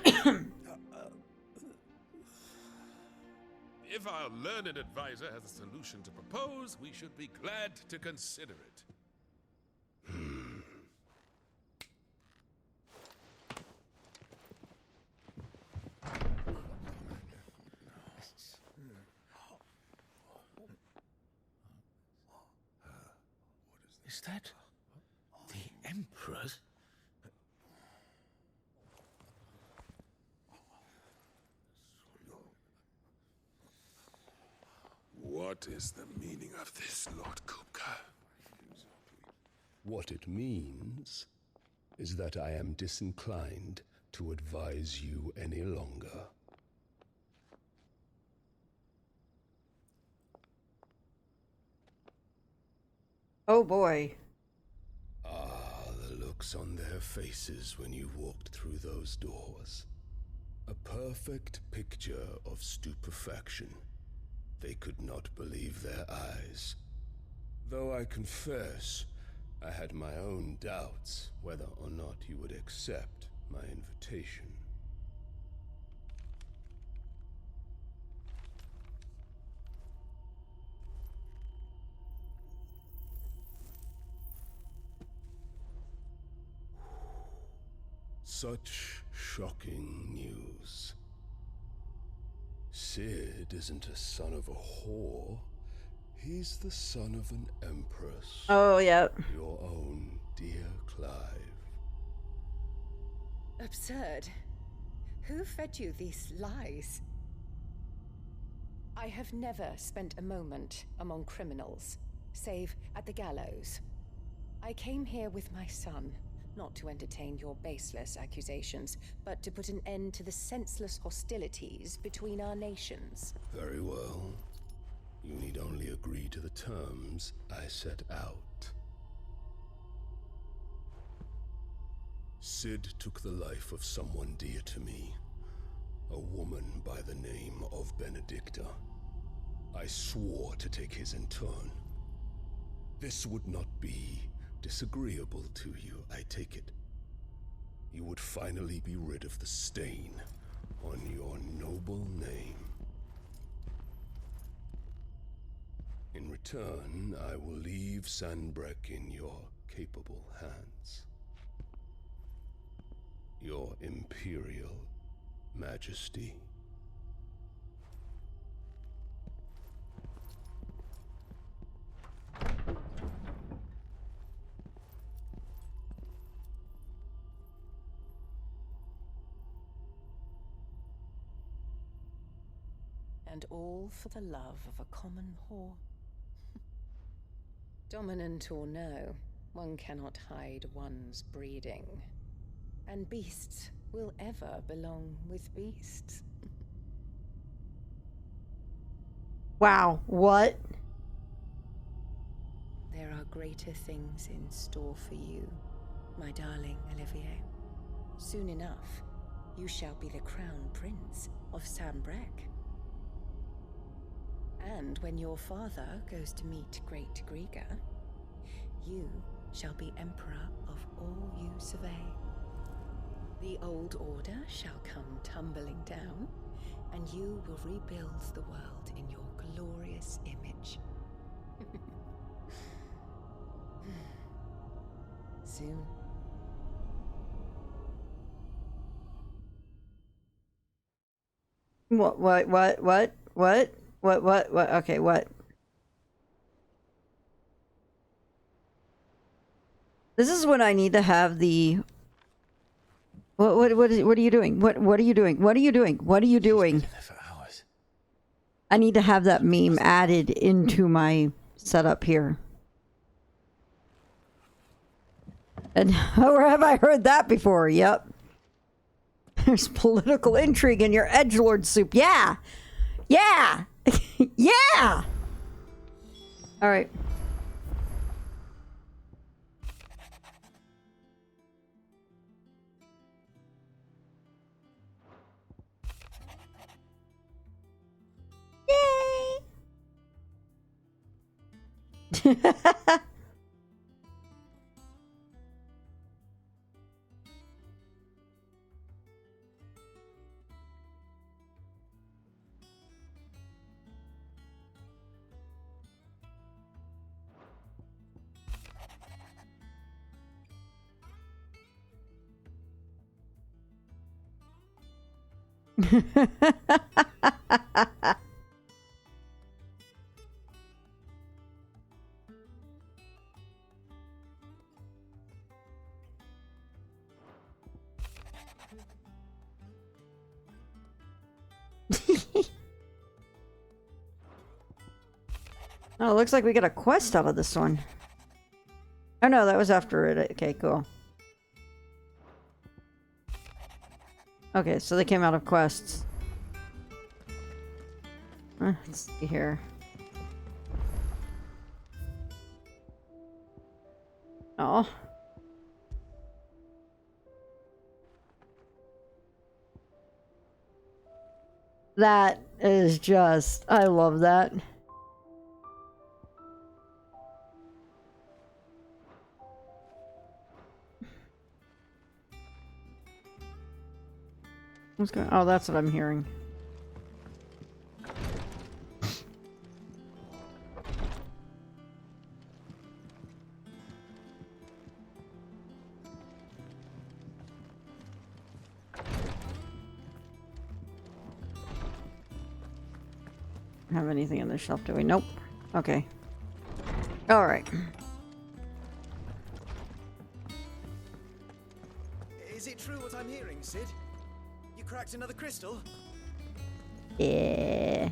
If our learned advisor has a solution to propose, we should be glad to consider it. Is that the Emperor's? What is the meaning of this, Lord Kupka? What it means is that I am disinclined to advise you any longer. Oh boy. Ah, the looks on their faces when you walked through those doors. A perfect picture of stupefaction. They could not believe their eyes. Though I confess, I had my own doubts whether or not you would accept my invitation. Such shocking news. Sid isn't a son of a whore. He's the son of an empress. Oh, yeah. Your own dear Clive. Absurd. Who fed you these lies? I have never spent a moment among criminals, save at the gallows. I came here with my son, not to entertain your baseless accusations, but to put an end to the senseless hostilities between our nations. Very well. You need only agree to the terms I set out. Sid took the life of someone dear to me, a woman by the name of Benedicta. I swore to take his in turn. This would not be disagreeable to you, I take it. You would finally be rid of the stain on your noble name. In return, I will leave Sanbrek in your capable hands. Your Imperial Majesty. And all for the love of a common whore. Dominant or no, one cannot hide one's breeding. And beasts will ever belong with beasts. Wow, what? There are greater things in store for you, my darling Olivier. Soon enough, you shall be the crown prince of Sambrek. And when your father goes to meet Great Griga, you shall be emperor of all you survey. The old order shall come tumbling down, and you will rebuild the world in your glorious image. Soon. What? Okay, what? This is when I need to have the... What are you doing? What are you doing? What are you doing? What are you doing? I need to have that meme added into my setup here. And where have I heard that before? Yep. There's political intrigue in your edgelord soup. Yeah! Yeah! Yeah! Alright. Yay! Oh, it looks like we got a quest out of this one. Oh no, that was after it. Okay, cool. Okay, so they came out of quests. Let's see here. Oh. That is just... I love that. What's going... Oh, that's what I'm hearing. Have anything on the shelf, do we? Nope. Okay. Alright. Is it true what I'm hearing, Sid? You cracked another crystal? Yeah.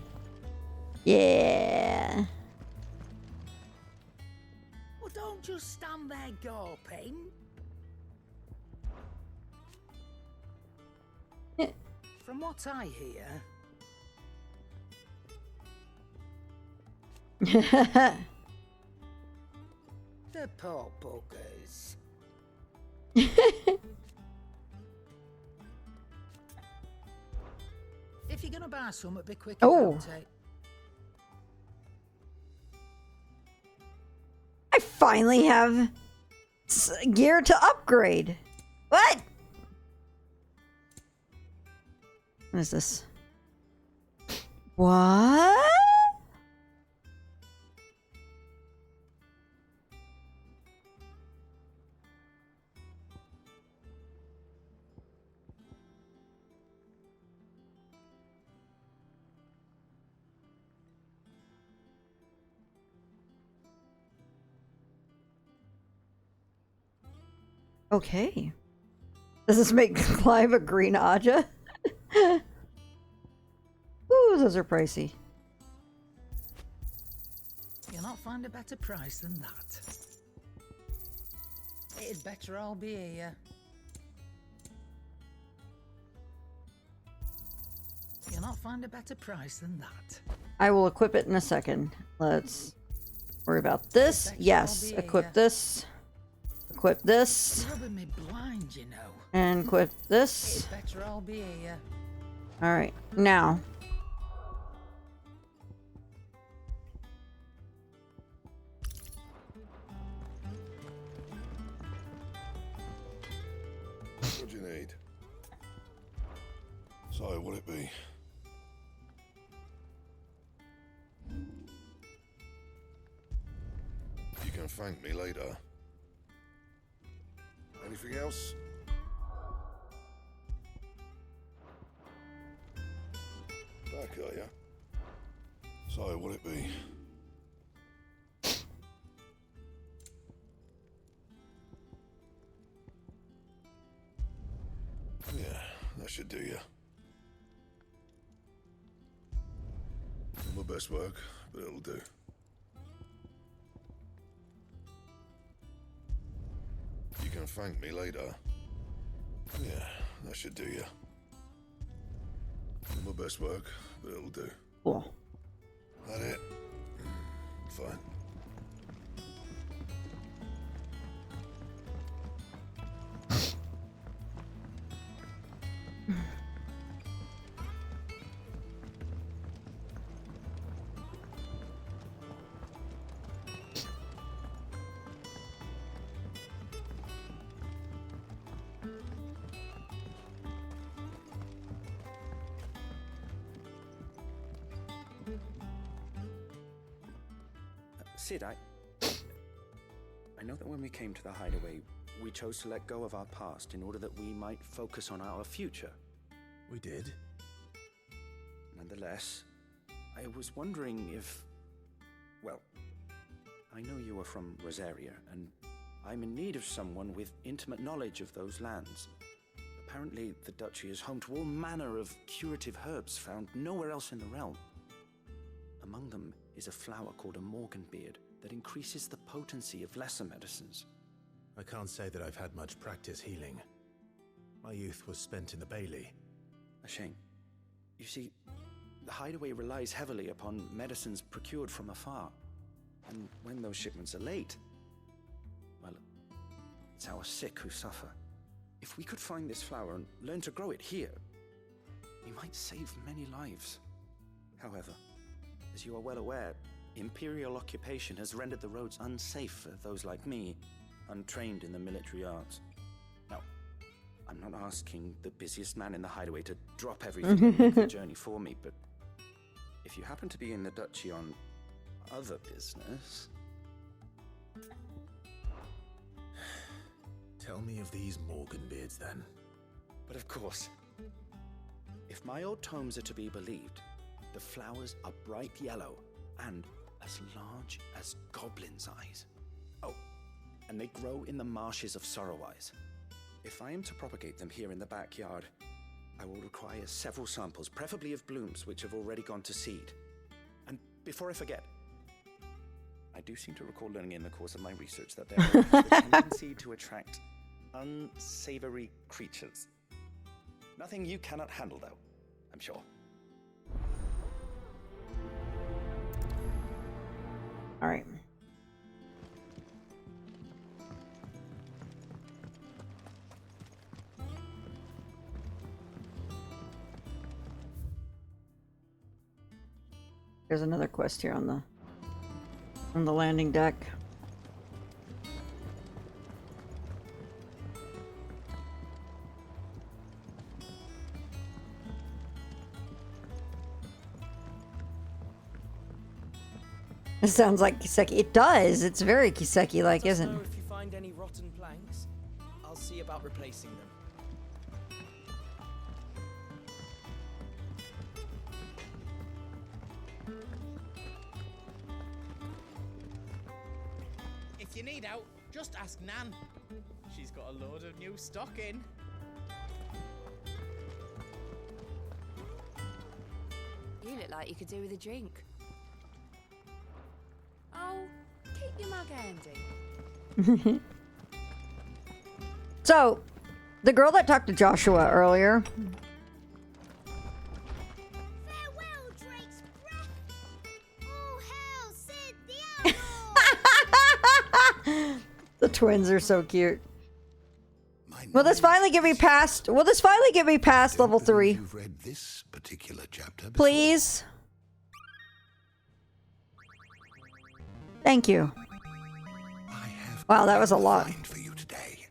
Yeah. Well, don't just stand there gawping. From what I hear... The poor buggers. If you're gonna buy some, be quick about it. I finally have gear to upgrade. What? What is this? What? Okay. Does this make Clive a green Aja? Ooh, those are pricey. You'll not find a better price than that. It'd better all be here. You'll not find a better price than that. I will equip it in a second. Let's worry about this. Yes, equip this. Equip this. Rubbing me blind, you know. And equip this. It'd better all be here. Alright, now. What do you need? So, will it be? You can thank me later. Anything else? Back, are ya? So, will it be? Yeah, that should do ya. Not my best work, but it'll do. You can thank me later. Yeah, that should do ya. Not my best work, but it'll do. Cool. That it? Fine. Sid, I know that when we came to the hideaway, we chose to let go of our past in order that we might focus on our future. We did. Nonetheless, I was wondering if... Well, I know you are from Rosaria, and I'm in need of someone with intimate knowledge of those lands. Apparently, the duchy is home to all manner of curative herbs found nowhere else in the realm. Among them is a flower called a morganbeard that increases the potency of lesser medicines. I can't say that I've had much practice healing. My youth was spent in the Bailey. A shame. You see, the hideaway relies heavily upon medicines procured from afar. And when those shipments are late, well, it's our sick who suffer. If we could find this flower and learn to grow it here, we might save many lives. However, as you are well aware, Imperial occupation has rendered the roads unsafe for those like me, untrained in the military arts. Now, I'm not asking the busiest man in the hideaway to drop everything and make the journey for me, but if you happen to be in the duchy on other business... Tell me of these Morganbeards, then. But of course, if my old tomes are to be believed, the flowers are bright yellow and as large as goblins' eyes. Oh, and they grow in the marshes of Sorrowise. If I am to propagate them here in the backyard, I will require several samples, preferably of blooms which have already gone to seed. And before I forget, I do seem to recall learning in the course of my research that there is the tendency to attract unsavory creatures. Nothing you cannot handle, though, I'm sure. All right. There's another quest here on the landing deck. It sounds like Kiseki. It does. It's very Kiseki-like, isn't it? If you find any rotten planks, I'll see about replacing them. If you need out, just ask Nan. She's got a load of new stock in. You look like you could do with a drink. Oh, keep your mug handy. So, the girl that talked to Joshua earlier. Farewell, Drake's breath. All hail Sid the Outlaw. The twins are so cute. Will this finally get me past? Will this finally get me past level 3? You've read this particular chapter before. Please. Thank you. Wow, that was a lot. For you today.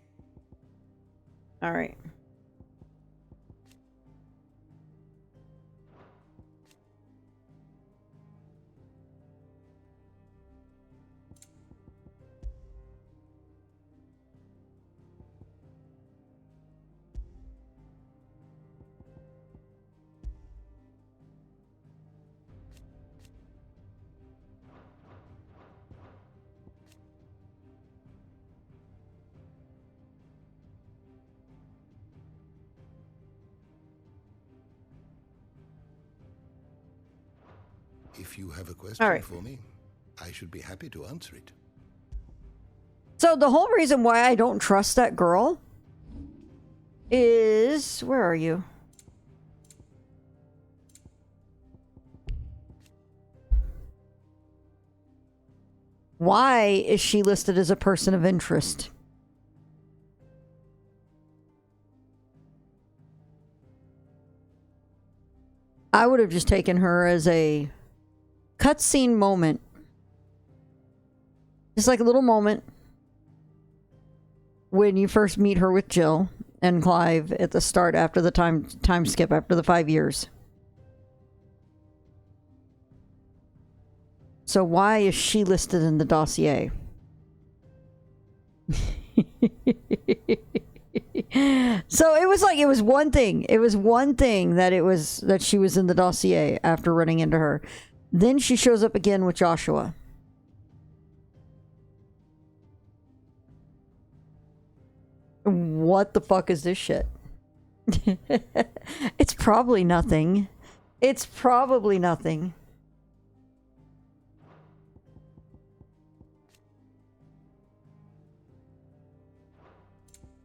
All right. you have a question All right. for me, I should be happy to answer it. So the whole reason why I don't trust that girl is... Where are you? Why is she listed as a person of interest? I would have just taken her as a cutscene moment. Just like a little moment when you first meet her with Jill and Clive at the start after the time skip after the 5 years. So why is she listed in the dossier? So it was one thing. It was one thing that she was in the dossier after running into her. Then she shows up again with Joshua. What the fuck is this shit? It's probably nothing. It's probably nothing.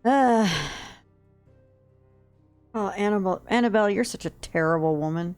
Oh, Annabelle, you're such a terrible woman.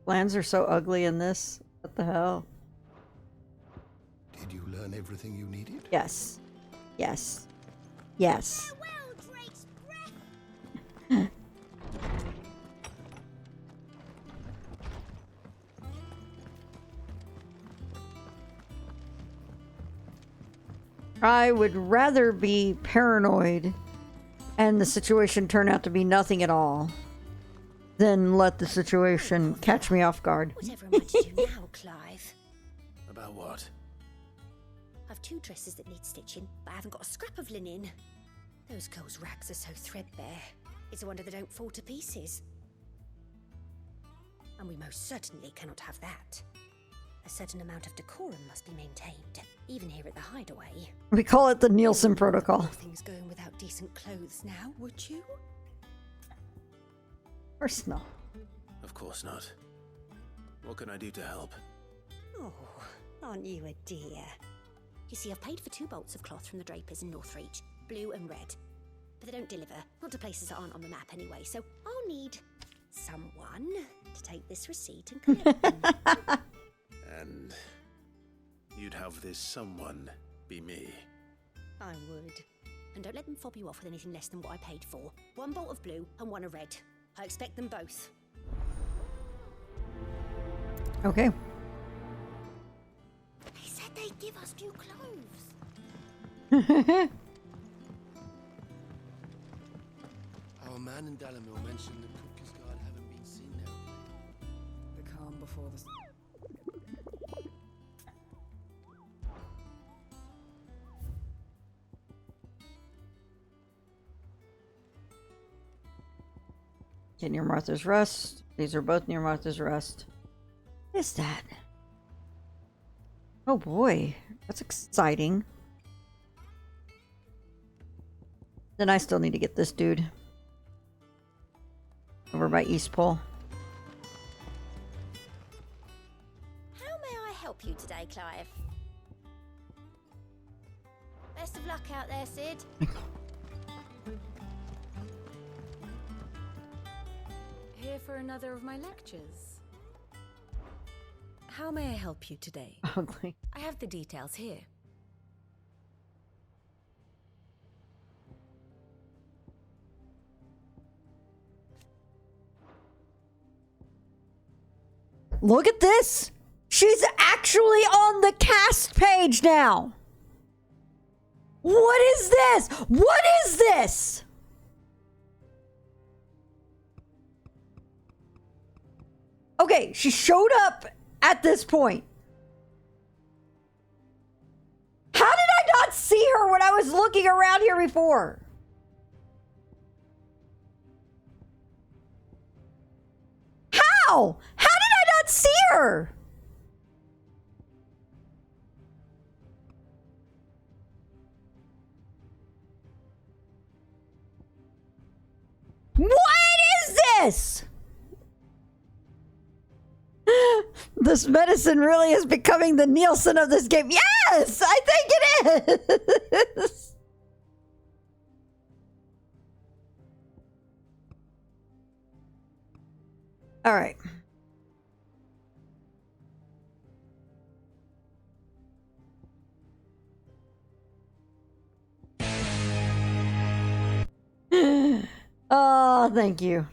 Lands are so ugly in this. What the hell? Did you learn everything you needed? Yes. Yes. Yes. I would rather be paranoid and the situation turn out to be nothing at all than let the situation catch me off guard. Whatever am I to do now, Clive? About what? I've 2 dresses that need stitching, but I haven't got a scrap of linen. Those girls' rags are so threadbare. It's a wonder they don't fall to pieces. And we most certainly cannot have that. A certain amount of decorum must be maintained, even here at the hideaway. We call it the Nielsen Protocol. Nothing's going without decent clothes now, would you? Of course not. Of course not. What can I do to help? Oh, aren't you a dear? You see, I've paid for 2 bolts of cloth from the drapers in Northreach, blue and red. But they don't deliver, not to places that aren't on the map anyway, so I'll need someone to take this receipt and collect them. And you'd have this someone be me. I would. And don't let them fob you off with anything less than what I paid for. 1 bolt of blue and 1 of red. I expect them both. Okay. They said they'd give us new clothes. Our man in Dalamil mentioned the Cook's Guard haven't been seen there. The calm before the... Okay, near Martha's Rest. These are both near Martha's Rest. What is that? Oh boy, that's exciting. Then I still need to get this dude over by East Pole. How may I help you today, Clive? Best of luck out there, Sid. Here for another of my lectures. How may I help you today? Ugly. I have the details here. Look at this. She's actually on the cast page now. What is this? What is this? Okay, she showed up at this point. How did I not see her when I was looking around here before? How? How did I not see her? What is this? This medicine really is becoming the Nielsen of this game. Yes, I think it is. All right. Oh, thank you.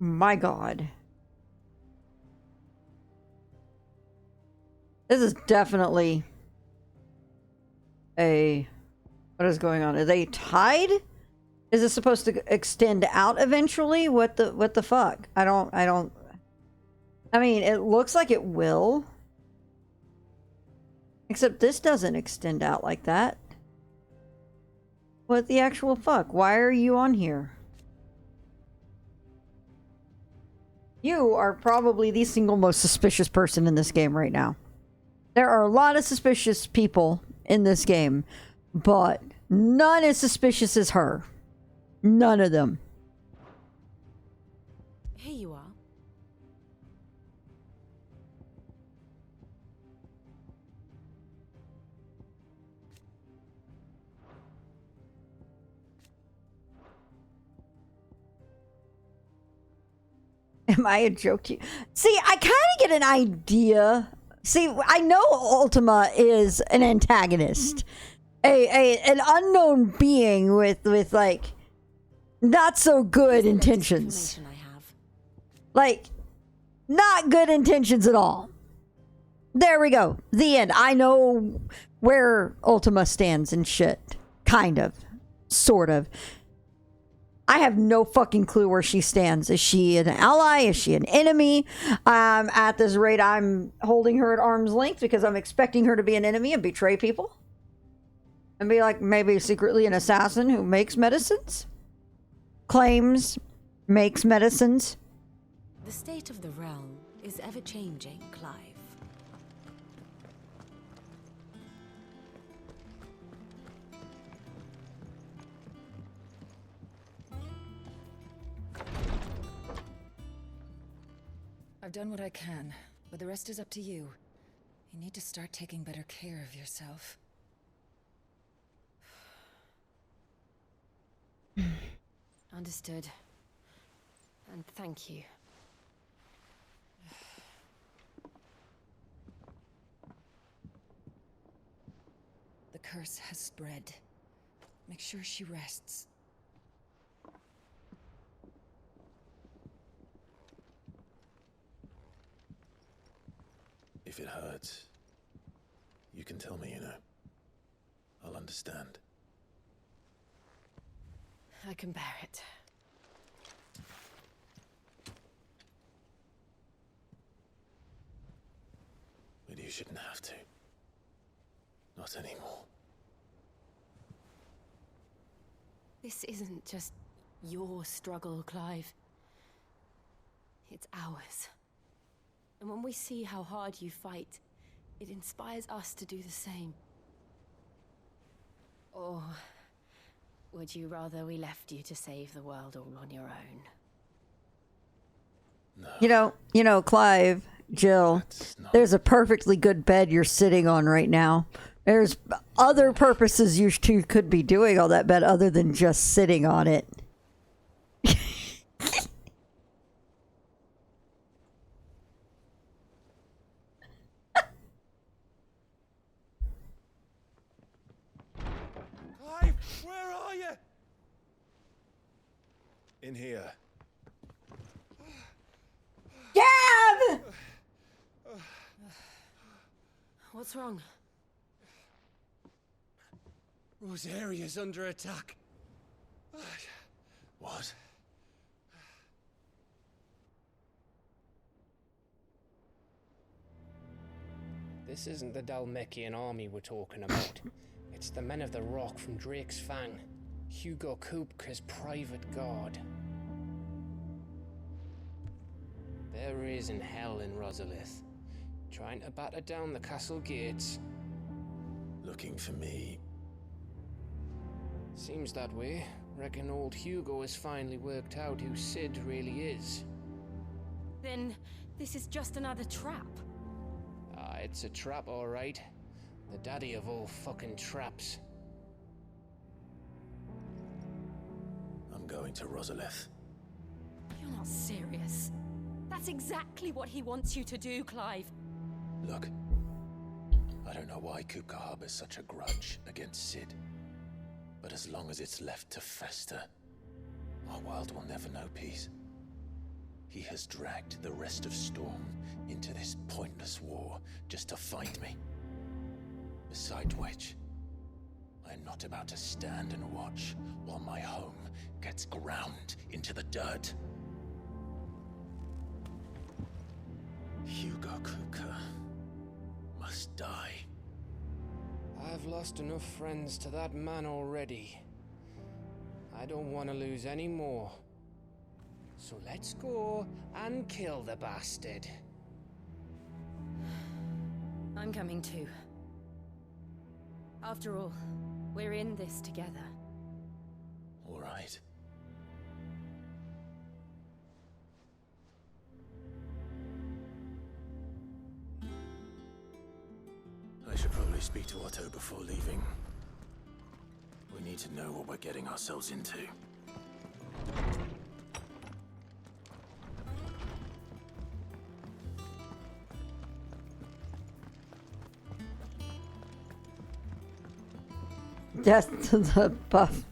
My God. This is definitely a... What is going on? Are they tied? Is it supposed to extend out eventually? What the fuck? I don't... I mean, it looks like it will. Except this doesn't extend out like that. What the actual fuck? Why are you on here? You are probably the single most suspicious person in this game right now. There are a lot of suspicious people in this game, but none as suspicious as her. None of them. Here you are. Am I a joke? See, I kind of get an idea. See, I know Ultima is an antagonist. An unknown being with like not so good intentions. Like not good intentions at all. There we go. The end. I know where Ultima stands and shit. Kind of. Sort of. I have no fucking clue where she stands. Is she an ally? Is she an enemy? At this rate, I'm holding her at arm's length because I'm expecting her to be an enemy and betray people. And be like maybe secretly an assassin who makes medicines. Claims, makes medicines. The state of the realm is ever-changing, Clive. I've done what I can, but the rest is up to you. You need to start taking better care of yourself. Understood. And thank you. The curse has spread. Make sure she rests. If it hurts, you can tell me, you know. I'll understand. I can bear it. But you shouldn't have to. Not anymore. This isn't just your struggle, Clive. It's ours. And when we see how hard you fight, it inspires us to do the same. Or would you rather we left you to save the world all on your own? You know, Clive, Jill, there's a perfectly good bed you're sitting on right now. There's other purposes you two could be doing on that bed other than just sitting on it. Clive, where are you? In here. Gab! What's wrong? Rosaria's under attack. What? This isn't the Dalmekian army we're talking about. It's the men of the Rock from Drake's Fang. Hugo Kupka's private guard. There is in hell in Rosalith, trying to batter down the castle gates. Looking for me. Seems that way. Reckon old Hugo has finally worked out who Sid really is. Then this is just another trap. Ah, it's a trap, all right. The daddy of all fucking traps. I'm going to Rosalith. You're not serious. That's exactly what he wants you to do, Clive. Look, I don't know why Kupka harbors such a grudge against Sid. But as long as it's left to fester, our world will never know peace. He has dragged the rest of Storm into this pointless war just to fight me. Besides which, I am not about to stand and watch while my home gets ground into the dirt. Hugo Kupka must die. I've lost enough friends to that man already. I don't want to lose any more. So let's go and kill the bastard. I'm coming too. After all, we're in this together. All right. I should probably speak to Otto before leaving. We need to know what we're getting ourselves into. Death to the buff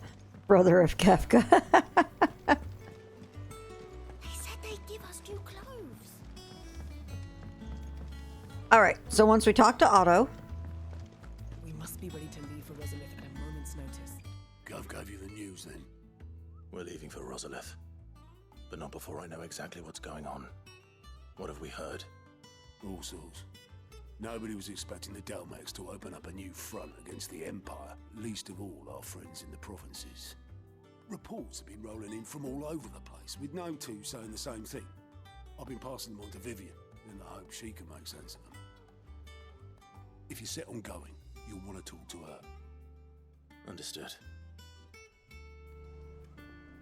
brother of Kafka. They said they'd give us new clothes. Alright, so once we talk to Otto. We must be ready to leave for Rosalith at a moment's notice. Gov gave you the news then? We're leaving for Rosalith. But not before I know exactly what's going on. What have we heard? All sorts. Nobody was expecting the Dalmex to open up a new front against the Empire, least of all our friends in the provinces. Reports have been rolling in from all over the place, with no two saying the same thing. I've been passing them on to Vivian, in the hope she can make sense of them. If you're set on going, you'll want to talk to her. Understood.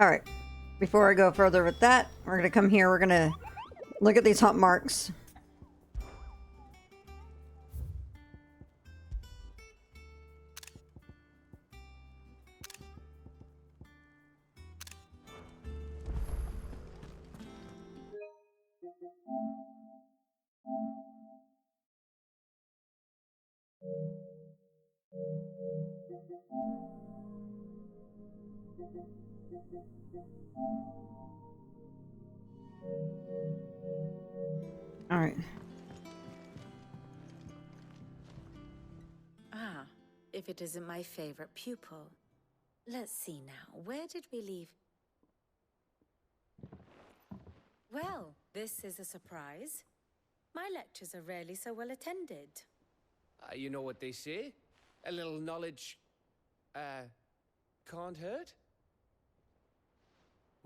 Alright, before I go further with that, we're going to come here, we're going to look at these hot marks. All right. Ah, if it isn't my favorite pupil. Let's see now, where did we leave? Well, this is a surprise. My lectures are rarely so well attended. You know what they say? A little knowledge, can't hurt?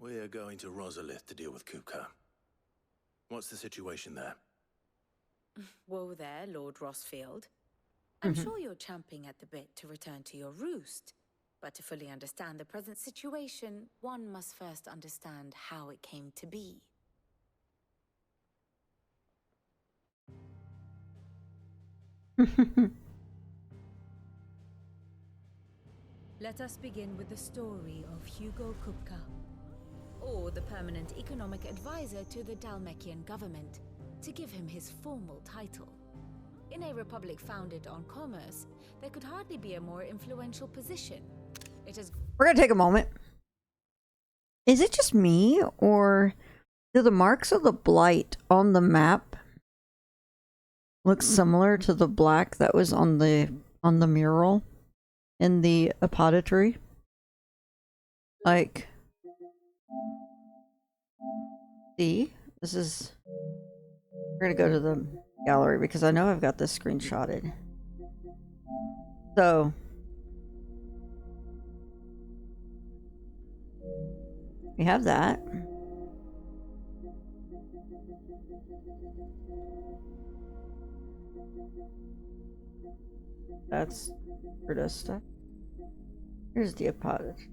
We're going to Rosalith to deal with Kupka. What's the situation there? Whoa there, Lord Rossfield. I'm sure you're champing at the bit to return to your roost. But to fully understand the present situation, one must first understand how it came to be. Let us begin with the story of Hugo Kupka, or the permanent economic advisor to the Dalmekian government, to give him his formal title. In a republic founded on commerce, there could hardly be a more influential position. It is. We're gonna take a moment. Is it just me, or do the marks of the blight on the map look similar to the black that was on the mural in the apothecary? Like, see, this is. We're gonna go to the gallery because I know I've got this screenshotted. So. We have that. That's Brutus stuff. Here's the apothecary.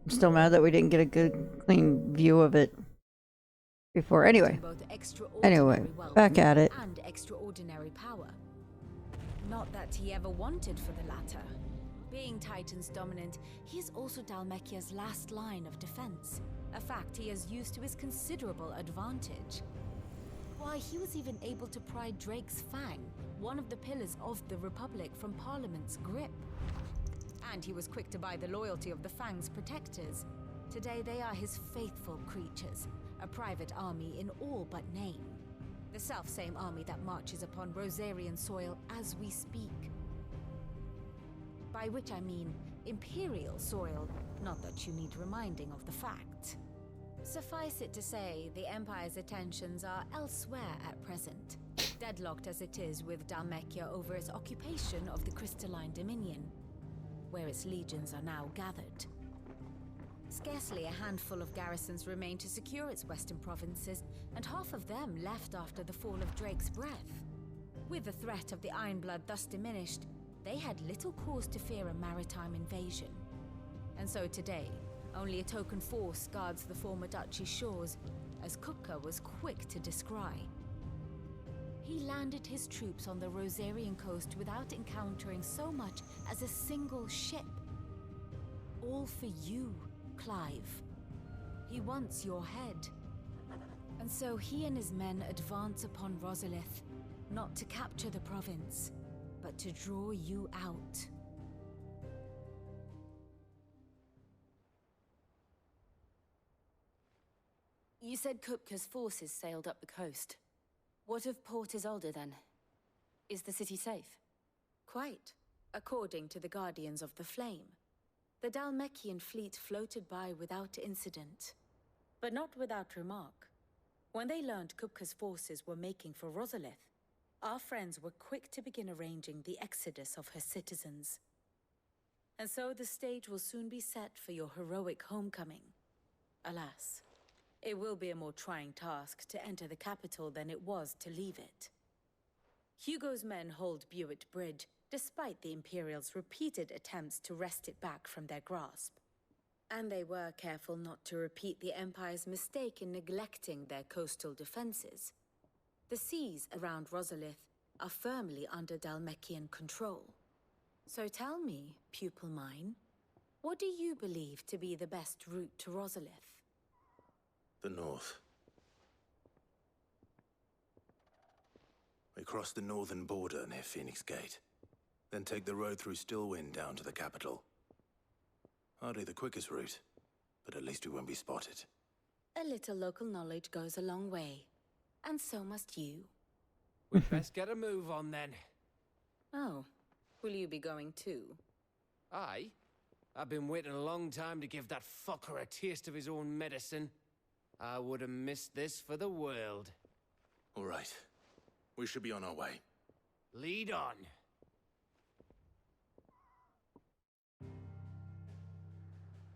I'm still mad that we didn't get a good, clean view of it before. Anyway, back at it. And extraordinary power. Not that he ever wanted for the latter. Being Titan's dominant, he is also Dalmekia's last line of defense, a fact he has used to his considerable advantage. Why, he was even able to pry Drake's Fang, one of the pillars of the Republic, from Parliament's grip. And he was quick to buy the loyalty of the Fang's protectors. Today they are his faithful creatures, a private army in all but name. The self-same army that marches upon Rosarian soil as we speak. By which I mean Imperial soil, not that you need reminding of the fact. Suffice it to say, the Empire's attentions are elsewhere at present, deadlocked as it is with Dalmekia over its occupation of the Crystalline Dominion, where its legions are now gathered. Scarcely a handful of garrisons remain to secure its western provinces, and half of them left after the fall of Drake's Breath. With the threat of the Ironblood thus diminished, they had little cause to fear a maritime invasion. And so today, only a token force guards the former duchy's shores, as Kupka was quick to descry. He landed his troops on the Rosarian coast without encountering so much as a single ship. All for you, Clive. He wants your head. And so he and his men advance upon Rosalith, not to capture the province, but to draw you out. You said Kupka's forces sailed up the coast. What of Port Isolde, then? Is the city safe? Quite, according to the Guardians of the Flame. The Dalmekian fleet floated by without incident, but not without remark. When they learned Kupka's forces were making for Rosalith, our friends were quick to begin arranging the exodus of her citizens. And so the stage will soon be set for your heroic homecoming. Alas, it will be a more trying task to enter the capital than it was to leave it. Hugo's men hold Buet Bridge, despite the Imperials' repeated attempts to wrest it back from their grasp. And they were careful not to repeat the Empire's mistake in neglecting their coastal defenses. The seas around Rosalith are firmly under Dalmekian control. So tell me, pupil mine, what do you believe to be the best route to Rosalith? The north. We cross the northern border near Phoenix Gate, then take the road through Stillwind down to the capital. Hardly the quickest route, but at least we won't be spotted. A little local knowledge goes a long way, and so must you. We'd best get a move on then. Oh, will you be going too? Aye. I've been waiting a long time to give that fucker a taste of his own medicine. I would have missed this for the world. All right. We should be on our way. Lead on.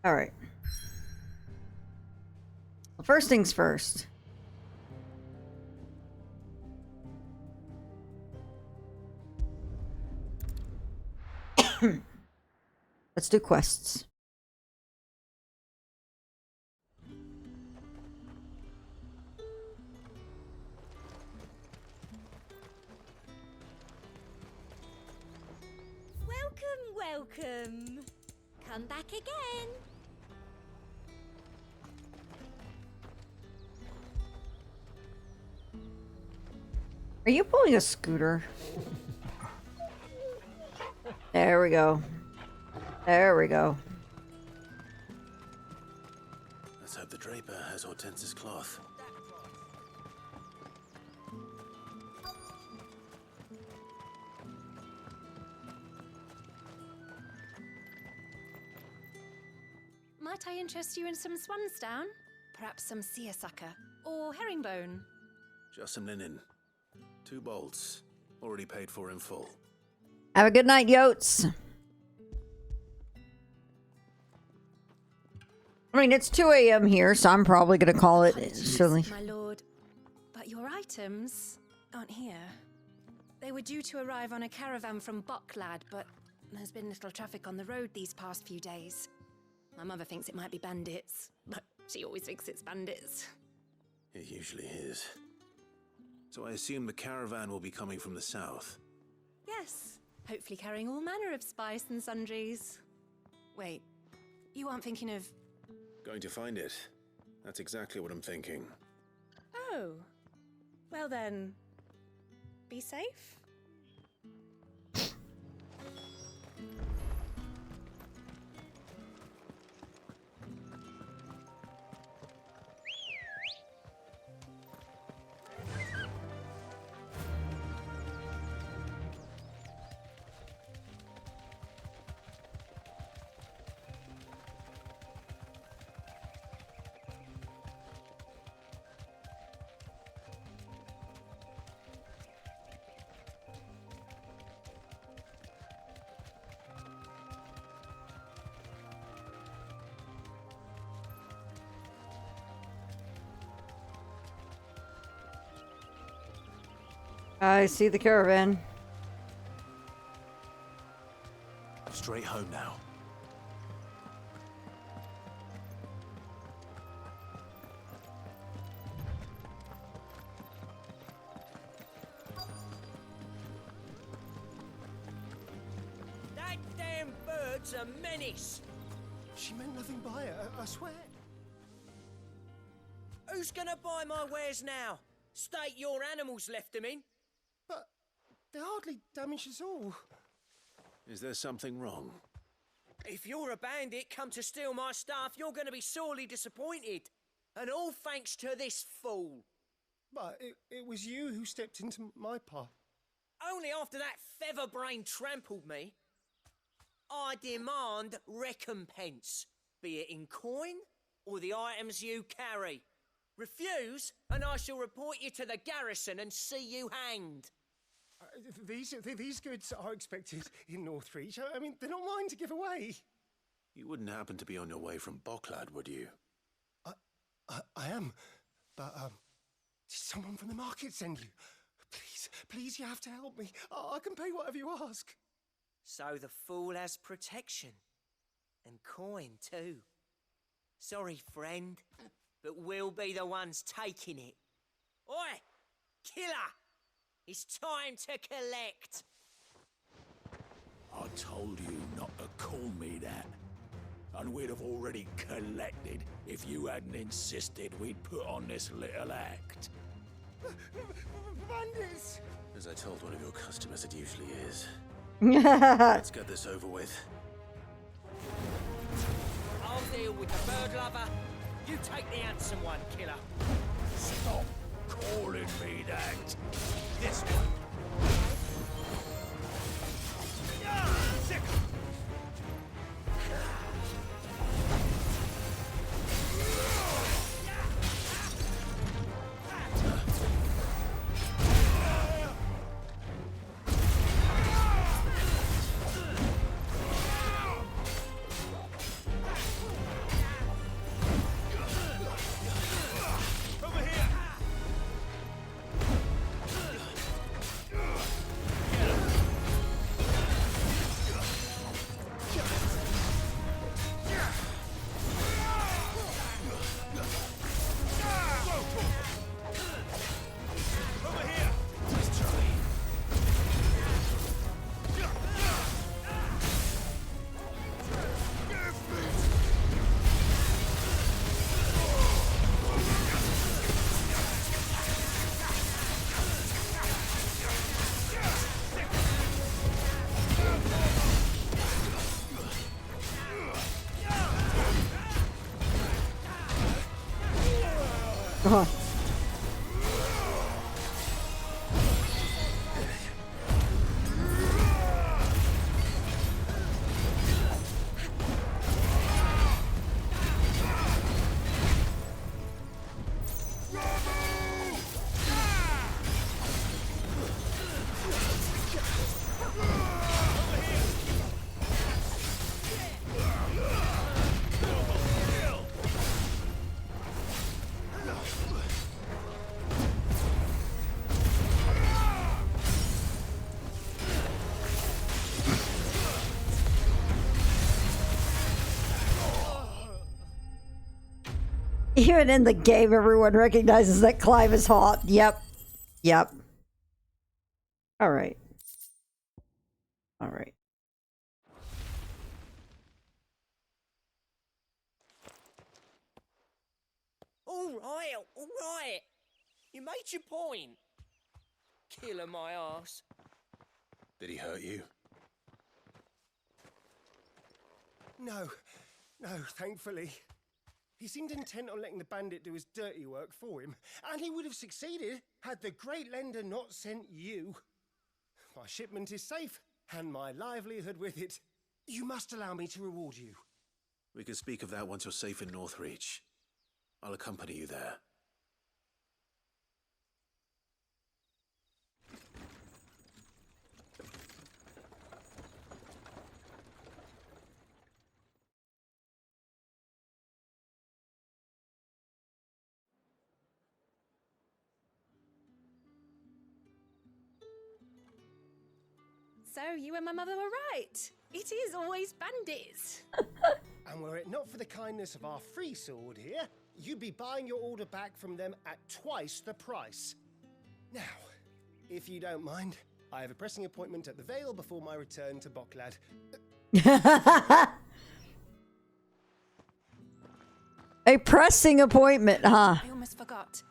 All right. Well, first things first. Let's do quests. Welcome. Come back again. Are you pulling a scooter? There we go. There we go. Let's hope the draper has Hortense's cloth. Might I interest you in some swansdown? Perhaps some seersucker or herringbone? Just some linen. 2 bolts. Already paid for in full. Have a good night, Yotes. I mean, it's 2 a.m. here, so I'm probably going to call it silly. My lord, but your items aren't here. They were due to arrive on a caravan from Bucklad, but there's been little traffic on the road these past few days. My mother thinks it might be bandits, but she always thinks it's bandits. It usually is. So I assume the caravan will be coming from the south. Yes, hopefully carrying all manner of spice and sundries. Wait, you aren't thinking of... Going to find it. That's exactly what I'm thinking. Oh, well then, be safe. I see the caravan. Straight home now. That damn bird's a menace. She meant nothing by it, I swear. Who's gonna buy my wares now? State your animals left them in. But they hardly damaged us all. Is there something wrong? If you're a bandit come to steal my stuff, you're gonna be sorely disappointed. And all thanks to this fool. But it was you who stepped into my path. Only after that feather-brain trampled me. I demand recompense, be it in coin or the items you carry. Refuse, and I shall report you to the garrison and see you hanged. These goods are expected in Northreach. I mean, they're not mine to give away. You wouldn't happen to be on your way from Bucklad, would you? I am, but did someone from the market send you? Please, you have to help me. I can pay whatever you ask. So the fool has protection. And coin, too. Sorry, friend, but we'll be the ones taking it. Oi! Killer! It's time to collect! I told you not to call me that. And we'd have already collected if you hadn't insisted we'd put on this little act. Bandits! As I told one of your customers, it usually is. Let's get this over with. I'll deal with the bird lover. You take the handsome one, killer. Stop calling me that. This one. God. Even in the game, everyone recognizes that Clive is hot. Yep. Yep. Alright. Alright. All right. You made your point. Killer my ass. Did he hurt you? No, thankfully. He seemed intent on letting the bandit do his dirty work for him, and he would have succeeded had the Great Lender not sent you. My shipment is safe, and my livelihood with it. You must allow me to reward you. We can speak of that once you're safe in Northreach. I'll accompany you there. So you and my mother were right. It is always bandits. And were it not for the kindness of our free sword here, you'd be buying your order back from them at twice the price. Now, if you don't mind, I have a pressing appointment at the Vale before my return to Boklad. A pressing appointment, huh? I almost forgot.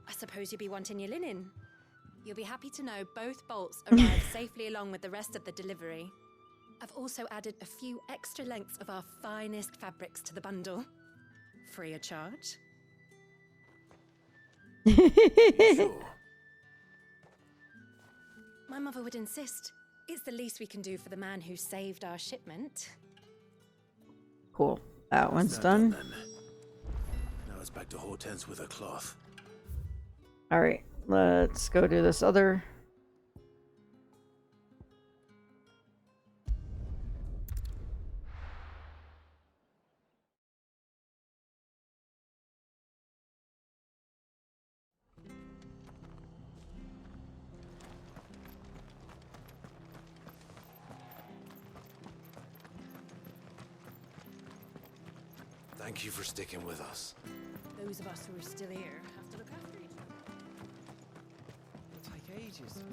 I suppose you'll be wanting your linen. You'll be happy to know both bolts arrived safely along with the rest of the delivery. I've also added a few extra lengths of our finest fabrics to the bundle. Free of charge. Sure. My mother would insist. It's the least we can do for the man who saved our shipment. Cool. That one's done. Now it's back to Hortense with her cloth. Alright, let's go do this other. Thank you for sticking with us. Those of us who are still here have to look after each other. It'll take ages.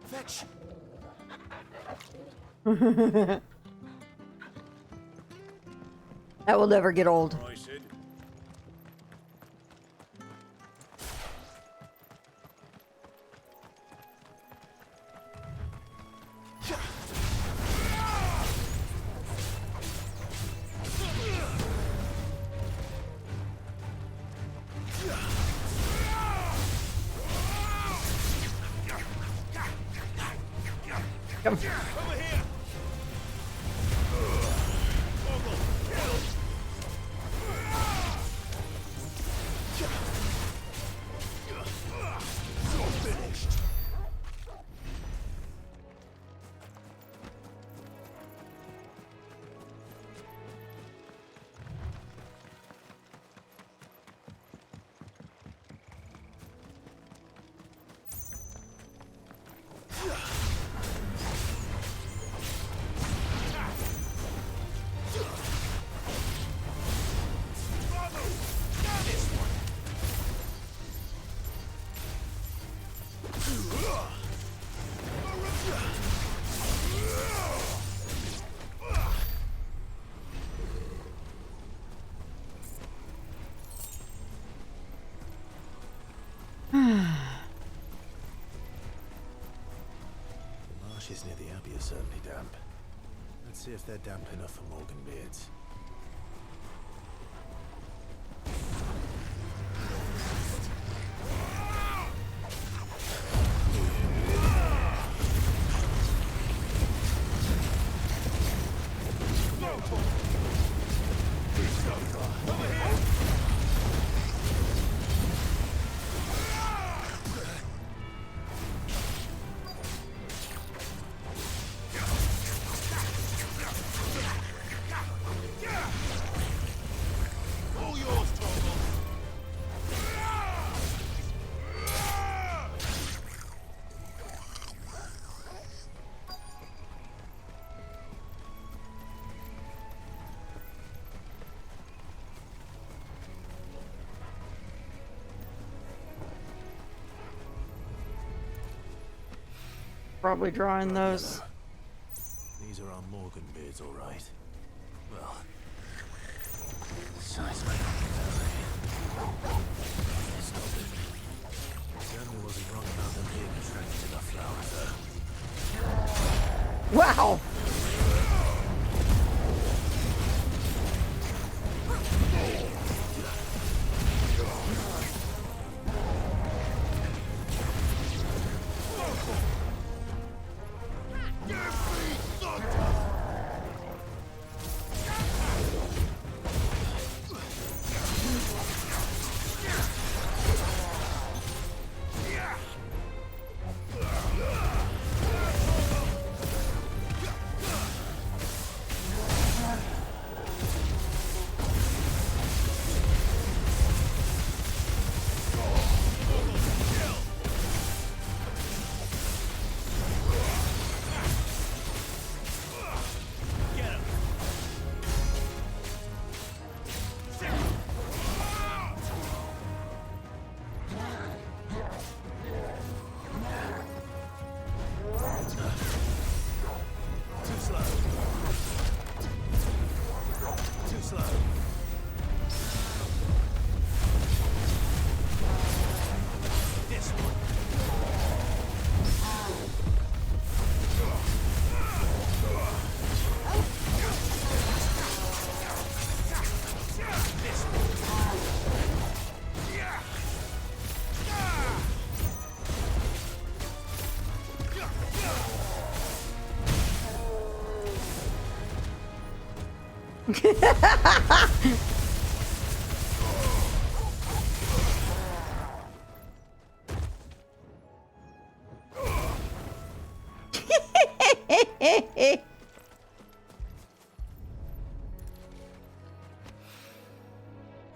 Fetch! That will never get old. Come. Over here! marshes near the Abbey are certainly damp. Let's see if they're damp enough for Morgan beards. Probably drawing those. These are our Morgan beards, all right. Well, size might not be fair. Certainly wasn't wrong about them being attracted to the flower, though. Wow!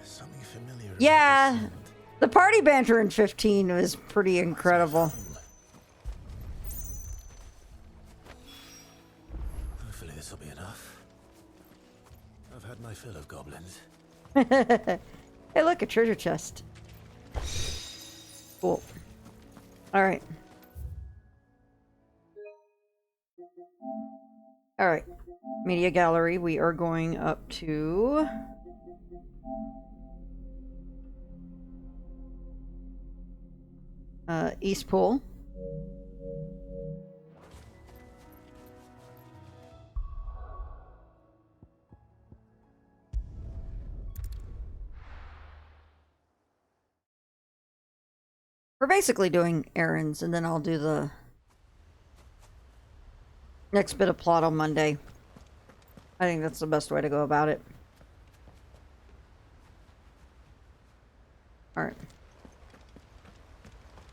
Something familiar. Yeah, the party banter in 15 was pretty incredible. Hopefully this will be enough. I've had my fill of goblins. Hey, look, a treasure chest. Cool. All right. All right. Media gallery. We are going up to East Pool. We're basically doing errands, and then I'll do the next bit of plot on Monday. I think that's the best way to go about it. Alright.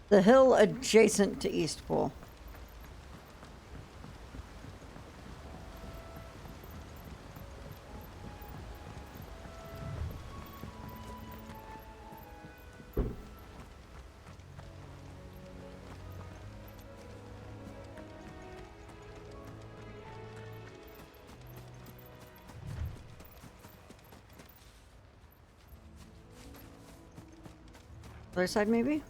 The hill adjacent to East Pool. Other side, maybe?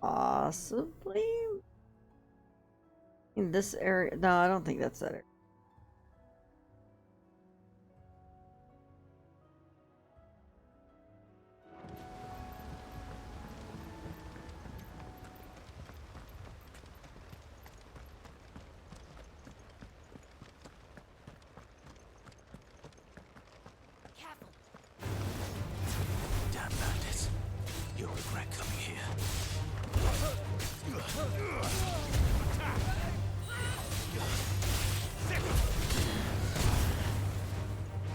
Possibly. this area. No, I don't think that's that area. Damn bandits. You'll regret coming here.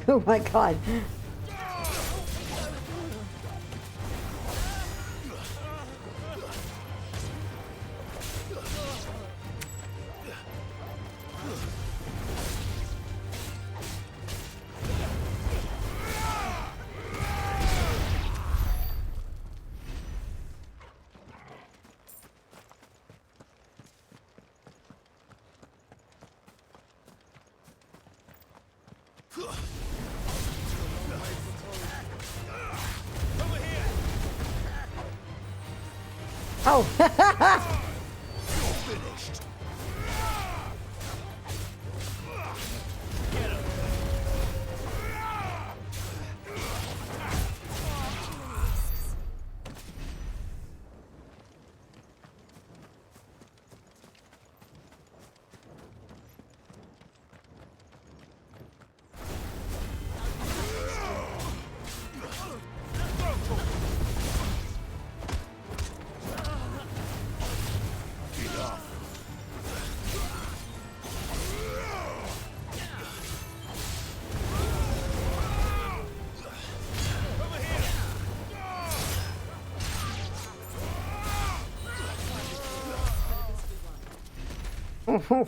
Oh my god. Oh. Finished.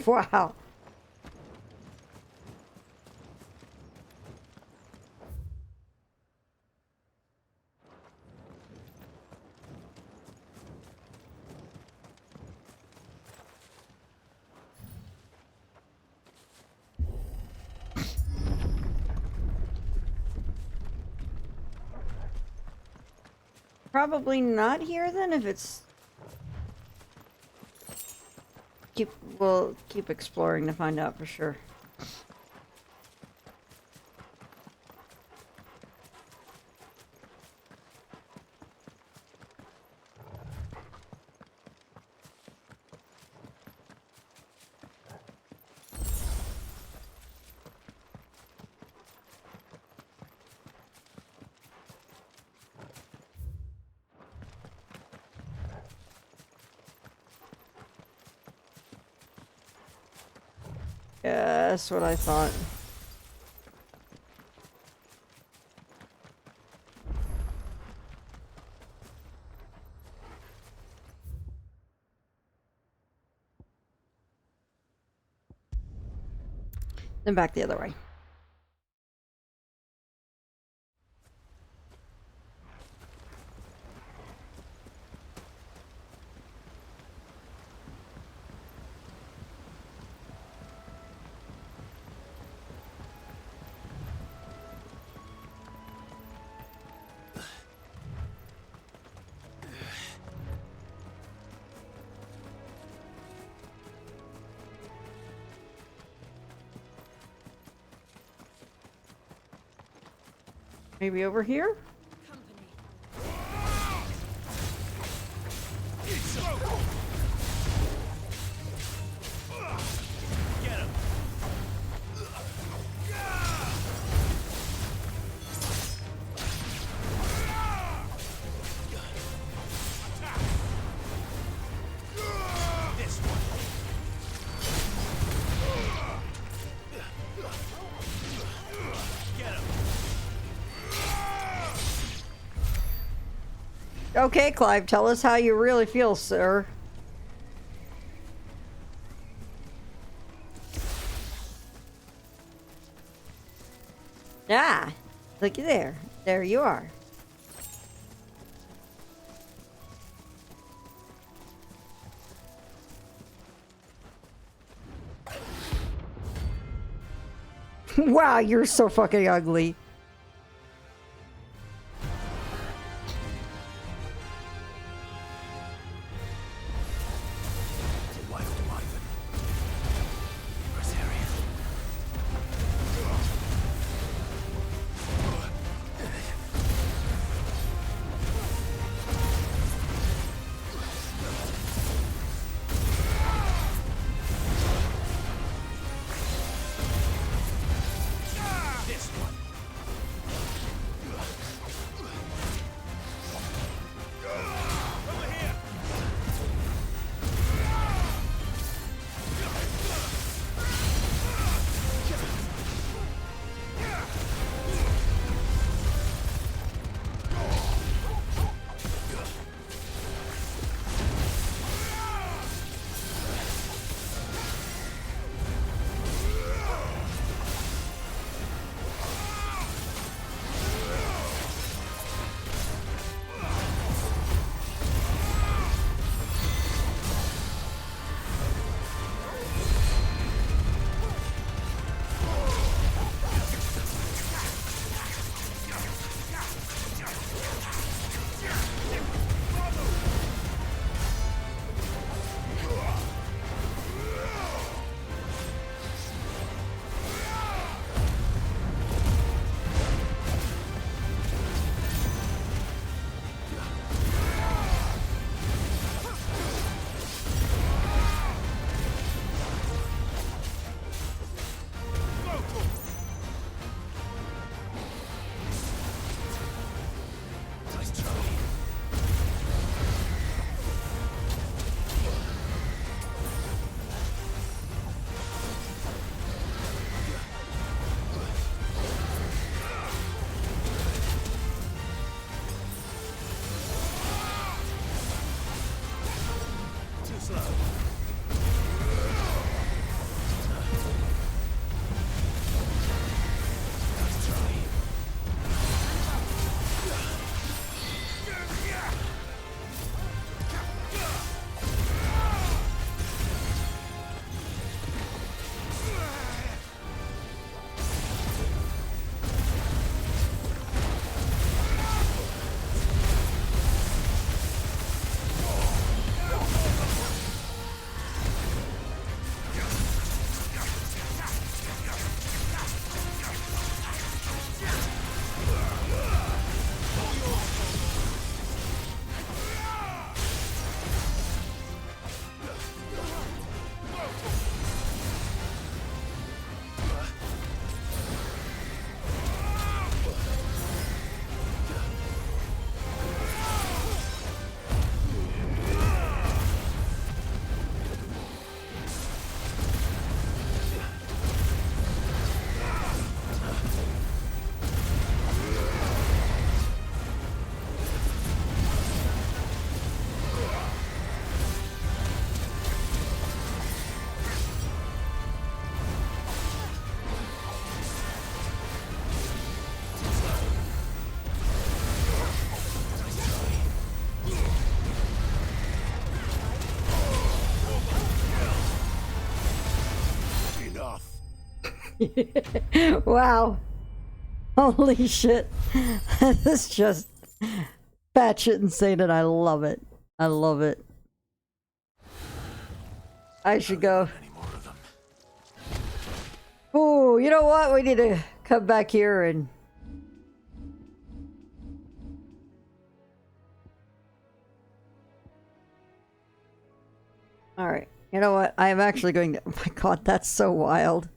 Wow. Probably not here then if it's we'll keep exploring to find out for sure. Yeah, that's what I thought. Then back the other way. Maybe over here? Okay, Clive, tell us how you really feel, sir. Ah, looky there. There you are. Wow, you're so fucking ugly. Wow. Holy shit. This is just batshit insane and I love it. I love it. I should go. Oh, you know what? We need to come back here and... Alright. You know what? I am actually going to... Oh my god, that's so wild.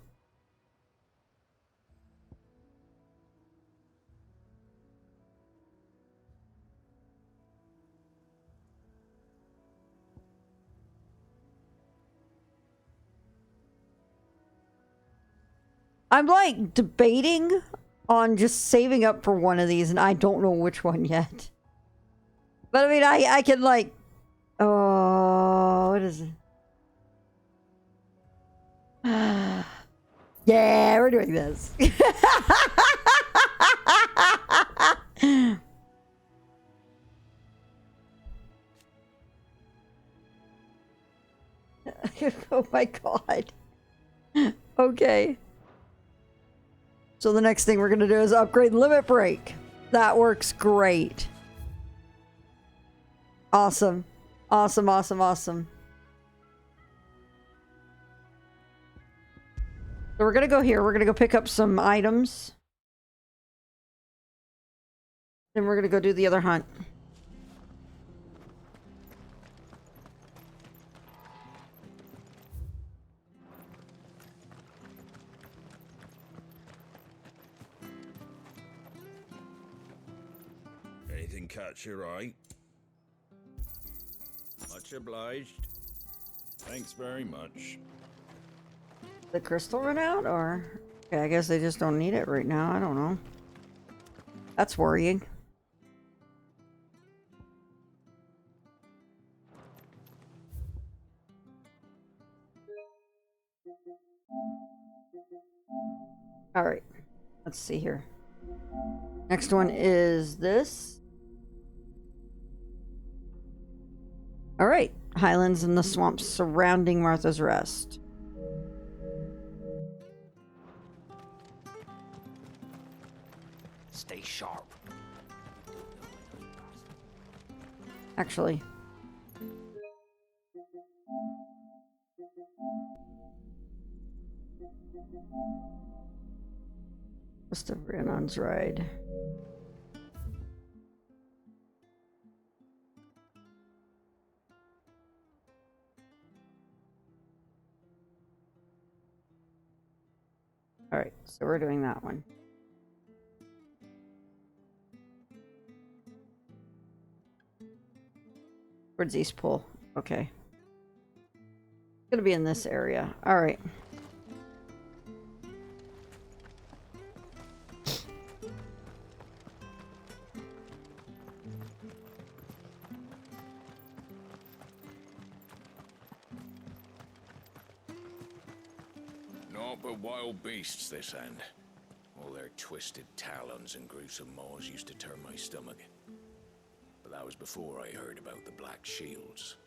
I'm like debating on just saving up for one of these and I don't know which one yet. But I mean, I can like... Oh, what is it? Yeah, we're doing this. Oh my god. Okay. So the next thing we're gonna do is upgrade limit break. That works great. Awesome. Awesome, awesome, awesome. So we're gonna go here. We're gonna go pick up some items. Then we're gonna go do the other hunt. Anything catch your eye? Much obliged. Thanks very much. The crystal run out, or... Okay, I guess they just don't need it right now. I don't know. That's worrying. Alright. Let's see here. Next one is this. Alright. Highlands and the swamps surrounding Martha's Rest. Stay sharp. Actually. Just a Rhiannon's Ride. Alright, so we're doing that one. Towards East Pool. Okay. It's gonna be in this area. Alright. Naught but wild beasts this end. All their twisted talons and gruesome maws used to turn my stomach. But that was before I heard about the Black Shields.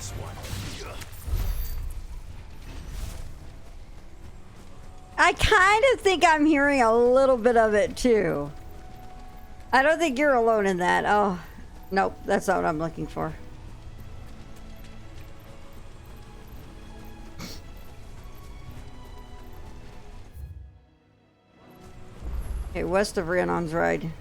this one. I kind of think I'm hearing a little bit of it too. I don't think you're alone in that. Oh, nope, that's not what I'm looking for. Okay, west of Rhiannon's Ride.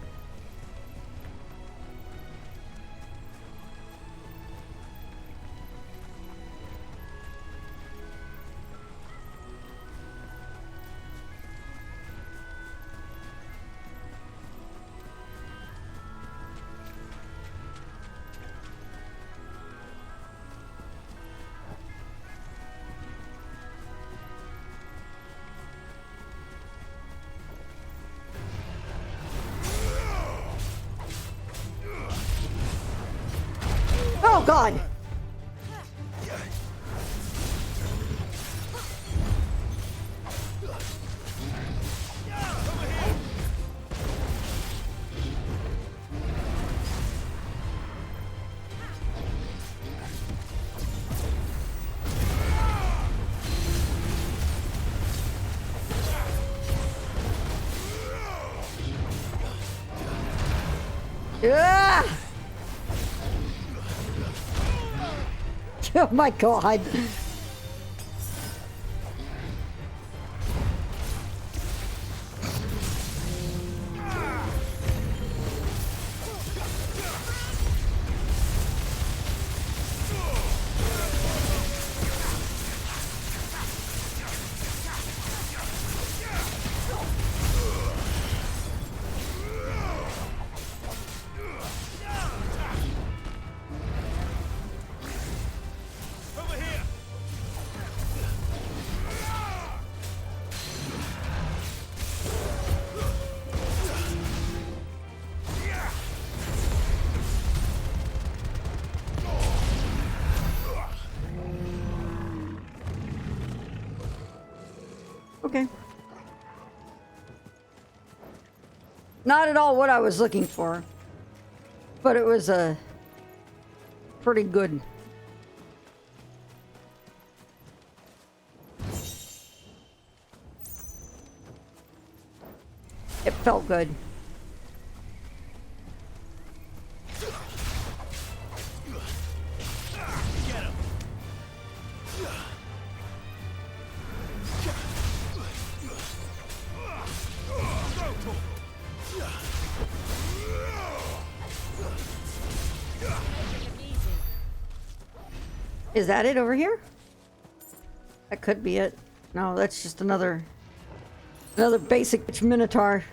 Oh God! Yeah! Oh my God. Okay. Not at all what I was looking for, but it was pretty good. It felt good. Is that it over here? That could be it. No, that's just another basic minotaur.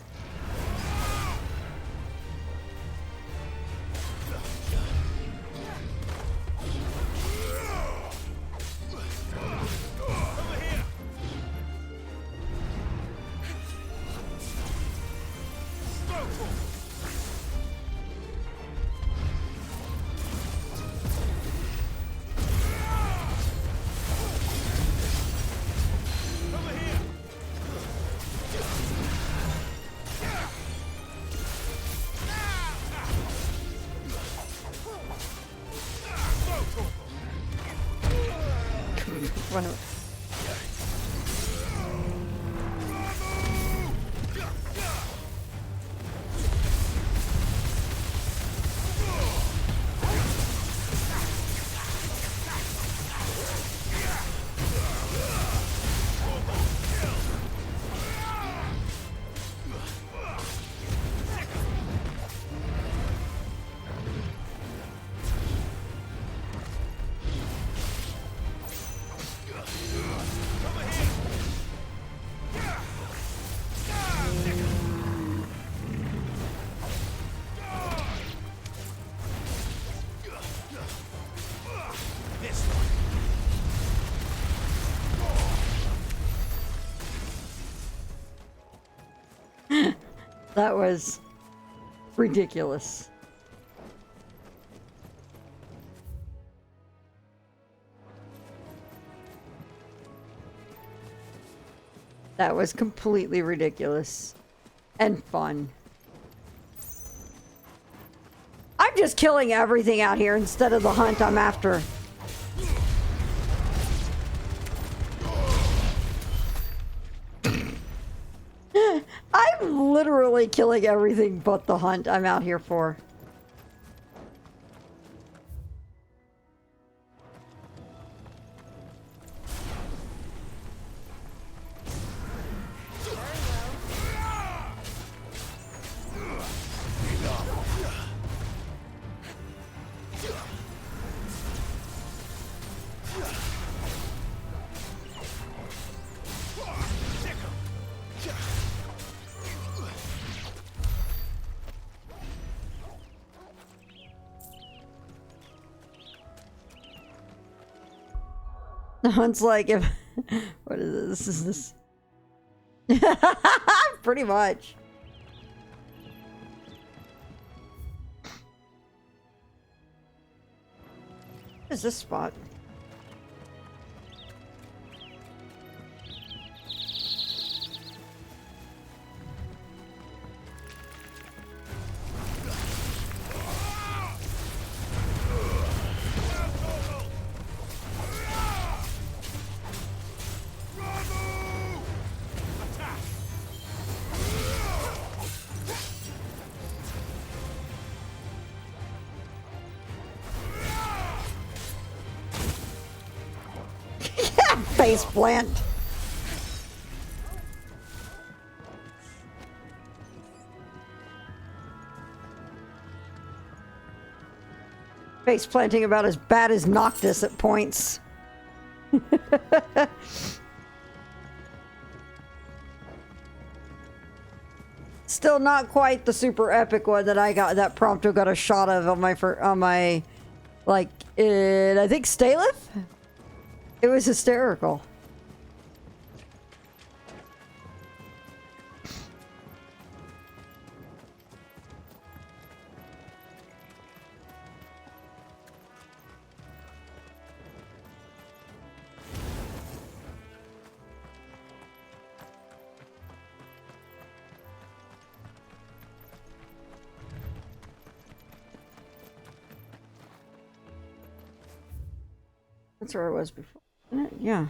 Run away. That was ridiculous. That was completely ridiculous and fun. I'm just killing everything out here instead of the hunt I'm after. I'm literally killing everything but the hunt I'm out here for. The hunt's like, if what is this? Is this pretty much? What is this spot? Face plant. Face planting about as bad as Noctis at points. Still not quite the super epic one that I got, that Prompto got a shot of on my like I think Stalith? It was hysterical. That's where I was before. Yeah.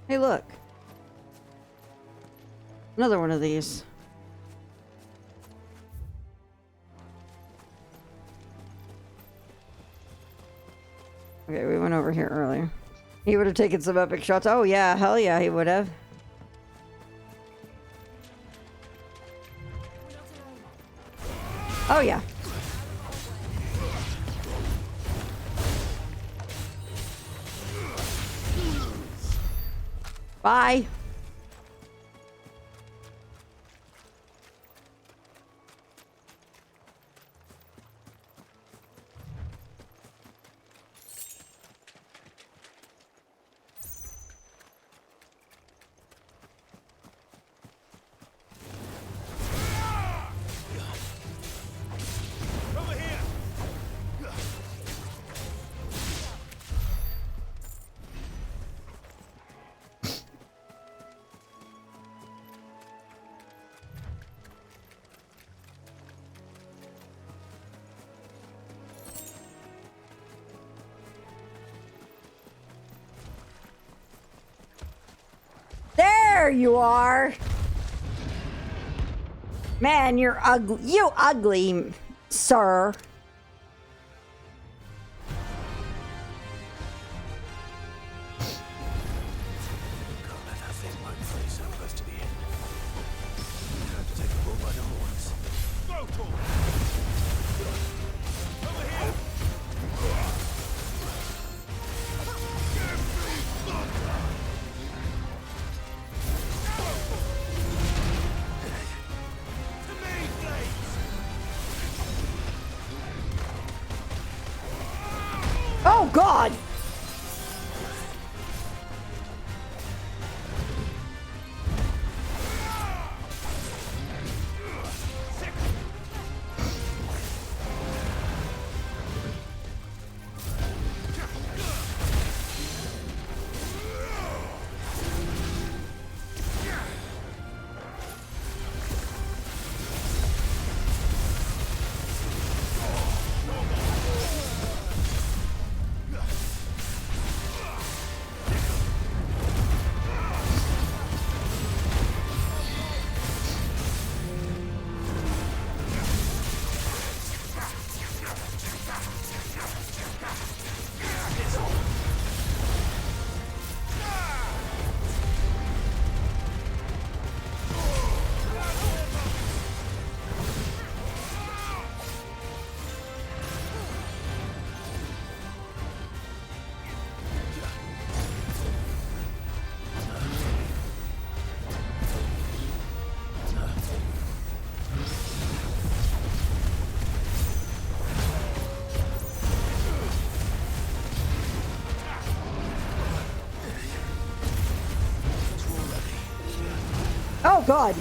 Hey, look. Another one of these. Okay, we went over here earlier. He would have taken some epic shots. Oh, yeah. Hell yeah, he would have. Oh, yeah. Bye. There you are. Man, you're ugly. You ugly, sir. Can't let that thing run free so close to the end. You have to take the bull by the horns. Over here! Oh, God! God.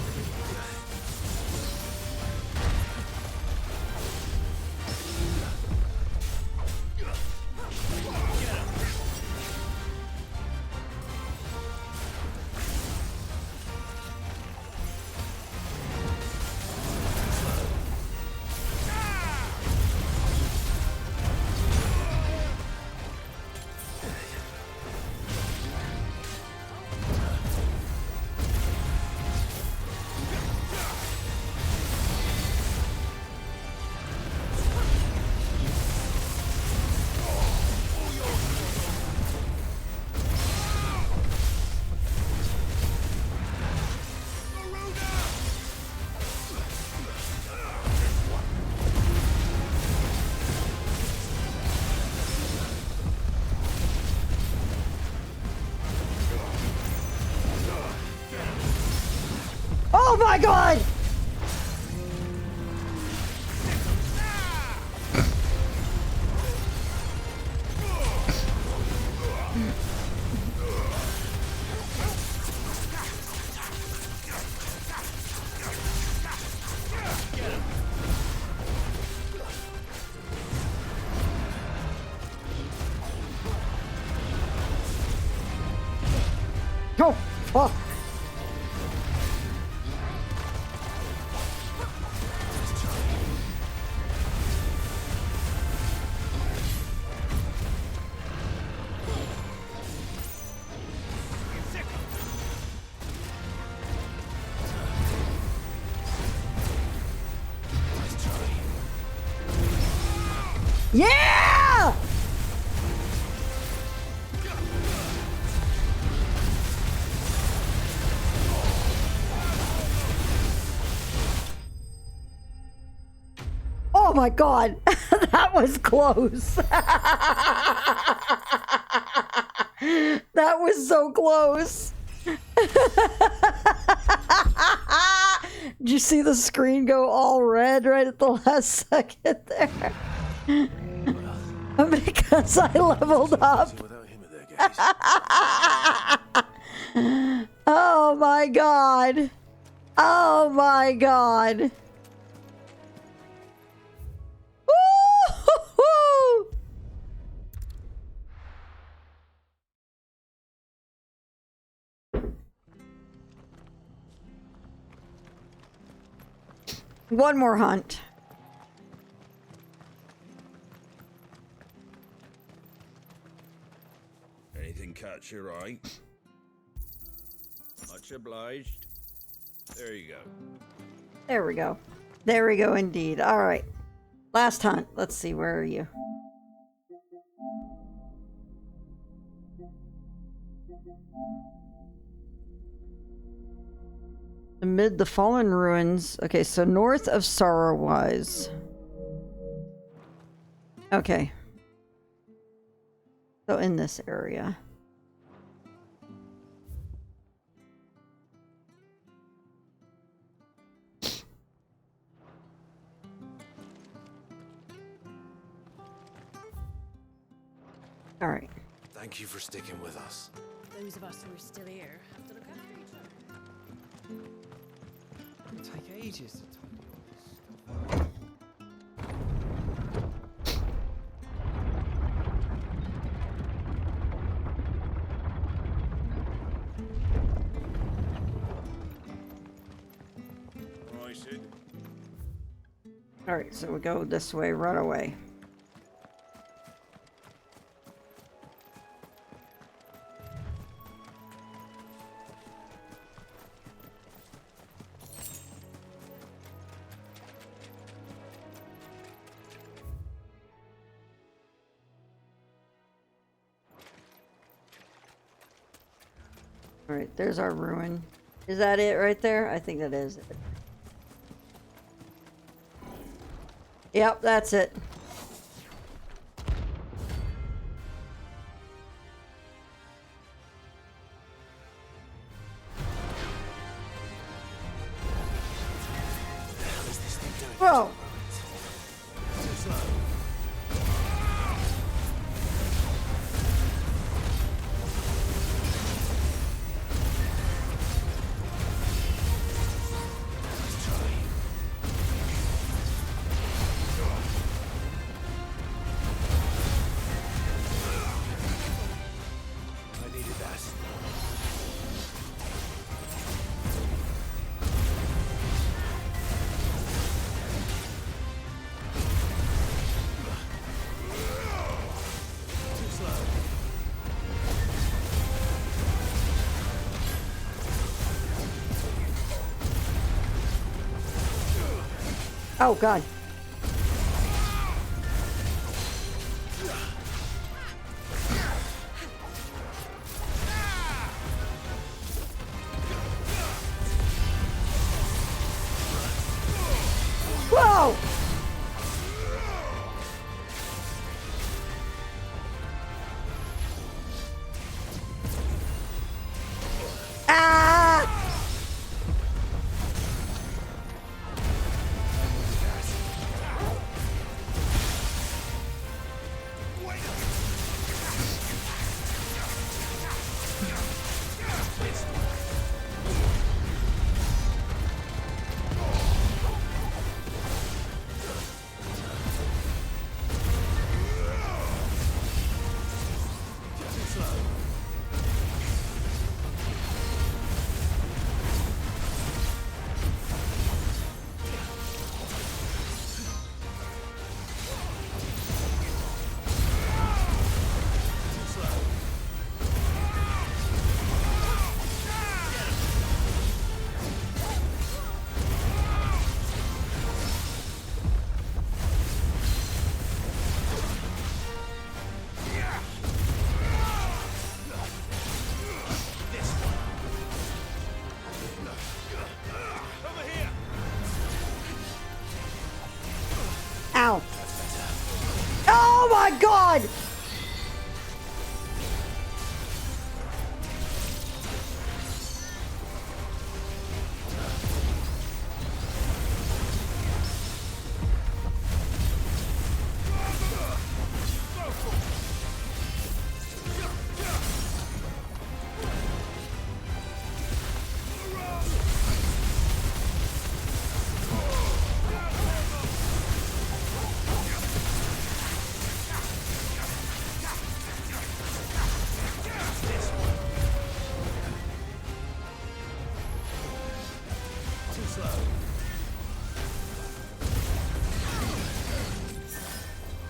Oh my God! Oh, fuck. Yeah! Oh my God, that was close. That was so close. Did you see the screen go all red right at the last second there? Because I leveled up. Oh my God. Oh my God. Woo-hoo-hoo! One more hunt. Anything catch your eye? Much obliged. There you go. There we go. There we go indeed. All right. Last hunt. Let's see. Where are you? Amid the fallen ruins. Okay, so north of Sorrowwise. Okay. So in this area. All right. Thank you for sticking with us. Those of us who are still here have to look after each other. It'll take ages to tidy all this stuff up. All right, Sid. All right, so we go this way, right away. All right, there's our ruin. Is that it right there? I think that is it. Yep, that's it. Bro. Oh, God. Whoa! Ah! Ow. Oh my God!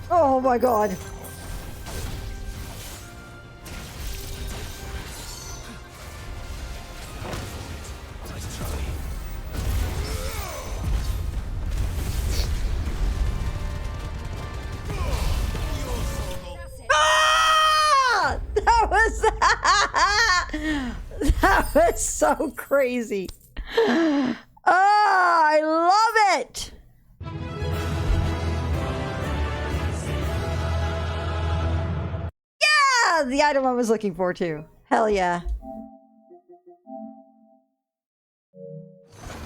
Oh my God. Ah! That was that was so crazy. Oh, I love it. Yeah, the item I was looking for too. Hell yeah.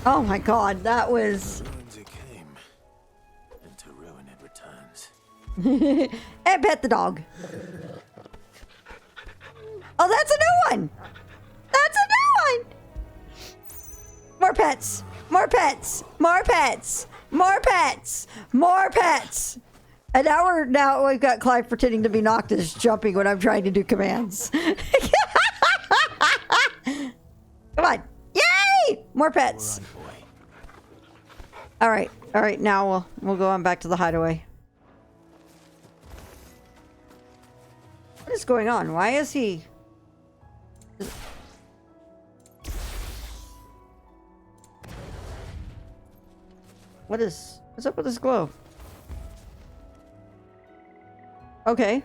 Oh my God, that was. Ruins it came, and to ruin it returns. And pet the dog. Oh, that's a new one. That's a new one. More pets. More pets. More pets. More pets. More pets. And now we've got Clive pretending to be Noctis jumping when I'm trying to do commands. Come on. Yay! More pets. All right. All right. Now we'll go on back to the hideaway. What is going on? Why is he? What's up with this glow? Okay.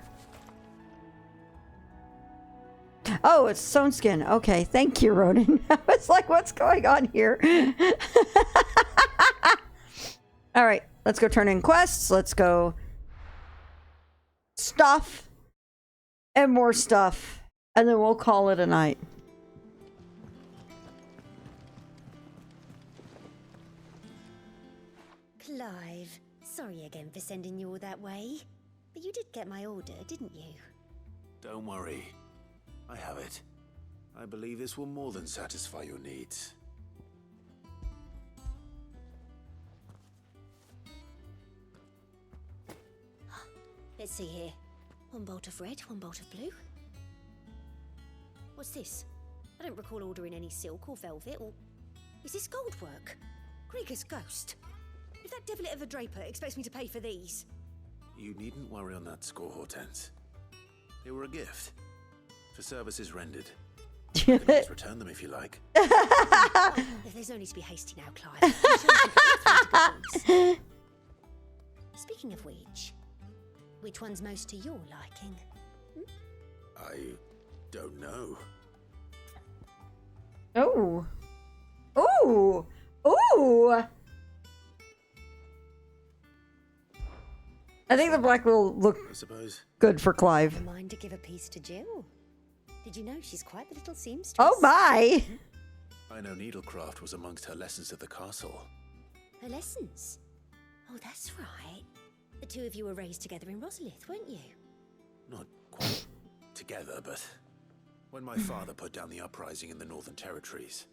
Oh, it's stone skin. Okay, thank you, Ronan. I was like, what's going on here? All right, let's go turn in quests. Let's go stuff and more stuff, and then we'll call it a night. Clive, sorry again for sending you all that way. But you did get my order, didn't you? Don't worry. I have it. I believe this will more than satisfy your needs. Let's see here. One bolt of red, one bolt of blue. What's this? I don't recall ordering any silk or velvet or... Is this gold work? Krieger's ghost. If that devilet of a draper expects me to pay for these... You needn't worry on that score, Hortense. They were a gift. For services rendered. You can always return them if you like. There's no need to be hasty now, Clive. Speaking of which one's most to your liking? I don't know. Oh. Ooh. Ooh. I think the black will look I suppose. good for Clive. Never mind to give a piece to Jill. Did you know she's quite the little seamstress? Oh my! I know needlecraft was amongst her lessons at the castle. Her lessons? Oh, that's right. The two of you were raised together in Rosalith, weren't you? Not quite together, but when my father put down the uprising in the Northern Territories,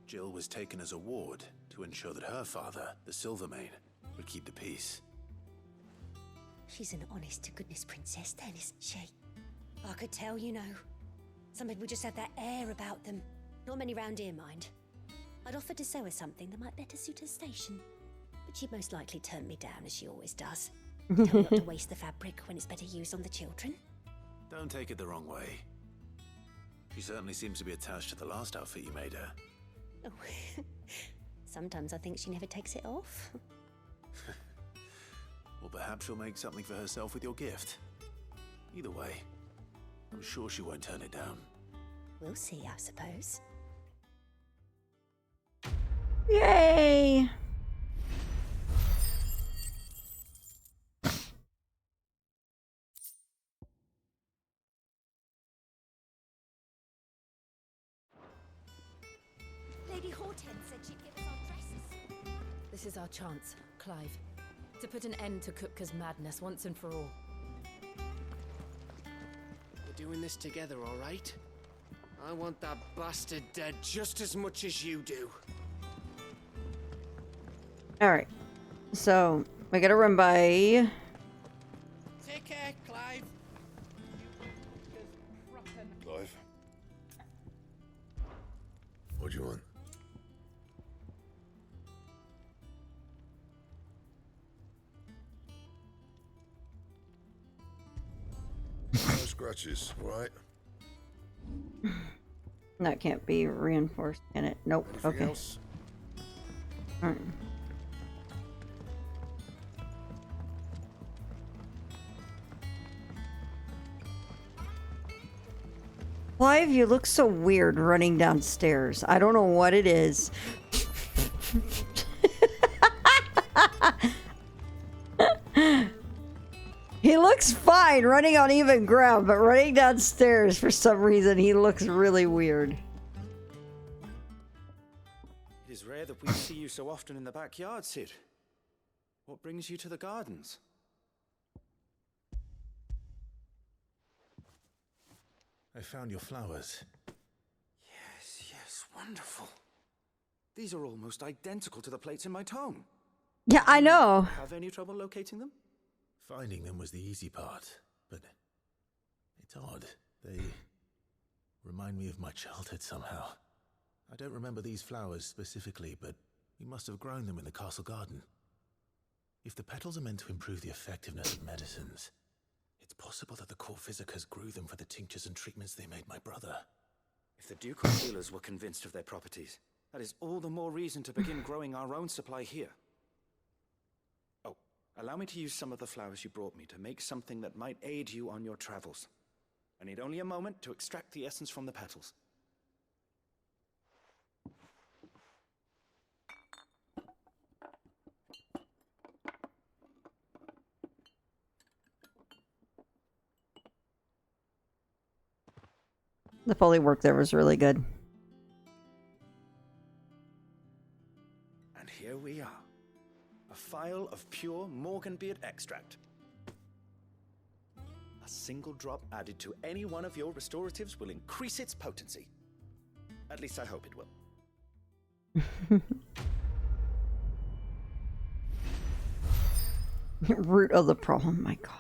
Jill was taken as a ward to ensure that her father, the Silvermane, would keep the peace. She's an honest-to-goodness princess then, isn't she? I could tell, you know. Some people just have that air about them. Not many round here, mind. I'd offered to sew her something that might better suit her station. But she'd most likely turn me down, as she always does. Tell me not to waste the fabric when it's better used on the children. Don't take it the wrong way. She certainly seems to be attached to the last outfit you made her. Oh. Sometimes I think she never takes it off. Or perhaps she'll make something for herself with your gift. Either way, I'm sure she won't turn it down. We'll see, I suppose. Yay! Lady Hortense said she'd give us our dresses. This is our chance, Clive, to put an end to Kupka's madness once and for all. We're doing this together, all right? I want that bastard dead just as much as you do. Alright. So, we gotta run by... Take care, Clive. Clive? What do you want? No scratches, right? That can't be reinforced, can it? Nope. Anything Okay. else? Alright. Clive, you look so weird running downstairs. I don't know what it is. He looks fine running on even ground, but running downstairs, for some reason, he looks really weird. It is rare that we see you so often in the backyard, Sid. What brings you to the gardens? I found your flowers. Yes, wonderful. These are almost identical to the plates in my tome. Yeah, I know. Have any trouble locating them? Finding them was the easy part, but it's odd. They remind me of my childhood somehow. I don't remember these flowers specifically, but we must have grown them in the castle garden. If the petals are meant to improve the effectiveness of medicines, it's possible that the court visitors grew them for the tinctures and treatments they made my brother. If the ducal healers were convinced of their properties, that is all the more reason to begin growing our own supply here. Oh, allow me to use some of the flowers you brought me to make something that might aid you on your travels. I need only a moment to extract the essence from the petals. The Foley work there was really good. And here we are. A phial of pure Morganbeard extract. A single drop added to any one of your restoratives will increase its potency. At least I hope it will. Root of the problem, my god.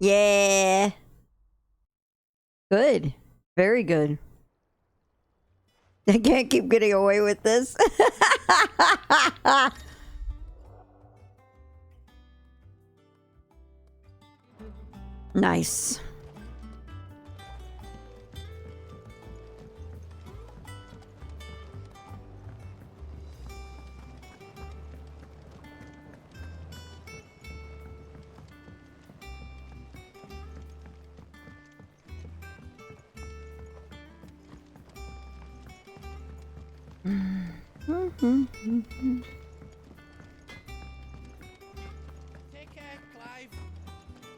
Yeah. Good. Very good. I can't keep getting away with this. Nice. Take care, Clive.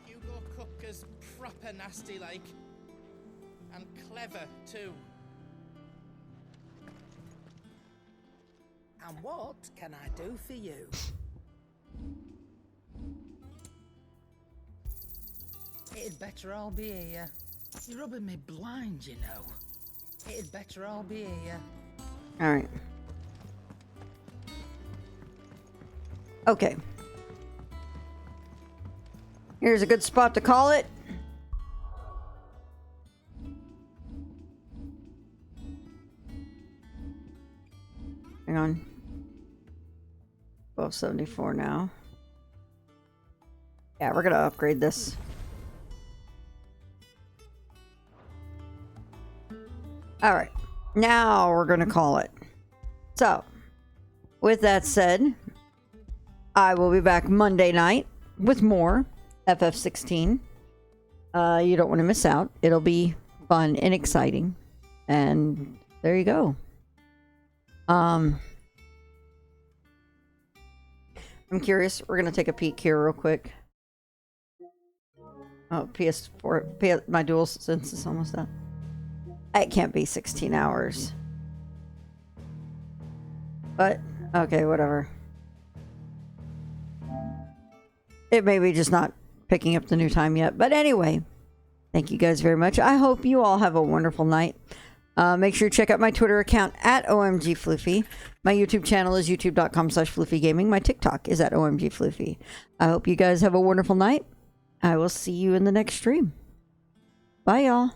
You go cook as proper nasty like. And clever too. And what can I do for you? It'd better all be here. You're rubbing me blind, you know. It'd better all be here. All right. Okay. Here's a good spot to call it. Hang on. 1274 now. Yeah, we're gonna upgrade this. All right. Now we're gonna call it. So, with that said, I will be back Monday night with more FF16. You don't want to miss out. It'll be fun and exciting. And there you go. I'm curious. We're going to take a peek here real quick. Oh, PS4. My dual sense is almost done. It can't be 16 hours. But, okay, whatever. It may be just not picking up the new time yet. But anyway, thank you guys very much. I hope you all have a wonderful night. Make sure you check out my Twitter account at OMGFloofy. My YouTube channel is youtube.com/floofygaming. My TikTok is at OMGFloofy. I hope you guys have a wonderful night. I will see you in the next stream. Bye, y'all.